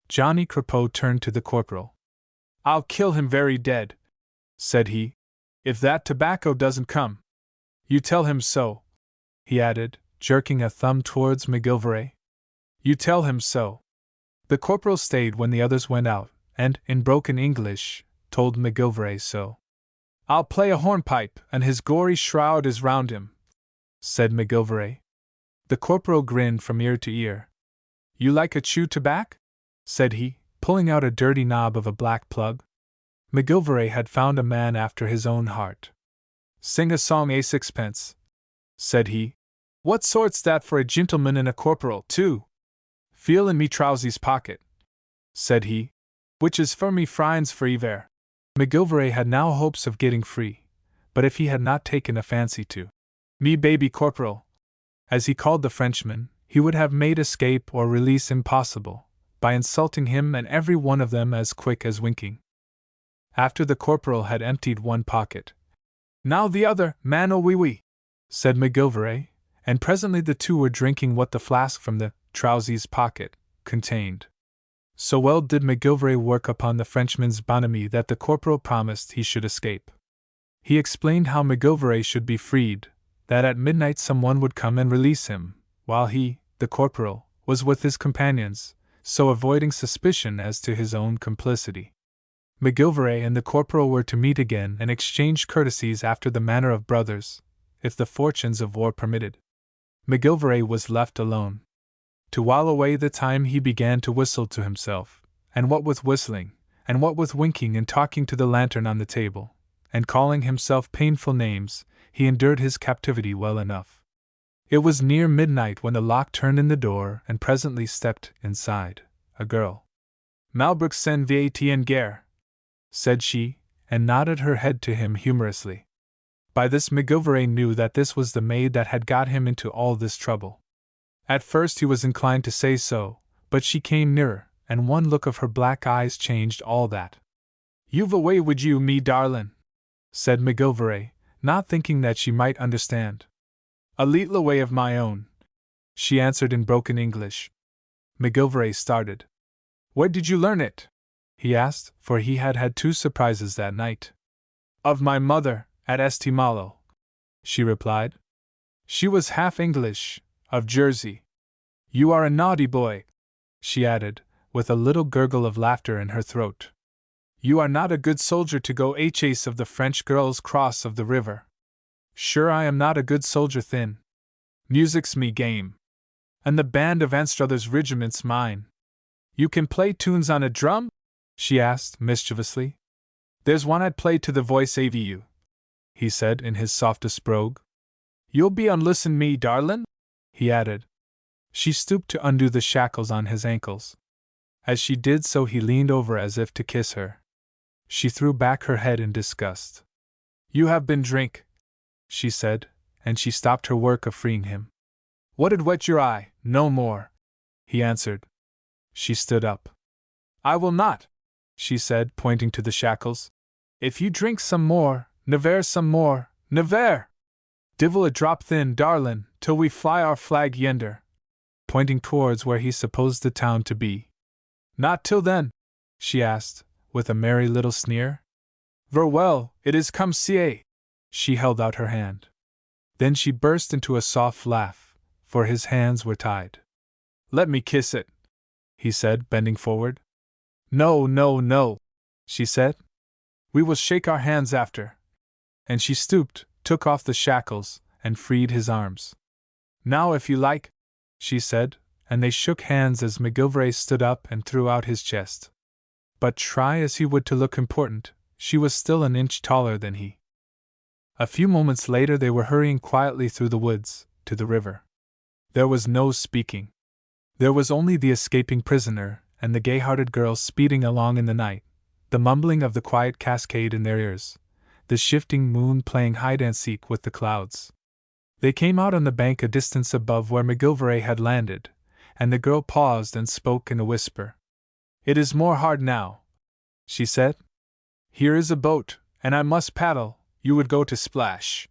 Johnny Crapeau turned to the corporal. I'll kill him very dead, said he, if that tobacco doesn't come. You tell him so, he added, jerking a thumb towards McGilvray. You tell him so. The corporal stayed when the others went out, and, in broken English, told McGilvray so. I'll play a hornpipe, and his gory shroud is round him, said McGilvray. The corporal grinned from ear to ear. You like a chew tobac? Said he, pulling out a dirty knob of a black plug. McGilvray had found a man after his own heart. Sing a song, a sixpence, said he. What sort's that for a gentleman and a corporal, too? Feel in me trousies pocket, said he, which is for me frines for iver. McGilvray had now hopes of getting free, but if he had not taken a fancy to me baby corporal, as he called the Frenchman, he would have made escape or release impossible, by insulting him and every one of them as quick as winking. After the corporal had emptied one pocket, Now the other, man, oh wee wee, said McGilvray, and presently the two were drinking what the flask from the trousies pocket contained. So well did McGilvray work upon the Frenchman's bonhomie that the corporal promised he should escape. He explained how McGilvray should be freed, that at midnight someone would come and release him, while he, the corporal, was with his companions, so avoiding suspicion as to his own complicity. McGilvray and the corporal were to meet again and exchange courtesies after the manner of brothers, if the fortunes of war permitted. McGilvray was left alone. To while away the time he began to whistle to himself, and what with whistling, and what with winking and talking to the lantern on the table, and calling himself painful names, he endured his captivity well enough. It was near midnight when the lock turned in the door and presently stepped inside a girl. Malbrook s'en va-t en guerre, said she, and nodded her head to him humorously. By this McGilvray knew that this was the maid that had got him into all this trouble. At first he was inclined to say so, but she came nearer, and one look of her black eyes changed all that. You've a way wid you, me darlin', said McGilvray, not thinking that she might understand. A leetle way of my own, she answered in broken English. McGilvray started. Where did you learn it? He asked, for he had had 2 surprises that night. Of my mother, at Estimalo, she replied. She was half English, of Jersey. You are a naughty boy, she added, with a little gurgle of laughter in her throat. You are not a good soldier to go a chase of the French girls cross of the river. Sure I am not a good soldier thin. Music's me game. And the band of Anstruther's regiment's mine. You can play tunes on a drum? She asked, mischievously. There's one I'd play to the voice av you, he said in his softest brogue. You'll be on listen me, darlin'? He added. She stooped to undo the shackles on his ankles. As she did so he leaned over as if to kiss her. She threw back her head in disgust. You have been drink, she said, and she stopped her work of freeing him. What'd wet your eye, no more, he answered. She stood up. I will not, she said, pointing to the shackles. If you drink some more, never some more, never! Divil a drop thin, darlin', till we fly our flag yender, pointing towards where he supposed the town to be. Not till then? She asked, with a merry little sneer. Ver well, it is come see. She held out her hand. Then she burst into a soft laugh, for his hands were tied. Let me kiss it, he said, bending forward. No, no, no, she said. We will shake our hands after. And she stooped, took off the shackles, and freed his arms. Now if you like, she said, and they shook hands as McGilvray stood up and threw out his chest. But try as he would to look important, she was still an inch taller than he. A few moments later they were hurrying quietly through the woods, to the river. There was no speaking. There was only the escaping prisoner and the gay-hearted girl speeding along in the night, the mumbling of the quiet cascade in their ears, the shifting moon playing hide-and-seek with the clouds. They came out on the bank a distance above where McGilvray had landed, and the girl paused and spoke in a whisper. It is more hard now, she said. Here is a boat, and I must paddle. You would go to splash.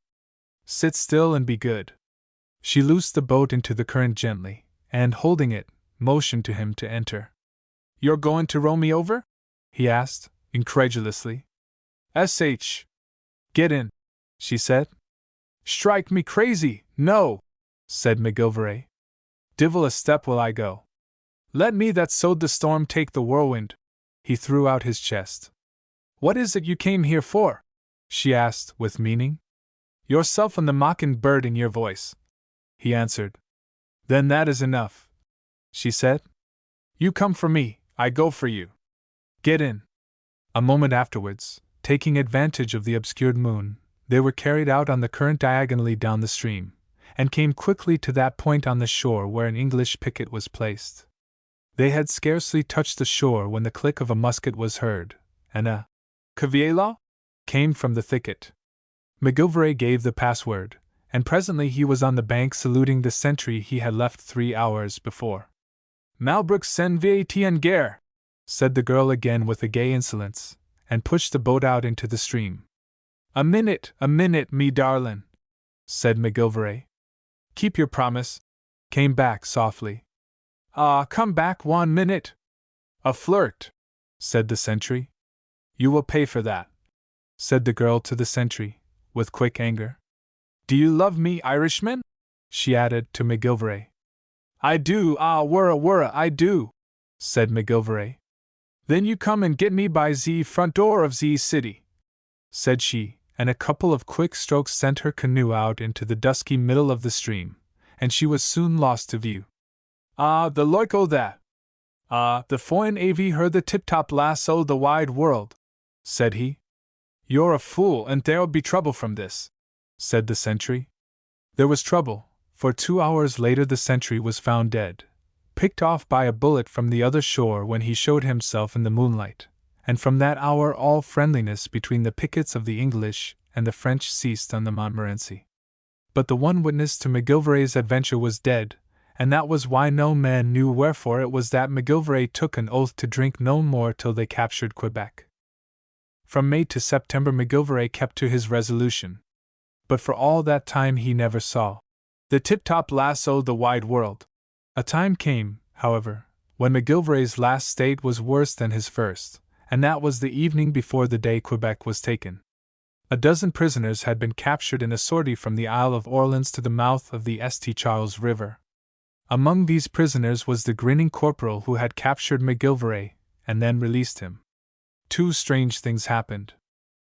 Sit still and be good. She loosed the boat into the current gently, and, holding it, motioned to him to enter. You're going to row me over? He asked, incredulously. S.H. Get in, she said. Strike me crazy, no, said McGilvray. Divil a step will I go. Let me that sowed the storm take the whirlwind. He threw out his chest. What is it you came here for? She asked, with meaning. Yourself and the mocking bird in your voice, he answered. Then that is enough, she said. You come for me, I go for you. Get in. A moment afterwards, taking advantage of the obscured moon, they were carried out on the current diagonally down the stream, and came quickly to that point on the shore where an English picket was placed. They had scarcely touched the shore when the click of a musket was heard, and a "Cavalier" came from the thicket. McGilvray gave the password, and presently he was on the bank saluting the sentry he had left 3 hours before. Malbrook send vat en guerre, said the girl again with a gay insolence, and pushed the boat out into the stream. A minute, me darlin', said McGilvray. Keep your promise, came back softly. Ah, come back 1 minute. A flirt, said the sentry. You will pay for that, said the girl to the sentry, with quick anger. Do you love me, Irishman? She added to McGilvray. I do, ah, wurra, I do, said McGilvray. Then you come and get me by the front door of the city, said she, and a couple of quick strokes sent her canoe out into the dusky middle of the stream, and she was soon lost to view. Ah, the loik o' that! Ah, the foine avy heard the tip-top lass o' the wide world, said he. You're a fool, and there'll be trouble from this, said the sentry. There was trouble, for 2 hours later the sentry was found dead, picked off by a bullet from the other shore when he showed himself in the moonlight, and from that hour all friendliness between the pickets of the English and the French ceased on the Montmorency. But the one witness to McGilvray's adventure was dead, and that was why no man knew wherefore it was that McGilvray took an oath to drink no more till they captured Quebec. From May to September McGilvray kept to his resolution, but for all that time he never saw the tip-top lass o' the wide world. A time came, however, when McGilvray's last state was worse than his first, and that was the evening before the day Quebec was taken. A dozen prisoners had been captured in a sortie from the Isle of Orleans to the mouth of the St. Charles River. Among these prisoners was the grinning corporal who had captured McGilvray and then released him. 2 strange things happened.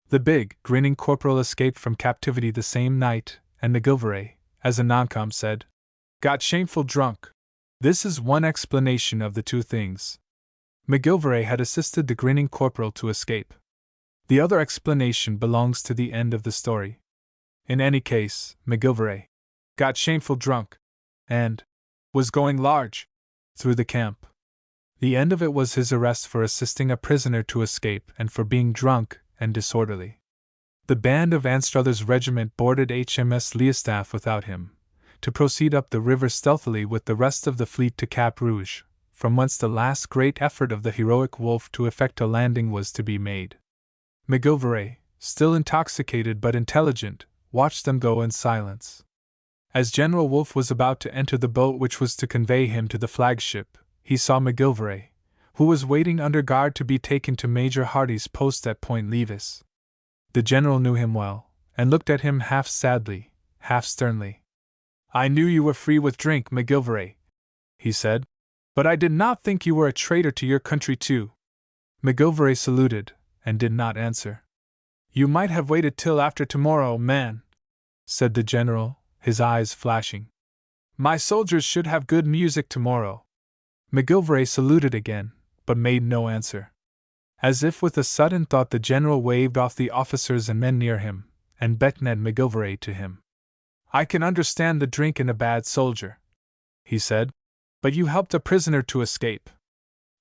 The big, grinning corporal escaped from captivity the same night, and McGilvray, as a non-com said, got shameful drunk. This is one explanation of the 2 things. McGilvray had assisted the grinning corporal to escape. The other explanation belongs to the end of the story. In any case, McGilvray got shameful drunk, and was going large through the camp. The end of it was his arrest for assisting a prisoner to escape and for being drunk and disorderly. The band of Anstruther's regiment boarded HMS Leostaff without him, to proceed up the river stealthily with the rest of the fleet to Cap Rouge, from whence the last great effort of the heroic wolf to effect a landing was to be made. McGilvray, still intoxicated but intelligent, watched them go in silence. As General Wolfe was about to enter the boat which was to convey him to the flagship, he saw McGilvray, who was waiting under guard to be taken to Major Hardy's post at Point Levis. The general knew him well, and looked at him half sadly, half sternly. "I knew you were free with drink, McGilvray," he said, "but I did not think you were a traitor to your country too." McGilvray saluted, and did not answer. "You might have waited till after tomorrow, man," said the general, his eyes flashing. "My soldiers should have good music tomorrow." McGilvray saluted again, but made no answer. As if with a sudden thought, the general waved off the officers and men near him, and beckoned McGilvray to him. "I can understand the drink in a bad soldier," he said, "but you helped a prisoner to escape.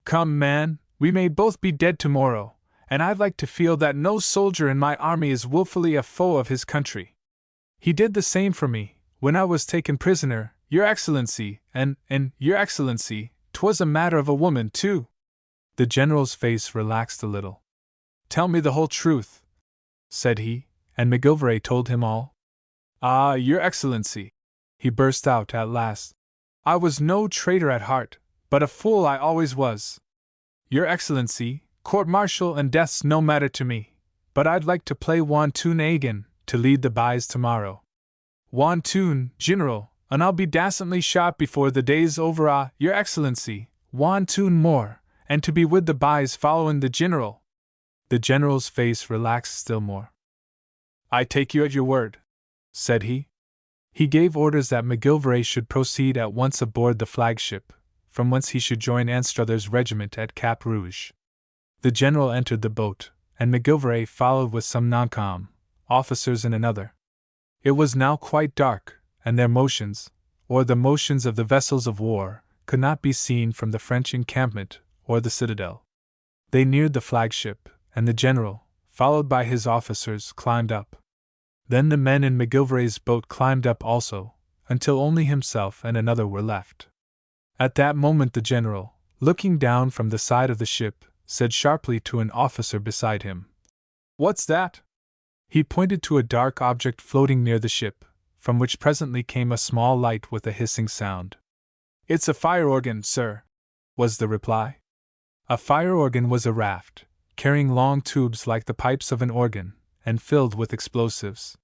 Come, man, we may both be dead tomorrow, and I'd like to feel that no soldier in my army is willfully a foe of his country. He did the same for me, when I was taken prisoner, Your Excellency, and, Your Excellency, 'twas a matter of a woman, too." The general's face relaxed a little. "Tell me the whole truth," said he, and McGilvray told him all. "Ah, Your Excellency," he burst out at last, "I was no traitor at heart, but a fool I always was. Your Excellency, court-martial and death's no matter to me, but I'd like to play wantoon again, to lead the bys tomorrow. Wantoon, General, and I'll be dacently shot before the day's over. Ah, Your Excellency, wantoon more, and to be with the bys following the General." The general's face relaxed still more. "I take you at your word," said he. He gave orders that McGilvray should proceed at once aboard the flagship, from whence he should join Anstruther's regiment at Cap Rouge. The general entered the boat, and McGilvray followed with some non-com officers in another. It was now quite dark, and their motions, or the motions of the vessels of war, could not be seen from the French encampment or the citadel. They neared the flagship, and the general, followed by his officers, climbed up. Then the men in McGilvray's boat climbed up also, until only himself and another were left. At that moment the general, looking down from the side of the ship, said sharply to an officer beside him, "What's that?" He pointed to a dark object floating near the ship, from which presently came a small light with a hissing sound. "It's a fire organ, sir," was the reply. A fire organ was a raft, carrying long tubes like the pipes of an organ, and filled with explosives.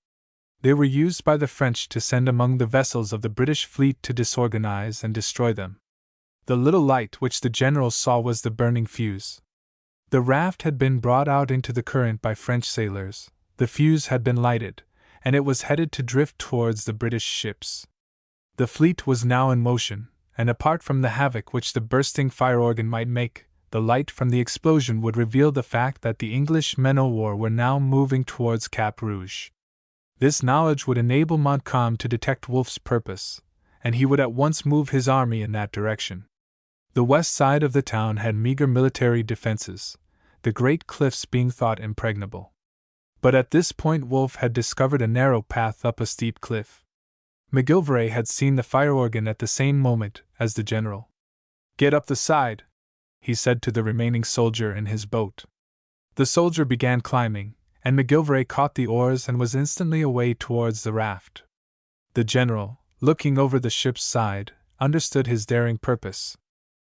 They were used by the French to send among the vessels of the British fleet to disorganize and destroy them. The little light which the general saw was the burning fuse. The raft had been brought out into the current by French sailors, the fuse had been lighted, and it was headed to drift towards the British ships. The fleet was now in motion, and apart from the havoc which the bursting fire organ might make, the light from the explosion would reveal the fact that the English men-o'-war were now moving towards Cap Rouge. This knowledge would enable Montcalm to detect Wolfe's purpose, and he would at once move his army in that direction. The west side of the town had meager military defenses, the great cliffs being thought impregnable. But at this point Wolfe had discovered a narrow path up a steep cliff. McGilvray had seen the fire organ at the same moment as the general. "Get up the side," he said to the remaining soldier in his boat. The soldier began climbing, and McGilvray caught the oars and was instantly away towards the raft. The general, looking over the ship's side, understood his daring purpose.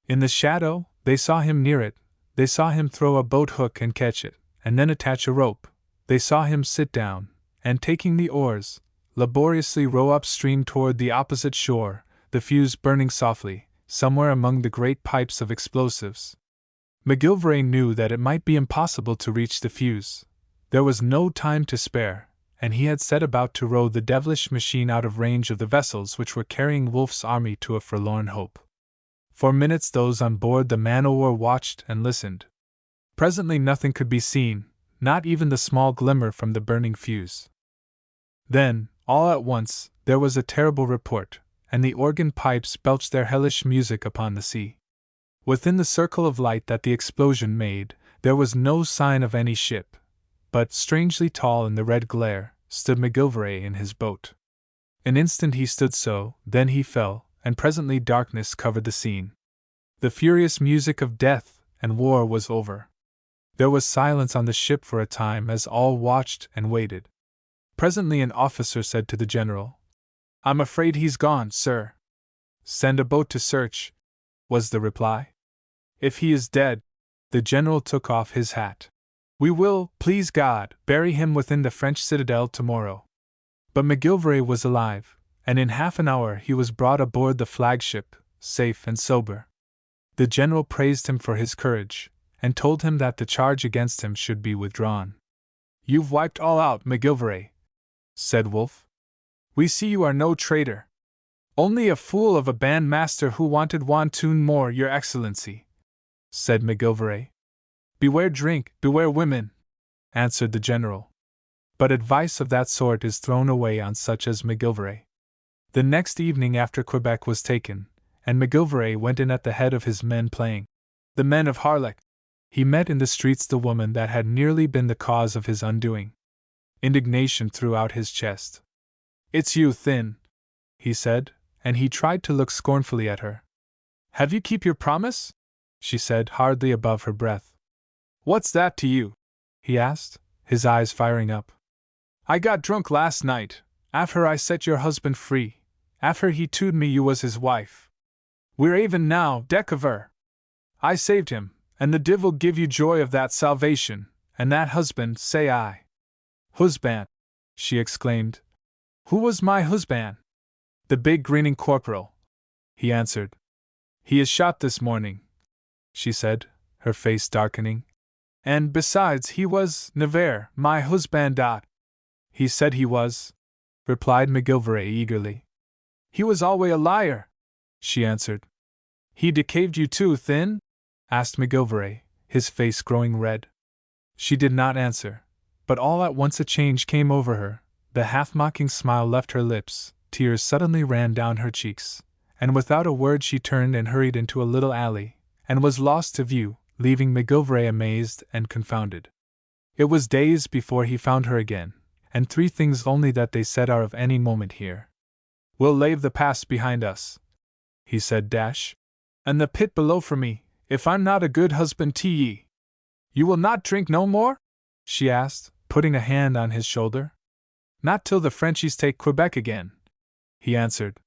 In the shadow, they saw him near it, they saw him throw a boat hook and catch it, and then attach a rope. They saw him sit down, and taking the oars, laboriously row upstream toward the opposite shore, the fuse burning softly, somewhere among the great pipes of explosives. McGilvray knew that it might be impossible to reach the fuse. There was no time to spare, and he had set about to row the devilish machine out of range of the vessels which were carrying Wolfe's army to a forlorn hope. For minutes those on board the man-o'-war watched and listened. Presently nothing could be seen, not even the small glimmer from the burning fuse. Then, all at once, there was a terrible report, and the organ pipes belched their hellish music upon the sea. Within the circle of light that the explosion made, there was no sign of any ship, but, strangely tall in the red glare, stood McGilvray in his boat. An instant he stood so, then he fell, and presently darkness covered the scene. The furious music of death and war was over. There was silence on the ship for a time as all watched and waited. Presently an officer said to the general, "I'm afraid he's gone, sir." "Send a boat to search," was the reply. "If he is dead," the general took off his hat, "we will, please God, bury him within the French citadel tomorrow." But McGilvray was alive, and in half an hour he was brought aboard the flagship, safe and sober. The general praised him for his courage, and told him that the charge against him should be withdrawn. "You've wiped all out, McGilvray," said Wolfe. "We see you are no traitor. Only a fool of a bandmaster who wanted one tune more, your excellency," said McGilvray. "Beware drink, beware women," answered the general. But advice of that sort is thrown away on such as McGilvray. The next evening after Quebec was taken, and McGilvray went in at the head of his men playing "The Men of Harlech," he met in the streets the woman that had nearly been the cause of his undoing. Indignation threw out his chest. "It's you, Thin," he said, and he tried to look scornfully at her. "Have you keep your promise?" she said, hardly above her breath. "What's that to you?" he asked, his eyes firing up. "I got drunk last night, after I set your husband free, after he told me you was his wife. We're even now, Decaver. I saved him, and the divil give you joy of that salvation, and that husband, say I." "Husband!" she exclaimed. "Who was my husband?" "The big grinning corporal," he answered. "He is shot this morning," she said, her face darkening. "And besides, he was never my husband. He said he was," replied McGilvray eagerly. "He was always a liar," she answered. "He decaved you too, Thin?" asked McGilvray, his face growing red. She did not answer, but all at once a change came over her, the half-mocking smile left her lips, tears suddenly ran down her cheeks, and without a word she turned and hurried into a little alley, and was lost to view, leaving McGilvray amazed and confounded. It was days before he found her again, and three things only that they said are of any moment here. "We'll lave the past behind us," he said, "and the pit below for me, if I'm not a good husband to ye." "You will not drink no more?" she asked, putting a hand on his shoulder. "Not till the Frenchies take Quebec again," he answered,